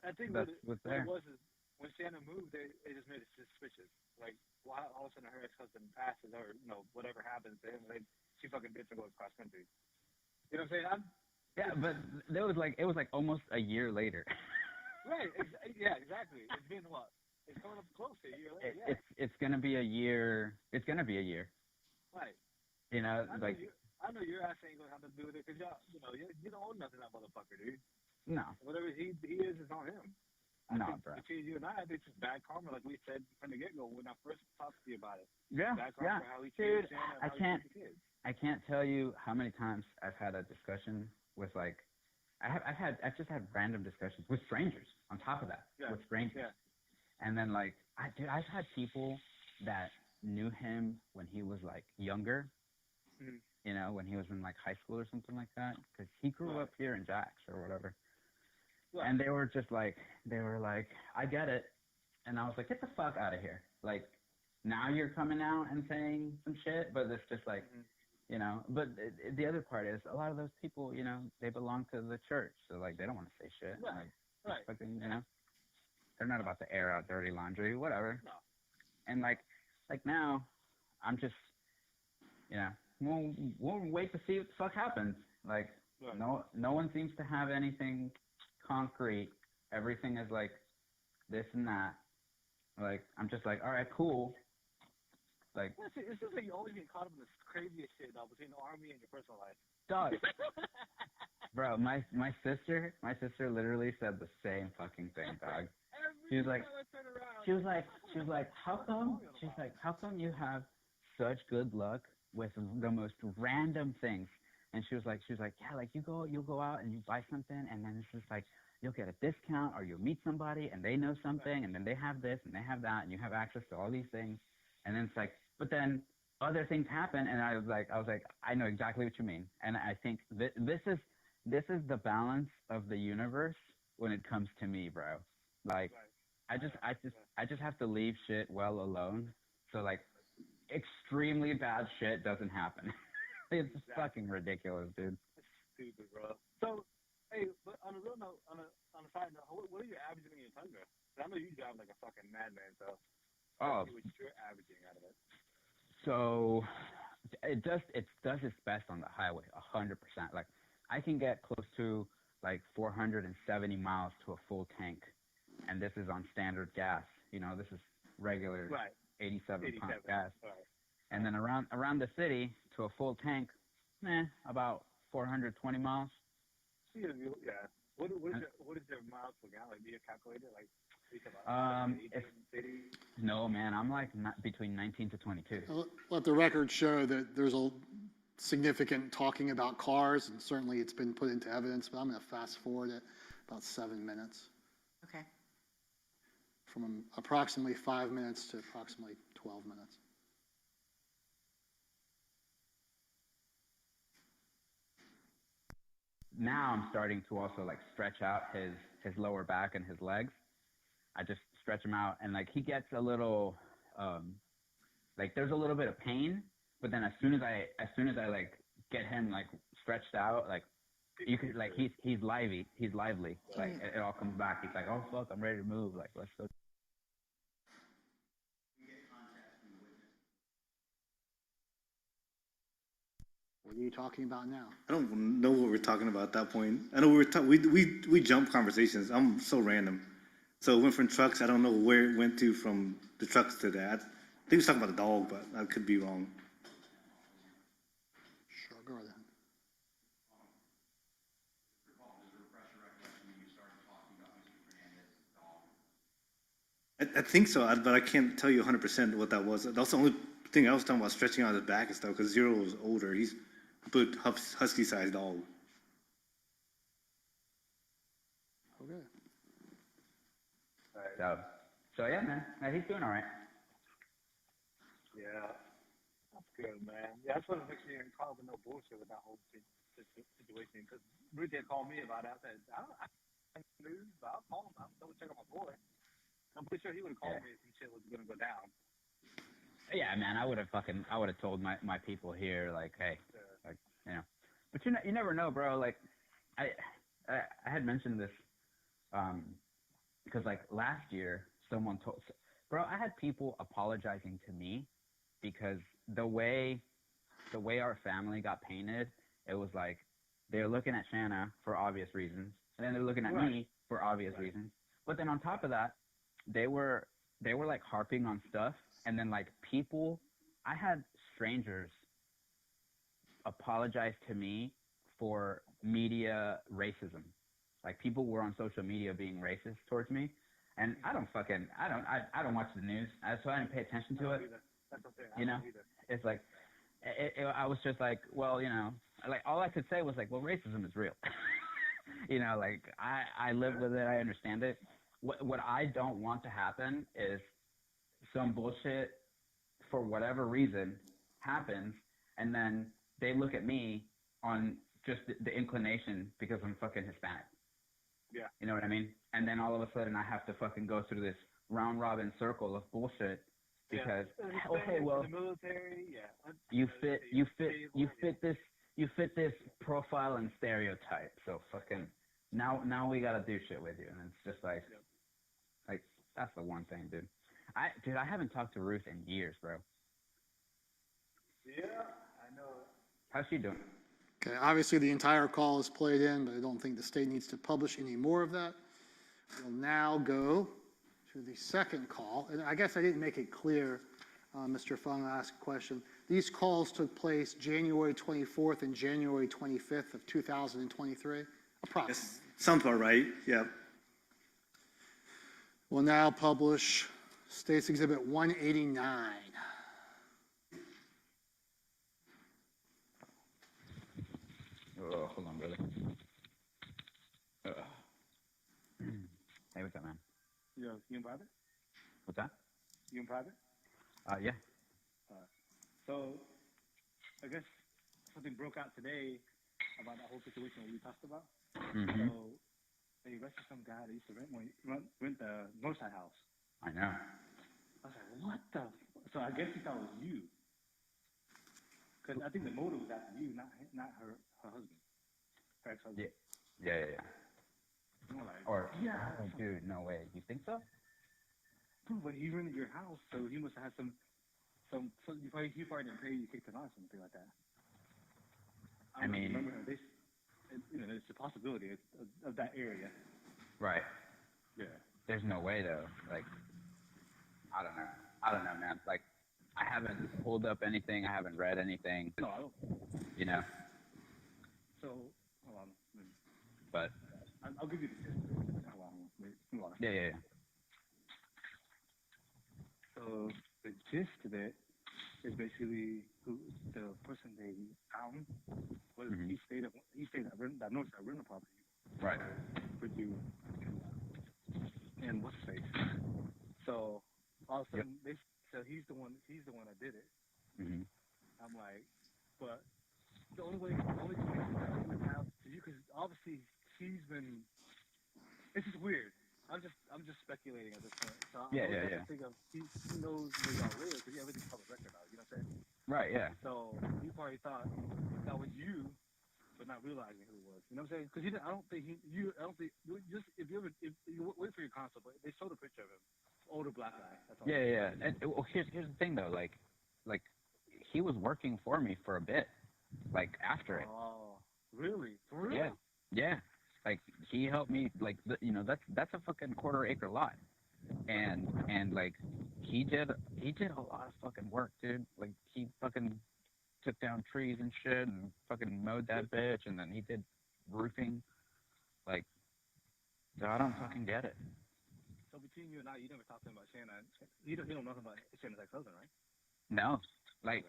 what's there. What it was is when Shanna moved, they just made it suspicious. Like, well, all of a sudden her ex-husband passes, or whatever happens to him, she fucking bitch and goes cross country. You know what I'm saying? Yeah, but it was like almost a year later. Right. Yeah, exactly. It's been what? It's coming up close to a year later. Yeah. It's gonna be a year. It's gonna be a year. Right. You know, I know your ass ain't gonna have to do with it because you don't own nothing, that motherfucker, dude. No. Whatever he is on him. Bro. Between you and I think it's just bad karma, like we said from the get-go when I first talked to you about it. Yeah. Bad karma for how he Dude, treated Shanna and how he treated the kids. I can't tell you how many times I've had a discussion with I've just had random discussions with strangers on top of that, with strangers. Yeah. And then I've had people that knew him when he was like younger, when he was in like high school or something like that, because he grew up here in Jax or whatever. Right. And they were like, I get it. And I was like, get the fuck out of here. Like, now you're coming out and saying some shit, but it's just like, but the other part is a lot of those people, they belong to the church. So like, they don't want to say shit. Right. Like, fucking, they're not about to air out dirty laundry, whatever. No. And like now, I'm just, we'll wait to see what the fuck happens. Like, no one seems to have anything concrete. Everything is like this and that. Like, I'm just like, all right, cool. Like, it's just like you always get caught up in this craziest shit, though, between the army and your personal life. Dog. Bro, my sister literally said the same fucking thing, dog. She was like, how come you have such good luck with the most random things? And she was like, yeah, like you'll go out and you buy something, and then it's just like you'll get a discount, or you'll meet somebody and they know something, and then they have this and they have that, and you have access to all these things, and then it's like, but then other things happen, and I was like, I know exactly what you mean, and I think this is the balance of the universe when it comes to me, bro. Like, I just have to leave shit well alone, so like extremely bad shit doesn't happen. It's fucking ridiculous, dude. That's stupid, bro. So, hey, but on a real note, on a side note, what are you averaging in your Tundra? I know you drive like a fucking madman, so let's see what you're averaging out of it. So it does its best on the highway, 100%. Like, I can get close to like 470 miles to a full tank, and this is on standard gas. This is regular 87 pump gas. Right. And then around the city to a full tank, about 420 miles. Yeah. What is your miles per gallon? Like, do you calculate it? Like, no, man, I'm like between 19 to 22. Let the record show that there's a significant talking about cars, and certainly it's been put into evidence, but I'm going to fast forward it about 7 minutes. Okay. From approximately 5 minutes to approximately 12 minutes. Now I'm starting to also like stretch out his lower back and his legs. I just stretch him out, and like he gets a little, like there's a little bit of pain, but then as soon as I like get him like stretched out, like you could like he's lively, like it all comes back. He's like, oh fuck, I'm ready to move. Like, let's go. What are you talking about now? I don't know what we're talking about at that point. I know we jumped conversations. I'm so random. So it went from trucks. I don't know where it went to from the trucks to that. I think he was talking about the dog, but I could be wrong. Sure, go ahead. I think so, but I can't tell you 100% what that was. That's the only thing I was talking about, stretching out his back and stuff, because Zero was older. He's a big husky-sized dog. Okay. So yeah, man, he's doing all right. Yeah, that's good, man. Yeah, I just want to make sure you're calling no bullshit with that whole situation. Because Ruth had called me about it. I said, I don't news, but I'll call him. I'll double check on my boy. I'm pretty sure he would have called me if some shit was going to go down. Yeah, man, I would have told my people here, like, hey, like, you know, but you never know, bro. Like, I had mentioned this, because like last year someone told, bro, I had people apologizing to me because the way our family got painted, it was like they're looking at Shanna for obvious reasons, and then they're looking at me for obvious reasons. But then on top of that, they were like harping on stuff, and then like people, I had strangers apologize to me for media racism. Like people were on social media being racist towards me, and I don't watch the news, so I didn't pay attention to it. You know, it's like I was just like, well, you know, like all I could say was like, well, racism is real. You know, like I live with it, I understand it. What I don't want to happen is some bullshit for whatever reason happens, and then they look at me on just the inclination because I'm fucking Hispanic. Yeah. You know what I mean? And then all of a sudden I have to fucking go through this round robin circle of bullshit because okay, well, the military, you fit this profile and stereotype. So fucking now we gotta do shit with you, and it's just like like that's the one thing, dude. I haven't talked to Ruth in years, bro. Yeah, I know. How's she doing? Okay, obviously the entire call is played in, but I don't think the state needs to publish any more of that. We'll now go to the second call, and I guess I didn't make it clear, Mr. Fung asked a question. These calls took place January 24th and January 25th of 2023, approximately. Yes, sounds about right, yeah. We'll now publish State's Exhibit 189. Oh, hold on, brother. Hey, what's up, man? You in private? What's that? You in private? Yeah. So, I guess something broke out today about that whole situation we talked about. Mm-hmm. So, they arrested some guy that used to rent the Northside house. I know. I was like, what the? So I guess he thought it was you. Because I think the motive was after you, not her husband. Her ex-husband. Yeah. And we're like, Or, oh, dude, no way. You think so? But he rented your house, so he must have had some he probably didn't pay you, kicked him out or something like that. I mean, remember, there's a possibility of that area. Right. Yeah. There's no way, though. Like, I don't know, man. Like, I haven't pulled up anything. I haven't read anything. No, I don't. You know? So, hold on. But I'll give you the gist. Hold on. Yeah. So the gist of it is basically the person they found was he stayed at that Northside rental property. Right. With you and what's his face. So all of a sudden so he's the one that did it. Mm-hmm. I'm like, but the only connection that he would have to you, because obviously he's been. This is weird. I'm just speculating at this point. So I think of he knows where y'all live because everything's public record now. You know what I'm saying? Right. Yeah. So he probably thought that was you, but not realizing who it was. You know what I'm saying? Because I don't think if you wait for your console, but they showed a picture of him, older black guy. That's all. Yeah. And well, here's the thing though. Like he was working for me for a bit. like after it. Oh, really? For real? Yeah, yeah. Like he helped me. Like that's a fucking quarter-acre lot, and like he did a lot of fucking work, dude. Like he fucking took down trees and shit and fucking mowed that bitch, and then he did roofing. Like, so I don't fucking get it. So between you and I, you never talked to him about Shanna. You don't know nothing about Shanna's ex-husband, right? No, like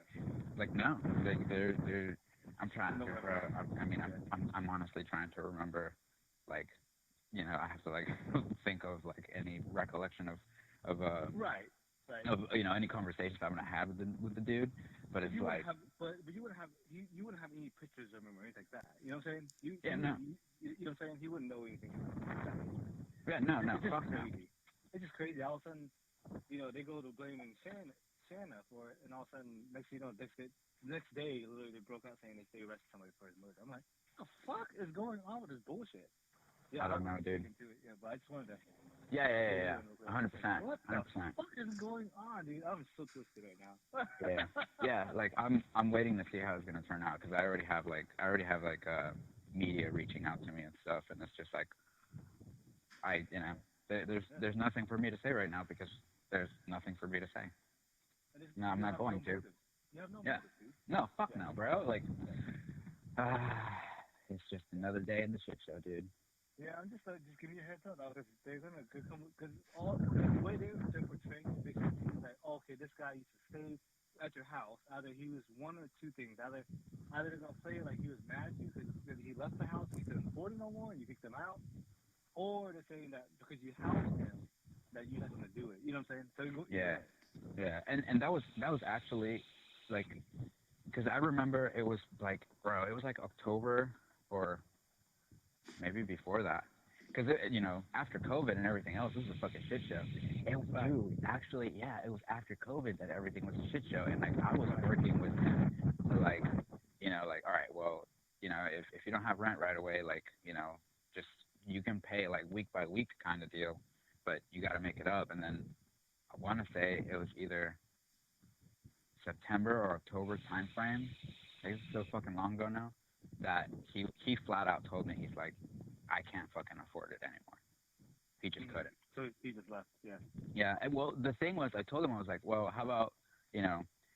no. Like they're. I'm trying to. I mean, I'm honestly trying to remember, like, I have to like think of like any recollection of Right. of any conversations I'm gonna have with the dude. But it's like. But you wouldn't have any pictures of him or anything like that. You know what I'm saying? No. You know what I'm saying? He wouldn't know anything. Yeah, no, It's just fuck no. crazy. It's just crazy. All of a sudden, they go to blaming Shanna for it, and all of a sudden, next day, literally they broke out saying they arrested somebody for his murder. I'm like, what the fuck is going on with this bullshit? Yeah, I don't know, dude. Yeah, but I just wanted to. Yeah. 100%. What 100%. the fuck is going on, dude? I'm so twisted right now. Yeah. Like I'm waiting to see how it's gonna turn out because I already have media reaching out to me and stuff, and it's just like there's nothing for me to say right now because there's nothing for me to say. No, I'm not going to. You have no Yeah. motive, dude. No, fuck no, bro. Like, it's just another day in the shit show, dude. Yeah, I'm just giving you a heads up, because they're gonna come, because all the way they're portraying it, they can see like, okay, this guy used to stay at your house. Either he was one or two things. Either they're gonna say like he was mad at you because he left the house, he couldn't afford it no more, and you kicked him out, or they're saying that because you housed him, that you had him to do it. You know what I'm saying? So Yeah. And that was actually like, because I remember it was like, bro, it was like October or maybe before that. Because, after COVID and everything else, this was a fucking shit show. Dude, actually, yeah, it was after COVID that everything was a shit show. And, like, I was working with him to, like, all right, well, if you don't have rent right away, like, just you can pay, like, week by week kind of deal. But you got to make it up. And then I want to say it was either September or October time frame. Like, it's so fucking long ago now that he flat out told me, he's like, I can't fucking afford it anymore. He just couldn't. So he just left. Yeah. Yeah. And, well, the thing was, I told him, I was like, well, how about,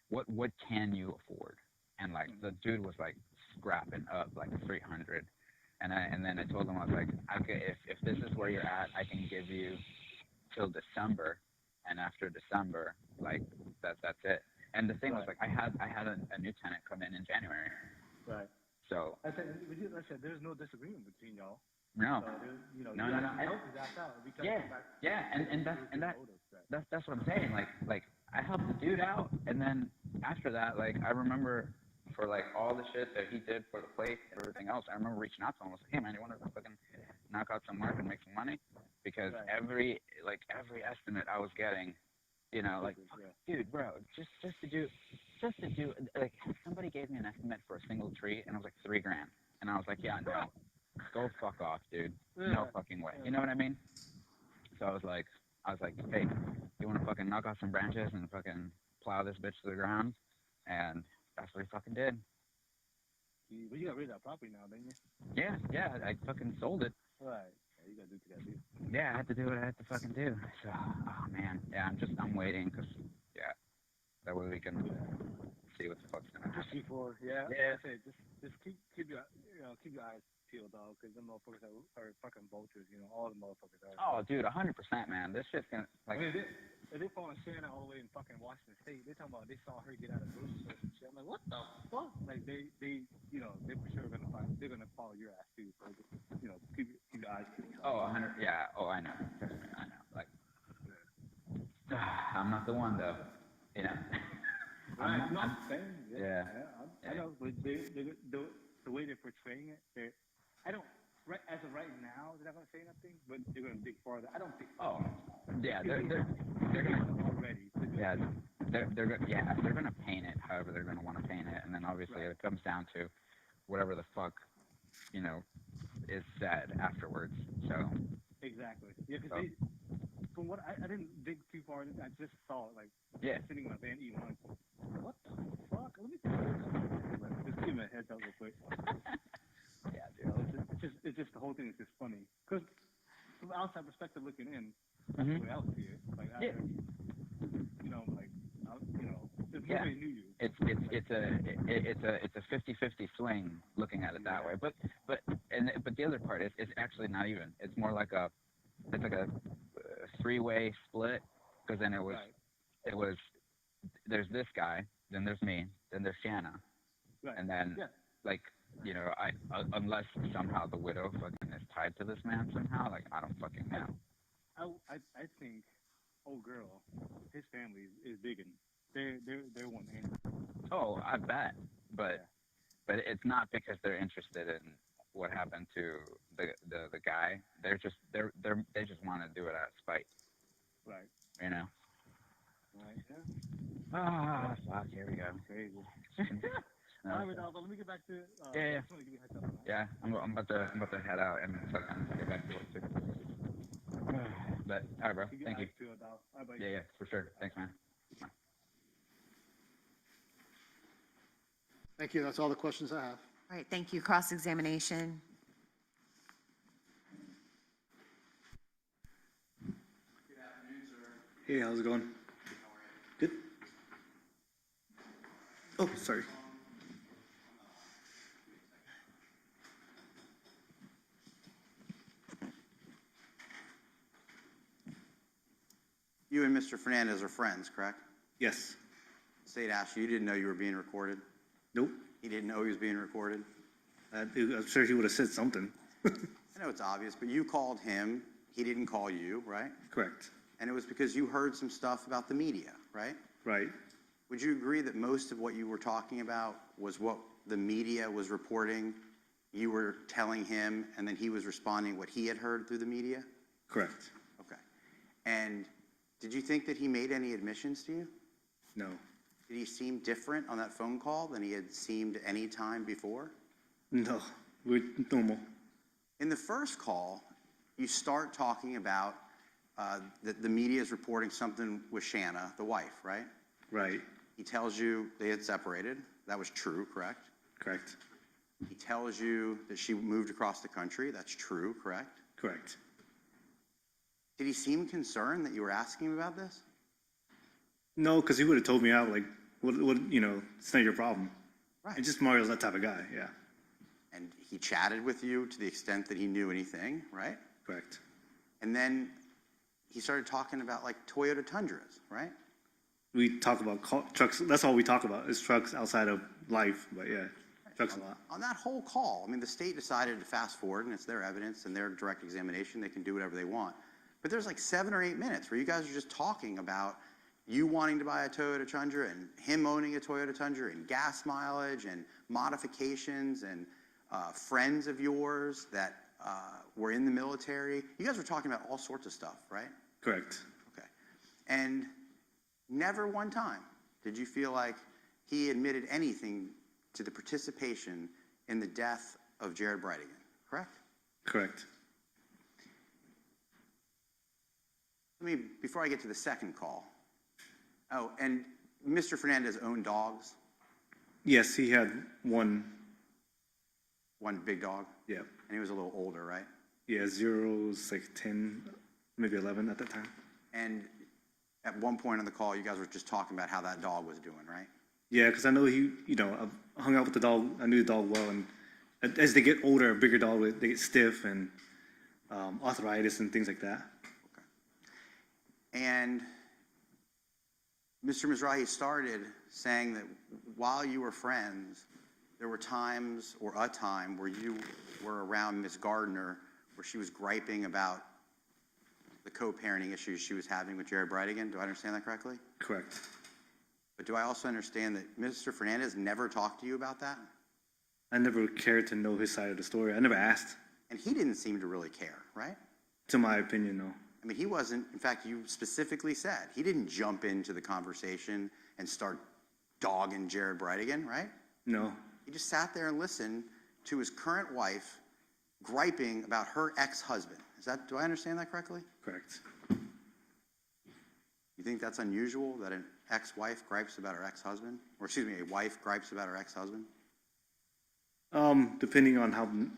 what can you afford? And like the dude was like scrapping up like 300. And then I told him, I was like, if this is where you're at, I can give you till December, and after December, like that's it. And the thing was, like, I had a new tenant come in January. Right. So. I said, there's no disagreement between y'all. No. So No. Help his ass out. That's what I'm saying. Like I helped the dude out, and then after that, like I remember for like all the shit that he did for the place and everything else, I remember reaching out to him. I was like, hey man, you want to fucking knock out some work and make some money? Because every estimate I was getting, like, dude, bro, just to do, like, somebody gave me an estimate for a single tree, and it was like $3,000, and I was like, yeah, no, go fuck off, dude, no fucking way, you know what I mean? So I was like, hey, you want to fucking knock off some branches and fucking plow this bitch to the ground? And that's what he fucking did. But you got rid of that property now, didn't you? Yeah, I fucking sold it. Right. Yeah, you got to do what you got to do. Yeah, I had to do what I had to fucking do. So, oh man, yeah, I'm waiting, because, yeah, that way we can see what the fuck's gonna happen. Just before, yeah. Yeah. I say, just keep your eyes peeled, dog, because them motherfuckers are fucking vultures. All the motherfuckers are. Oh, dude, 100%, man. This shit's gonna, like. I mean, if they following Shanna all the way in fucking Washington State, they talking about they saw her get out of the grocery store and shit. I'm like, what the fuck? Like they for sure they're gonna follow your ass too. So just, keep your eyes peeled. Oh, 100. Yeah. Oh, I know. Trust me, I know. Like, I'm not the one though. Right. I'm saying. Yeah. I know, but the way they're portraying it, I don't. Right, as of right now, they're not gonna say nothing, but they're gonna dig farther. I don't think. Oh, yeah, they're gonna already. Yeah, they're gonna paint it however they're gonna want to paint it, and then obviously it comes down to whatever the fuck, is said afterwards. So. Exactly. Yeah, because from what I didn't dig too far. I just saw it, like, sitting in my van eating lunch. What the fuck? Let me take this. Just give me a heads up real quick. Yeah, dude. It's just the whole thing is just funny. Because from the outside perspective looking in, that's the way I see it. Like, you know, like, you know, if nobody knew you. It's a 50-50 swing looking at it that way. But the other part is it's actually not even. It's more like a three-way split, because then it was there's this guy, then there's me, then there's Shanna, and then like, you know, unless somehow the widow fucking is tied to this man somehow, like, I don't fucking know. I think old girl, his family is digging. They're one hand. Oh, I bet, but it's not because they're interested in what happened to the guy. They just want to do it out of spite. Right. You know. Right. Yeah. Ah, fuck. Here we go. Crazy. No, All right, let me get back to. Yeah. Just want to give you a heads up on that. Yeah, I'm about to head out and fucking get back to work too. But all right, bro. Thank you. All right, buddy. Yeah, for sure. Thanks, man. Thank you. That's all the questions I have. All right, thank you. Cross-examination. Hey, how's it going? Good. Oh, sorry. You and Mr. Fernandez are friends, correct? Yes. State asked you didn't know you were being recorded? Nope. He didn't know he was being recorded? I'm sure he would have said something. I know it's obvious, but you called him. He didn't call you, right? Correct. And it was because you heard some stuff about the media, right? Right. Would you agree that most of what you were talking about was what the media was reporting, you were telling him, and then he was responding what he had heard through the media? Correct. Okay. And did you think that he made any admissions to you? No. Did he seem different on that phone call than he had seemed any time before? No. We're normal. In the first call, you start talking about that the media is reporting something with Shanna, the wife, right? Right. He tells you they had separated. That was true, correct? Correct. He tells you that she moved across the country. That's true, correct? Correct. Did he seem concerned that you were asking him about this? No, because he would have told me out, like, what, you know, it's not your problem. Right. And just Mario's that type of guy, yeah. And he chatted with you to the extent that he knew anything, right? Correct. And then he started talking about, like, Toyota Tundras, right? We talk about trucks. That's all we talk about is trucks outside of life, but yeah, trucks a lot. On that whole call, I mean, the state decided to fast forward, and it's their evidence and their direct examination. They can do whatever they want. But there's like 7 or 8 minutes where you guys are just talking about you wanting to buy a Toyota Tundra and him owning a Toyota Tundra and gas mileage and modifications and friends of yours that were in the military. You guys were talking about all sorts of stuff, right? Correct. Okay. And never one time did you feel like he admitted anything to the participation in the death of Jared Bridegan, correct? Correct. Before I get to the second call. Oh, and Mr. Fernandez owned dogs? Yes, he had one. One big dog? Yeah. And he was a little older, right? Yeah, Zero's like 10, maybe 11 at that time. And at one point on the call, you guys were just talking about how that dog was doing, right? Yeah, because I know he, you know, I hung out with the dog. I knew the dog well, and as they get older, a bigger dog, they get stiff and arthritis and things like that. Okay. And Mr. Mizrahi started saying that while you were friends, there were times or a time where you were around Ms. Gardner where she was griping about the co-parenting issues she was having with Jared Bridegan. Do I understand that correctly? Correct. But do I also understand that Mr. Fernandez never talked to you about that? I never cared to know his side of the story. I never asked. And he didn't seem to really care, right? To my opinion, no. I mean, he wasn't, in fact, you specifically said, he didn't jump into the conversation and start dogging Jared Bridegan, right? No. He just sat there and listened to his current wife griping about her ex-husband. Do I understand that correctly? Correct. You think that's unusual that an ex-wife gripes about her ex-husband? Or excuse me, a wife gripes about her ex-husband? Depending on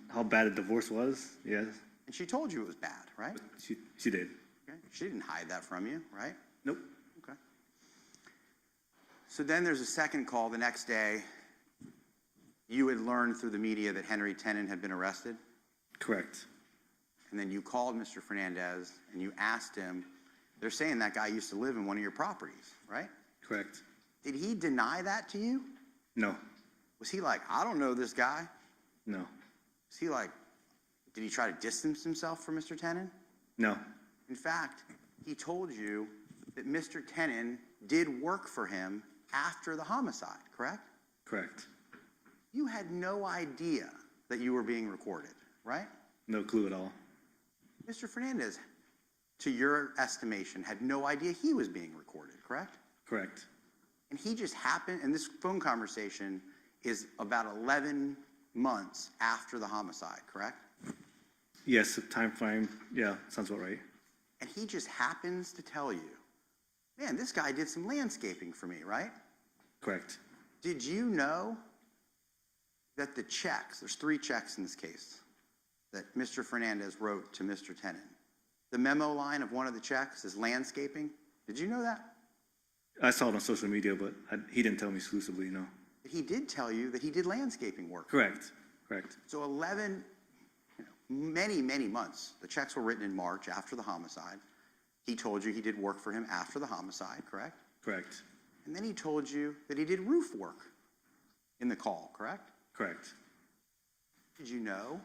how bad a divorce was, yes. And she told you it was bad, right? She did. Okay. She didn't hide that from you, right? Nope. Okay. So then there's a second call the next day. You had learned through the media that Henry Tenen had been arrested. Correct. And then you called Mr. Fernandez and you asked him, they're saying that guy used to live in one of your properties, right? Correct. Did he deny that to you? No. Was he like, I don't know this guy? No. Was he like, did he try to distance himself from Mr. Tenen? No. In fact, he told you that Mr. Tenen did work for him after the homicide, correct? Correct. You had no idea that you were being recorded, right? No clue at all. Mr. Fernandez, to your estimation, had no idea he was being recorded, correct? Correct. And he just happened, and this phone conversation is about 11 months after the homicide, correct? Yes, the time frame, yeah, sounds about right. And he just happens to tell you, man, this guy did some landscaping for me, right? Correct. Did you know that the checks, there's 3 checks in this case, that Mr. Fernandez wrote to Mr. Tenen? The memo line of one of the checks is landscaping. Did you know that? I saw it on social media, but he didn't tell me exclusively, no. But he did tell you that he did landscaping work. Correct. Correct. So 11, many, many months. The checks were written in March after the homicide. He told you he did work for him after the homicide, correct? Correct. And then he told you that he did roof work in the call, correct? Correct. Did you know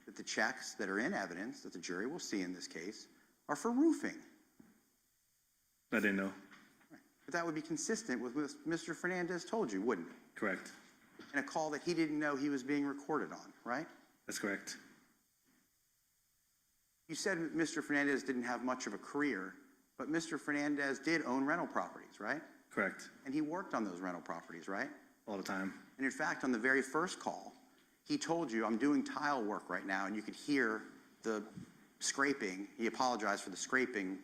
that the checks that are in evidence that the jury will see in this case are for roofing? I didn't know. But that would be consistent with what Mr. Fernandez told you, wouldn't it? Correct. In a call that he didn't know he was being recorded on, right? That's correct. You said Mr. Fernandez didn't have much of a career, but Mr. Fernandez did own rental properties, right? Correct. And he worked on those rental properties, right? All the time. And in fact, on the very first call, he told you, I'm doing tile work right now, and you could hear the scraping. He apologized for the scraping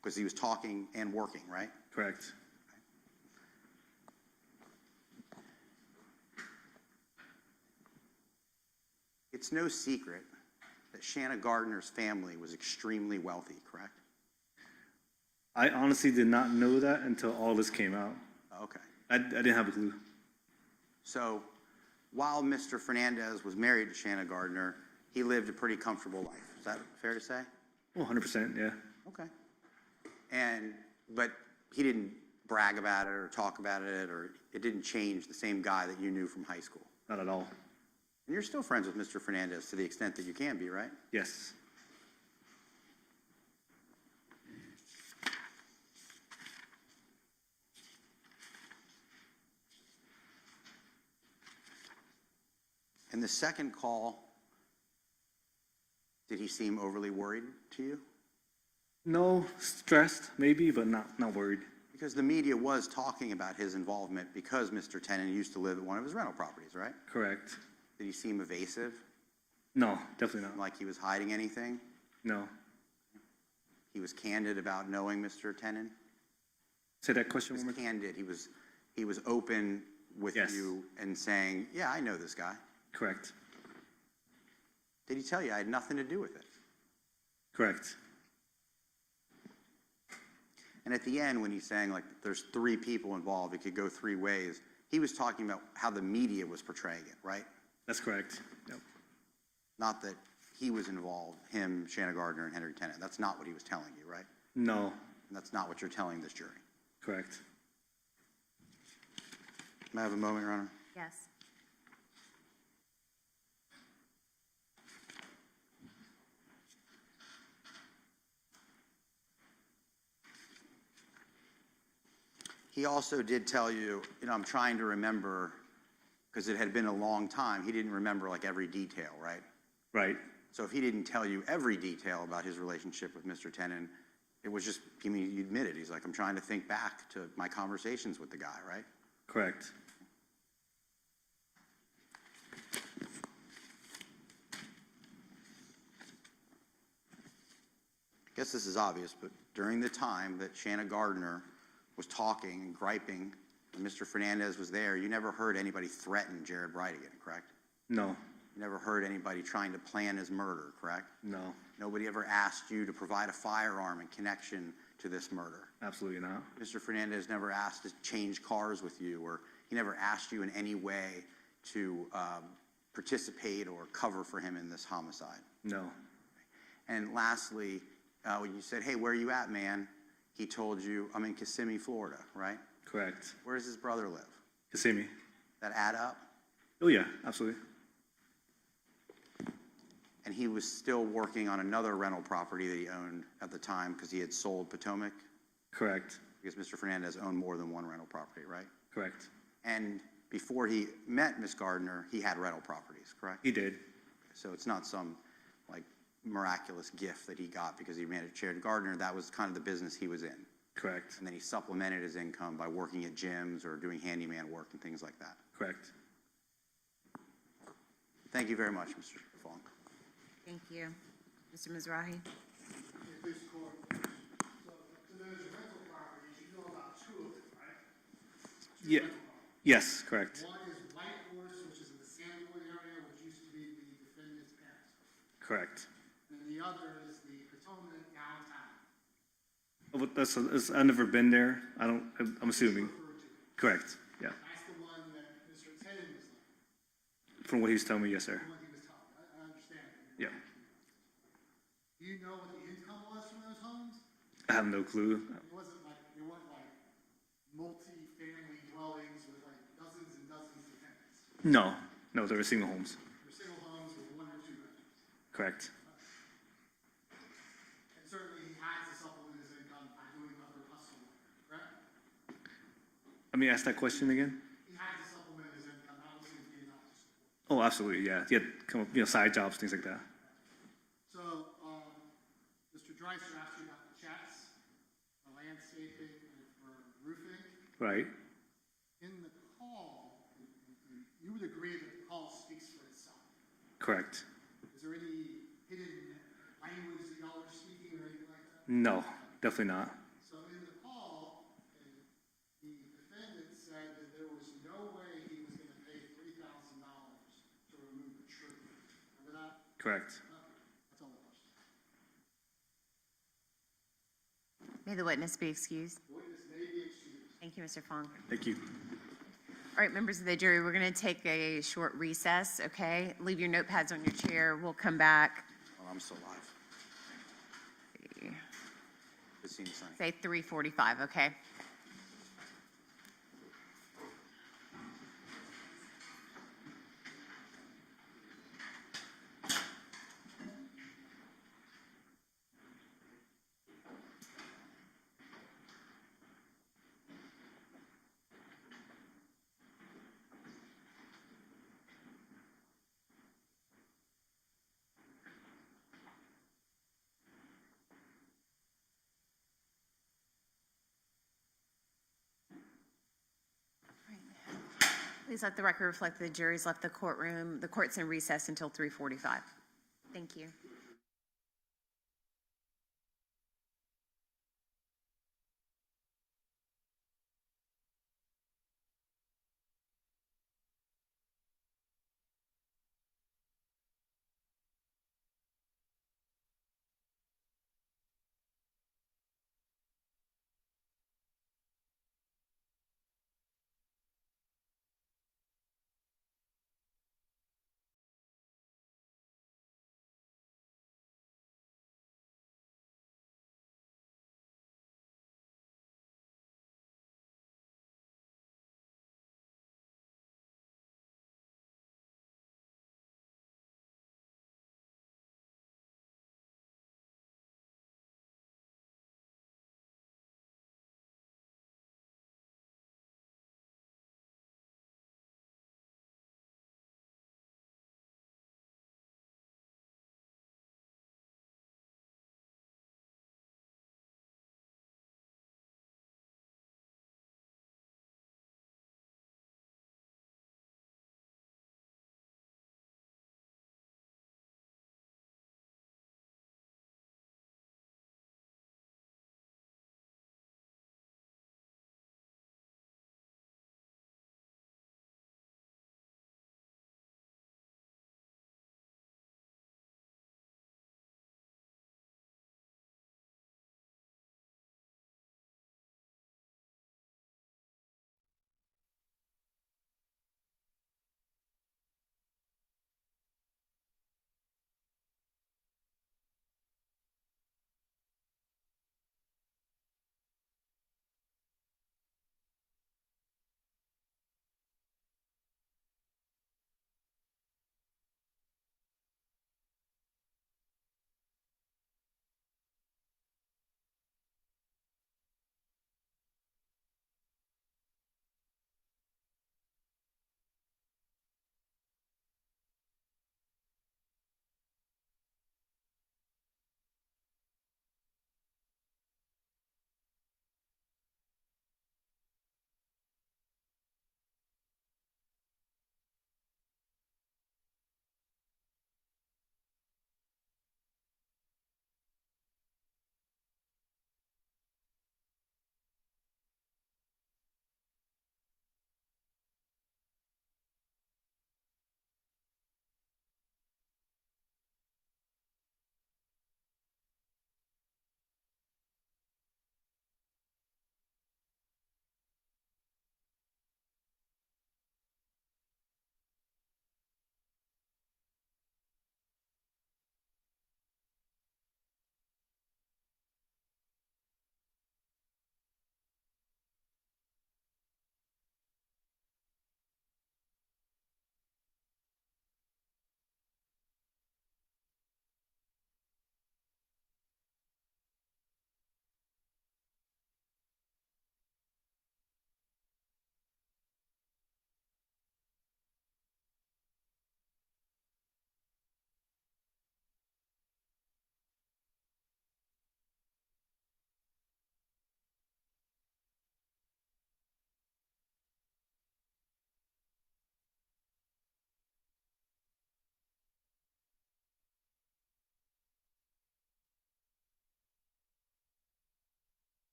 because he was talking and working, right? Correct. It's no secret that Shanna Gardner's family was extremely wealthy, correct? I honestly did not know that until all this came out. Okay. I didn't have a clue. So while Mr. Fernandez was married to Shanna Gardner, he lived a pretty comfortable life. Is that fair to say? Well, 100%, yeah. Okay. But he didn't brag about it or talk about it, or it didn't change the same guy that you knew from high school? Not at all. And you're still friends with Mr. Fernandez to the extent that you can be, right? Yes. And the second call, did he seem overly worried to you? No, stressed maybe, but not worried. Because the media was talking about his involvement because Mr. Tenen used to live at one of his rental properties, right? Correct. Did he seem evasive? No, definitely not. Like he was hiding anything? No. He was candid about knowing Mr. Tenen? Say that question He one was more time. candid. He was open with Yes. you and saying, yeah, I know this guy. Correct. Did he tell you I had nothing to do with it? Correct. And at the end, when he's saying, like, there's 3 people involved, it could go 3 ways, he was talking about how the media was portraying it, right? That's correct. Yep. Not that he was involved, him, Shanna Gardner, and Henry Tenen. That's not what he was telling you, right? No. And that's not what you're telling this jury. Correct. May I have a moment, Your Honor? Yes. He also did tell you, I'm trying to remember, because it had been a long time, he didn't remember like every detail, right? Right. So if he didn't tell you every detail about his relationship with Mr. Tenen, it was just, he admitted, he's like, I'm trying to think back to my conversations with the guy, right? Correct. I guess this is obvious, but during the time that Shanna Gardner was talking and griping, and Mr. Fernandez was there, you never heard anybody threaten Jared Bridegan, correct? No, You never heard anybody trying to plan his murder, correct? no, Nobody ever asked you to provide a firearm in connection to this murder. absolutely not. Mr. Fernandez never asked to change cars with you, or he never asked you in any way to participate or cover for him in this homicide. No, And lastly, when you said, hey, where are you at, man? He told you, I'm in Kissimmee, Florida, right? correct. Where does his brother live? Kissimmee. That add up? Oh, yeah, absolutely. And he was still working on another rental property that he owned at the time because he had sold Potomac? Correct, Because Mr. Fernandez owned more than one rental property, right? correct. And before he met Ms. Gardner, he had rental properties, correct? He did. So it's not some like miraculous gift that he got because he managed Jared Gardner. That was kind of the business he was in. Correct, And then he supplemented his income by working at gyms or doing handyman work and things like that. correct. Thank you very much, Mr. Fong. Thank you. Mr. Mizrahi? Yeah, yes, correct, One is White Horse, which is in the Sandwood area, which used to be the defendant's parents' home. correct. And the other is the Potomac downtown. Oh, but I've never been there. I'm assuming. Correct, yeah. That's the one that Mr. Tennant was like, From what he was telling me, yes, sir. the one he was telling. I understand. Yeah, Do you know what the income was from those homes? I have no clue. It wasn't like, they weren't like multi-family dwellings with like dozens and dozens of tenants. No, no, they were single homes. They're single homes with one or two bedrooms. Correct, And certainly he has to supplement his income by doing other hustle work, correct? let me ask that question again. He has to supplement his income, not listening to enough to support. Oh, absolutely, yeah. He had come up, side jobs, things like that. So, Mr. Dreiser asked you about the checks, the landscaping, and for roofing. Right, In the call, you would agree that the call speaks for itself. correct. Is there any hidden language that y'all are speaking or anything like that? No, definitely not. So in the call, the defendant said that there was no way he was going to pay $3,000 to remove the tree. Remember that? Correct. That's all the question. May the witness be excused. The witness may be excused. Thank you, Mr. Fong. Thank you. All right, members of the jury, we're going to take a short recess, okay? Leave your notepads on your chair. We'll come back. Oh, I'm still alive. Good seeing you, Sonny. Say 3:45, okay? Please let the record reflect the jury's left the courtroom. The court's in recess until 3:45. Thank you.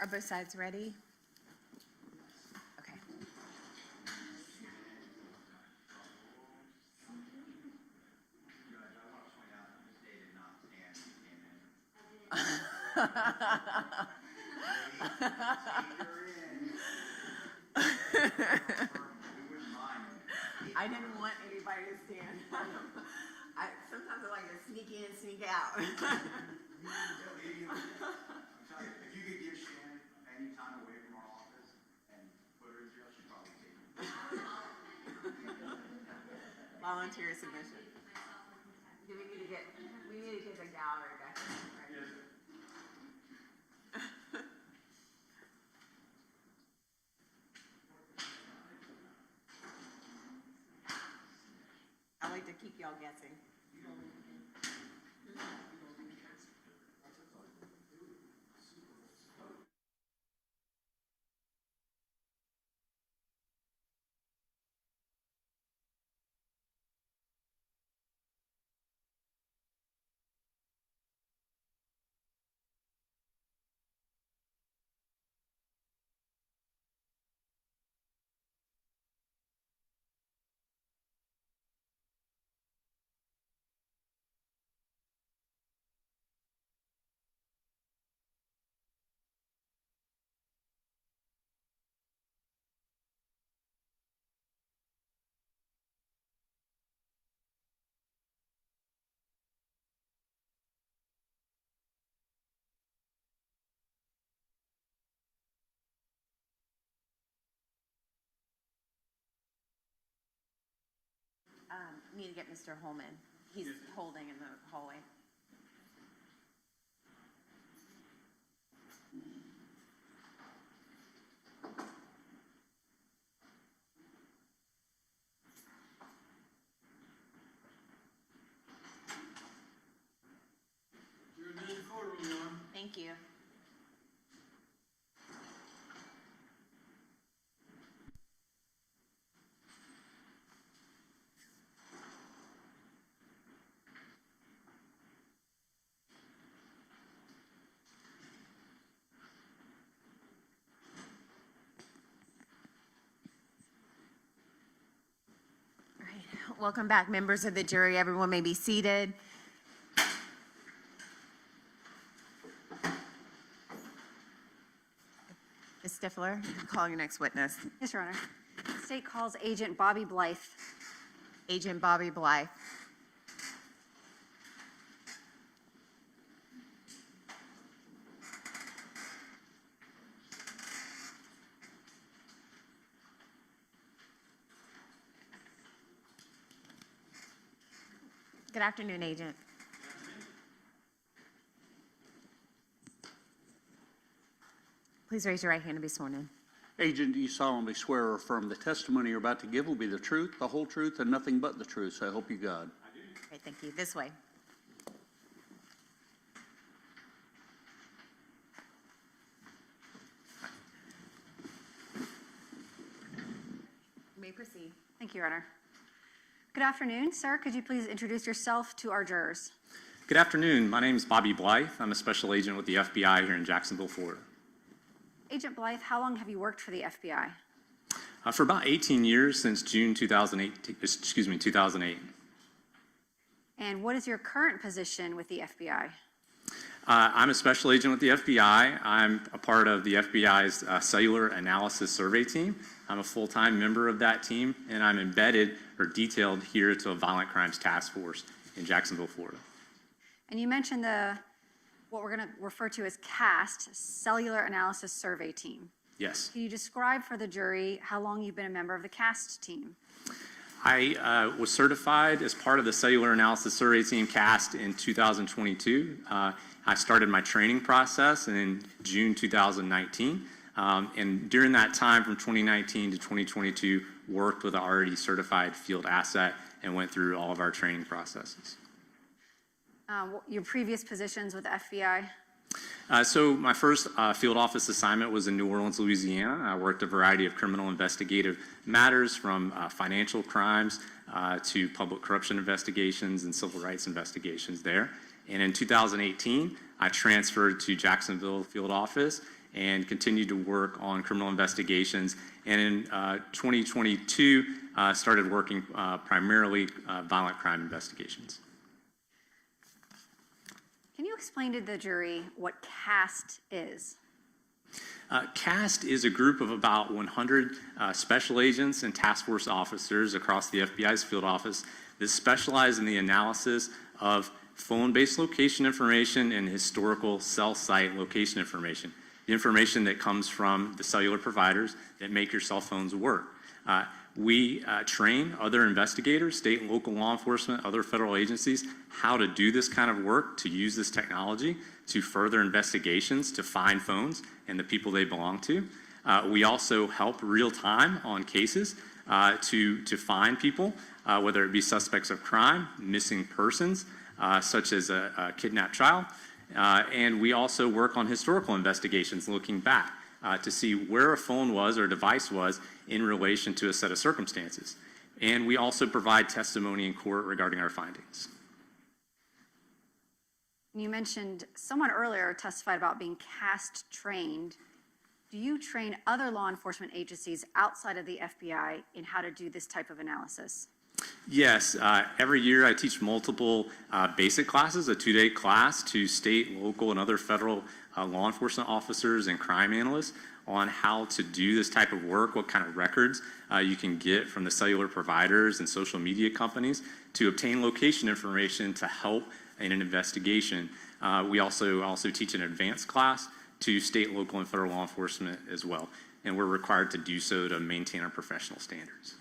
Are both sides ready? Okay. I didn't want anybody to stand. Sometimes I like to sneak in, sneak out. I'm telling you, if you could give Shannon any time away from our office and put her in jail, she'd probably take it. Volunteer submission. Do we need to get the gallery back in, right? Yes, sir. I like to keep y'all guessing. Need to get Mr. Holman. He's holding in the hallway. Thank you. Welcome back, members of the jury. Everyone may be seated. Ms. Stifler, call your next witness. Yes, Your Honor. The state calls Agent Bobby Blythe. Agent Bobby Blythe. Good afternoon, Agent. Please raise your right hand and be sworn in. Agent, do you solemnly swear or affirm the testimony you're about to give will be the truth, the whole truth, and nothing but the truth? So help you God. Great, thank you. This way. You may proceed. Thank you, Your Honor. Good afternoon, sir. Could you please introduce yourself to our jurors? Good afternoon. My name is Bobby Blythe. I'm a special agent with the FBI here in Jacksonville, Florida. Agent Blythe, how long have you worked for the FBI? For about 18 years, since June 2008. And what is your current position with the FBI? I'm a special agent with the FBI. I'm a part of the FBI's cellular analysis survey team. I'm a full-time member of that team, and I'm embedded or detailed here to a violent crimes task force in Jacksonville, Florida. And you mentioned what we're going to refer to as CAST, Cellular Analysis Survey Team. Yes. Can you describe for the jury how long you've been a member of the CAST team? I was certified as part of the cellular analysis survey team CAST in 2022. I started my training process in June 2019. And during that time from 2019 to 2022, worked with an already certified field asset and went through all of our training processes. Your previous positions with the FBI? So my first field office assignment was in New Orleans, Louisiana. I worked a variety of criminal investigative matters from financial crimes to public corruption investigations and civil rights investigations there. And in 2018, I transferred to Jacksonville field office and continued to work on criminal investigations. And in 2022, started working primarily violent crime investigations. Can you explain to the jury what CAST is? CAST is a group of about 100 special agents and task force officers across the FBI's field office that specialize in the analysis of phone-based location information and historical cell site location information, the information that comes from the cellular providers that make your cell phones work. We train other investigators, state and local law enforcement, other federal agencies, how to do this kind of work, to use this technology to further investigations, to find phones and the people they belong to. We also help real time on cases to find people, whether it be suspects of crime, missing persons, such as a kidnapped child. And we also work on historical investigations looking back to see where a phone was or device was in relation to a set of circumstances. And we also provide testimony in court regarding our findings. You mentioned someone earlier testified about being CAST trained. Do you train other law enforcement agencies outside of the FBI in how to do this type of analysis? Yes, every year I teach multiple basic classes, a 2-day class to state, local, and other federal law enforcement officers and crime analysts on how to do this type of work, what kind of records you can get from the cellular providers and social media companies to obtain location information to help in an investigation. We also teach an advanced class to state, local, and federal law enforcement as well, and we're required to do so to maintain our professional standards.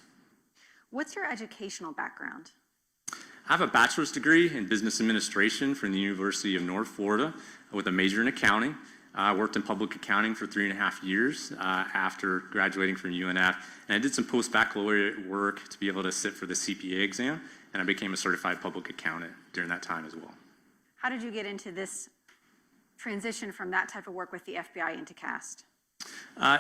What's your educational background? I have a bachelor's degree in business administration from the University of North Florida with a major in accounting. I worked in public accounting for 3.5 years after graduating from UNF, and I did some post-baccalaureate work to be able to sit for the CPA exam, and I became a certified public accountant during that time as well. How did you get into this transition from that type of work with the FBI into CAST?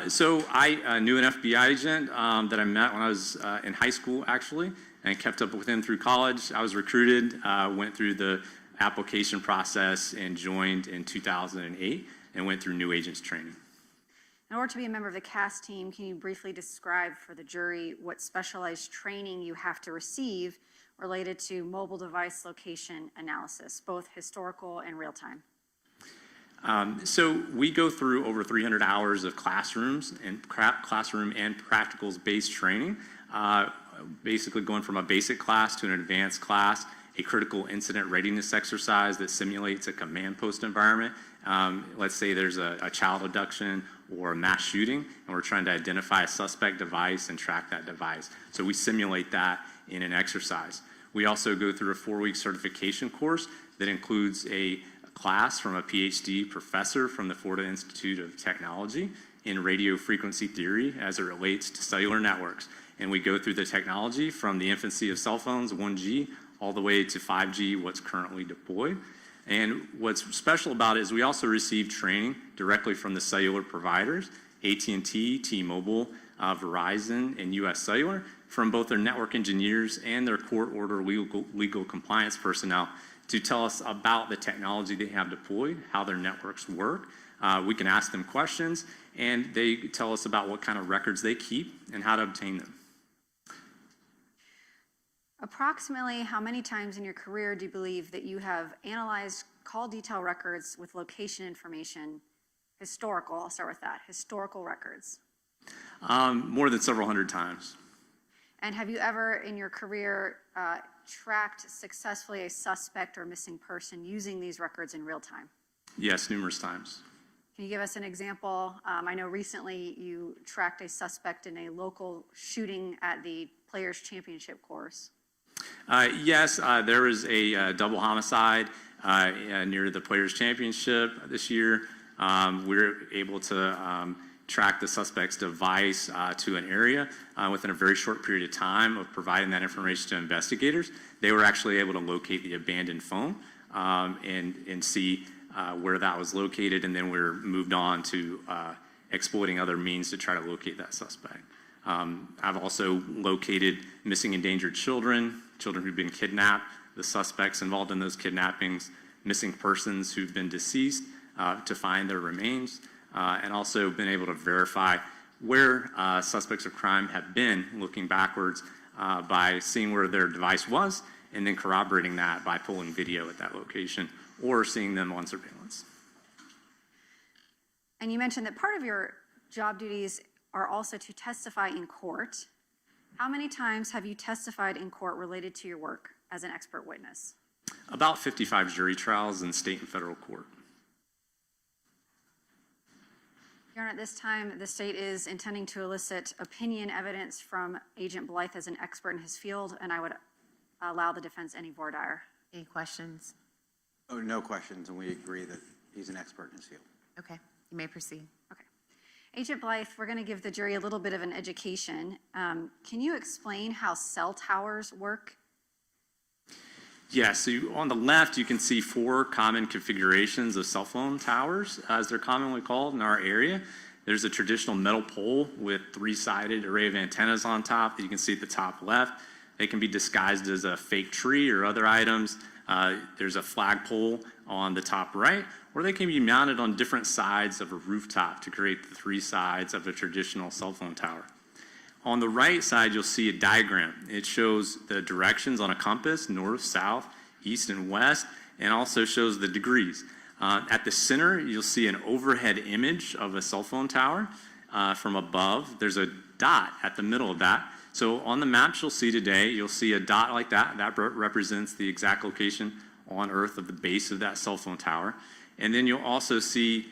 So I knew an FBI agent that I met when I was in high school, actually, and kept up with him through college. I was recruited, went through the application process, and joined in 2008, and went through new agents training. In order to be a member of the CAST team, can you briefly describe for the jury what specialized training you have to receive related to mobile device location analysis, both historical and real-time? So we go through over 300 hours of classroom and practicals-based training, basically going from a basic class to an advanced class, a critical incident readiness exercise that simulates a command post environment. Let's say there's a child abduction or a mass shooting, and we're trying to identify a suspect device and track that device. So we simulate that in an exercise. We also go through a 4-week certification course that includes a class from a PhD professor from the Florida Institute of Technology in radio frequency theory as it relates to cellular networks. And we go through the technology from the infancy of cell phones, 1G, all the way to 5G, what's currently deployed. And what's special about it is we also receive training directly from the cellular providers, AT&T, T-Mobile, Verizon, and US Cellular, from both their network engineers and their court order legal compliance personnel to tell us about the technology they have deployed, how their networks work. We can ask them questions, and they tell us about what kind of records they keep and how to obtain them. Approximately how many times in your career do you believe that you have analyzed call detail records with location information, historical, I'll start with that, historical records? More than several hundred times. And have you ever in your career tracked successfully a suspect or missing person using these records in real time? Yes, numerous times. Can you give us an example? I know recently you tracked a suspect in a local shooting at the Players Championship course. Yes, there was a double homicide near the Players Championship this year. We were able to track the suspect's device to an area within a very short period of time of providing that information to investigators. They were actually able to locate the abandoned phone and see where that was located, and then we were moved on to exploiting other means to try to locate that suspect. I've also located missing endangered children, children who've been kidnapped, the suspects involved in those kidnappings, missing persons who've been deceased to find their remains. and also been able to verify where suspects of crime have been looking backwards by seeing where their device was and then corroborating that by pulling video at that location or seeing them on surveillance. And you mentioned that part of your job duties are also to testify in court. How many times have you testified in court related to your work as an expert witness? About 55 jury trials in state and federal court. Your Honor, at this time, the state is intending to elicit opinion evidence from Agent Blythe as an expert in his field, and I would allow the defense any voir dire. Any questions? Oh, no questions, and we agree that he's an expert in his field. Okay, you may proceed. Okay. Agent Blythe, we're going to give the jury a little bit of an education. Can you explain how cell towers work? Yeah, so on the left, you can see 4 common configurations of cell phone towers, as they're commonly called in our area. There's a traditional metal pole with 3-sided array of antennas on top that you can see at the top left. They can be disguised as a fake tree or other items. There's a flagpole on the top right, or they can be mounted on different sides of a rooftop to create the 3 sides of a traditional cell phone tower. On the right side, you'll see a diagram. It shows the directions on a compass, north, south, east, and west, and also shows the degrees. At the center, you'll see an overhead image of a cell phone tower from above. There's a dot at the middle of that. So on the maps you'll see today, you'll see a dot like that. That represents the exact location on Earth of the base of that cell phone tower. And then you'll also see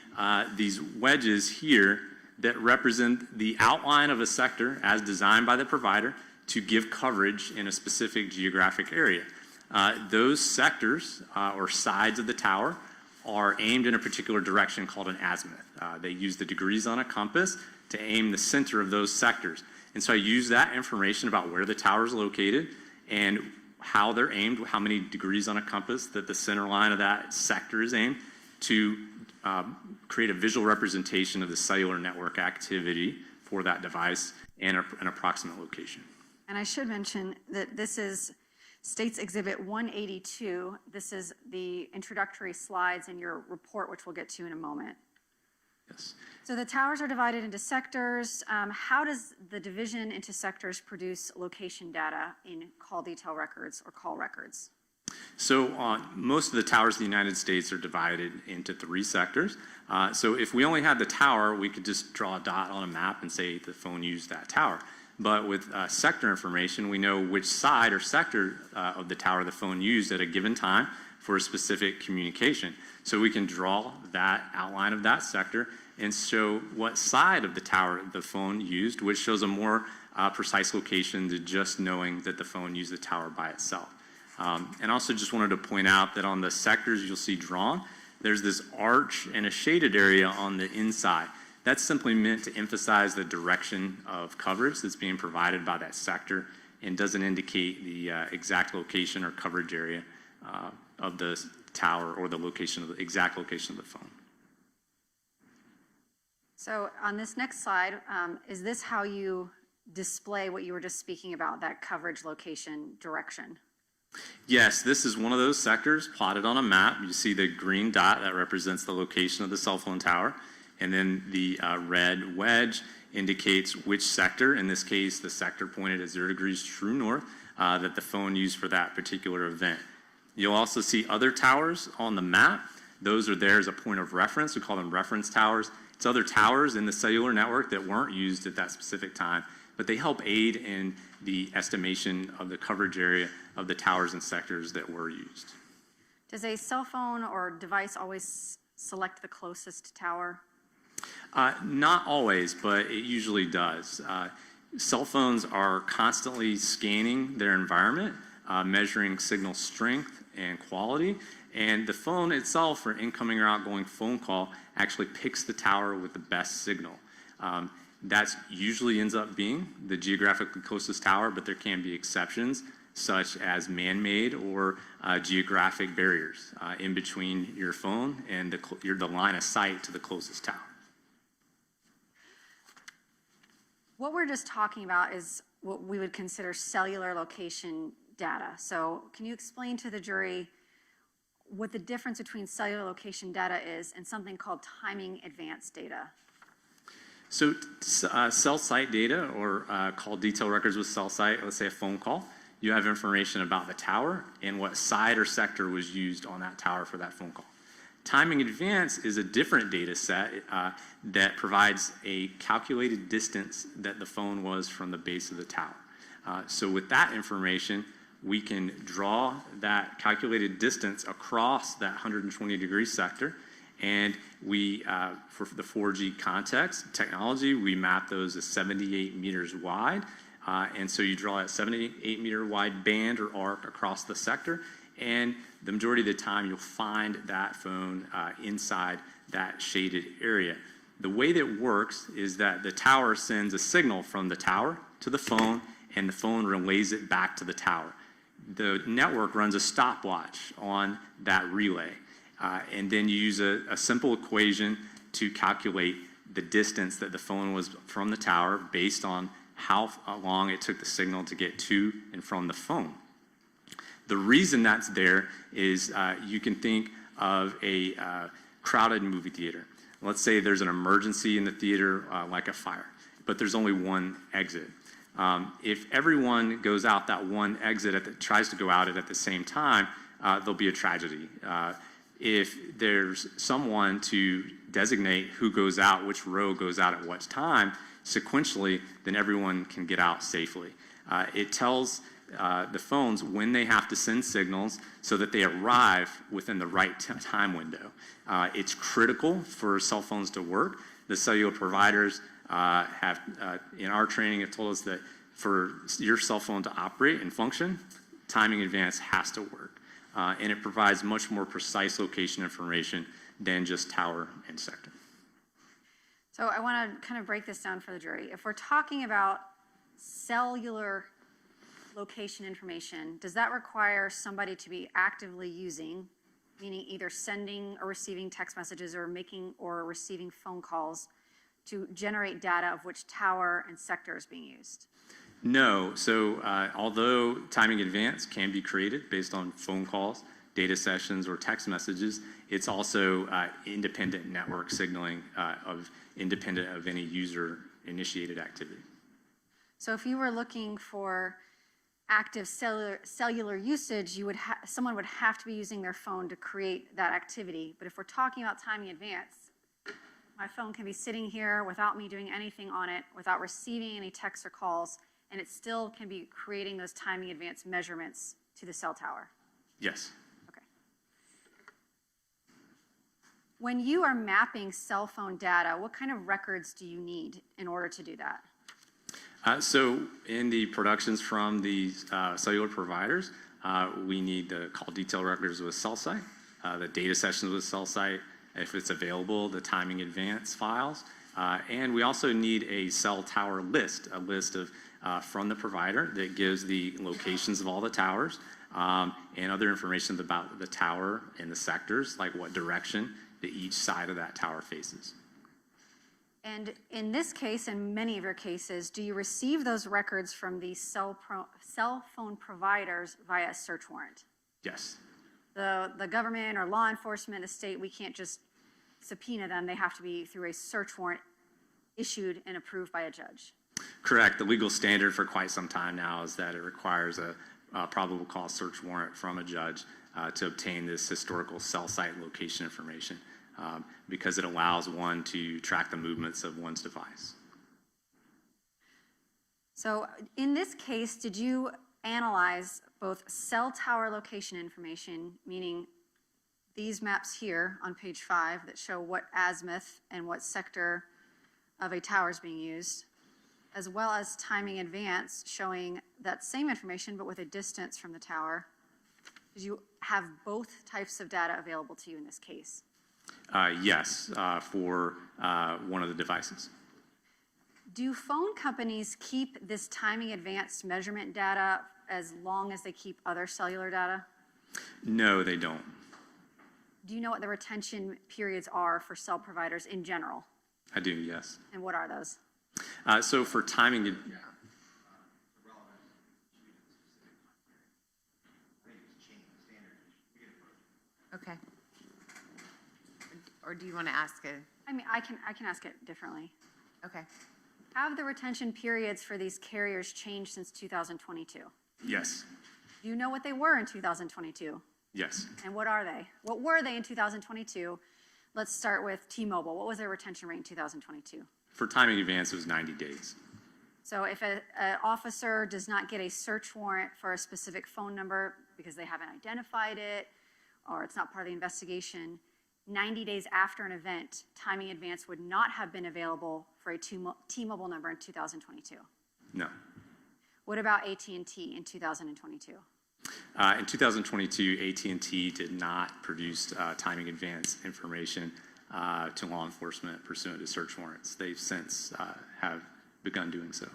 these wedges here that represent the outline of a sector as designed by the provider to give coverage in a specific geographic area. Those sectors or sides of the tower are aimed in a particular direction called an azimuth. They use the degrees on a compass to aim the center of those sectors. And so I use that information about where the tower is located and how they're aimed, how many degrees on a compass that the center line of that sector is aimed, to create a visual representation of the cellular network activity for that device and an approximate location. And I should mention that this is States Exhibit 182. This is the introductory slides in your report, which we'll get to in a moment. Yes. So the towers are divided into sectors. How does the division into sectors produce location data in call detail records or call records? So most of the towers in the United States are divided into 3 sectors. So if we only had the tower, we could just draw a dot on a map and say the phone used that tower. But with sector information, we know which side or sector of the tower the phone used at a given time for a specific communication. So we can draw that outline of that sector and show what side of the tower the phone used, which shows a more precise location than just knowing that the phone used the tower by itself. And also just wanted to point out that on the sectors you'll see drawn, there's this arch and a shaded area on the inside. That's simply meant to emphasize the direction of coverage that's being provided by that sector and doesn't indicate the exact location or coverage area of the tower or the location of the exact location of the phone. So on this next slide, is this how you display what you were just speaking about, that coverage, location, direction? Yes, this is one of those sectors plotted on a map. You see the green dot that represents the location of the cell phone tower, and then the red wedge indicates which sector, in this case the sector pointed at 0 degrees true north, that the phone used for that particular event. You'll also see other towers on the map. Those are there as a point of reference. We call them reference towers. It's other towers in the cellular network that weren't used at that specific time, but they help aid in the estimation of the coverage area of the towers and sectors that were used. Does a cell phone or device always select the closest tower? Not always, but it usually does. Cell phones are constantly scanning their environment, measuring signal strength and quality, and the phone itself for incoming or outgoing phone call actually picks the tower with the best signal. That usually ends up being the geographically closest tower, but there can be exceptions, such as man-made or geographic barriers in between your phone and the line of sight to the closest tower. What we're just talking about is what we would consider cellular location data. So can you explain to the jury what the difference between cellular location data is and something called timing advance data. So cell site data, or called detail records with cell site, let's say a phone call, you have information about the tower and what side or sector was used on that tower for that phone call. Timing advance is a different data set that provides a calculated distance that the phone was from the base of the tower. So with that information, we can draw that calculated distance across that 120-degree sector, and we, for the 4G context technology, we map those as 78 meters wide, and so you draw that 78-meter wide band or arc across the sector, and the majority of the time you'll find that phone inside that shaded area. The way that it works is that the tower sends a signal from the tower to the phone, and the phone relays it back to the tower. The network runs a stopwatch on that relay, and then you use a simple equation to calculate the distance that the phone was from the tower based on how long it took the signal to get to and from the phone. The reason that's there is you can think of a crowded movie theater. Let's say there's an emergency in the theater, like a fire, but there's only one exit. If everyone goes out that one exit, tries to go out at the same time, there'll be a tragedy. If there's someone to designate who goes out, which row goes out at what time, sequentially, then everyone can get out safely. It tells the phones when they have to send signals so that they arrive within the right time window. It's critical for cell phones to work. The cellular providers have, in our training, have told us that for your cell phone to operate and function, timing advance has to work. And it provides much more precise location information than just tower and sector. So I want to kind of break this down for the jury. If we're talking about cellular location information, does that require somebody to be actively using, meaning either sending or receiving text messages or making or receiving phone calls to generate data of which tower and sector is being used? No. So although timing advance can be created based on phone calls, data sessions, or text messages, it's also independent network signaling independent of any user-initiated activity. So if you were looking for active cellular usage, someone would have to be using their phone to create that activity. But if we're talking about timing advance, my phone can be sitting here without me doing anything on it, without receiving any texts or calls, and it still can be creating those timing advance measurements to the cell tower. Yes. Okay. When you are mapping cell phone data, what kind of records do you need in order to do that? So in the productions from the cellular providers, we need the call detail records with cell site, the data sessions with cell site, if it's available, the timing advance files, and we also need a cell tower list, a list of from the provider that gives the locations of all the towers and other information about the tower and the sectors, like what direction that each side of that tower faces. And in this case, and many of your cases, do you receive those records from the cell phone providers via a search warrant? Yes. The government or law enforcement, the state, we can't just subpoena them. They have to be through a search warrant issued and approved by a judge. Correct. The legal standard for quite some time now is that it requires a probable cause search warrant from a judge to obtain this historical cell site location information because it allows one to track the movements of one's device. So in this case, did you analyze both cell tower location information, meaning these maps here on page 5 that show what azimuth and what sector of a tower is being used, as well as timing advance showing that same information but with a distance from the tower? Did you have both types of data available to you in this case? Yes, for one of the devices. Do phone companies keep this timing advanced measurement data as long as they keep other cellular data? No, they don't. Do you know what the retention periods are for cell providers in general? I do, yes. And what are those? So for timing, Okay. or do you want to ask it? I mean, I can ask it differently. Okay. Have the retention periods for these carriers changed since 2022? Yes. Do you know what they were in 2022? Yes. And what are they? What were they in 2022? Let's start with T-Mobile. What was their retention rate in 2022? For timing advance, it was 90 days. So if an officer does not get a search warrant for a specific phone number because they haven't identified it or it's not part of the investigation, 90 days after an event, timing advance would not have been available for a T-Mobile number in 2022. No. What about AT&T in 2022? In 2022, AT&T did not produce timing advance information to law enforcement pursuant to search warrants. They've since have begun doing so.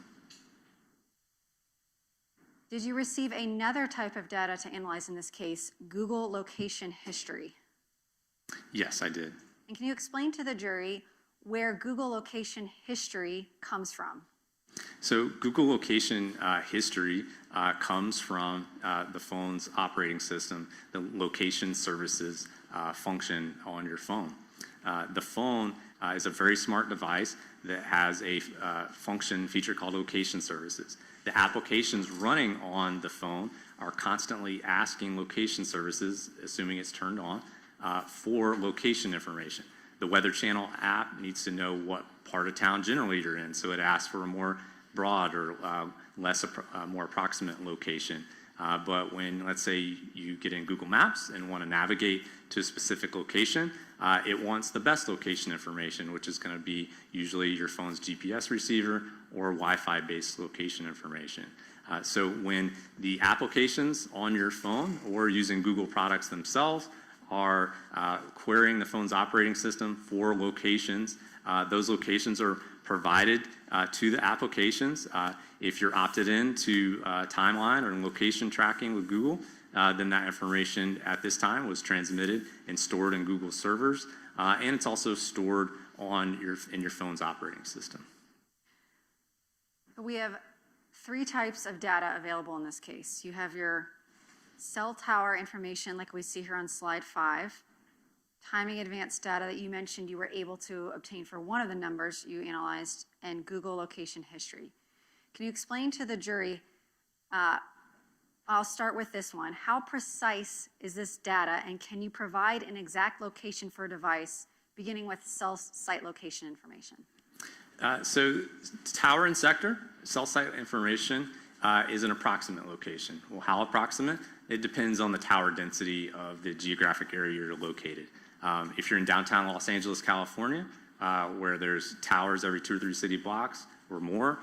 Did you receive another type of data to analyze in this case, Google location history? Yes, I did. And can you explain to the jury where Google location history comes from? So Google location history comes from the phone's operating system, the location services function on your phone. The phone is a very smart device that has a function feature called location services. The applications running on the phone are constantly asking location services, assuming it's turned on, for location information. The Weather Channel app needs to know what part of town generally you're in, so it asks for a more broad or more approximate location. But when, let's say, you get in Google Maps and want to navigate to a specific location, it wants the best location information, which is going to be usually your phone's GPS receiver or Wi-Fi based location information. So when the applications on your phone or using Google products themselves are querying the phone's operating system for locations, those locations are provided to the applications. If you're opted in to timeline or location tracking with Google, then that information at this time was transmitted and stored in Google servers, and it's also stored in your phone's operating system. We have three types of data available in this case. You have your cell tower information like we see here on slide 5, timing advance data that you mentioned you were able to obtain for one of the numbers you analyzed, and Google location history. Can you explain to the jury, I'll start with this one, how precise is this data, and can you provide an exact location for a device beginning with cell site location information? So tower and sector, cell site information is an approximate location. Well, how approximate? It depends on the tower density of the geographic area you're located. If you're in downtown Los Angeles, California, where there's towers every 2 or 3 city blocks or more,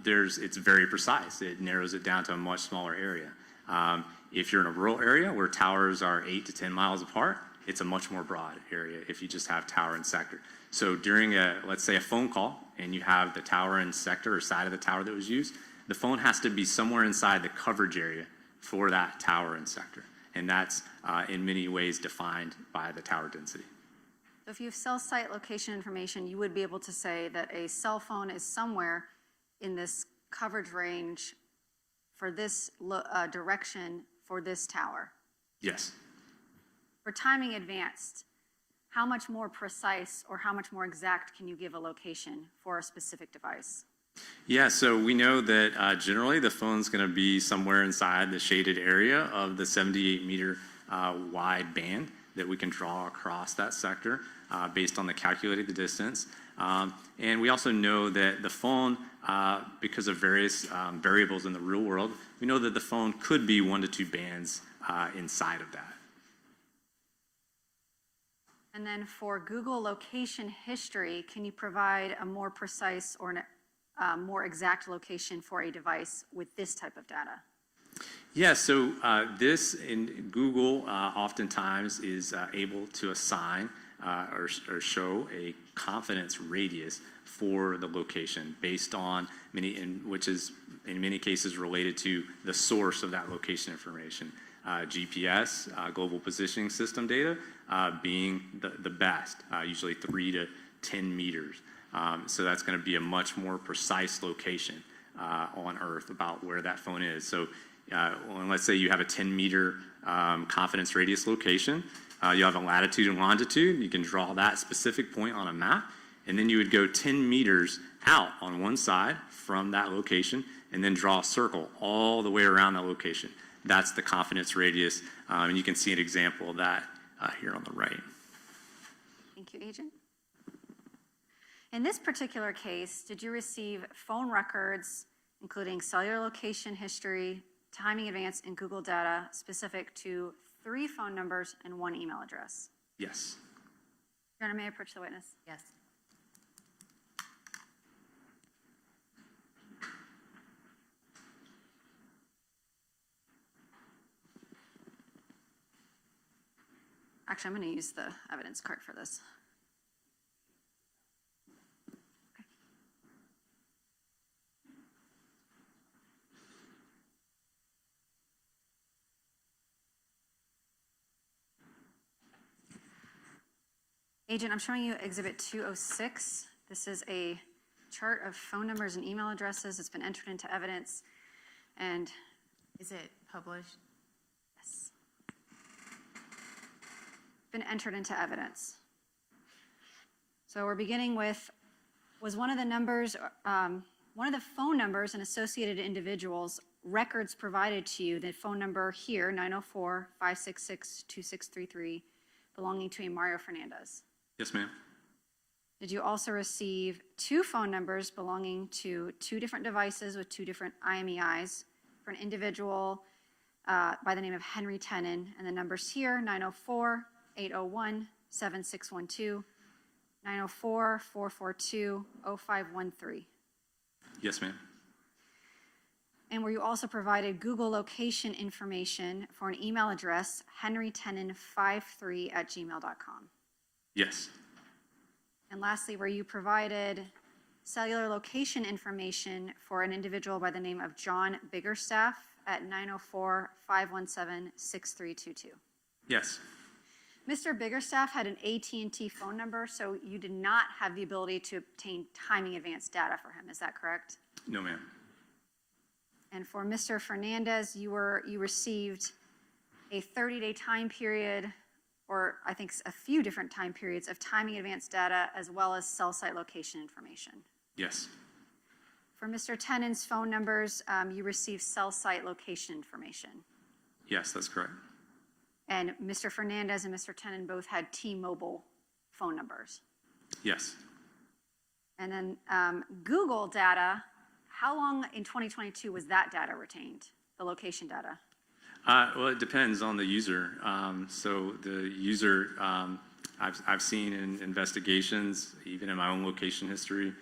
it's very precise. It narrows it down to a much smaller area. If you're in a rural area where towers are 8 to 10 miles apart, it's a much more broad area if you just have tower and sector. So during let's say a phone call, and you have the tower and sector or side of the tower that was used, the phone has to be somewhere inside the coverage area for that tower and sector. And that's in many ways defined by the tower density. So if you have cell site location information, you would be able to say that a cell phone is somewhere in this coverage range for this direction for this tower. Yes. For timing advanced, how much more precise or how much more exact can you give a location for a specific device? Yeah, so we know that generally the phone's going to be somewhere inside the shaded area of the 78-meter wide band that we can draw across that sector based on the calculated distance. And we also know that the phone, because of various variables in the real world, we know that the phone could be 1 to 2 bands inside of that. And then for Google location history, can you provide a more precise or more exact location for a device with this type of data? Yeah, so this in Google oftentimes is able to assign or show a confidence radius for the location based on which is in many cases related to the source of that location information. GPS, global positioning system data, being the best, usually 3 to 10 meters. So that's going to be a much more precise location on Earth about where that phone is. So let's say you have a 10-meter confidence radius location. You have a latitude and longitude. You can draw that specific point on a map, and then you would go 10 meters out on one side from that location, and then draw a circle all the way around that location. That's the confidence radius, and you can see an example of that here on the right. Thank you, Agent. In this particular case, did you receive phone records, including cellular location history, timing advance, and Google data specific to 3 phone numbers and 1 email address? Yes. Your Honor, may I approach the witness? Yes. Actually, I'm going to use the evidence card for this. Okay. Agent, I'm showing you Exhibit 206. This is a chart of phone numbers and email addresses. It's been entered into evidence. And is it published? Yes. Been entered into evidence. So we're beginning with, was one of the numbers, one of the phone numbers and associated individuals records provided to you, the phone number here, 904-566-2633, belonging to a Mario Fernandez? Yes, ma'am. Did you also receive 2 phone numbers belonging to 2 different devices with 2 different IMEIs for an individual by the name of Henry Tenen, and the numbers here, 904-801-7612, 904-442-0513? Yes, ma'am. And were you also provided Google location information for an email address, henrytenen53@gmail.com? Yes. And lastly, were you provided cellular location information for an individual by the name of John Biggerstaff at 904-517-6322? Yes. Mr. Biggerstaff had an AT&T phone number, so you did not have the ability to obtain timing advance data for him. Is that correct? No, ma'am. And for Mr. Fernandez, you received a 30-day time period, or I think a few different time periods of timing advance data, as well as cell site location information. Yes. For Mr. Tenen's phone numbers, you received cell site location information. Yes, that's correct. And Mr. Fernandez and Mr. Tenen both had T-Mobile phone numbers. Yes. And then Google data, how long in 2022 was that data retained, the location data? Well, it depends on the user. So the user, I've seen in investigations, even in my own location history,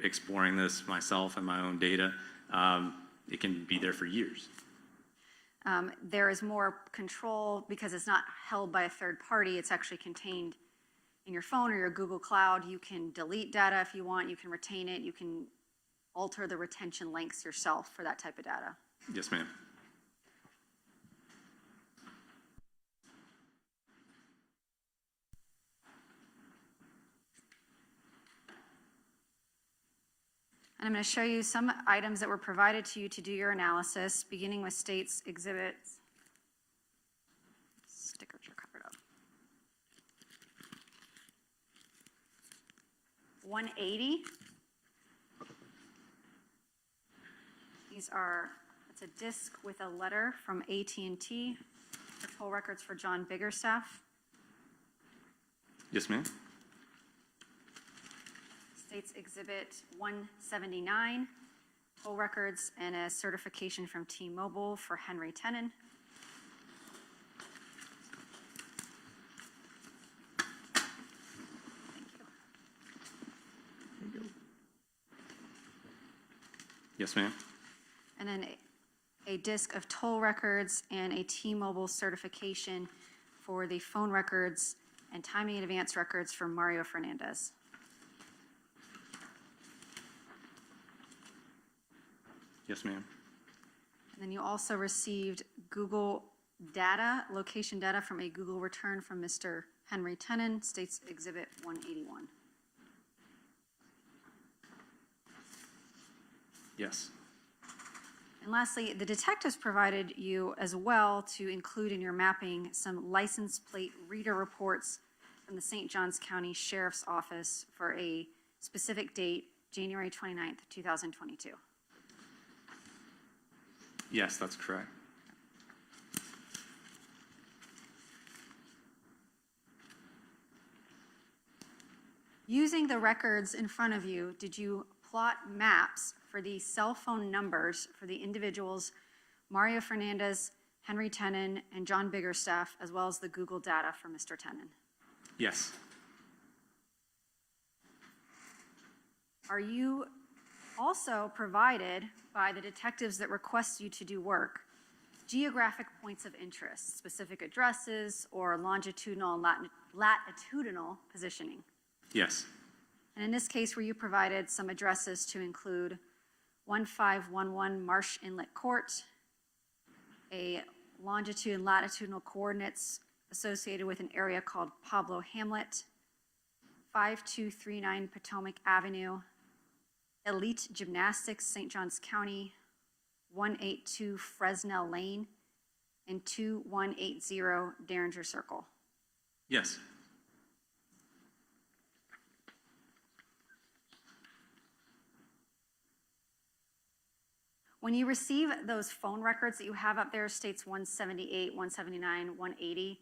exploring this myself and my own data, it can be there for years. There is more control because it's not held by a third party. It's actually contained in your phone or your Google Cloud. You can delete data if you want. You can retain it. You can alter the retention lengths yourself for that type of data. Yes, ma'am. And I'm going to show you some items that were provided to you to do your analysis, beginning with State's Exhibits. Stickers are covered up. 180. These are, it's a disc with a letter from AT&T for toll records for John Biggerstaff. Yes, ma'am. State's Exhibit 179, toll records and a certification from T-Mobile for Henry Tenen. Thank you. Yes, ma'am. And then a disc of toll records and a T-Mobile certification for the phone records and timing in advance records for Mario Fernandez. Yes, ma'am. And then you also received Google data, location data from a Google return from Mr. Henry Tenen, State's Exhibit 181. Yes. And lastly, the detectives provided you as well to include in your mapping some license plate reader reports from the St. Johns County Sheriff's Office for a specific date, January 29th, 2022. Yes, that's correct. Using the records in front of you, did you plot maps for the cell phone numbers for the individuals Mario Fernandez, Henry Tenon, and John Biggerstaff, as well as the Google data for Mr. Tenon? Yes. Are you also provided by the detectives that request you to do work geographic points of interest, specific addresses, or longitudinal and latitudinal positioning? Yes. And in this case, were you provided some addresses to include 1511 Marsh Inlet Court, a longitude and latitudinal coordinates associated with an area called Pablo Hamlet, 5239 Potomac Avenue, Elite Gymnastics, St. Johns County, 182 Fresnel Lane, and 2180 Derringer Circle? Yes. When you receive those phone records that you have up there, states 178, 179, 180,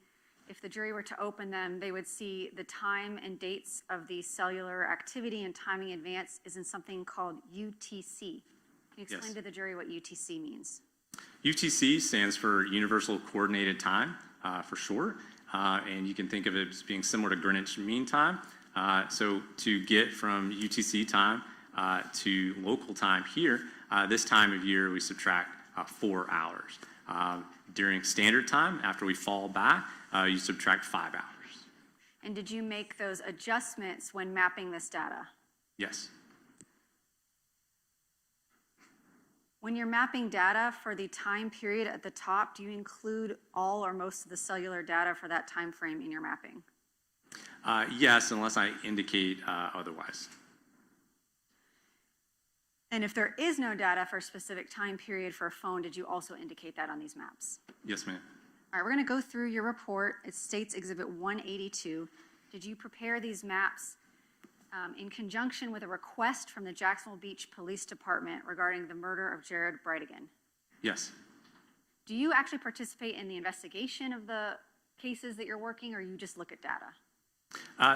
if the jury were to open them, they would see the time and dates of the cellular activity and timing advance is in something called UTC. Can you explain Yes. to the jury what UTC means? UTC stands for Universal Coordinated Time, for short, and you can think of it as being similar to Greenwich Mean Time. So to get from UTC time to local time here, this time of year we subtract 4 hours. During standard time, after we fall back, you subtract 5 hours. And did you make those adjustments when mapping this data? Yes. When you're mapping data for the time period at the top, do you include all or most of the cellular data for that time frame in your mapping? Yes, unless I indicate otherwise. And if there is no data for a specific time period for a phone, did you also indicate that on these maps? Yes, ma'am. All right, we're going to go through your report. It states Exhibit 182. Did you prepare these maps in conjunction with a request from the Jacksonville Beach Police Department regarding the murder of Jared Bridegan? Yes. Do you actually participate in the investigation of the cases that you're working, or you just look at data?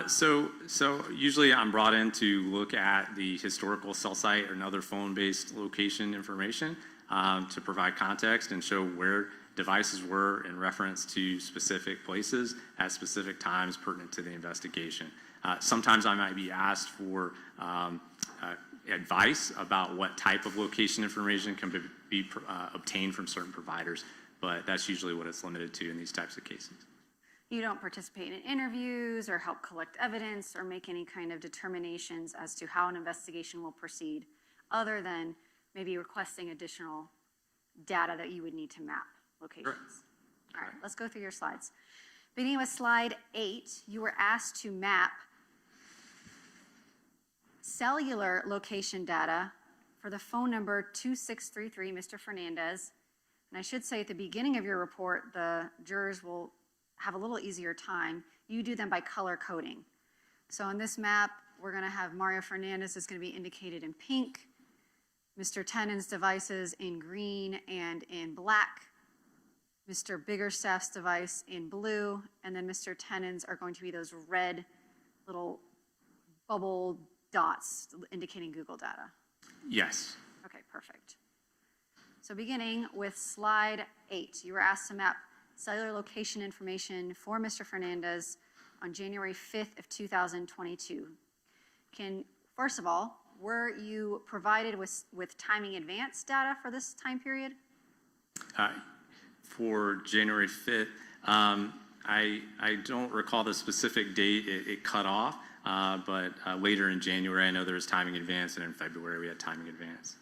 So usually I'm brought in to look at the historical cell site or another phone-based location information to provide context and show where devices were in reference to specific places at specific times pertinent to the investigation. Sometimes I might be asked for advice about what type of location information can be obtained from certain providers, but that's usually what it's limited to in these types of cases. You don't participate in interviews or help collect evidence or make any kind of determinations as to how an investigation will proceed, other than maybe requesting additional data that you would need to map locations. All right, let's go through your slides. Beginning with slide 8, you were asked to map cellular location data for the phone number 2633, Mr. Fernandez. And I should say at the beginning of your report, the jurors will have a little easier time. You do them by color coding. So on this map, we're going to have Mario Fernandez is going to be indicated in pink, Mr. Tenon's devices in green and in black, Mr. Biggerstaff's device in blue, and then Mr. Tenon's are going to be those red little bubble dots indicating Google data. Yes. Okay, perfect. So beginning with slide 8, you were asked to map cellular location information for Mr. Fernandez on January 5th of 2022. First of all, were you provided with timing advance data for this time period? For January 5th, I don't recall the specific date it cut off, but later in January, I know there was timing advance, and in February, we had timing advance.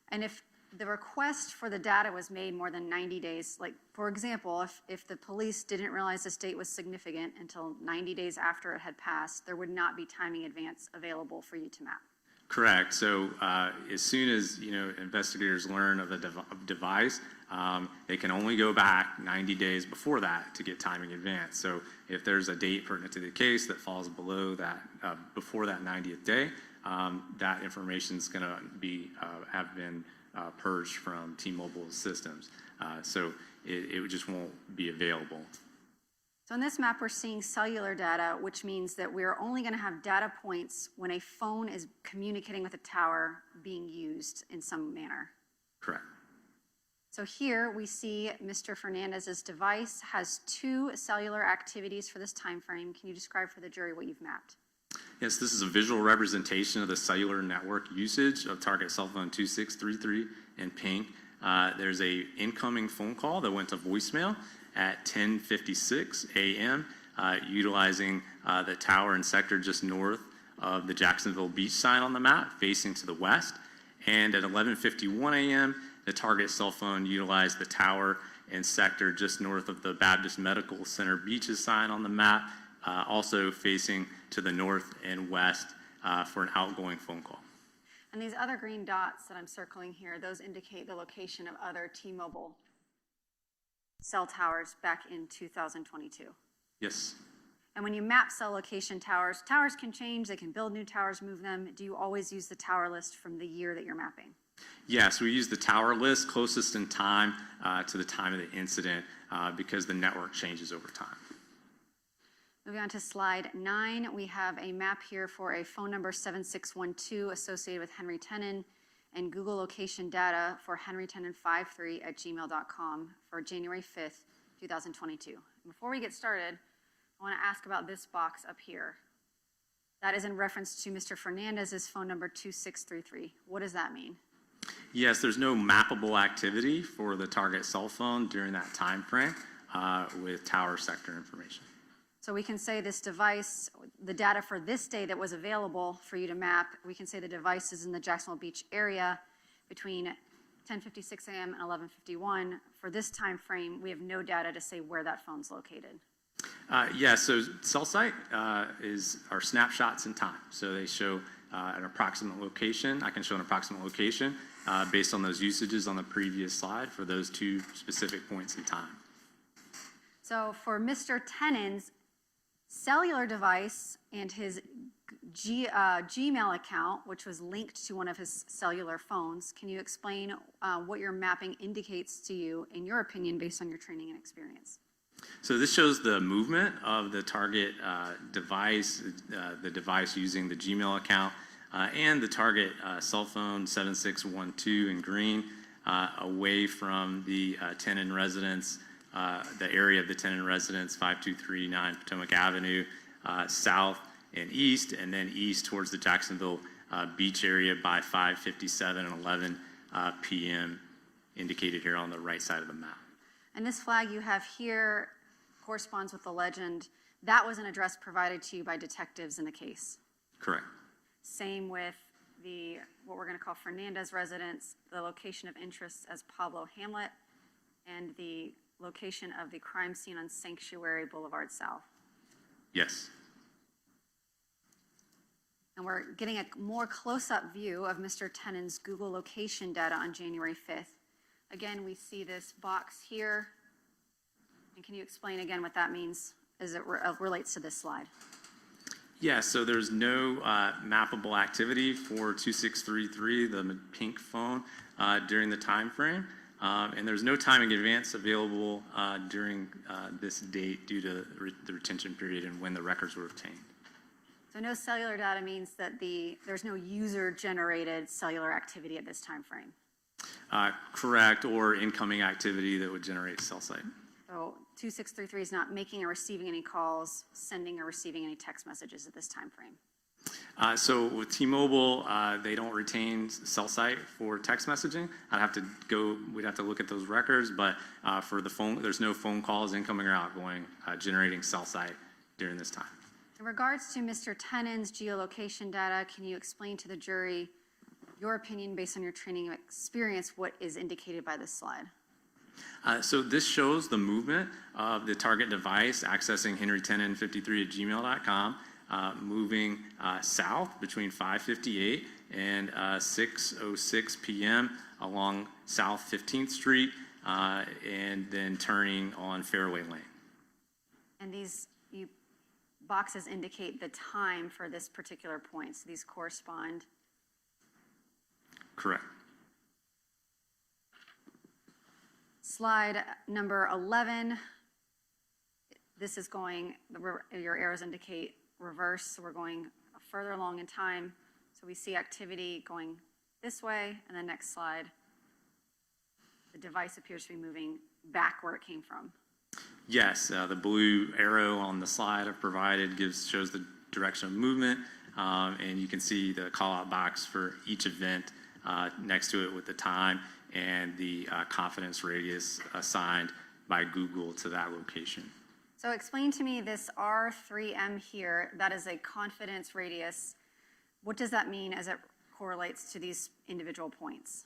And if the request for the data was made more than 90 days, like for example, if the police didn't realize this date was significant until 90 days after it had passed, there would not be timing advance available for you to map. Correct. So as soon as investigators learn of a device, they can only go back 90 days before that to get timing advance. So if there's a date pertinent to the case that falls below that, before that 90th day, that information is going to be have been purged from T-Mobile's systems. So it just won't be available. So in this map, we're seeing cellular data, which means that we're only going to have data points when a phone is communicating with a tower being used in some manner. Correct. So here we see Mr. Fernandez's device has 2 cellular activities for this time frame. Can you describe for the jury what you've mapped? Yes, this is a visual representation of the cellular network usage of target cell phone 2633 in pink. There's a incoming phone call that went to voicemail at 10:56 a.m. Utilizing the tower and sector just north of the Jacksonville Beach sign on the map, facing to the west. And at 11:51 a.m., the target cell phone utilized the tower and sector just north of the Baptist Medical Center Beaches sign on the map, also facing to the north and west for an outgoing phone call. And these other green dots that I'm circling here, those indicate the location of other T-Mobile cell towers back in 2022. Yes. And when you map cell location towers, towers can change, they can build new towers, move them. Do you always use the tower list from the year that you're mapping? Yes, we use the tower list closest in time to the time of the incident because the network changes over time. Moving on to slide 9, we have a map here for a phone number 7612 associated with Henry Tenon and Google location data for henrytenon53@gmail.com for January 5th, 2022. Before we get started, I want to ask about this box up here. That is in reference to Mr. Fernandez's phone number 2633. What does that mean? Yes, there's no mappable activity for the target cell phone during that time frame with tower sector information. So we can say this device, the data for this day that was available for you to map, we can say the device is in the Jacksonville Beach area between 10:56 a.m. and 11:51. For this time frame, we have no data to say where that phone's located. Yes, so cell site are snapshots in time. So they show an approximate location. I can show an approximate location based on those usages on the previous slide for those 2 specific points in time. So for Mr. Tenon's cellular device and his Gmail account, which was linked to one of his cellular phones, can you explain what your mapping indicates to you, in your opinion, based on your training and experience? So this shows the movement of the target device, the device using the Gmail account, and the target cell phone 7612 in green away from the Tenon residence, the area of the Tenon residence, 5239 Potomac Avenue, south and east, and then east towards the Jacksonville Beach area by 5:57 and 11 p.m. indicated here on the right side of the map. And this flag you have here corresponds with the legend. That was an address provided to you by detectives in the case. Correct. Same with what we're going to call Fernandez residence, the location of interest as Pablo Hamlet, and the location of the crime scene on Sanctuary Boulevard South. Yes. And we're getting a more close-up view of Mr. Tenon's Google location data on January 5th. Again, we see this box here. And can you explain again what that means as it relates to this slide? Yeah, so there's no mappable activity for 2633, the pink phone, during the time frame. And there's no timing advance available during this date due to the retention period and when the records were obtained. So no cellular data means that there's no user-generated cellular activity at this time frame. Correct, or incoming activity that would generate cell site. So 2633 is not making or receiving any calls, sending or receiving any text messages at this time frame. So with T-Mobile, they don't retain cell site for text messaging. We'd have to look at those records, but for the phone, there's no phone calls incoming or outgoing generating cell site during this time. In regards to Mr. Tenon's geolocation data, can you explain to the jury your opinion based on your training and experience what is indicated by this slide? So this shows the movement of the target device accessing henrytenon53@gmail.com, moving south between 5:58 and 6:06 p.m. along South 15th Street, and then turning on Fairway Lane. And these boxes indicate the time for this particular point, so these correspond. Correct. Slide number 11. This is going, your arrows indicate reverse, so we're going further along in time. So we see activity going this way, and then next slide, the device appears to be moving back where it came from. Yes, the blue arrow on the slide I've provided shows the direction of movement, and you can see the call-out box for each event next to it with the time and the confidence radius assigned by Google to that location. So explain to me this R3M here, that is a confidence radius. What does that mean as it correlates to these individual points?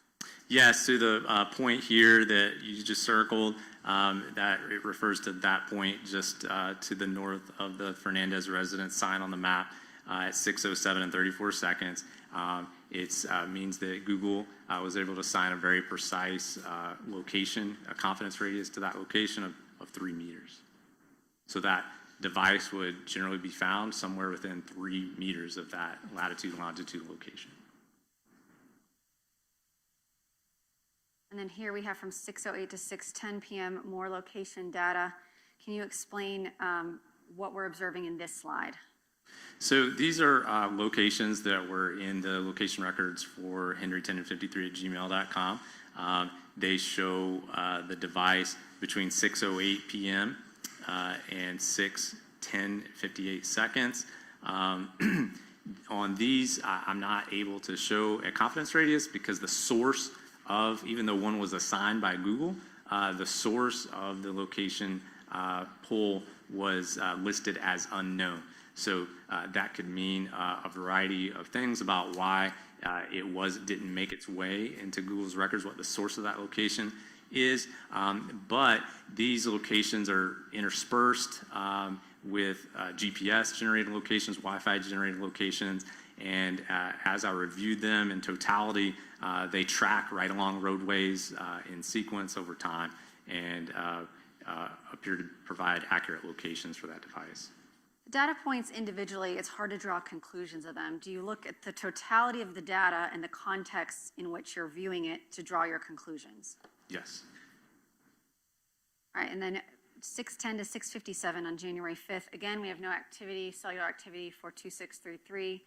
Yes, so the point here that you just circled, that it refers to that point just to the north of the Fernandez residence sign on the map at 6:07 and 34 seconds. It means that Google was able to assign a very precise location, a confidence radius to that location of 3 meters. So that device would generally be found somewhere within 3 meters of that latitude and longitude location. And then here we have from 6:08 to 6:10 p.m. more location data. Can you explain what we're observing in this slide? So these are locations that were in the location records for henry1053@gmail.com. They show the device between 6:08 p.m. And 6:10:58 seconds. On these, I'm not able to show a confidence radius because the source of, even though one was assigned by Google, the source of the location pull was listed as unknown. So that could mean a variety of things about why it didn't make its way into Google's records, what the source of that location is, but these locations are interspersed with GPS generated locations, Wi-Fi generated locations, and as I reviewed them in totality, they track right along roadways in sequence over time and appear to provide accurate locations for that device. Data points individually, it's hard to draw conclusions of them. Do you look at the totality of the data and the context in which you're viewing it to draw your conclusions? Yes. All right, and then 6:10 to 6:57 on January 5th. Again, we have no activity, cellular activity for 2633.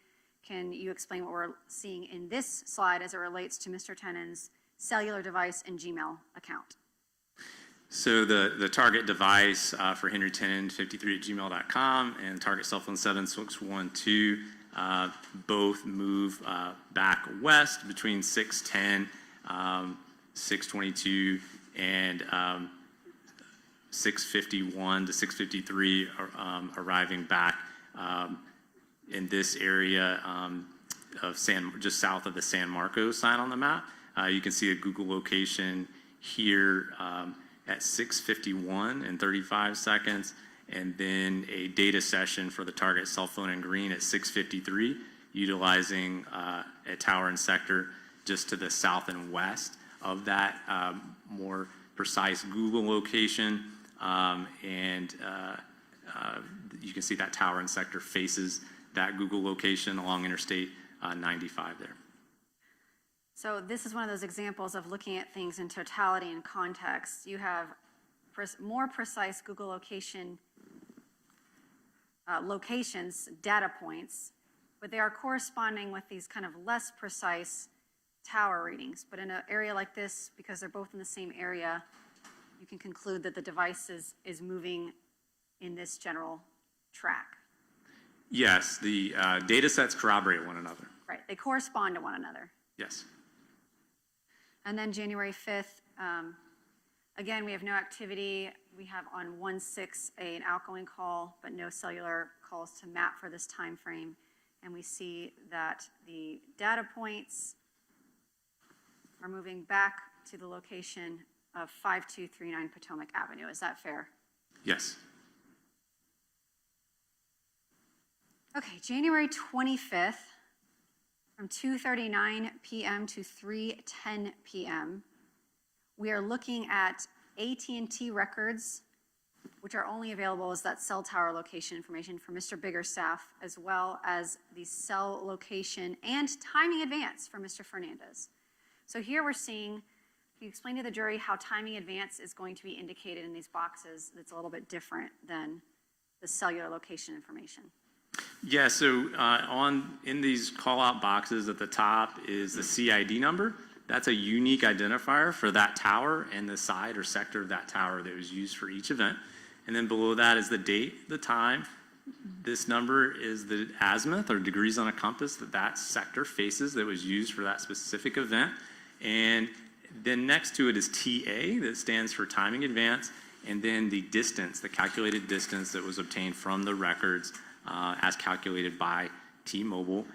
Can you explain what we're seeing in this slide as it relates to Mr. Tennan's cellular device and Gmail account? So the target device for henry1053@gmail.com and target cell phone 7612 both move back west between 6:10, 6:22, and 6:51 to 6:53, arriving back in this area of just south of the San Marcos sign on the map. You can see a Google location here at 6:51 and 35 seconds, and then a data session for the target cell phone in green at 6:53, utilizing a tower and sector just to the south and west of that more precise Google location, and you can see that tower and sector faces that Google location along Interstate 95 there. So this is one of those examples of looking at things in totality and context. You have more precise Google locations, data points, but they are corresponding with these kind of less precise tower readings. But in an area like this, because they're both in the same area, you can conclude that the device is moving in this general track. Yes, the data sets corroborate one another. Right, they correspond to one another. Yes. And then January 5th, again, we have no activity. We have on 1/6 an outgoing call, but no cellular calls to map for this time frame. And we see that the data points are moving back to the location of 5239 Potomac Avenue. Is that fair? Yes. Okay, January 25th, from 2:39 p.m. to 3:10 p.m. We are looking at AT&T records, which are only available as that cell tower location information for Mr. Biggerstaff, as well as the cell location and timing advance for Mr. Fernandez. So here we're seeing, you explain to the jury how timing advance is going to be indicated in these boxes. That's a little bit different than the cellular location information. Yeah, so in these call-out boxes at the top is the CID number. That's a unique identifier for that tower and the side or sector of that tower that was used for each event. And then below that is the date, the time. This number is the azimuth or degrees on a compass that that sector faces that was used for that specific event. And then next to it is TA, that stands for timing advance, and then the distance, the calculated distance that was obtained from the records as calculated by T-Mobile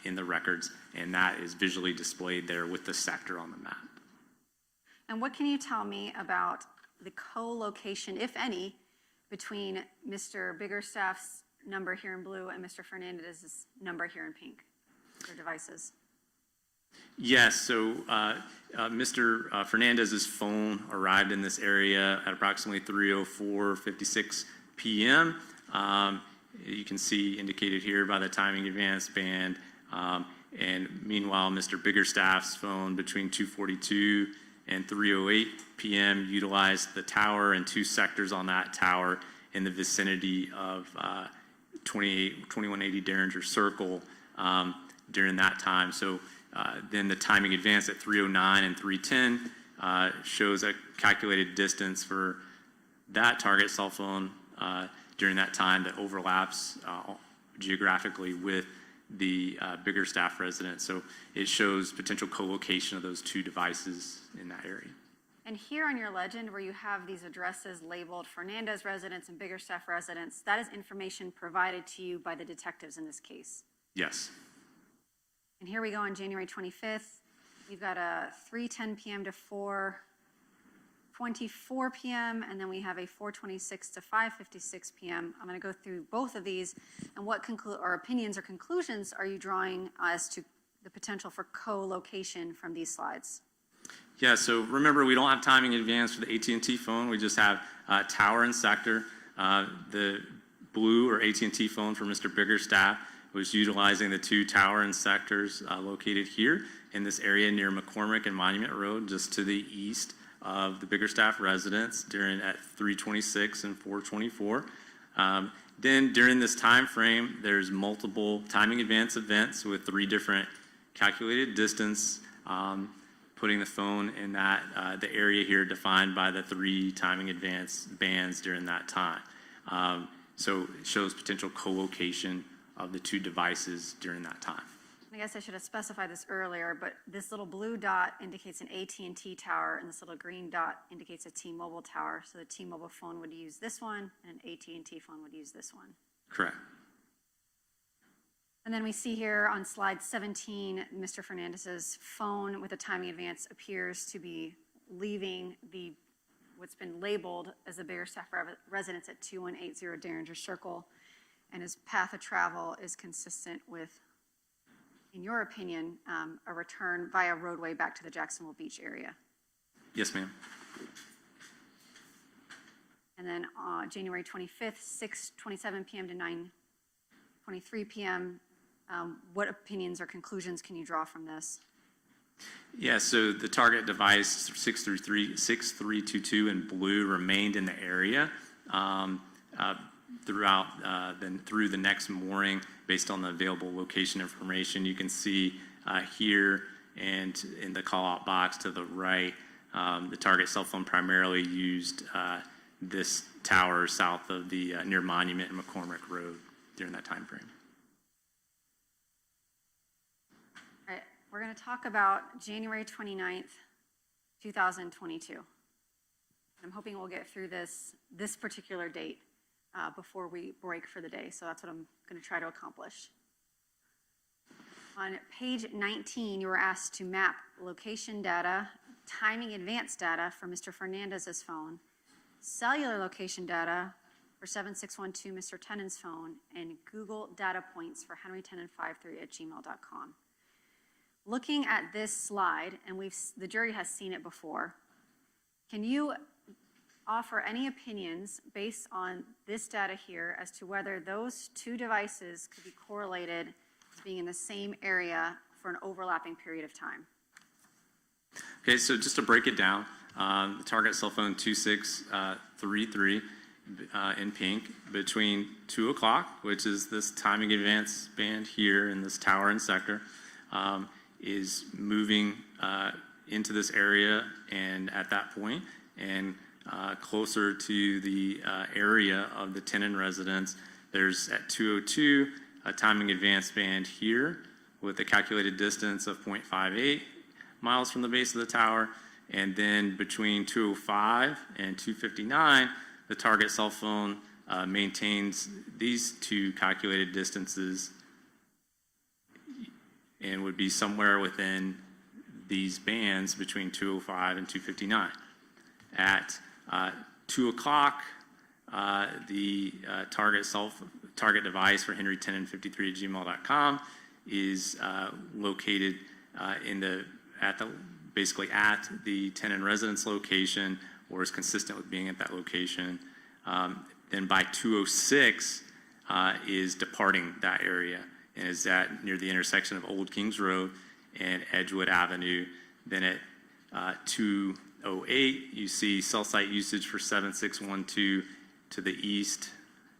in the records, and that is visually displayed there with the sector on the map. And what can you tell me about the co-location, if any, between Mr. Biggerstaff's number here in blue and Mr. Fernandez's number here in pink, their devices? Yes, so Mr. Fernandez's phone arrived in this area at approximately 3:04:56 p.m. You can see indicated here by the timing advance band. And meanwhile, Mr. Biggerstaff's phone between 2:42 and 3:08 p.m. utilized the tower and two sectors on that tower in the vicinity of 2180 Derringer Circle during that time. So then the timing advance at 3:09 and 3:10 shows a calculated distance for that target cell phone during that time that overlaps geographically with the Biggerstaff residence. So it shows potential co-location of those two devices in that area. And here on your legend, where you have these addresses labeled Fernandez residence and Biggerstaff residence, that is information provided to you by the detectives in this case. Yes. And here we go on January 25th. You've got a 3:10 p.m. to 4:24 p.m. and then we have a 4:26 to 5:56 p.m. I'm going to go through both of these, and what opinions or conclusions are you drawing as to the potential for co-location from these slides? Yeah, so remember, we don't have timing advance for the AT&T phone. We just have tower and sector. The blue or AT&T phone for Mr. Biggerstaff was utilizing the two tower and sectors located here in this area near McCormick and Monument Road, just to the east of the Biggerstaff residence at 3:26 and 4:24. Then during this time frame, there's multiple timing advance events with three different calculated distance, putting the phone in the area here defined by the three timing advance bands during that time. So it shows potential co-location of the two devices during that time. I guess I should have specified this earlier, but this little blue dot indicates an AT&T tower, and this little green dot indicates a T-Mobile tower. So the T-Mobile phone would use this one, and an AT&T phone would use this one. Correct. And then we see here on slide 17, Mr. Fernandez's phone with a timing advance appears to be leaving what's been labeled as the Biggerstaff residence at 2180 Derringer Circle, and his path of travel is consistent with, in your opinion, a return via roadway back to the Jacksonville Beach area. Yes, ma'am. And then January 25th, 6:27 p.m. to 9:23 p.m., what opinions or conclusions can you draw from this? Yeah, so the target device 6322 in blue remained in the area through the next morning based on the available location information. You can see here and in the call-out box to the right, the target cell phone primarily used this tower south of the near Monument and McCormick Road during that time frame. All right, we're going to talk about January 29th, 2022. I'm hoping we'll get through this particular date before we break for the day, so that's what I'm going to try to accomplish. On page 19, you were asked to map location data, timing advance data for Mr. Fernandez's phone, cellular location data for 7612 Mr. Tennant's phone, and Google data points for henrytennant53@gmail.com. looking at this slide, and the jury has seen it before, can you offer any opinions based on this data here as to whether those two devices could be correlated as being in the same area for an overlapping period of time? Okay, so just to break it down, the target cell phone 2633 in pink between 2 o'clock, which is this timing advance band here in this tower and sector, is moving into this area and at that point, and closer to the area of the tenant residence, there's at 2:02 a timing advance band here with a calculated distance of 0.58 miles from the base of the tower, and then between 2:05 and 2:59, the target cell phone maintains these two calculated distances and would be somewhere within these bands between 2:05 and 2:59. At 2 o'clock, the target device for henrytenon53@gmail.com is located basically at the tenant residence location, or is consistent with being at that location. Then by 2:06 is departing that area and is at near the intersection of Old Kings Road and Edgewood Avenue. Then at 2:08, you see cell site usage for 7612 to the east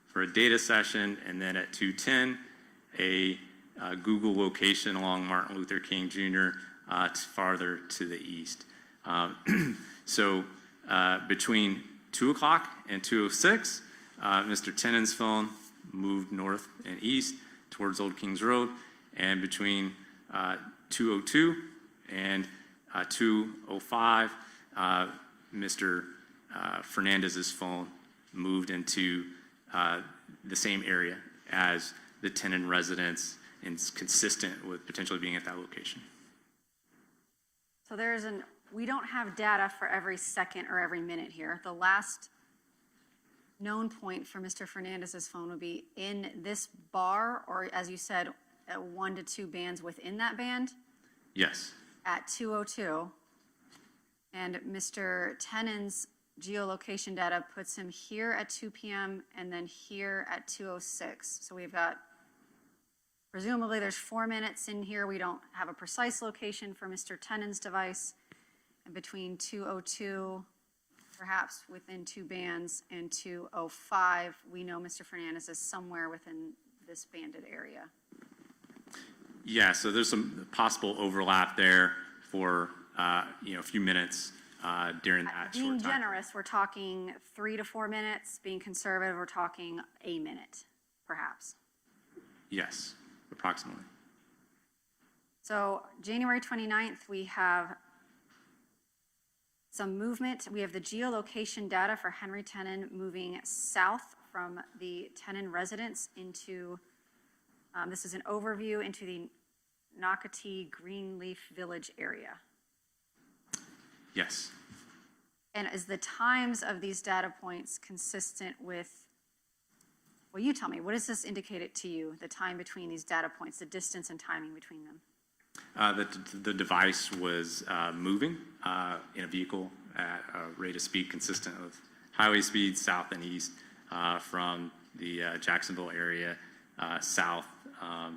for a data session, and then at 2:10, a Google location along Martin Luther King Jr. Farther to the east. So between 2 o'clock and 2:06, Mr. Tennant's phone moved north and east towards Old Kings Road, and between 2:02 and 2:05, Mr. Fernandez's phone moved into the same area as the tenant residence and is consistent with potentially being at that location. So we don't have data for every second or every minute here. The last known point for Mr. Fernandez's phone would be in this bar, or as you said, at 1 to 2 bands within that band Yes. at 2:02. And Mr. Tennant's geolocation data puts him here at 2 p.m. and then here at 2:06. So we've got, presumably there's 4 minutes in here. We don't have a precise location for Mr. Tennant's device. And between 2:02, perhaps within 2 bands, and 2:05, we know Mr. Fernandez is somewhere within this banded area. Yeah, so there's some possible overlap there for a few minutes during that Being short time. generous, we're talking 3 to 4 minutes. Being conservative, we're talking a minute, perhaps. Yes, approximately. So January 29th, we have some movement. We have the geolocation data for Henry Tenon moving south from the Tenon residence into, this is an overview into the Nocatee Greenleaf Village area. Yes. And is the times of these data points consistent with, well, you tell me, what does this indicate to you, the time between these data points, the distance and timing between them? The device was moving in a vehicle at a rate of speed consistent with highway speeds south and east from the Jacksonville area south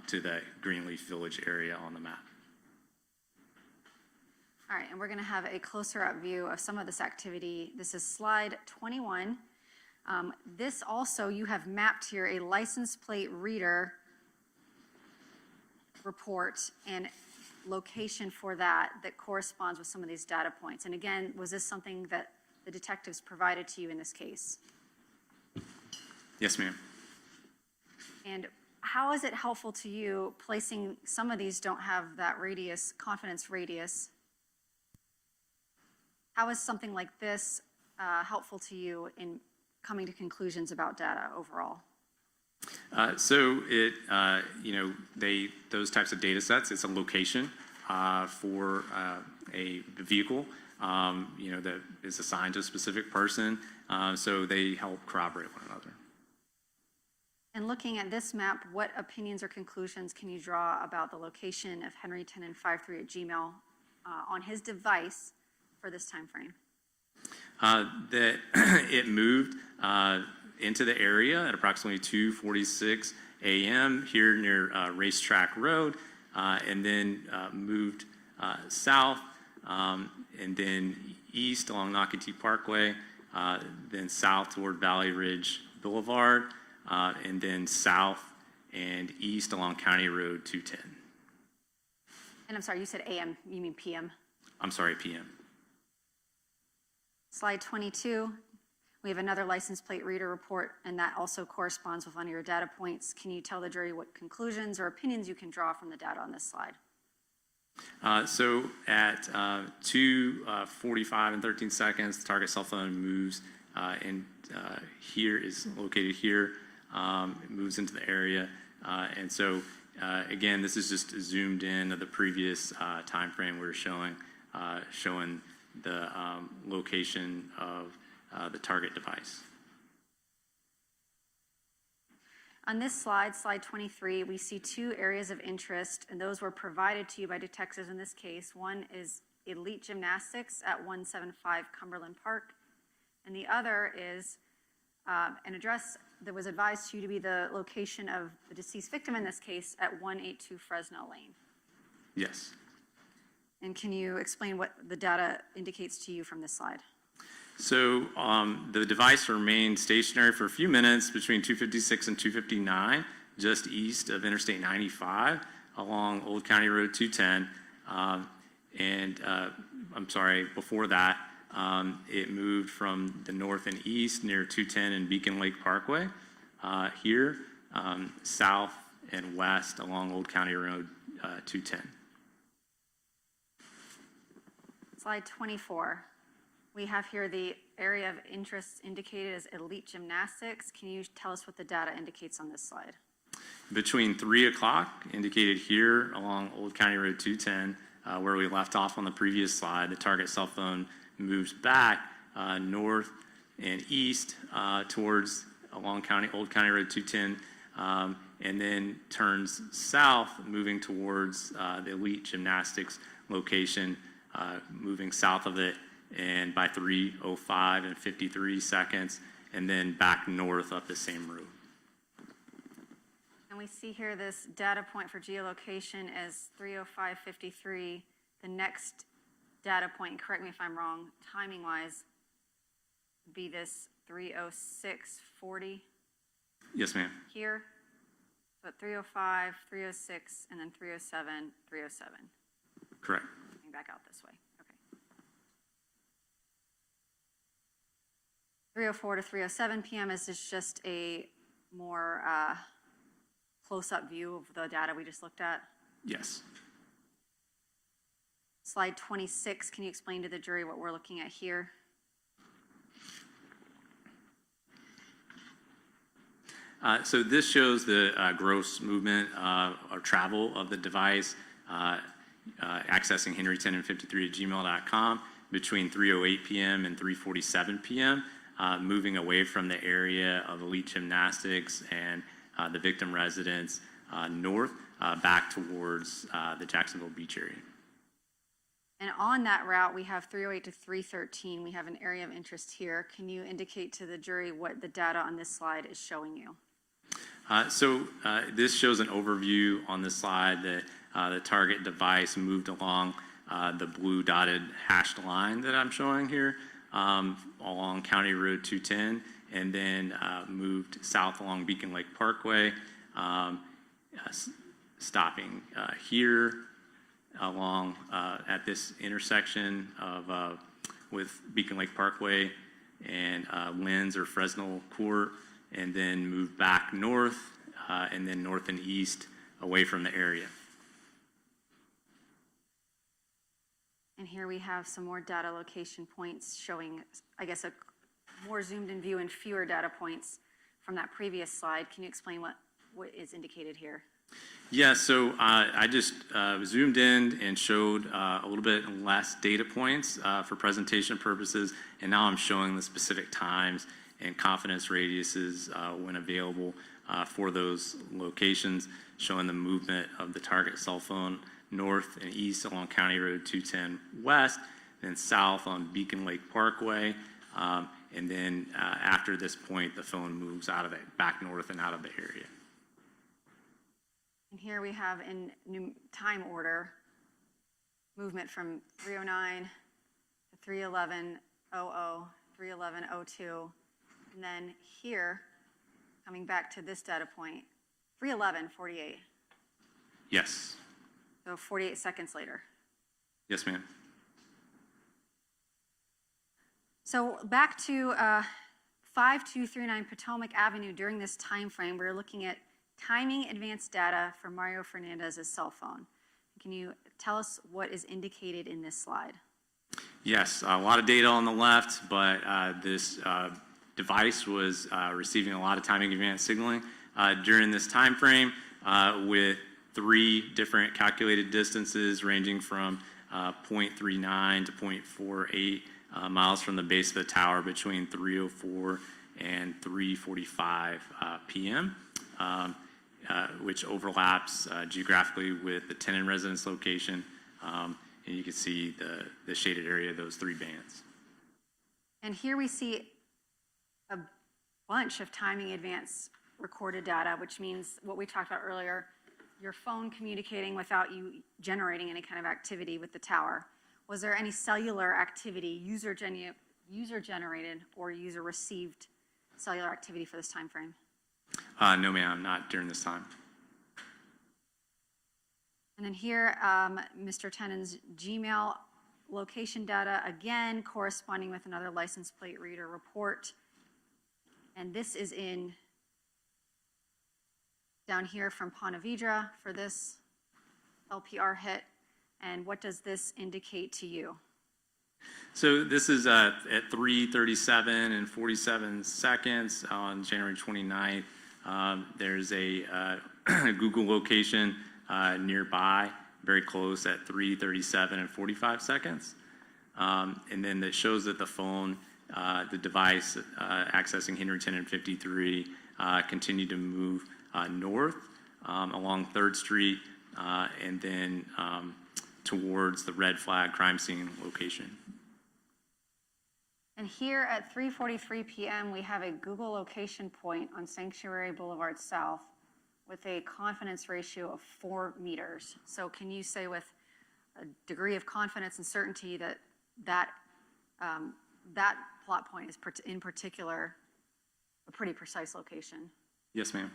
to the Greenleaf Village area on the map. All right, and we're going to have a closer up view of some of this activity. This is slide 21. This also, you have mapped here a license plate reader report and location for that corresponds with some of these data points. And again, was this something that the detectives provided to you in this case? Yes, ma'am. And how is it helpful to you placing, some of these don't have that radius, confidence radius. How is something like this helpful to you in coming to conclusions about data overall? So it, those types of data sets, it's a location for a vehicle, that is assigned to a specific person. So they help corroborate one another. And looking at this map, what opinions or conclusions can you draw about the location of Henry Tenen 53 at Gmail on his device for this time frame? That it moved into the area at approximately 2:46 a.m. here near Racetrack Road, and then moved south, and then east along Nocatee Parkway, then south toward Valley Ridge Boulevard, and then south and east along County Road 210. And I'm sorry, you said AM, you mean PM? I'm sorry, PM. Slide 22, we have another license plate reader report, and that also corresponds with one of your data points. Can you tell the jury what conclusions or opinions you can draw from the data on this slide? So at 2:45 and 13 seconds, the target cell phone moves, and here is located here. It moves into the area, and so again, this is just zoomed in of the previous time frame we were showing the location of the target device. On this slide, slide 23, we see two areas of interest, and those were provided to you by detectives in this case. One is Elite Gymnastics at 175 Cumberland Park, and the other is an address that was advised to you to be the location of the deceased victim in this case at 182 Fresno Lane. Yes. And can you explain what the data indicates to you from this slide? So the device remained stationary for a few minutes between 2:56 and 2:59, just east of Interstate 95 along Old County Road 210. I'm sorry, before that, it moved from the north and east near 210 and Beacon Lake Parkway, here, south and west along Old County Road 210. Slide 24. We have here the area of interest indicated as Elite Gymnastics. Can you tell us what the data indicates on this slide? Between 3 o'clock, indicated here along Old County Road 210, where we left off on the previous slide, the target cell phone moves back north and east towards along Old County Road 210, and then turns south, moving towards the Elite Gymnastics location, moving south of it, and by 3:05 and 53 seconds, and then back north up the same route. And we see here this data point for geolocation as 3:05:53. The next data point, correct me if I'm wrong, timing-wise, would be this 3:06:40. Yes, ma'am. Here, so 3:05, 3:06, and then 3:07, 3:07. Correct. Coming back out this way. Okay. 3:04 to 3:07 p.m. is this just a more close-up view of the data we just looked at? Yes. Slide 26, can you explain to the jury what we're looking at here? So this shows the gross movement or travel of the device accessing henrytenen53@gmail.com between 3:08 p.m. and 3:47 p.m., moving away from the area of Elite Gymnastics and the victim residence north back towards the Jacksonville Beach area. And on that route, we have 3:08 to 3:13. We have an area of interest here. Can you indicate to the jury what the data on this slide is showing you? This shows an overview on the slide that the target device moved along the blue dotted hashed line that I'm showing here along County Road 210, and then moved south along Beacon Lake Parkway, stopping here along at this intersection of with Beacon Lake Parkway and Lynn's or Fresno Court, and then moved back north and then north and east away from the area. And here we have some more data location points showing, I guess, a more zoomed in view and fewer data points from that previous slide. Can you explain what is indicated here? Yeah, so I just zoomed in and showed a little bit less data points for presentation purposes, and now I'm showing the specific times and confidence radiuses when available for those locations, showing the movement of the target cell phone north and east along County Road 210 west, then south on Beacon Lake Parkway. And then after this point, the phone moves out of it, back north and out of the area. And here we have in new time order, movement from 309 to 311:00, 311:02, and then here, coming back to this data point, 311:48. Yes. So 48 seconds later. Yes, ma'am. So back to 5239 Potomac Avenue during this time frame, we're looking at timing advanced data for Mario Fernandez's cell phone. Can you tell us what is indicated in this slide? Yes, a lot of data on the left, but this device was receiving a lot of timing advanced signaling during this time frame with 3 different calculated distances ranging from 0.39 to 0.48 miles from the base of the tower between 3:04 and 3:45 p.m., which overlaps geographically with the tenant residence location. And you can see the shaded area of those 3 bands. And here we see a bunch of timing advance recorded data, which means what we talked about earlier, your phone communicating without you generating any kind of activity with the tower. Was there any cellular activity, user-generated or user-received cellular activity for this time frame? No, ma'am, not during this time. And then here, Mr. Tennant's Gmail location data, again, corresponding with another license plate reader report. And this is in down here from Ponte Vedra for this LPR hit. And what does this indicate to you? So this is at 3:37 and 47 seconds on January 29th. There's a Google location nearby, very close at 3:37 and 45 seconds. And then that shows that the phone, the device accessing Henry Tennant 53 continued to move north along 3rd Street and then towards the red flag crime scene location. And here at 3:43 p.m., we have a Google location point on Sanctuary Boulevard South with a confidence ratio of 4 meters. So can you say with a degree of confidence and certainty that that plot point is in particular a pretty precise location? Yes, ma'am.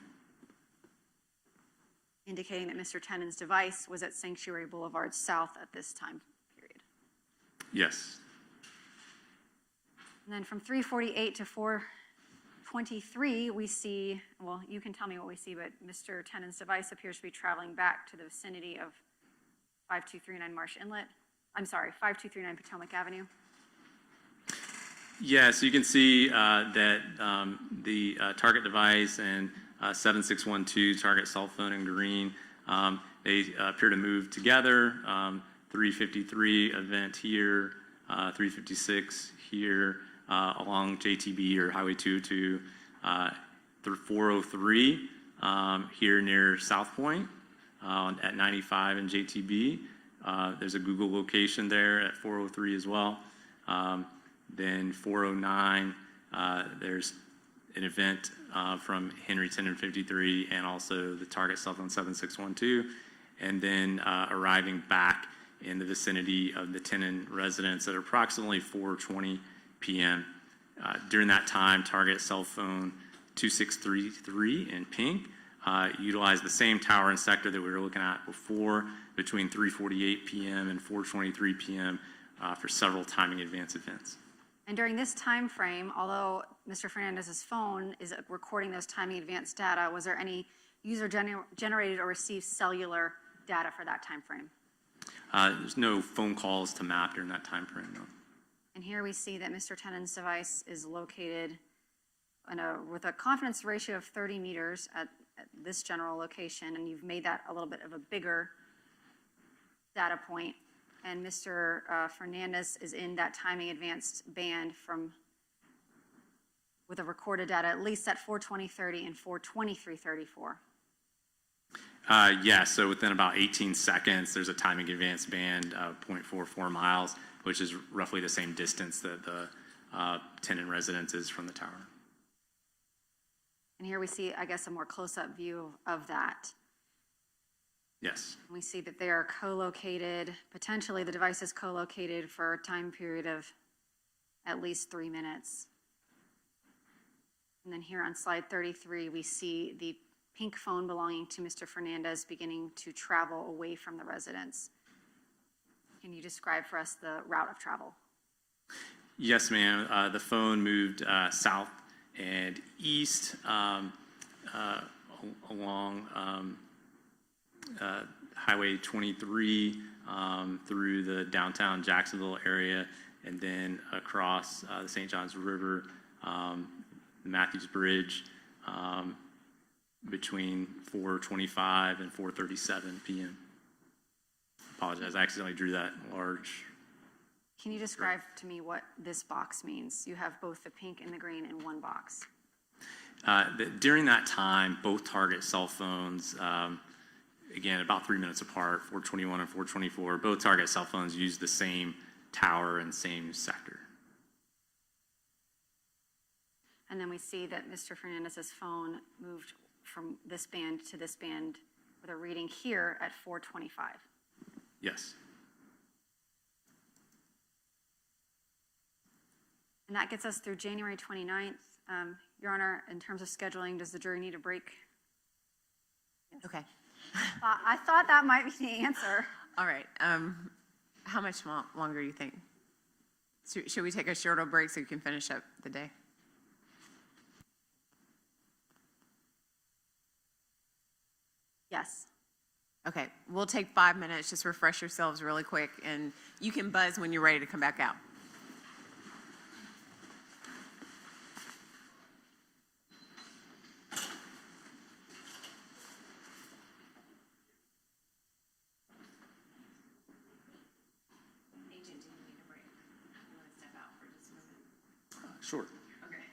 Indicating that Mr. Tennant's device was at Sanctuary Boulevard South at this time period. Yes. And then from 3:48 to 4:23, we see, well, you can tell me what we see, but Mr. Tennant's device appears to be traveling back to the vicinity of 5239 Marsh Inlet. I'm sorry, 5239 Potomac Avenue. Yes, you can see that the target device and 7612 target cell phone in green, they appear to move together. 353 event here, 356 here along JTB or Highway 202, through 403 here near South Point at 95 and JTB. There's a Google location there at 403 as well. Then 409, there's an event from Henry Tennant 53 and also the target cell phone 7612, and then arriving back in the vicinity of the Tennant residence at approximately 4:20 p.m. During that time, target cell phone 2633 in pink utilized the same tower and sector that we were looking at before between 3:48 p.m. and 4:23 p.m. For several timing advance events. And during this time frame, although Mr. Fernandez's phone is recording those timing advance data, was there any user generated or received cellular data for that time frame? There's no phone calls to map during that time frame, no. And here we see that Mr. Tennant's device is located with a confidence ratio of 30 meters at this general location, and you've made that a little bit of a bigger data point. And Mr. Fernandez is in that timing advanced band from with a recorded data, at least at 4:20:30 and 4:23:34. Yeah, so within about 18 seconds, there's a timing advance band of 0.44 miles, which is roughly the same distance that the tenant residence is from the tower. And here we see, I guess, a more close-up view of that. Yes. We see that they are co-located, potentially the device is co-located for a time period of at least 3 minutes. And then here on slide 33, we see the pink phone belonging to Mr. Fernandez beginning to travel away from the residence. Can you describe for us the route of travel? Yes, ma'am. The phone moved south and east along Highway 23 through the downtown Jacksonville area, and then across the St. Johns River, the Matthews Bridge, between 4:25 and 4:37 p.m. Apologize, I accidentally drew that large. Can you describe to me what this box means? You have both the pink and the green in one box. During that time, both target cell phones, again, about 3 minutes apart, 421 and 424, both target cell phones use the same tower and same sector. And then we see that Mr. Fernandez's phone moved from this band to this band with a reading here at 4:25. Yes. And that gets us through January 29th. Your Honor, in terms of scheduling, does the jury need a break? Yes. Okay. I thought that might be the answer. All right. How much longer do you think? Should we take a shorter break so you can finish up the day? Yes. Okay, we'll take 5 minutes, just refresh yourselves really quick, and you can buzz when you're ready to come back out. Agent, do you need a break? You want to step out for just a moment? Sure. Okay.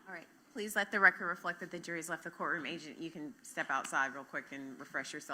All right, please let the record reflect that the jury's left the courtroom. Agent, you can step outside real quick and refresh yourself.